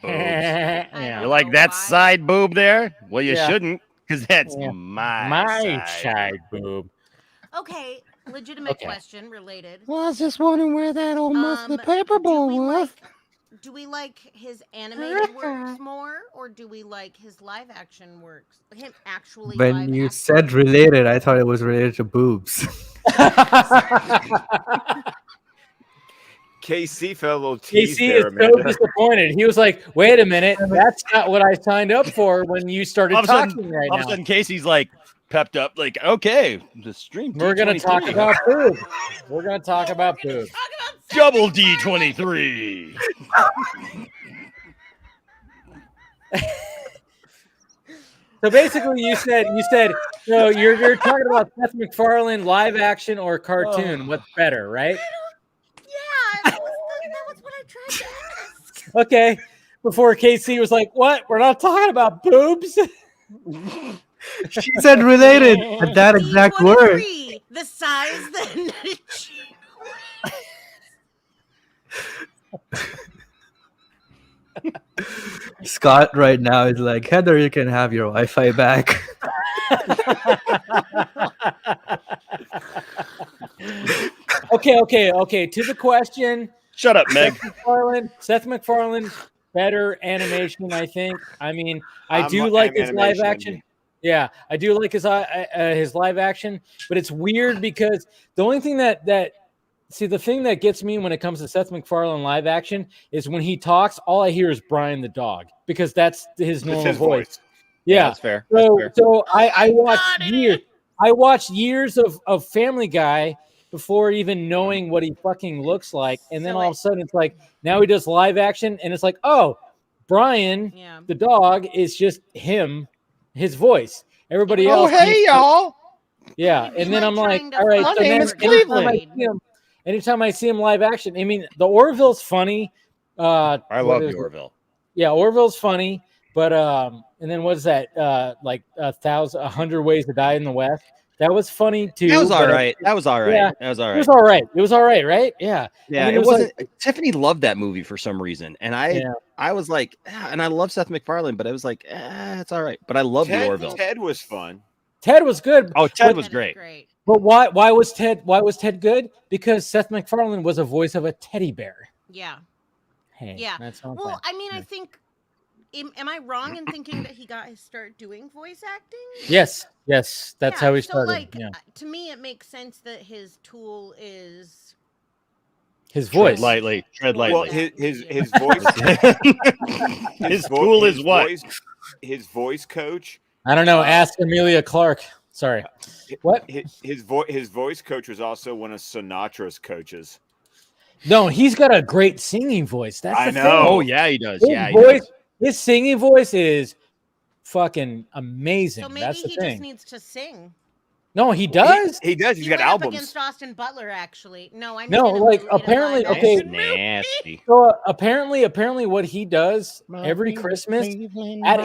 S6: Yeah.
S9: You like that side boob there? Well, you
S6: Yeah.
S9: shouldn't, because that's
S6: Yeah.
S9: my
S6: side boob.
S10: Okay, legitimate
S6: Okay.
S10: question related.
S14: Well, I was just wondering where that old monthly paper ball was.
S10: Do we like his animated works more, or do we like his live action works? Him actually live
S8: When you
S10: act-
S8: said related, I thought it was related to boobs.
S3: KC felt a little teased
S6: KC
S3: there,
S6: is so
S3: Amanda.
S6: disappointed. He was like, wait a minute, that's not what I signed up for when you started
S9: All of a
S6: talking
S9: sudden,
S6: right
S9: all
S6: now.
S9: of a sudden, Casey's like pepped up, like, okay, the stream.
S6: We're going to talk
S9: D23.
S6: about boob. We're going to talk about boob.
S9: Double D23.
S6: So basically, you said, so you're talking about Seth MacFarlane live action or cartoon. What's better, right?
S10: Yeah, that was what I tried to ask.
S6: Okay. Before KC was like, what? We're not talking about boobs?
S8: She said related at that exact word.
S10: D23, the size that.
S8: Scott right now is like, Heather, you can have your Wi-Fi back.
S6: Okay. To the question.
S9: Shut up, Meg.
S6: Seth MacFarlane, better animation, I think. I mean, I
S3: I'm
S6: do
S3: a-
S6: like
S3: I'm
S6: his live
S3: animation.
S6: action. Yeah, I do like his live action, but it's weird because the only thing that the thing that gets me when it comes to Seth MacFarlane live action is when he talks, all I hear is Brian the dog because that's his normal
S3: his
S6: voice.
S3: voice.
S6: Yeah,
S9: that's fair. That's fair.
S6: So I watched years of Family Guy before even knowing what he fucking looks like, and then all of a sudden it's like now he does live action, and it's like, oh, Brian the dog is just him, his voice. Everybody else.
S9: Oh, hey, y'all.
S6: Yeah, and then I'm like,
S10: trying to
S6: all right.
S10: My
S6: So
S9: name
S6: then
S9: is
S6: anytime I
S9: Cleveland.
S6: see him, anytime I see him live action, I mean, the Orville's funny.
S9: I love the
S6: it?
S9: Orville.
S6: Yeah, Orville's funny, but and then what's that? Like 100 Ways to Die in the West. That was funny too.
S9: That was all
S6: but
S9: right. That was all right.
S6: Yeah,
S9: that was all
S6: it
S9: right.
S6: was all right. It was all right, right? Yeah.
S9: Yeah,
S6: I mean,
S9: it
S6: was
S9: wasn't.
S6: like,
S9: Tiffany loved that movie for some reason, and I was like, and I love Seth MacFarlane, but I was like, it's all right. But I love the Orville.
S3: Ted was fun.
S6: Ted was good.
S9: Oh, Ted was great.
S6: But why was Ted good? Because Seth MacFarlane was a voice of a teddy bear.
S10: Yeah.
S6: Hey,
S10: Yeah.
S6: that's all I'm
S10: Well,
S6: saying.
S10: I mean, I think. Am I wrong in thinking that he got his start doing voice acting?
S6: Yes, that's how he
S10: So,
S6: started.
S10: like,
S6: yeah.
S10: to me, it makes sense that his tool is
S6: His voice.
S9: Tread lightly. Tread lightly.
S3: Well, his voice.
S9: His tool is what?
S3: His voice coach.
S6: I don't know. Ask Amelia Clark. Sorry. What?
S3: His voice coach was also one of Sinatra's coaches.
S6: No, he's got a great singing voice. That's
S3: I
S6: the
S3: know.
S6: thing.
S9: Oh yeah, he does.
S6: His
S9: Yeah, he
S6: voice,
S9: does.
S6: his singing voice is fucking amazing.
S10: So maybe
S6: That's the
S10: he
S6: thing.
S10: just needs to sing.
S6: No, he does.
S3: He does. He's
S10: He
S3: got
S10: went up
S3: albums.
S10: against Austin Butler, actually. No, I
S6: No,
S10: mean in a
S6: like
S10: movie, in a
S6: apparently,
S10: live
S6: okay.
S10: action movie.
S9: Nasty.
S6: So apparently, what he does every Christmas at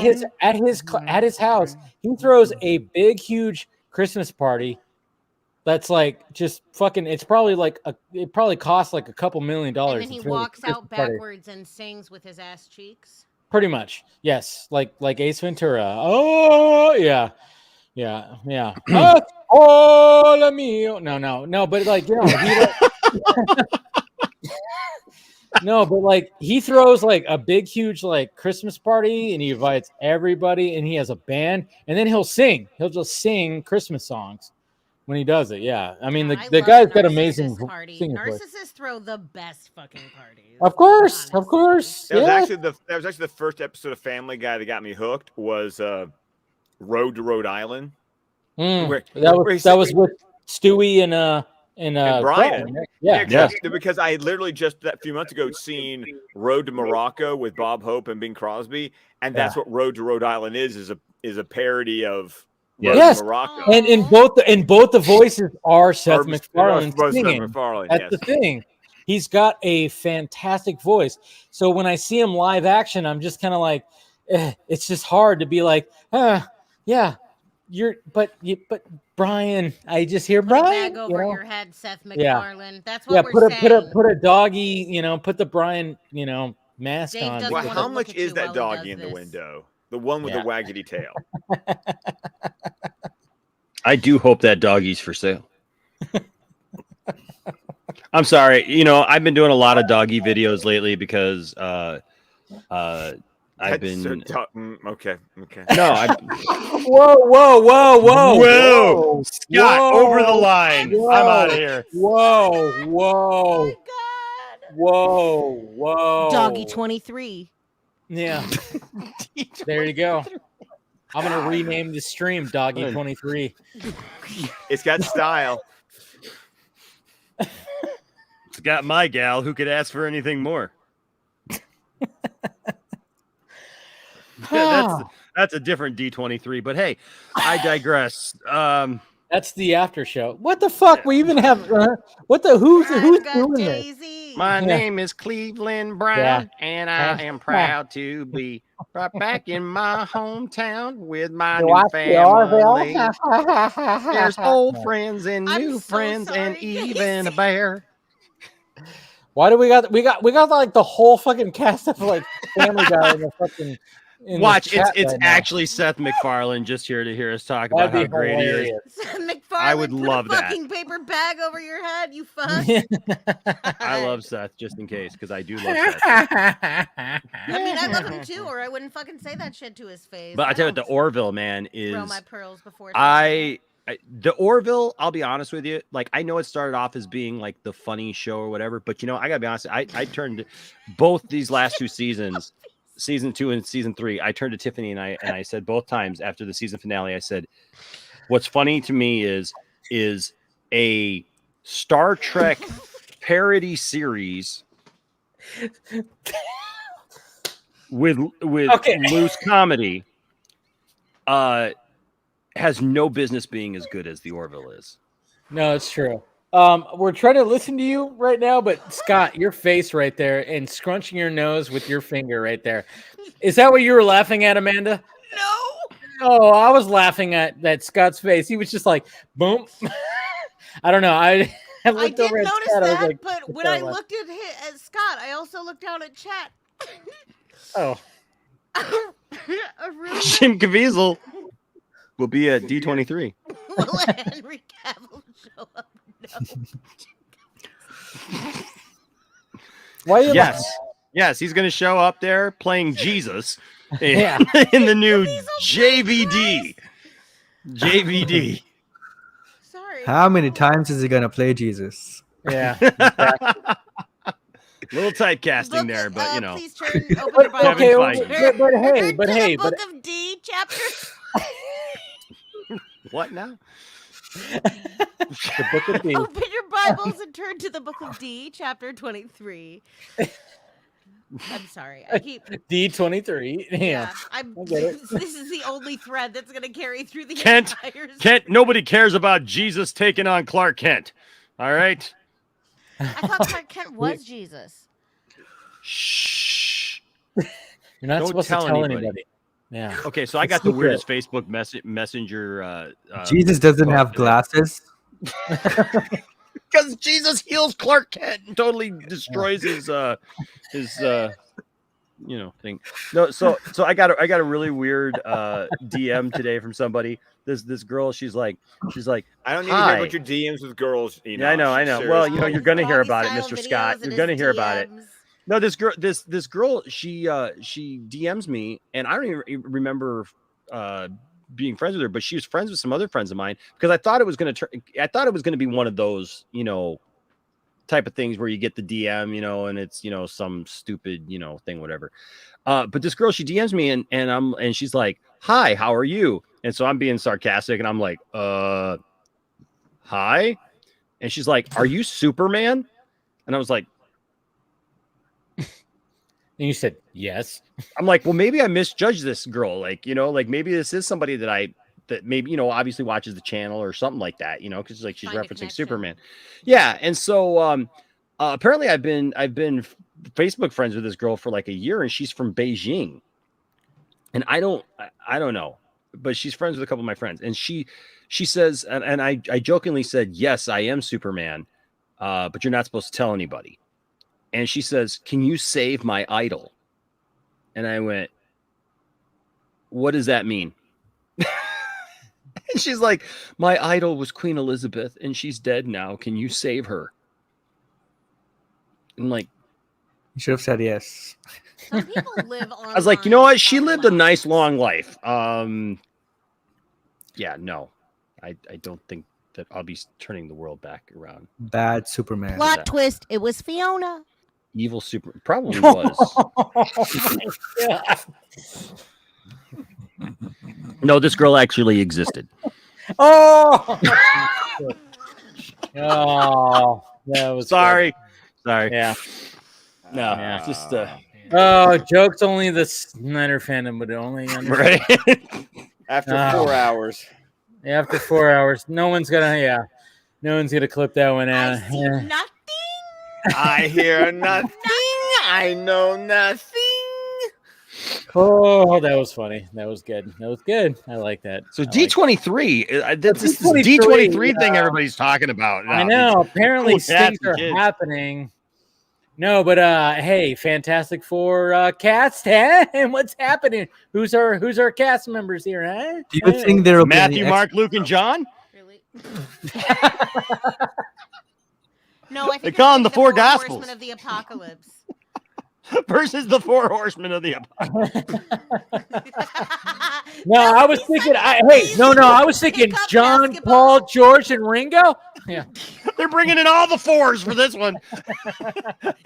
S6: his house, he throws a big, huge Christmas party. That's like just fucking. It's probably like it probably costs like a couple $1 million.
S10: And then
S6: to
S10: he
S6: throw a
S10: walks out
S6: Christmas party.
S10: backwards and sings with his ass cheeks.
S6: Pretty much, yes. Like Ace Ventura. Oh yeah. Hola mio. No. But like no, but like he throws like a big, huge like Christmas party, and he invites everybody, and he has a band, and then he'll sing. He'll just sing Christmas songs when he does it. Yeah, I mean the
S10: love
S6: guy's
S10: a
S6: got amazing
S10: party.
S6: singing voice.
S10: Narcissists throw the best fucking parties.
S6: Of course.
S3: That was actually the first episode of Family Guy that got me hooked. Was Road to Rhode Island.
S6: That was with Stewie and
S3: Brian.
S6: right? Yeah.
S3: Because I had literally just a few months ago seen Road to Morocco with Bob Hope and Bing Crosby, and that's what Road to Rhode Island is a parody of Road to Morocco.
S6: And in both the voices are Seth MacFarlane singing. That's the thing. He's got a fantastic voice. So when I see him live action, I'm just kind of like, it's just hard to be like, yeah. But Brian, I just hear Brian.
S10: Bag over your head, Seth MacFarlane. That's what we're saying.
S6: Put a doggy, put the Brian, mask
S10: Dave
S6: on.
S3: Well, how much is that doggy in the window? The one with the waggity tail.
S9: I do hope that doggy's for sale. I'm sorry. I've been doing a lot of doggy videos lately because I've been
S3: okay.
S9: No,
S6: Whoa.
S9: Scott, over the line.
S6: Whoa.
S9: I'm out of here.
S6: Whoa.
S10: Doggy 23.
S6: Yeah. There you go. I'm gonna rename the stream Doggy 23.
S3: It's got style.
S9: It's got my gal who could ask for anything more. That's a different D23, but hey, I digress.
S6: That's the after show. What the fuck? We even have who's doing this?
S9: My name is Cleveland Brown, and I am proud to be right back in my hometown with my new family. There's old friends and new friends, and even a bear.
S6: Why do we got like the whole fucking cast of like Family Guy in the fucking
S9: watch? It's actually Seth MacFarlane just here to hear us talk about how great he is.
S10: Seth MacFarlane,
S9: I would love
S10: put a
S9: that.
S10: fucking paper bag over your head, you fuck.
S9: I love Seth just in case because I do love Seth.
S10: I mean, I love him too, or I wouldn't fucking say that shit to his face.
S9: But I tell you what, the Orville man is.
S10: Throw my pearls before.
S9: The Orville, I'll be honest with you. Like, I know it started off as being like the funny show or whatever, but I gotta be honest. I turned both these last two seasons, season 2 and season 3. I turned to Tiffany and I said both times after the season finale, I said, "What's funny to me is a Star Trek parody series with loose comedy." Has no business being as good as the Orville is.
S6: No, it's true. We're trying to listen to you right now, but Scott, your face right there and scrunching your nose with your finger right there. Is that what you were laughing at, Amanda?
S10: No.
S6: Oh, I was laughing at that Scott's face. He was just like, boom. I don't know. I looked
S10: did
S6: over at
S10: notice
S6: Scott.
S10: that,
S6: I was like,
S10: but when I looked at Scott, I also looked down at chat.
S6: oh.
S14: Jim Caviezel will be at D23.
S10: Will Henry Cavill show up? No.
S6: Why?
S14: Yes, he's going to show up there playing Jesus in,
S6: Yeah.
S14: in the new JVD. JVD.
S10: Sorry.
S8: How many times is he gonna play Jesus?
S6: Yeah.
S14: Little typecasting there, but you know.
S10: Please open your Bible.
S6: Okay,
S10: but
S6: hey,
S10: book of D chapter.
S14: What now?
S6: The book of D.
S10: Open your Bibles and turn to the book of D, chapter 23. I'm sorry. I keep
S6: D23. Yeah.
S10: This is the only thread that's going to carry through the
S14: Kent, nobody cares about Jesus taking on Clark Kent. All right?
S10: I thought Clark Kent was Jesus.
S14: Shh.
S6: You're not
S14: Don't
S6: supposed to tell anybody. Yeah.
S14: Okay, so I got the weirdest Facebook messenger.
S8: Jesus doesn't have glasses.
S14: Because Jesus heals Clark Kent and totally destroys his thing. No, so I got a really weird DM today from somebody. This girl, she's like,
S3: I don't need to hear about your DMs with girls.
S14: Yeah, I know.
S3: Seriously.
S14: Well, you're gonna hear about it, Mr. Scott. You're gonna hear about it. No, this girl, she DMs me, and I don't even remember being friends with her, but she was friends with some other friends of mine because I thought it was gonna be one of those, type of things where you get the DM, and it's some stupid, thing, whatever. But this girl, she DMs me and she's like, "Hi, how are you?" And so I'm being sarcastic and I'm like, "Hi," and she's like, "Are you Superman?" And I was like,
S6: and you said yes.
S14: I'm like, well, maybe I misjudged this girl. Like, maybe this is somebody that maybe, obviously watches the channel or something like that, because like she's referencing Superman. Yeah. And so apparently I've been Facebook friends with this girl for like a year, and she's from Beijing. And I don't know, but she's friends with a couple of my friends. And she says, and I jokingly said, "Yes, I am Superman, but you're not supposed to tell anybody." And she says, "Can you save my idol?" And I went, "What does that mean?" And she's like, "My idol was Queen Elizabeth, and she's dead now. Can you save her?" I'm like,
S8: you should have said yes.
S10: Some people live on.
S14: I was like, you know what? She lived a nice long life. Yeah, no, I don't think that I'll be turning the world back around.
S8: Bad Superman.
S10: Plot twist: it was Fiona.
S14: Evil super probably was. No, this girl actually existed.
S6: Oh, oh, that was
S14: sorry.
S6: Good.
S14: Sorry.
S6: Yeah.
S14: No,
S6: yeah.
S14: Just
S6: oh, jokes only the Snyder fandom would only understand.
S14: Right.
S3: After 4 hours.
S6: After 4 hours, no one's gonna clip that one out.
S10: I see nothing.
S3: I hear nothing. I know nothing.
S6: Oh, that was funny. That was good. That was good. I like that.
S14: So D23, this
S6: D23
S14: D23 thing everybody's talking about.
S6: I know. Apparently, things are happening. No, but hey, Fantastic Four cast, huh? And what's happening? Who's our cast members here, huh?
S8: Do you think there will be
S14: Matthew, Mark, Luke, and John?
S10: Really? No, I think
S14: they call them the four Gospels.
S10: Horsemen of the Apocalypse.
S14: Versus the four horsemen of the apocalypse.
S6: No, I was thinking. I was thinking John, Paul, George, and Ringo. Yeah,
S14: they're bringing in all the fours for this one.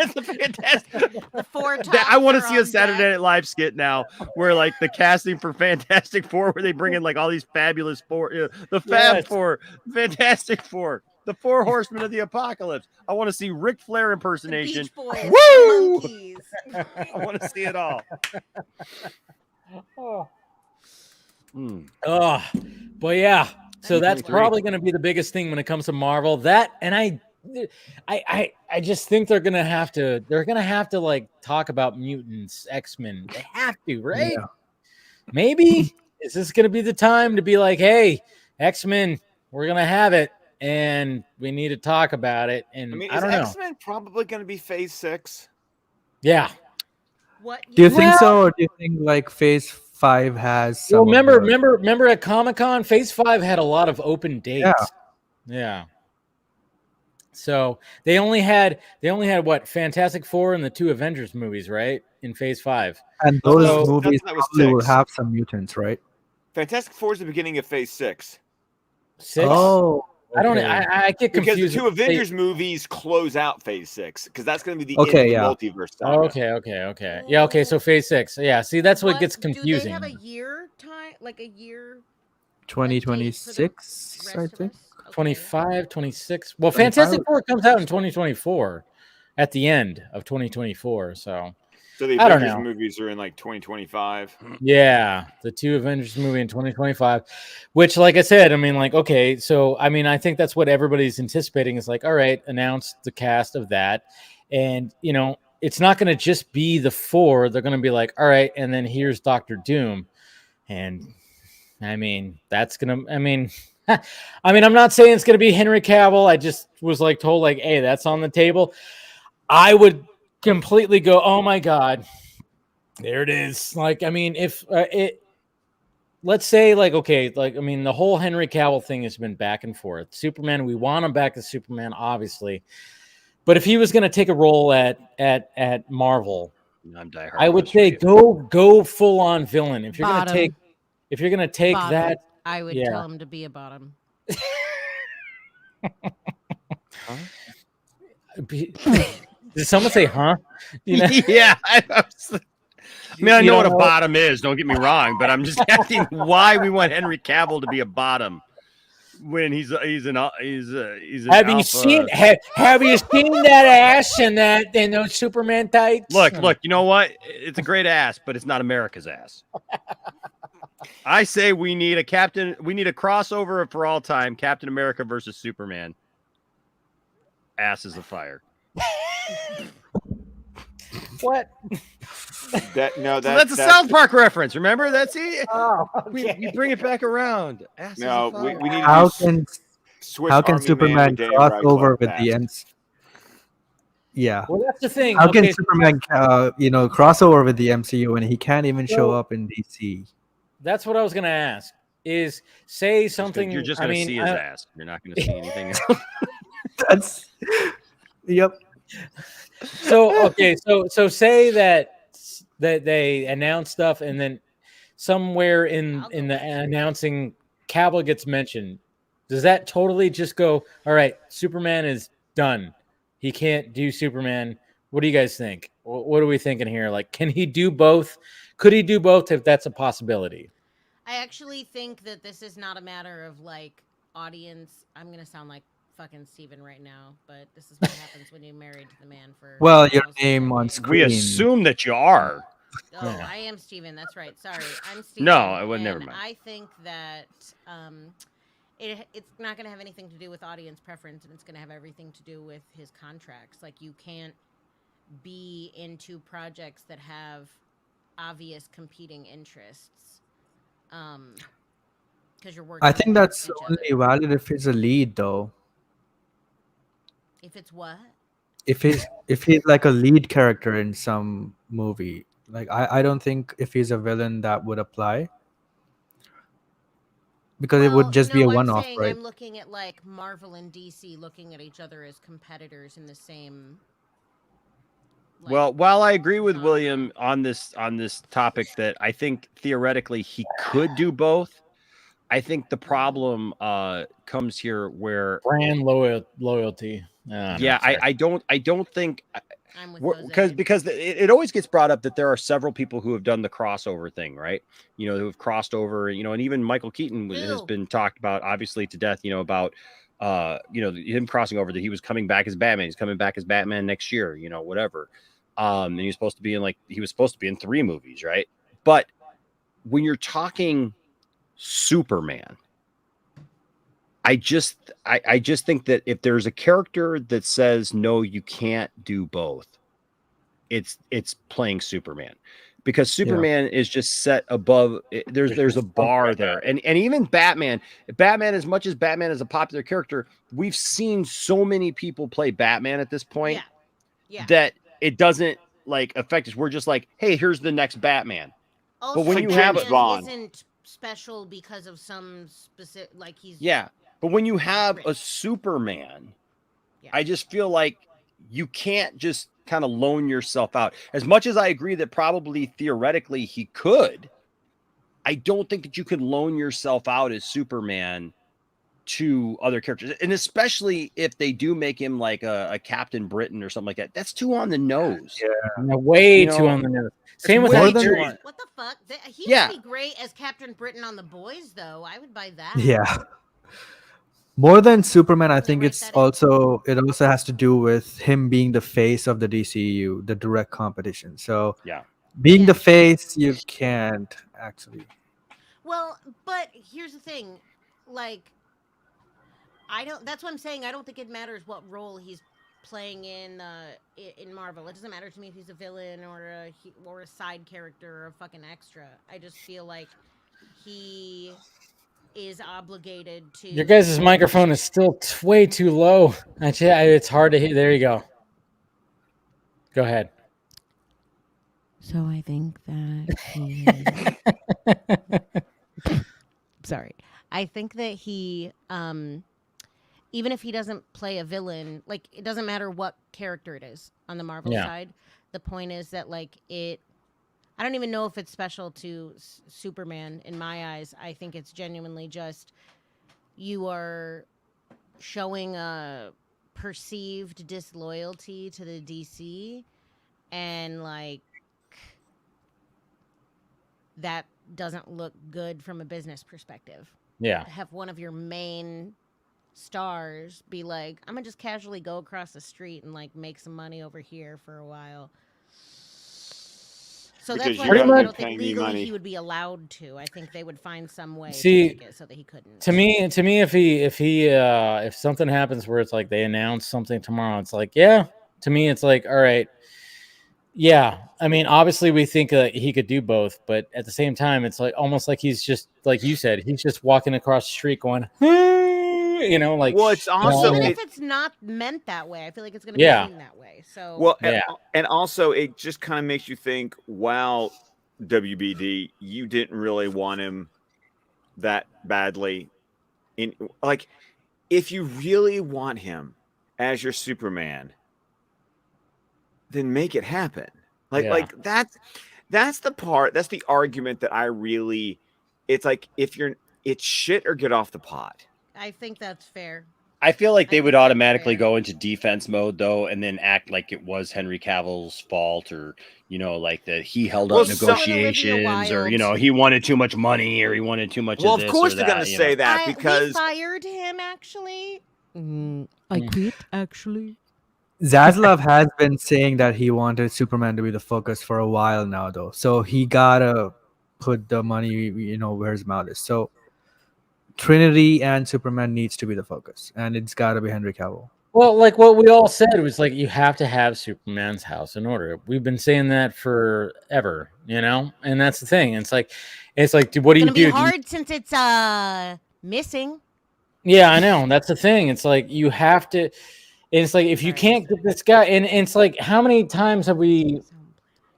S14: It's a fantastic.
S10: The four.
S14: I want to see a Saturday Night Live skit now, where like the casting for Fantastic Four, where they bring in like all these fabulous four, the Fab Four, Fantastic Four. The four horsemen of the apocalypse. I want to see Ric Flair impersonation.
S10: Beach Boys,
S14: woo!
S10: Monkeys.
S14: I want to see it all.
S6: Oh, but yeah, So that's
S3: 2023.
S6: probably going to be the biggest thing when it comes to Marvel. That, and I just think they're gonna have to like talk about mutants, X-Men. They have to, right?
S8: Yeah.
S6: Maybe is this gonna be the time to be like, hey, X-Men, we're gonna have it, and we need to talk about it. And
S3: I mean,
S6: I
S3: is
S6: don't know.
S3: X-Men probably going to be Phase 6?
S6: Yeah.
S10: What?
S8: Do you think
S6: Well-
S8: so, or do you think like Phase 5 has some?
S6: Well,
S8: of the-
S6: remember at Comic-Con, Phase 5 had a lot of open dates. Yeah. So they only had what, Fantastic Four and the 2 Avengers movies, right? In Phase 5.
S8: And
S3: No,
S8: those
S3: that was
S8: movies
S3: six.
S8: probably will have some mutants, right?
S3: Fantastic Four is the beginning of Phase 6.
S6: 6?
S8: Oh,
S6: I don't.
S8: okay.
S6: I get
S3: Because
S6: confused.
S3: the 2 Avengers movies close out Phase 6, because that's going to be the
S8: Okay,
S3: end
S8: yeah.
S3: of the multiverse saga.
S6: Okay. Yeah, okay. So Phase 6. Yeah. See, that's what gets confusing.
S10: Do they have a year time, like a year?
S8: 2026, I think.
S6: 25, 26. Well,
S8: 25
S6: Fantastic Four comes out in 2024, at the end of 2024. So
S3: the
S6: I don't
S3: Avengers
S6: know.
S3: movies are in like 2025.
S6: Yeah, the 2 Avengers movie in 2025, which, like I said, I mean, like, okay, so I mean, I think that's what everybody's anticipating is like, all right, announce the cast of that, and it's not going to just be the 4. They're going to be like, all right, and then here's Doctor Doom, and I mean, that's gonna. I mean, I'm not saying it's gonna be Henry Cavill. I just was like told, like, hey, that's on the table. I would completely go, oh my god, there it is. Like, I mean, if let's say, like, okay, like, I mean, the whole Henry Cavill thing has been back and forth. Superman, we want him back as Superman, obviously, but if he was gonna take a role at Marvel,
S14: I'm diehard.
S6: I would say go full on villain. If you're
S10: Bottom.
S6: gonna take
S10: Bottom.
S6: that,
S10: I would
S6: yeah.
S10: tell him to be a bottom.
S6: Did someone say, huh?
S14: Yeah. I mean, I
S6: You
S14: know
S6: don't
S14: what a
S6: know?
S14: bottom is. Don't get me wrong, but I'm just asking why we want Henry Cavill to be a bottom when he's an
S6: Have you
S14: alpha.
S6: seen have you seen that ass in those Superman tights?
S14: Look, you know what? It's a great ass, but it's not America's ass. I say we need a crossover for all time, Captain America versus Superman. Asses of fire.
S6: What?
S3: That's
S14: a South Park reference. Remember? That's it.
S6: Oh, okay.
S14: We bring it back around. Asses
S3: No,
S14: of fire.
S3: we need to
S8: How
S3: do
S8: can
S3: Swiss
S8: how can
S3: Army Man
S8: Superman
S3: with Dan
S8: cross
S3: Rycliffe
S8: over with
S3: fast.
S8: the ends? Yeah.
S6: Well, that's the thing.
S8: How can
S6: Okay,
S8: Superman, cross over with the MCU when he can't even show up in DC?
S6: that's what I was gonna ask. Is say something.
S14: You're just going to see his ass. You're not going to see anything else.
S8: That's. Yep.
S6: So okay, so say that they announce stuff, and then somewhere in the announcing, Cavill gets mentioned. Does that totally just go, all right, Superman is done? He can't do Superman. What do you guys think? What are we thinking here? Like, can he do both? Could he do both if that's a possibility?
S10: I actually think that this is not a matter of like audience. I'm gonna sound like fucking Steven right now, but this is what happens when you're married to the man for.
S8: Well, your name on screen.
S14: We assume that you are.
S10: Oh, I am Steven. That's right. Sorry, I'm Steven.
S14: No, I would never mind.
S10: I think that it's not going to have anything to do with audience preference, and it's going to have everything to do with his contracts. Like, you can't be into projects that have obvious competing interests. Because you're working.
S8: I think that's
S10: against each
S8: only
S10: other.
S8: valid if it's a lead, though.
S10: If it's what?
S8: If he's like a lead character in some movie, like I don't think if he's a villain that would apply, because it would just be a one-off, right?
S10: I'm looking at like Marvel and DC looking at each other as competitors in the same. Like,
S14: Well, while I agree with William on this topic that I think theoretically he could do both, I think the problem comes here where
S6: Brand loyalty.
S14: Yeah, I don't think because it always gets brought up that there are several people who have done the crossover thing, right? Who have crossed over, and even Michael Keaton has been talked about obviously to death, about him crossing over, that he was coming back as Batman. He's coming back as Batman next year, whatever. And he was supposed to be in 3 movies, right? But when you're talking Superman, I just think that if there's a character that says no, you can't do both, it's playing Superman, because Superman is just set above. There's a bar there, and even Batman, as much as Batman is a popular character, we've seen so many people play Batman at this point that it doesn't like affect us. We're just like, hey, here's the next Batman.
S10: Also,
S14: but when you have
S10: isn't special because of some specific, like he's
S14: but when you have a Superman, I just feel like you can't just kind of loan yourself out. As much as I agree that probably theoretically he could, I don't think that you could loan yourself out as Superman to other characters, and especially if they do make him like a Captain Britain or something like that. That's too on the nose.
S6: Way too on the nose. Same with
S10: what the fuck? He would be great as Captain Britain on The Boys, though. I would buy that.
S8: Yeah. More than Superman, I think it also has to do with him being the face of the DCU, the direct competition. So being the face, you can't actually.
S10: Well, but here's the thing, like, that's what I'm saying. I don't think it matters what role he's playing in Marvel. It doesn't matter to me if he's a villain or a side character or a fucking extra. I just feel like he is obligated to.
S6: Your guys' microphone is still way too low. Actually, it's hard to hear. There you go. Go ahead.
S10: So I think that he. Sorry. I think that he, even if he doesn't play a villain, like, it doesn't matter what character it is on the Marvel side. The point is that, like, I don't even know if it's special to Superman in my eyes. I think it's genuinely just you are showing a perceived disloyalty to the DC, and, like, that doesn't look good from a business perspective.
S6: Yeah.
S10: To have one of your main stars be like, I'm gonna just casually go across the street and, like, make some money over here for a while. So that's why I don't think legally he would be allowed to. I think they would find some way to make it so that he couldn't.
S6: To me, if something happens where it's like they announce something tomorrow, it's like, to me, it's like, all right. Yeah, I mean, obviously we think he could do both, but at the same time, it's like almost like he's just, like you said, he's just walking across the street going, like.
S3: Well, it's also
S10: even if it's not meant that way, I feel like it's going to be seen that way. So
S3: and also it just kind of makes you think, wow, WBD, you didn't really want him that badly. If you really want him as your Superman, then make it happen. Like that's the part, that's the argument that I really, it's like, it's shit or get off the pot.
S10: I think that's fair.
S14: I feel like they would automatically go into defense mode though, and then act like it was Henry Cavill's fault, or like that he held up negotiations, or he wanted too much money, or he wanted too much.
S3: Well,
S14: of
S3: of course they're
S14: going
S3: to say that because
S10: we fired him. Actually, I quit. Actually,
S8: Zaslav has been saying that he wanted Superman to be the focus for a while now, though. So he gotta put the money, where his mouth is. So Trinity and Superman needs to be the focus, and it's gotta be Henry Cavill.
S6: Well, like what we all said was like, you have to have Superman's house in order. We've been saying that forever, and that's the thing. It's like, what do you do?
S10: It's gonna be hard since it's missing.
S6: Yeah, I know. That's the thing. It's like you have to. It's like if you can't get this guy, and it's like, how many times have we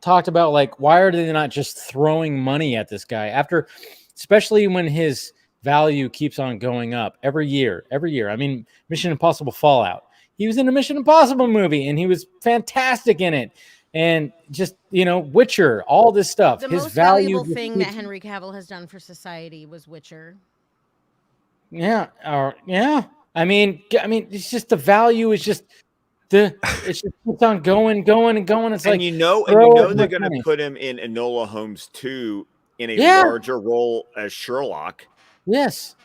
S6: talked about, like, why are they not just throwing money at this guy after, especially when his value keeps on going up every year. I mean, Mission Impossible Fallout. He was in a Mission Impossible movie and he was fantastic in it. And just, Witcher, all this stuff.
S10: The
S6: his
S10: most
S6: value
S10: valuable thing that Henry Cavill has done for society was Witcher.
S6: Yeah. I mean, it's just the value is just it just keeps on going. It's
S3: and
S6: like,
S3: they're going to put him in Enola Holmes 2 in a larger role as Sherlock.
S6: Yes.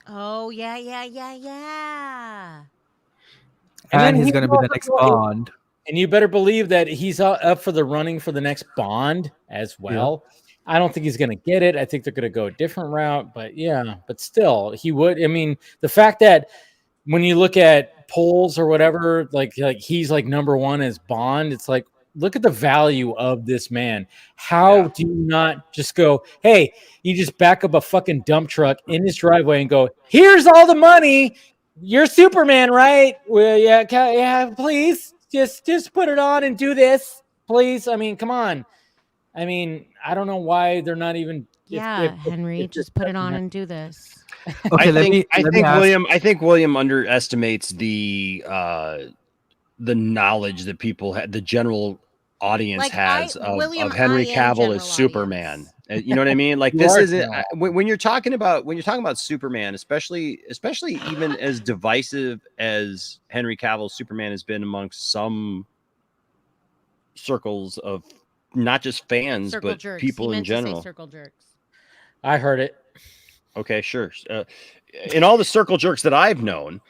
S10: Oh, yeah.
S8: And he's going to be the next Bond.
S6: And you better believe that he's up for the running for the next Bond as well. I don't think he's going to get it. I think they're going to go a different route. But yeah, but still, he would. I mean, the fact that when you look at polls or whatever, like he's like number one as Bond, it's like, look at the value of this man. How do you not just go, hey, you just back up a fucking dump truck in his driveway and go, here's all the money. You're Superman, right? Well, yeah, please just put it on and do this, please. I mean, come on. I mean, I don't know why they're not even.
S10: Henry, just put it on and do this.
S8: Okay,
S14: I think William underestimates the knowledge that people had, the general audience has of Henry Cavill as Superman. You know what I mean? Like this is when you're talking about Superman, especially even as divisive as Henry Cavill's Superman has been amongst some circles of not just fans but people in general.
S10: Circle jerks.
S6: I heard it.
S14: Okay, sure. In all the circle jerks that I've known,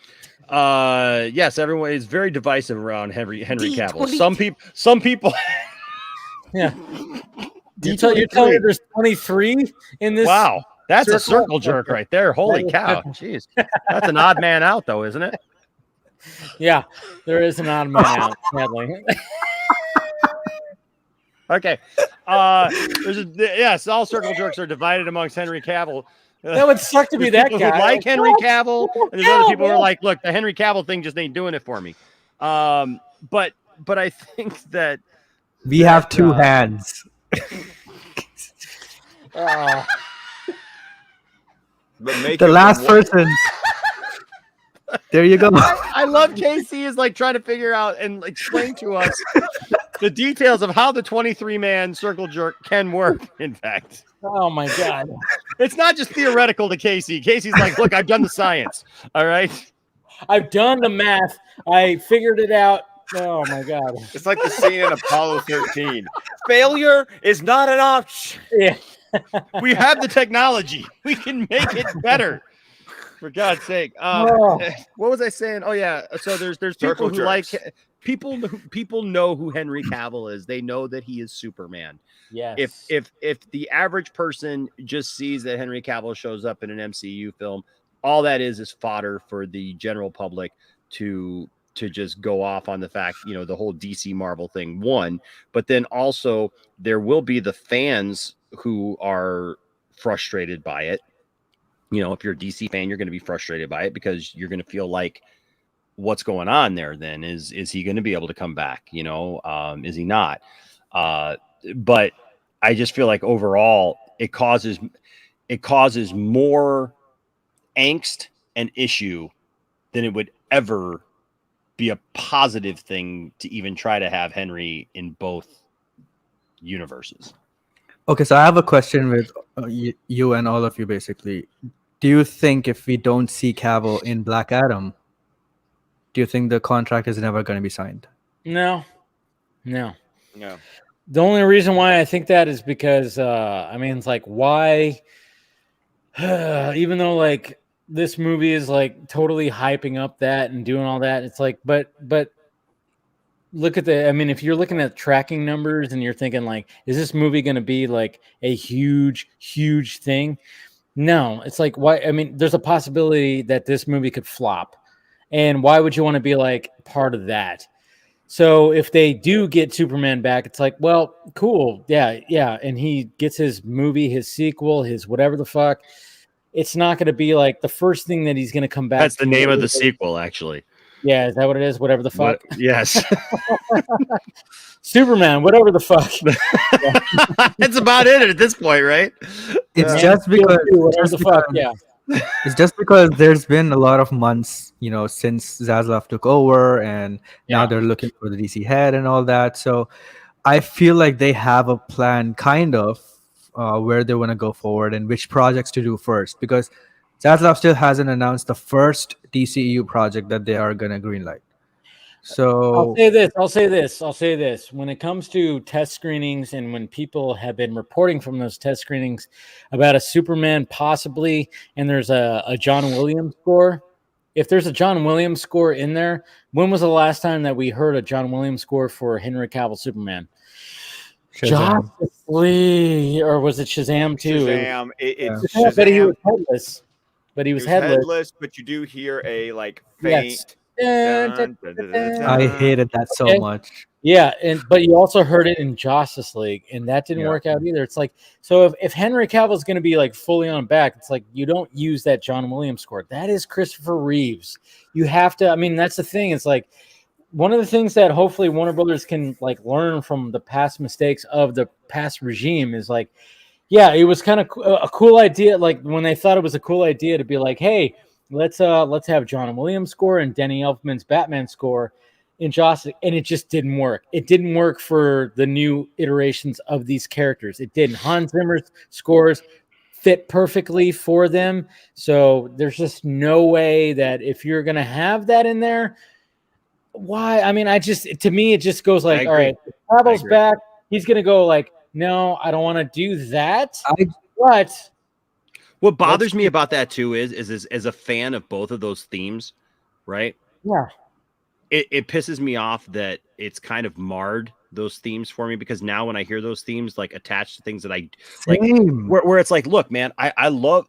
S14: yes, everyone is very divisive around Henry Cavill. Some people.
S6: Yeah. You're telling me there's 23 in this?
S14: Wow, that's a circle jerk right there. Holy cow! Jeez, that's an odd man out, though, isn't it?
S6: Yeah, there is an odd man out, sadly.
S14: Okay. Yes, all circle jerks are divided amongst Henry Cavill.
S6: That would suck to be that guy.
S14: Who like Henry Cavill, and there's other people who are like, look, the Henry Cavill thing just ain't doing it for me. But I think that
S8: we have two hands. The last person. There you go.
S14: I love Casey is like trying to figure out and explain to us the details of how the 23-man circle jerk can work. In fact,
S6: oh my God,
S14: it's not just theoretical to Casey. Casey's like, look, I've done the science. All right,
S6: I've done the math. I figured it out. Oh my God,
S3: it's like the scene in Apollo 13. Failure is not an option.
S6: Yeah,
S14: we have the technology. We can make it better. For God's sake. What was I saying? Oh yeah. So there's people who like people know who Henry Cavill is. They know that he is Superman.
S6: Yes.
S14: If the average person just sees that Henry Cavill shows up in an MCU film, all that is fodder for the general public to just go off on the fact, the whole DC Marvel thing. One, but then also there will be the fans who are frustrated by it. If you're a DC fan, you're going to be frustrated by it because you're going to feel like, what's going on there? Then is he going to be able to come back? Is he not? But I just feel like overall it causes more angst and issue than it would ever be a positive thing to even try to have Henry in both universes.
S8: Okay, so I have a question with you and all of you, basically. Do you think if we don't see Cavill in Black Adam, do you think the contract is never going to be signed?
S6: No. The only reason why I think that is because, it's like, why, even though like this movie is like totally hyping up that and doing all that, it's like, but look at if you're looking at tracking numbers and you're thinking like, is this movie going to be like a huge thing? No, it's like, why? There's a possibility that this movie could flop, and why would you want to be like part of that? So if they do get Superman back, it's like, well, cool. Yeah. And he gets his movie, his sequel, his whatever the fuck. It's not going to be like the first thing that he's going to come back.
S14: That's the name of the sequel, actually.
S6: Yeah, is that what it is? Whatever the fuck.
S14: Yes.
S6: Superman, whatever the fuck.
S14: That's about it at this point, right?
S8: It's just because
S6: whatever the fuck. Yeah.
S8: It's just because there's been a lot of months, since Zaslav took over, and now they're looking for the DC head and all that. So I feel like they have a plan, kind of, where they want to go forward and which projects to do first. Because Zaslav still hasn't announced the first DCEU project that they are going to greenlight. So
S6: I'll say this. When it comes to test screenings and when people have been reporting from those test screenings about a Superman possibly, and there's a John Williams score, if there's a John Williams score in there, when was the last time that we heard a John Williams score for Henry Cavill Superman?
S8: Shazam.
S6: Justice League, or was it Shazam too?
S3: Shazam. It's
S6: Yeah,
S3: Shazam.
S6: but he was headless.
S3: He was headless, but you do hear a like
S6: Yes.
S3: faint. Dun, dun, dun, dun,
S8: I
S3: dun.
S8: hated that so
S6: Okay.
S8: much.
S6: Yeah, but you also heard it in Justice League, and that didn't
S8: Yeah.
S6: work out either. It's like, so if Henry Cavill's going to be like fully on back, it's like you don't use that John Williams score. That is Christopher Reeves. You have to. I mean, that's the thing. It's like one of the things that hopefully Warner Brothers can like learn from the past mistakes of the past regime is like, yeah, it was kind of a cool idea. Like when they thought it was a cool idea to be like, hey, let's have John Williams score and Danny Elfman's Batman score in Justice, and it just didn't work. It didn't work for the new iterations of these characters. It didn't. Hans Zimmer's scores fit perfectly for them. So there's just no way that if you're gonna have that in there, why? I mean, to me it just goes like, all right, Cavill's back. He's gonna go like, no, I don't want to do that. But
S14: what bothers me about that too is as a fan of both of those themes, right?
S6: Yeah.
S14: It pisses me off that it's kind of marred those themes for me, because now when I hear those themes like attached to things that I like, where it's like, look, man, I love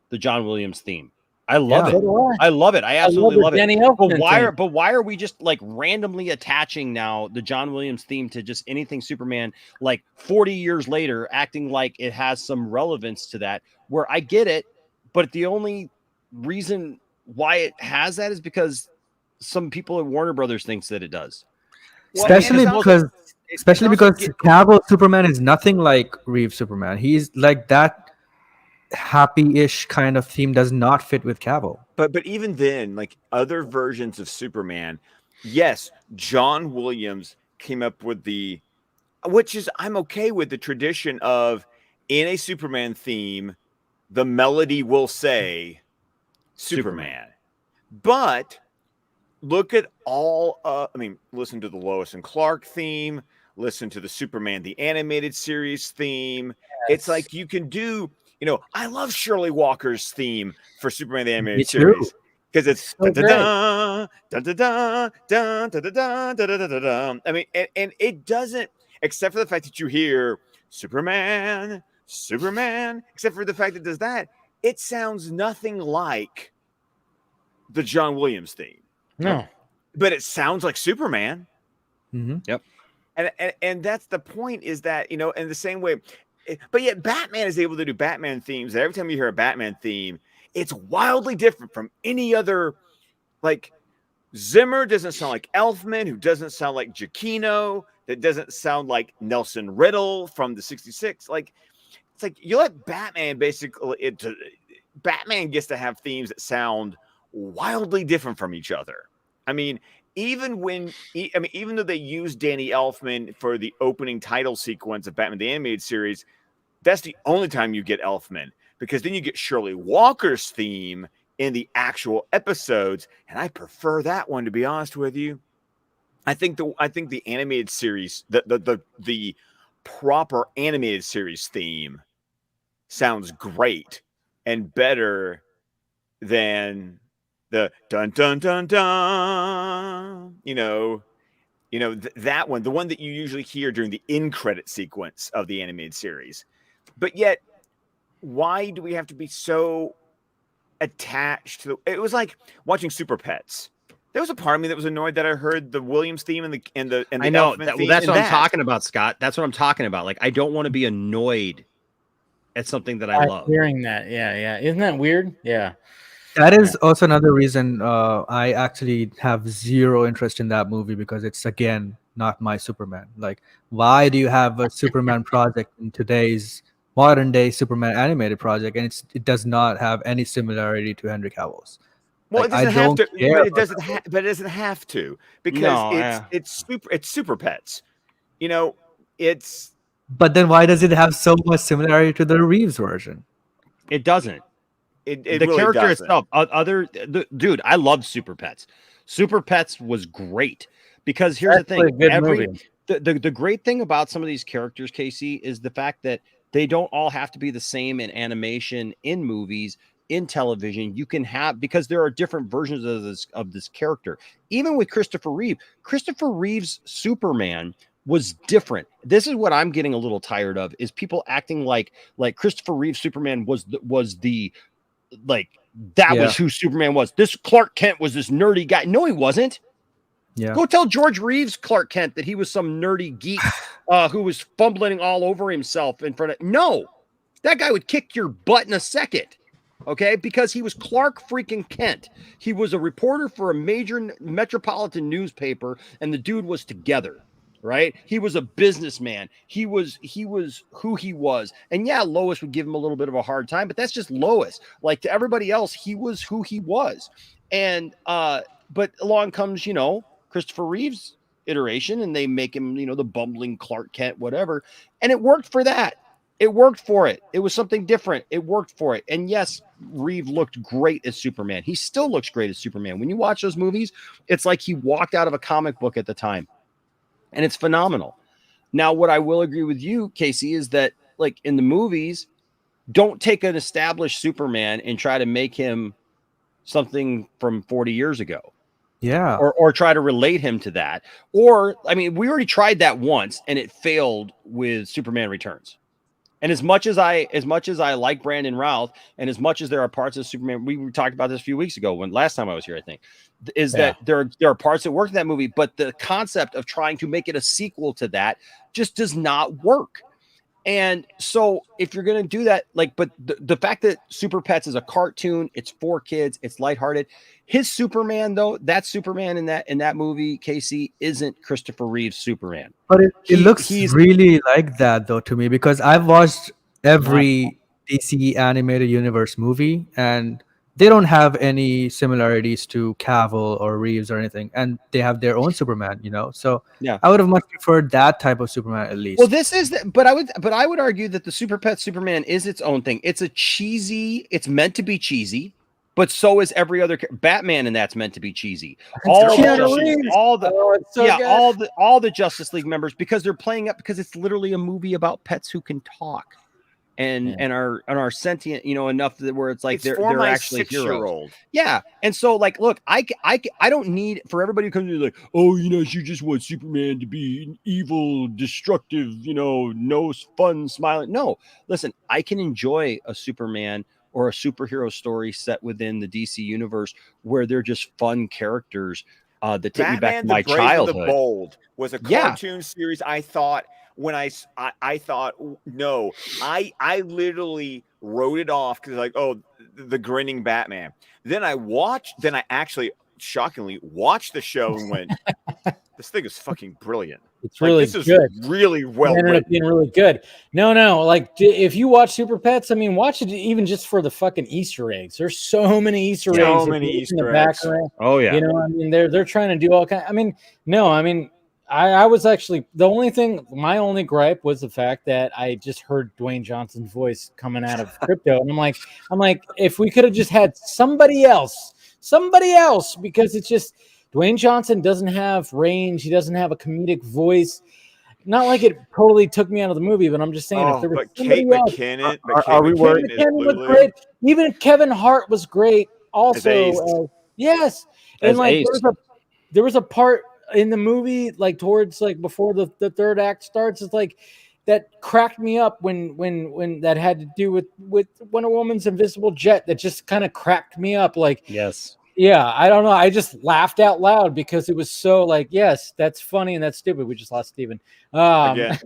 S14: the John Williams theme. I love it. I love it. I absolutely love it. But why are we just like randomly attaching now the John Williams theme to just anything Superman, like 40 years later, acting like it has some relevance to that, where I get it, but the only reason why it has that is because some people at Warner Brothers thinks that it does.
S8: Especially because Cavill's Superman is nothing like Reeves Superman. He's like that happy-ish kind of theme does not fit with Cavill.
S3: But even then, like other versions of Superman, yes, John Williams came up with which is I'm okay with the tradition of in a Superman theme, the melody will say Superman. But look at all listen to the Lois and Clark theme, listen to the Superman the Animated Series theme. It's like you can do, I love Shirley Walker's theme for Superman the Animated Series because it's I mean, and it doesn't, except for the fact that you hear Superman, except for the fact that it does that, it sounds nothing like the John Williams theme.
S6: No,
S3: but it sounds like Superman.
S8: Mm-hmm.
S14: Yep.
S3: And that's the point, is that, in the same way, but yet Batman is able to do Batman themes. Every time you hear a Batman theme, it's wildly different from any other. Like Zimmer doesn't sound like Elfman, who doesn't sound like Giacchino, that doesn't sound like Nelson Riddle from the 66. Like, it's like you let Batman Batman gets to have themes that sound wildly different from each other. I mean, even though they used Danny Elfman for the opening title sequence of Batman the Animated Series, that's the only time you get Elfman, because then you get Shirley Walker's theme in the actual episodes, and I prefer that one, to be honest with you. I think the animated series, the proper animated series theme sounds great and better than the dun dun dun dun, that one, the one that you usually hear during the end credit sequence of the animated series. But yet, why do we have to be so attached to it? Was like watching Super Pets. There was a part of me that was annoyed that I heard the Williams theme and the
S14: I know
S3: Elfman
S14: that,
S3: theme.
S14: well, that's what I'm talking about, Scott. That's what I'm talking about. Like, I don't want to be annoyed at something that I love.
S6: Hearing that, yeah, isn't that weird? Yeah.
S8: That is also another reason I actually have zero interest in that movie, because it's, again, not my Superman. Like, why do you have a Superman project in today's modern day Superman animated project, and it does not have any similarity to Henry Cavill's?
S3: Well,
S8: Like,
S3: it doesn't have to,
S8: care
S3: but it doesn't have to, because it's Super Pets. It's.
S8: But then why does it have so much similarity to the Reeves version?
S14: It doesn't.
S3: The
S14: really character doesn't. Itself, dude, I love Super Pets. Super Pets was great, because here's the thing: the great thing about some of these characters, Casey, is the fact that they don't all have to be the same in animation, in movies, in television. You can have, because there are different versions of this character. Even with Christopher Reeve's Superman was different. This is what I'm getting a little tired of, is people acting like Christopher Reeve Superman was the like that was who Superman was. This Clark Kent was this nerdy guy. No, he wasn't.
S8: Yeah.
S14: Go tell George Reeves Clark Kent that he was some nerdy geek who was fumbling all over himself in front of. No, that guy would kick your butt in a second. Okay, because he was Clark freaking Kent. He was a reporter for a major metropolitan newspaper, and the dude was together. Right? He was a businessman. He was who he was. And yeah, Lois would give him a little bit of a hard time, but that's just Lois. Like, to everybody else, he was who he was. And but along comes, Christopher Reeve's iteration, and they make him, the bumbling Clark Kent, whatever. And it worked for that. It worked for it. It was something different. It worked for it. And yes, Reeve looked great as Superman. He still looks great as Superman. When you watch those movies, it's like he walked out of a comic book at the time. And it's phenomenal. Now, what I will agree with you, Casey, is that, like, in the movies, don't take an established Superman and try to make him something from 40 years ago.
S8: Yeah.
S14: Or try to relate him to that. Or, I mean, we already tried that once and it failed with Superman Returns. And as much as I like Brandon Routh, and as much as there are parts of Superman, we talked about this a few weeks ago when last time I was here, I think, is that there are parts that work in that movie, but the concept of trying to make it a sequel to that just does not work. And so if you're going to do that, like, but the fact that Super Pets is a cartoon, it's for kids, it's lighthearted. His Superman, though, that Superman in that movie, Casey, isn't Christopher Reeve's Superman.
S8: But it looks really like that, though, to me, because I've watched every DC animated universe movie, and they don't have any similarities to Cavill or Reeves or anything, and they have their own Superman, So
S14: yeah,
S8: I would have much preferred that type of Superman at least.
S14: Well, this is, but I would argue that the Super Pet Superman is its own thing. It's it's meant to be cheesy, but so is every other Batman, and that's meant to be cheesy. All the Justice League members, because they're playing up, because it's literally a movie about pets who can talk. And are sentient, enough that where it's like they're actually heroes. Yeah. And so, like, look, I don't need, for everybody who comes to like, oh, you just want Superman to be an evil, destructive, no fun, smiling. No, listen, I can enjoy a Superman or a superhero story set within the DC universe where they're just fun characters that take me back to my childhood.
S3: The Bold was a cartoon series. I thought, when I thought, no, I literally wrote it off because, like, oh, the grinning Batman. Then I actually shockingly watched the show and went, this thing is fucking brilliant.
S6: It's really
S3: this
S6: good.
S3: Is really well
S6: written. It ended up being really good. No, like, if you watch Super Pets, I mean, watch it even just for the fucking Easter eggs. There's so many Easter eggs.
S3: So many Easter eggs.
S14: Oh yeah.
S6: I mean, they're trying to do all kind. I mean, no, I mean. I was actually, my only gripe was the fact that I just heard Dwayne Johnson's voice coming out of Crypto. And I'm like, if we could have just had somebody else, because it's just, Dwayne Johnson doesn't have range. He doesn't have a comedic voice. Not like it totally took me out of the movie, but I'm just saying, if there was
S3: Kate
S6: McKinnon,
S3: McKinnon
S6: was great. Even Kevin Hart was great. Also, yes. And like, there was a part in the movie, like towards, like, before the third act starts, it's like that cracked me up when that had to do with Wonder Woman's invisible jet. That just kind of cracked me up. Like,
S14: yes,
S6: yeah, I don't know. I just laughed out loud because it was so, like, yes, that's funny and that's stupid. We just lost Steven. Again.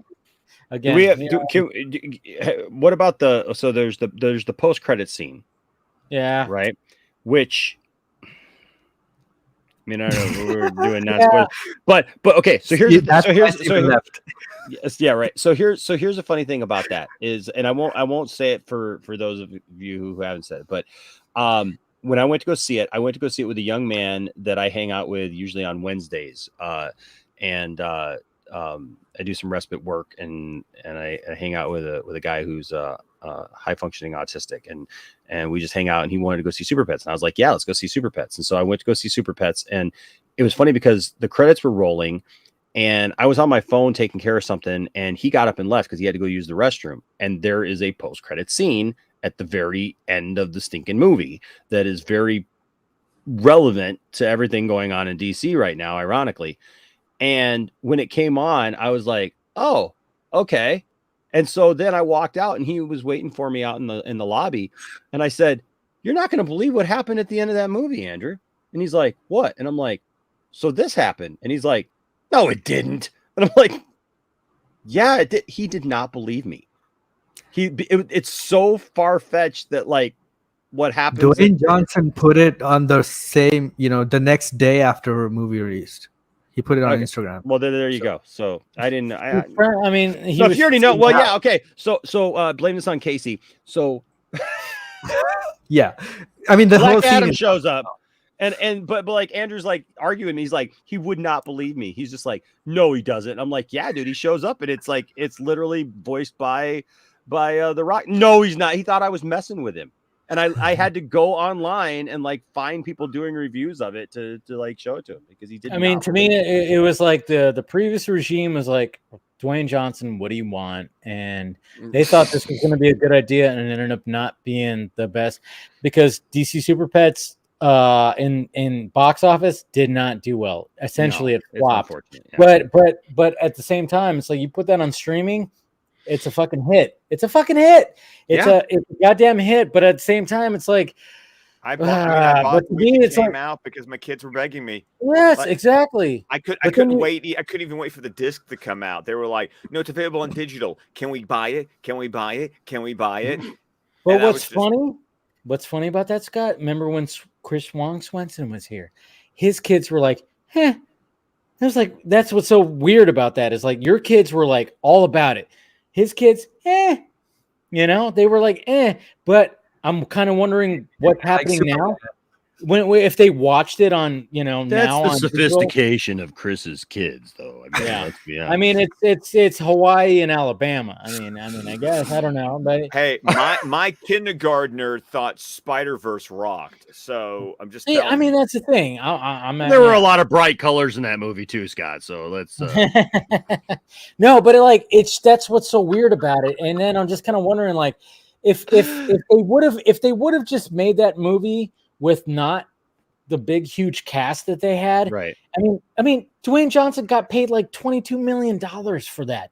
S14: What about there's the post credit scene?
S6: Yeah.
S14: Right. Which, I mean, I don't know what we're doing now, but okay. So here's left. Yes, yeah, right. So here's a funny thing about that is, and I won't say it for those of you who haven't said it, but when I went to go see it, with a young man that I hang out with usually on Wednesdays, and I do some respite work, and I hang out with a guy who's high functioning autistic, and we just hang out, and he wanted to go see Super Pets, and I was like, yeah, let's go see Super Pets. And so I went to go see Super Pets, and it was funny because the credits were rolling and I was on my phone taking care of something, and he got up and left because he had to go use the restroom. And there is a post credit scene at the very end of the stinking movie that is very relevant to everything going on in DC right now, ironically. And when it came on, I was like, oh, okay. And so then I walked out and he was waiting for me out in the lobby. And I said, you're not going to believe what happened at the end of that movie, Andrew. And he's like, what? And I'm like, so this happened. And he's like, no, it didn't. And I'm like, yeah, it did. He did not believe me. It's so far-fetched that like what happens.
S8: Dwayne Johnson put it on the same, the next day after a movie released. He put it on Instagram.
S14: Well, there you go. So I didn't.
S6: I mean,
S14: so if you already know, well, yeah, okay. So blame this on Casey. So
S8: yeah, I mean the whole
S14: Black Adam
S8: scene
S14: shows up, but like Andrew's like arguing. He's like, he would not believe me. He's just like, no, he doesn't. I'm like, yeah, dude. He shows up, and it's like it's literally voiced by The Rock. No, he's not. He thought I was messing with him. And I had to go online and like find people doing reviews of it to like show it to him because he didn't.
S6: I mean, to me, it was like the previous regime was like, Dwayne Johnson, what do you want? And they thought this was going to be a good idea, and it ended up not being the best because DC Super Pets in box office did not do well. Essentially, it flopped. Yeah. But at the same time, it's like you put that on streaming. It's a fucking hit. It's a fucking hit. It's a goddamn hit. But at the same time, it's like
S3: I bought
S6: but to me, it's
S3: came
S6: like,
S3: out because my kids were begging me.
S6: Yes,
S3: Like,
S6: exactly.
S3: I couldn't wait. I couldn't even wait for the disc to come out. They were like, "No, it's available on digital. Can we buy it? Can we buy it? Can we buy it?"
S6: But what's funny? What's funny about that, Scott? Remember when Chris Wong Swenson was here? His kids were like, "Heh." I was like, that's what's so weird about that is like your kids were like all about it. His kids, they were like, but I'm kind of wondering what's happening now. If they watched it on,
S14: that's
S6: now
S14: the
S6: on
S14: sophistication of Chris's kids, though. I mean, let's be honest.
S6: I mean, it's Hawaii and Alabama. I mean, I guess I don't know, but
S3: hey, my kindergartner thought Spider-Verse rocked, so I'm just.
S6: I mean, that's the thing.
S14: There were a lot of bright colors in that movie too, Scott. So let's.
S6: No, but that's what's so weird about it. And then I'm just kind of wondering, like, if they would have just made that movie with not the big huge cast that they had,
S14: right?
S6: I mean, Dwayne Johnson got paid like $22 million for that.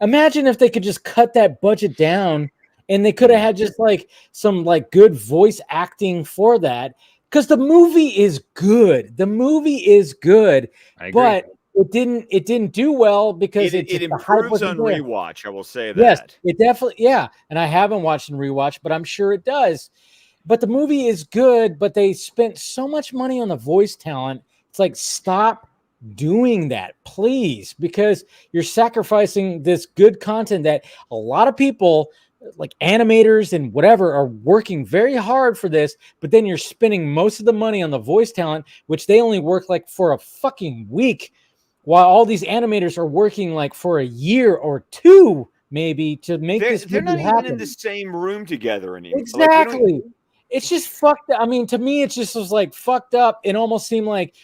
S6: Imagine if they could just cut that budget down, and they could have had just like some like good voice acting for that, because the movie is good. The movie is good, but it didn't do well because
S3: it improves on rewatch. I will say that.
S6: Yes, it definitely, and I haven't watched and rewatched, but I'm sure it does. But the movie is good, but they spent so much money on the voice talent. It's like, stop doing that, please, because you're sacrificing this good content that a lot of people, like animators and whatever, are working very hard for this, but then you're spending most of the money on the voice talent, which they only work like for a fucking week, while all these animators are working like for a year or two, maybe, to make this movie happen.
S3: They're not even in the same room together anymore.
S6: Exactly. It's just fucked up. I mean, to me, it just was like fucked up. It almost seemed like,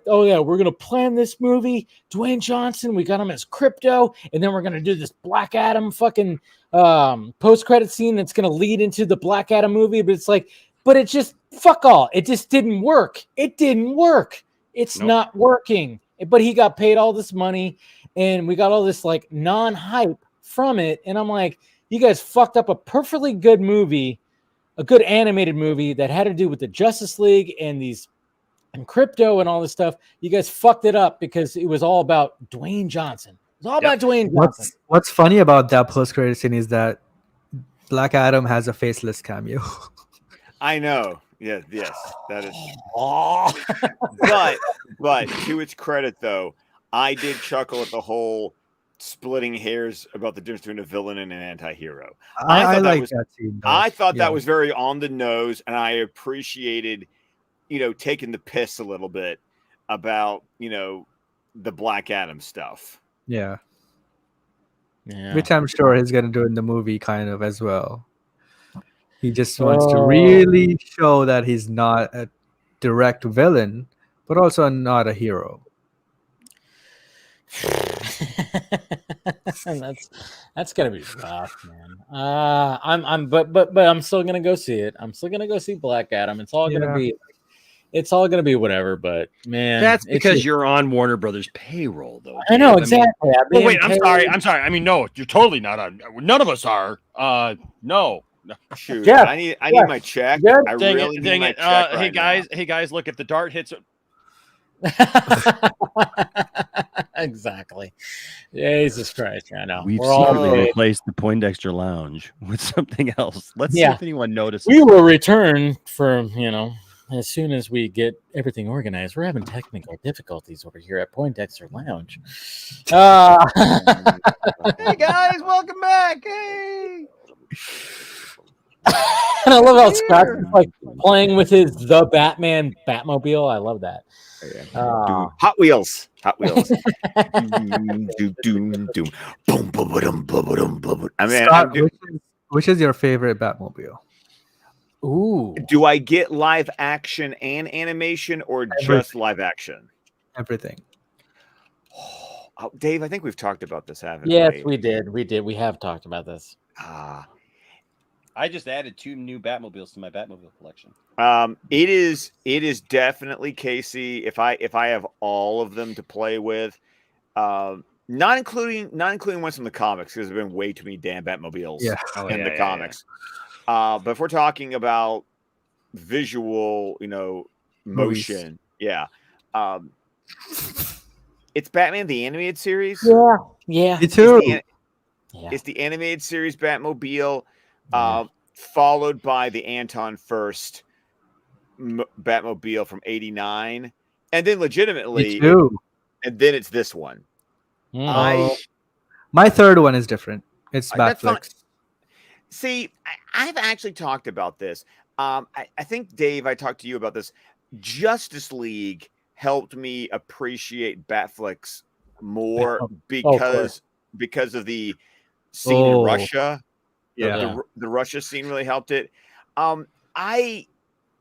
S6: oh yeah, we're gonna plan this movie. Dwayne Johnson, we got him as Crypto, and then we're gonna do this Black Adam fucking post-credit scene that's gonna lead into the Black Adam movie. But it's like, but it just fuck all. It just didn't work. It didn't work. It's not working. But he got paid all this money, and we got all this like non-hype from it. And I'm like, you guys fucked up a perfectly good movie. A good animated movie that had to do with the Justice League and Crypto and all this stuff. You guys fucked it up because it was all about Dwayne Johnson. It was all about Dwayne Johnson.
S8: What's funny about that post-credit scene is that Black Adam has a faceless cameo.
S3: I know. Yes, that is. but to its credit, though, I did chuckle at the whole splitting hairs about the difference between a villain and an anti-hero.
S8: I like that scene.
S3: I thought that was very on the nose, and I appreciated, taking the piss a little bit about, the Black Adam stuff.
S8: Yeah. Which I'm sure he's going to do in the movie kind of as well. He just wants to really show that he's not a direct villain, but also not a hero.
S6: that's gonna be rough, man. But I'm still gonna go see it. I'm still gonna go see Black Adam. It's all gonna be it's all gonna be whatever. But man,
S14: That's
S6: it's
S14: because
S6: just-
S14: you're on Warner Brothers payroll, though.
S6: I know
S14: Dave.
S6: exactly. I'm
S14: Well, wait,
S6: being
S14: I'm sorry.
S6: paid.
S14: I'm sorry. I mean, no, you're totally not on. None of us are. No.
S3: Shoot,
S6: Jeff,
S3: I need my check.
S6: Jeff,
S3: I
S14: Dang
S3: really
S14: it,
S3: need
S14: dang
S3: my
S14: it.
S3: check
S14: Hey
S3: right
S14: guys, if the dart hits
S6: exactly. Jesus Christ! I know.
S14: We've
S6: We're all
S14: secretly
S6: paid.
S14: replaced the Poindexter Lounge with something else. Let's see
S6: Yeah.
S14: if anyone notices.
S6: We will return for as soon as we get everything organized. We're having technical difficulties over here at Poindexter Lounge.
S14: Hey guys, welcome back. Hey.
S6: And I love how Scott's just, like playing with his The Batman Batmobile. I love that.
S3: Hot Wheels. Doom, doom, doom, doom. Boom, boom, boom, boom, boom, boom. I mean,
S8: Scott, which is your favorite Batmobile?
S6: Ooh.
S3: do I get live action and animation or just live action?
S8: Everything.
S3: Oh, Dave, I think we've talked about this, haven't
S6: Yes,
S3: we?
S6: we did. We have talked about this.
S14: I just added 2 new Batmobiles to my Batmobile collection.
S3: It is definitely Casey. If I have all of them to play with, not including ones from the comics, because there's been way too many damn Batmobiles in the comics. But if we're talking about visual, motion, it's Batman the Animated Series.
S6: Yeah.
S8: Me too.
S3: It's the animated series Batmobile, followed by the Anton First Batmobile from '89, and then legitimately,
S8: Me too.
S3: and then it's this one.
S8: My third one is different. It's Batflex.
S3: See, I've actually talked about this. I think, Dave, I talked to you about this. Justice League helped me appreciate Batflex more because of the scene in Russia. The Russia scene really helped it.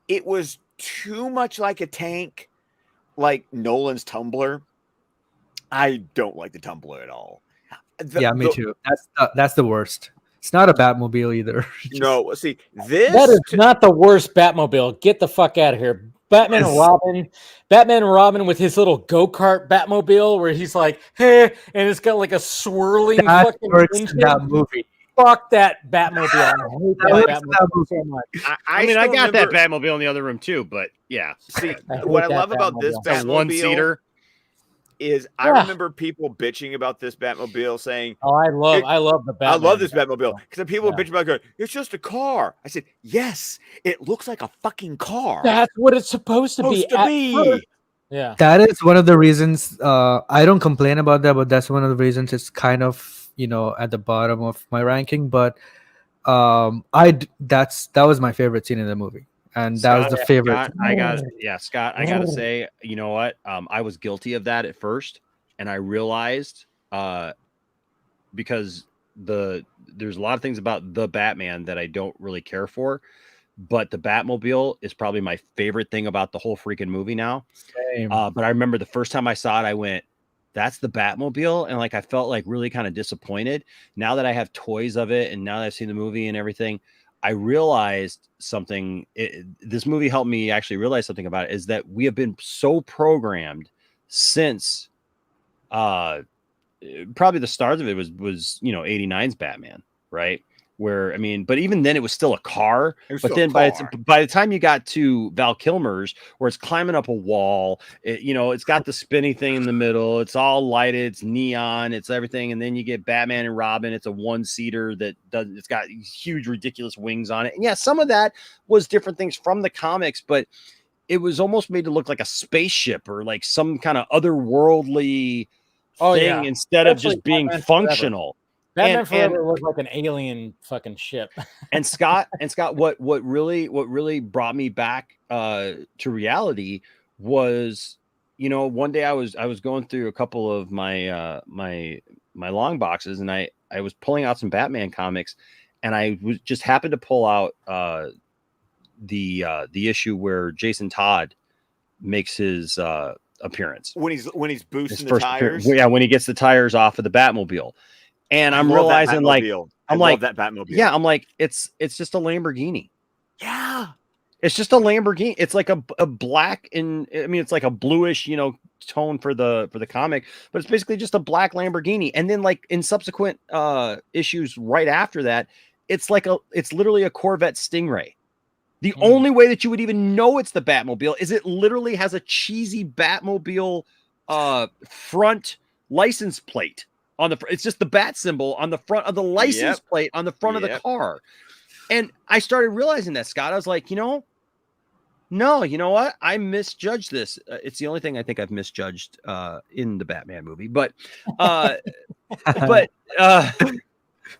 S3: It was too much like a tank, like Nolan's Tumbler. I don't like the Tumbler at all.
S8: Me too. That's the worst. It's not a Batmobile either.
S3: No, see, this
S6: that is not the worst Batmobile. Get the fuck out of here. Batman and Robin with his little go-kart Batmobile where he's like, hey, and it's got like a swirling
S8: that
S6: fucking
S8: works
S6: engine.
S8: in that movie.
S6: Fuck that Batmobile. I hate that Batmobile so much.
S14: I mean, I got that Batmobile in the other room too, but yeah.
S3: See, what I love about this Batmobile,
S14: one-seater,
S3: is I remember people bitching about this Batmobile saying,
S6: "Oh, I love the Batmobile.
S3: I love this Batmobile," because people bitch about going, "It's just a car." I said, "Yes, it looks like a fucking car.
S6: That's what it's supposed to be." Yeah,
S8: that is one of the reasons. I don't complain about that, but that's one of the reasons it's kind of at the bottom of my ranking. But that was my favorite scene in the movie. And that was the favorite.
S14: Scott, I gotta say, you know what? I was guilty of that at first, and I realized because there's a lot of things about the Batman that I don't really care for, but the Batmobile is probably my favorite thing about the whole freaking movie now.
S8: Same.
S14: But I remember the first time I saw it, I went, "That's the Batmobile," and I felt really kind of disappointed. Now that I have toys of it, and now that I've seen the movie and everything, I realized something. This movie helped me actually realize something about it, is that we have been so programmed since probably the start of it was 89's Batman, right? Where, I mean, but even then it was still a car. But then by the time you got to Val Kilmer's, where it's climbing up a wall, it's got the spinny thing in the middle. It's all lighted. It's neon. It's everything. And then you get Batman and Robin. It's a one-seater it's got huge, ridiculous wings on it. And yeah, some of that was different things from the comics, but it was almost made to look like a spaceship or like some kind of otherworldly thing instead of just being functional.
S6: Batman Forever looked like an alien fucking ship.
S14: and Scott, what really brought me back to reality was, one day I was going through a couple of my my long boxes, and I was pulling out some Batman comics, and I just happened to pull out the issue where Jason Todd makes his appearance
S3: when he's boosting the tires.
S14: When he gets the tires off of the Batmobile. And I'm realizing,
S3: love that Batmobile.
S14: I'm like, it's just a Lamborghini.
S3: Yeah.
S14: It's just a Lamborghini. It's like a black it's like a bluish, tone for the comic, but it's basically just a black Lamborghini. And then like in subsequent issues right after that, it's literally a Corvette Stingray. The only way that you would even know it's the Batmobile is it literally has a cheesy Batmobile front license plate on it's just the bat symbol on the front of the license plate on the front of the car. And I started realizing that, Scott. I was like, no, you know what? I misjudged this. It's the only thing I think I've misjudged in the Batman movie. But because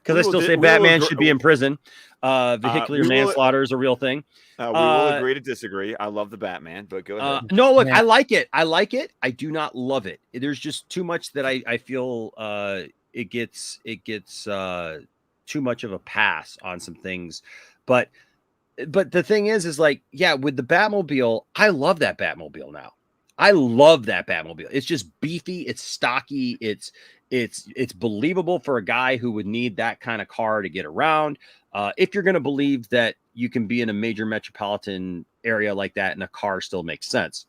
S14: I still say Batman should be in prison. Vehicular manslaughter is a real thing.
S3: We will agree to disagree. I love the Batman, but go ahead.
S14: No, look, I like it. I like it. I do not love it. There's just too much that I feel it gets too much of a pass on some things. But the thing is like, yeah, with the Batmobile, I love that Batmobile now. I love that Batmobile. It's just beefy. It's stocky. It's believable for a guy who would need that kind of car to get around. If you're going to believe that you can be in a major metropolitan area like that and a car still makes sense.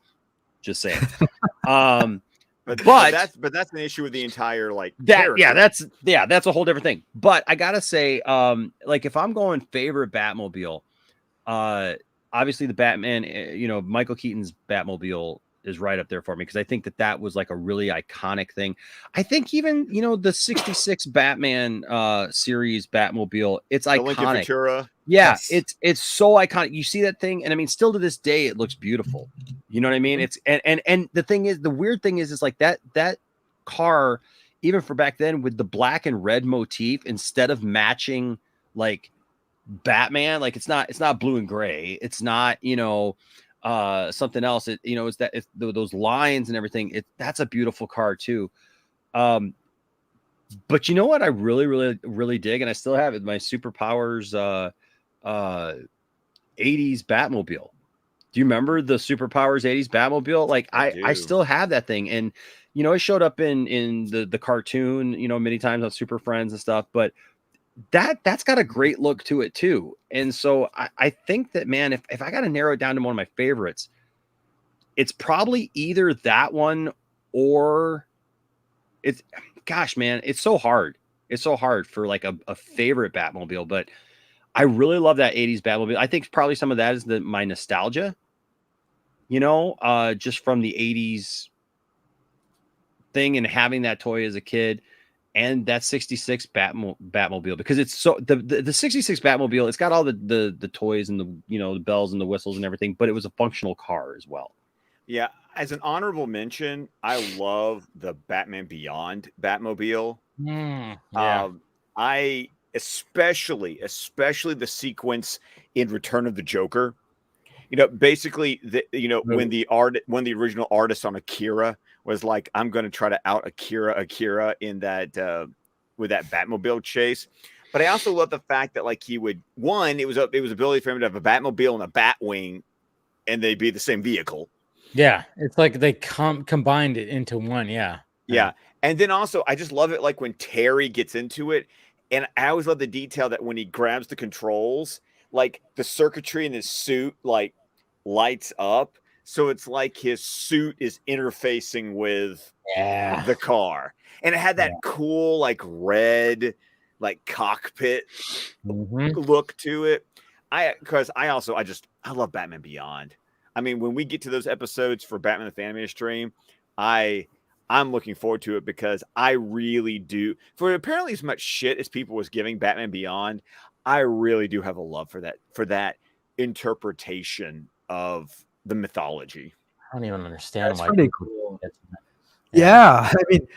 S14: Just saying.
S3: But that's an issue with the entire like
S14: that. Character. That's a whole different thing. But I gotta say, like if I'm going favorite Batmobile, obviously the Batman, Michael Keaton's Batmobile is right up there for me because I think that was like a really iconic thing. I think even the 66 Batman series Batmobile, it's iconic. Yeah, it's so iconic. You see that thing, and I mean, still to this day, it looks beautiful. You know what I mean? It's and the thing is, the weird thing is like that car, even for back then, with the black and red motif instead of matching like Batman, like it's not blue and gray. It's not something else. It's those lines and everything. That's a beautiful car too. But you know what I really, really, really dig, and I still have it. My Superpowers 80s Batmobile. Do you remember the Superpowers 80s Batmobile? Like I still have that thing, and it showed up in the cartoon, many times on Super Friends and stuff. But that's got a great look to it too. And so I think that, man, if I got to narrow it down to one of my favorites, it's probably either that one or gosh, man, it's so hard. It's so hard for like a favorite Batmobile, but I really love that 80s Batmobile. I think probably some of that is my nostalgia, just from the 80s thing and having that toy as a kid. And that 66 Batmobile, because it's so the 66 Batmobile, it's got all the toys and the bells and the whistles and everything, but it was a functional car as well.
S3: Yeah, as an honorable mention, I love the Batman Beyond Batmobile. I especially the sequence in Return of the Joker. Basically when the original artist on Akira was like, I'm going to try to out Akira in that with that Batmobile chase. But I also love the fact that like it was ability for him to have a Batmobile and a Batwing, and they'd be the same vehicle.
S6: Yeah, it's like they combined it into one. Yeah.
S3: And then also I just love it like when Terry gets into it, and I always love the detail that when he grabs the controls, like the circuitry in his suit like lights up. So it's like his suit is interfacing with the car. And it had that cool, like red, like cockpit look to it. I love Batman Beyond. I mean, when we get to those episodes for Batman the Animated Stream, I'm looking forward to it because I really do. For apparently as much shit as people was giving Batman Beyond, I really do have a love for that interpretation of the mythology.
S6: I don't even understand why.
S8: Pretty cool. Yeah, I mean,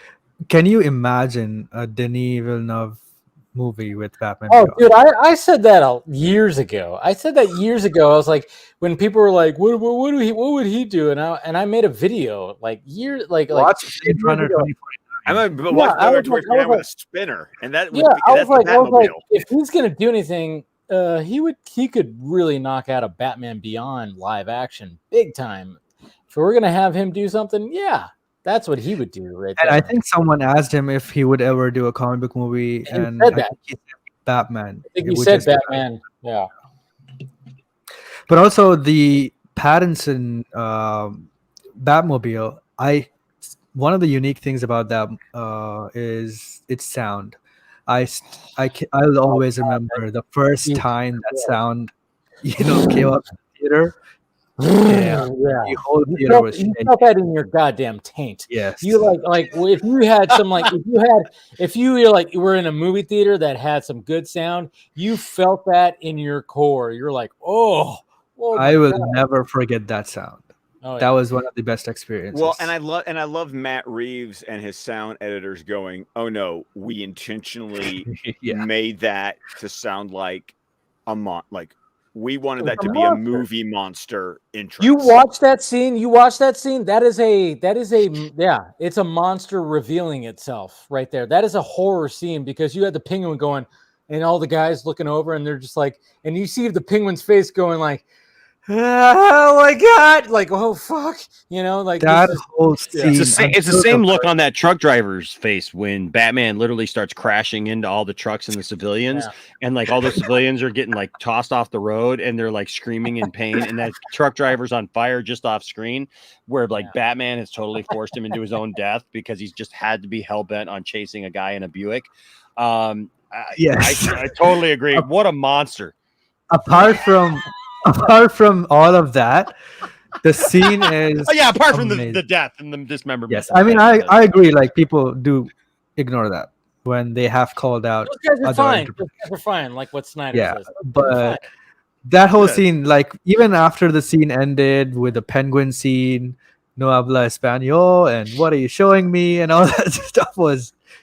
S8: can you imagine a Denis Villeneuve movie with Batman?
S6: Oh, dude, I said that years ago. I was like, when people were like, "What would he do?" And I made a video like
S8: watch Blade Runner 2049.
S3: I'm gonna watch Blade Runner 2049 with a spinner, and that's
S6: I was like, if he's gonna do anything, he could really knock out a Batman Beyond live action big time. If we're gonna have him do something, that's what he would do right there.
S8: And I think someone asked him if he would ever do a comic book movie, and
S6: he said that.
S8: he said Batman.
S6: I think he said Batman. Yeah.
S8: But also the Pattinson Batmobile. One of the unique things about that is its sound. I'll always remember the first time that sound, came up in the theater. Damn, the whole theater was
S6: You
S8: shaking.
S6: felt that in your goddamn taint.
S8: Yes.
S6: You if you had some if you were in a movie theater that had some good sound, you felt that in your core. You're like, oh my
S8: I will
S6: God.
S8: never forget that sound.
S6: Oh,
S8: That
S6: yeah.
S8: was one of the best experiences.
S3: Well, and I love Matt Reeves and his sound editors going, "Oh no, we intentionally
S8: Yeah.
S3: made that to sound like like we wanted that
S6: It's a
S3: to be a
S6: monster.
S3: movie monster entrance."
S6: You watch that scene. That is yeah. It's a monster revealing itself right there. That is a horror scene because you had the penguin going, and all the guys looking over, and they're just like, and you see the penguin's face going like, oh my God, like, oh fuck, like
S8: that
S6: this is,
S8: whole
S6: yeah.
S8: scene.
S14: It's the same look on that truck driver's face when Batman literally starts crashing into all the trucks and the civilians, and like all the civilians are getting like tossed off the road and they're like screaming in pain, and that truck driver's on fire just off screen, where like Batman has totally forced him into his own death because he's just had to be hell bent on chasing a guy in a Buick.
S8: Yes.
S14: I totally agree. What a monster.
S8: Apart from all of that, the scene is
S14: apart from
S8: amazing.
S14: the death and the dismemberment.
S8: Yes, I mean I agree. Like people do ignore that when they have called out.
S6: Those guys are
S8: other
S6: fine. Those guys are fine, like what Snyder says. They're fine.
S8: But that whole
S6: Good.
S8: scene, like even after the scene ended with the penguin scene, no habla español, and what are you showing me, and all that stuff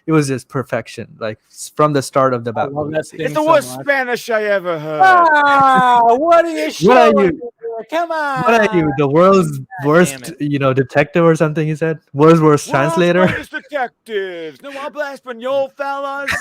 S8: it was just perfection. Like from the start of the Batman.
S3: It's the worst Spanish I ever heard.
S6: What are you
S8: What
S6: showing?
S8: are you?
S6: Come on.
S8: What are you? The world's worst, detective or something? He said, "World's worst translator."
S3: World's greatest detectives. No habla español, fellas.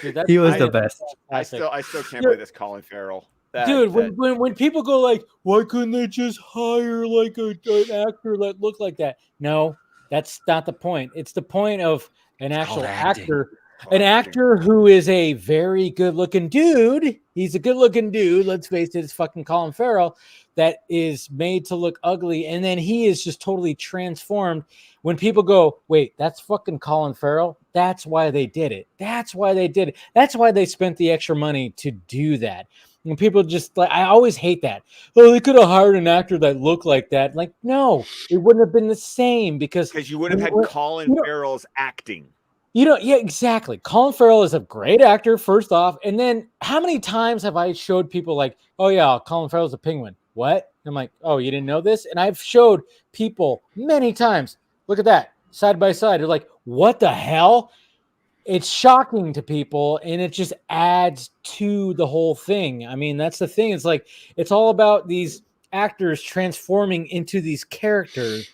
S6: Dude,
S8: He was the best.
S3: I still can't believe this Colin Farrell.
S6: Dude, when people go like, why couldn't they just hire like an actor that looked like that? No, that's not the point. It's the point of an actual actor. An actor who is a very good-looking dude. He's a good-looking dude. Let's face it, it's fucking Colin Farrell that is made to look ugly, and then he is just totally transformed. When people go, wait, that's fucking Colin Farrell. That's why they did it. That's why they did it. That's why they spent the extra money to do that. When people just like, I always hate that. Oh, they could have hired an actor that looked like that. Like, no, it wouldn't have been the same because
S3: you would have had Colin Farrell's acting.
S6: Yeah, exactly. Colin Farrell is a great actor, first off. And then how many times have I showed people like, oh yeah, Colin Farrell's a penguin. What? I'm like, oh, you didn't know this? And I've showed people many times, look at that, side by side. They're like, what the hell? It's shocking to people, and it just adds to the whole thing. I mean, that's the thing. It's like, it's all about these actors transforming into these characters.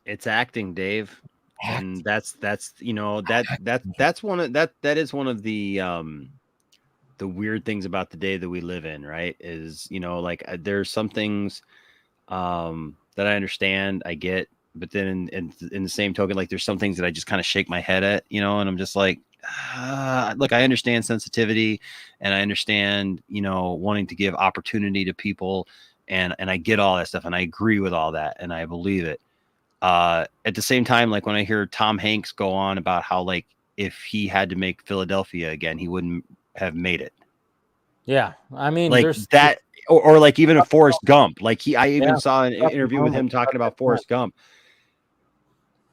S14: It's acting, Dave. And that's one of that is one of the weird things about the day that we live in, right? Is there's some things that I understand, I get, but then in the same token, like there's some things that I just kind of shake my head at, and I'm just like, look, I understand sensitivity, and I understand wanting to give opportunity to people, and I get all that stuff, and I agree with all that, and I believe it. At the same time, like when I hear Tom Hanks go on about how like if he had to make Philadelphia again, he wouldn't have made it.
S6: Yeah, I mean,
S14: like
S6: there's
S14: that, or like even a Forrest Gump. Like I even saw an
S6: Fucking
S14: interview with him
S6: Gump.
S14: talking about Forrest Gump,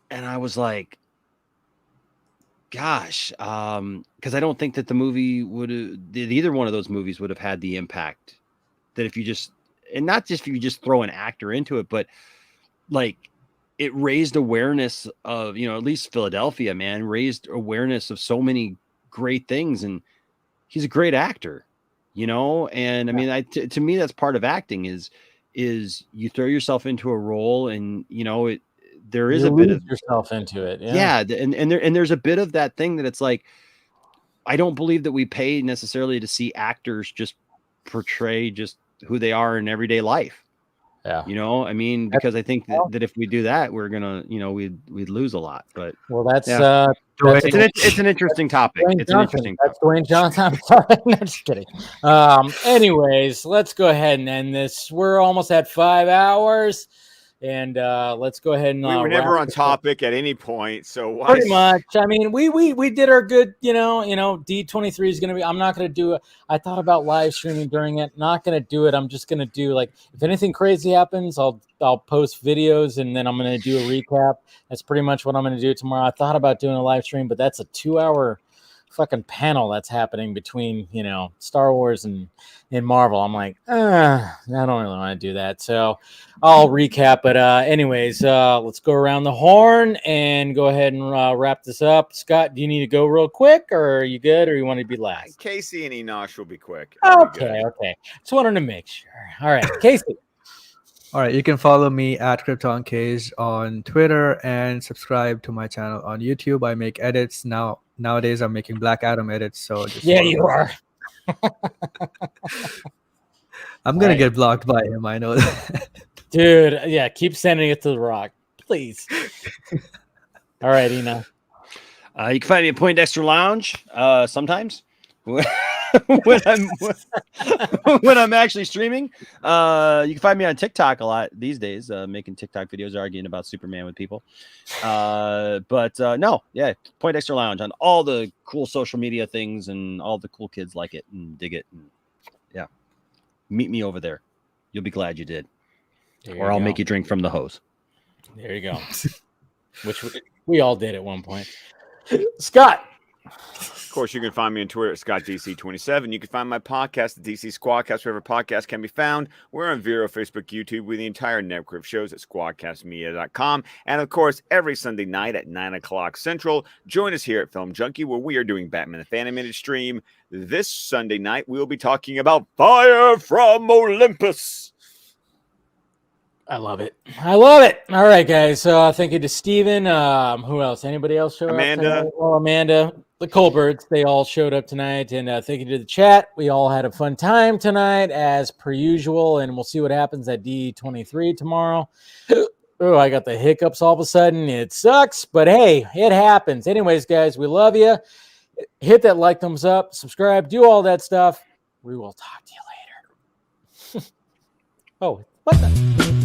S14: and I was like, gosh, because I don't think that the movie either one of those movies would have had the impact that if you just, and not just if you just throw an actor into it, but like it raised awareness of, at least Philadelphia, man, raised awareness of so many great things. And he's a great actor, and I mean, to me, that's part of acting is you throw yourself into a role and, there is a bit of
S6: yourself into it.
S14: Yeah. And there's a bit of that thing that it's like, I don't believe that we pay necessarily to see actors just portray just who they are in everyday life.
S6: Yeah.
S14: You know, I mean, because I think that if we do that, we're gonna, you know, we'd lose a lot. But
S6: Well, that's
S14: it's an interesting topic.
S6: Dwayne
S14: It's an
S6: Johnson.
S14: interesting
S6: That's
S14: topic.
S6: Dwayne Johnson. I'm sorry. No, just kidding. Anyways, let's go ahead and end this. We're almost at 5 hours, and let's go ahead and
S3: We were
S6: wrap
S3: never on
S6: this up.
S3: topic at any point, so why?
S6: Pretty much. I mean, we did our good. You know, D23 is gonna be. I'm not gonna do it. I thought about live streaming during it. Not gonna do it. I'm just gonna do like if anything crazy happens, I'll post videos and then I'm gonna do a recap. That's pretty much what I'm gonna do tomorrow. I thought about doing a live stream, but that's a 2-hour fucking panel that's happening between Star Wars and Marvel. I'm like, I don't really want to do that, so I'll recap. But anyways, let's go around the horn and go ahead and wrap this up. Scott, do you need to go real quick, or are you good, or you want to be last?
S3: Casey and Enosh will be quick. I'll be good.
S6: Okay. Just wanted to make sure. All right, Casey.
S8: All right, you can follow me at KryptonCase on Twitter and subscribe to my channel on YouTube. I make edits now. Nowadays, I'm making Black Adam edits. So just
S6: you are.
S8: I'm gonna get blocked by him. I know that.
S6: Dude. Yeah, keep sending it to The Rock, please. All right, Ina.
S14: You can find me at Poindexter Lounge sometimes when I'm actually streaming. You can find me on TikTok a lot these days, making TikTok videos arguing about Superman with people. No, Poindexter Lounge on all the cool social media things, and all the cool kids like it and dig it. And yeah, meet me over there. You'll be glad you did, or I'll make you drink from the hose.
S6: There you go. Which we all did at one point. Scott.
S3: Of course, you can find me on Twitter at ScottDC27. You can find my podcast, the DC Squadcast, wherever podcasts can be found. We're on Vero, Facebook, YouTube, with the entire network of shows at squadcastmedia.com. And of course, every Sunday night at 9 o'clock Central, join us here at Film Junkee, where we are doing Batman the Animated Stream. This Sunday night, we'll be talking about Fire from Olympus.
S6: I love it. All right, guys. Thank you to Steven. Who else? Anybody else show
S3: Amanda.
S6: up tonight? Well, Amanda. The Colberts, they all showed up tonight. And thank you to the chat. We all had a fun time tonight, as per usual. And we'll see what happens at D23 tomorrow. Oh, I got the hiccups all of a sudden. It sucks, but hey, it happens. Anyways, guys, we love you. Hit that like, thumbs up, subscribe, do all that stuff. We will talk to you later. Oh, what the...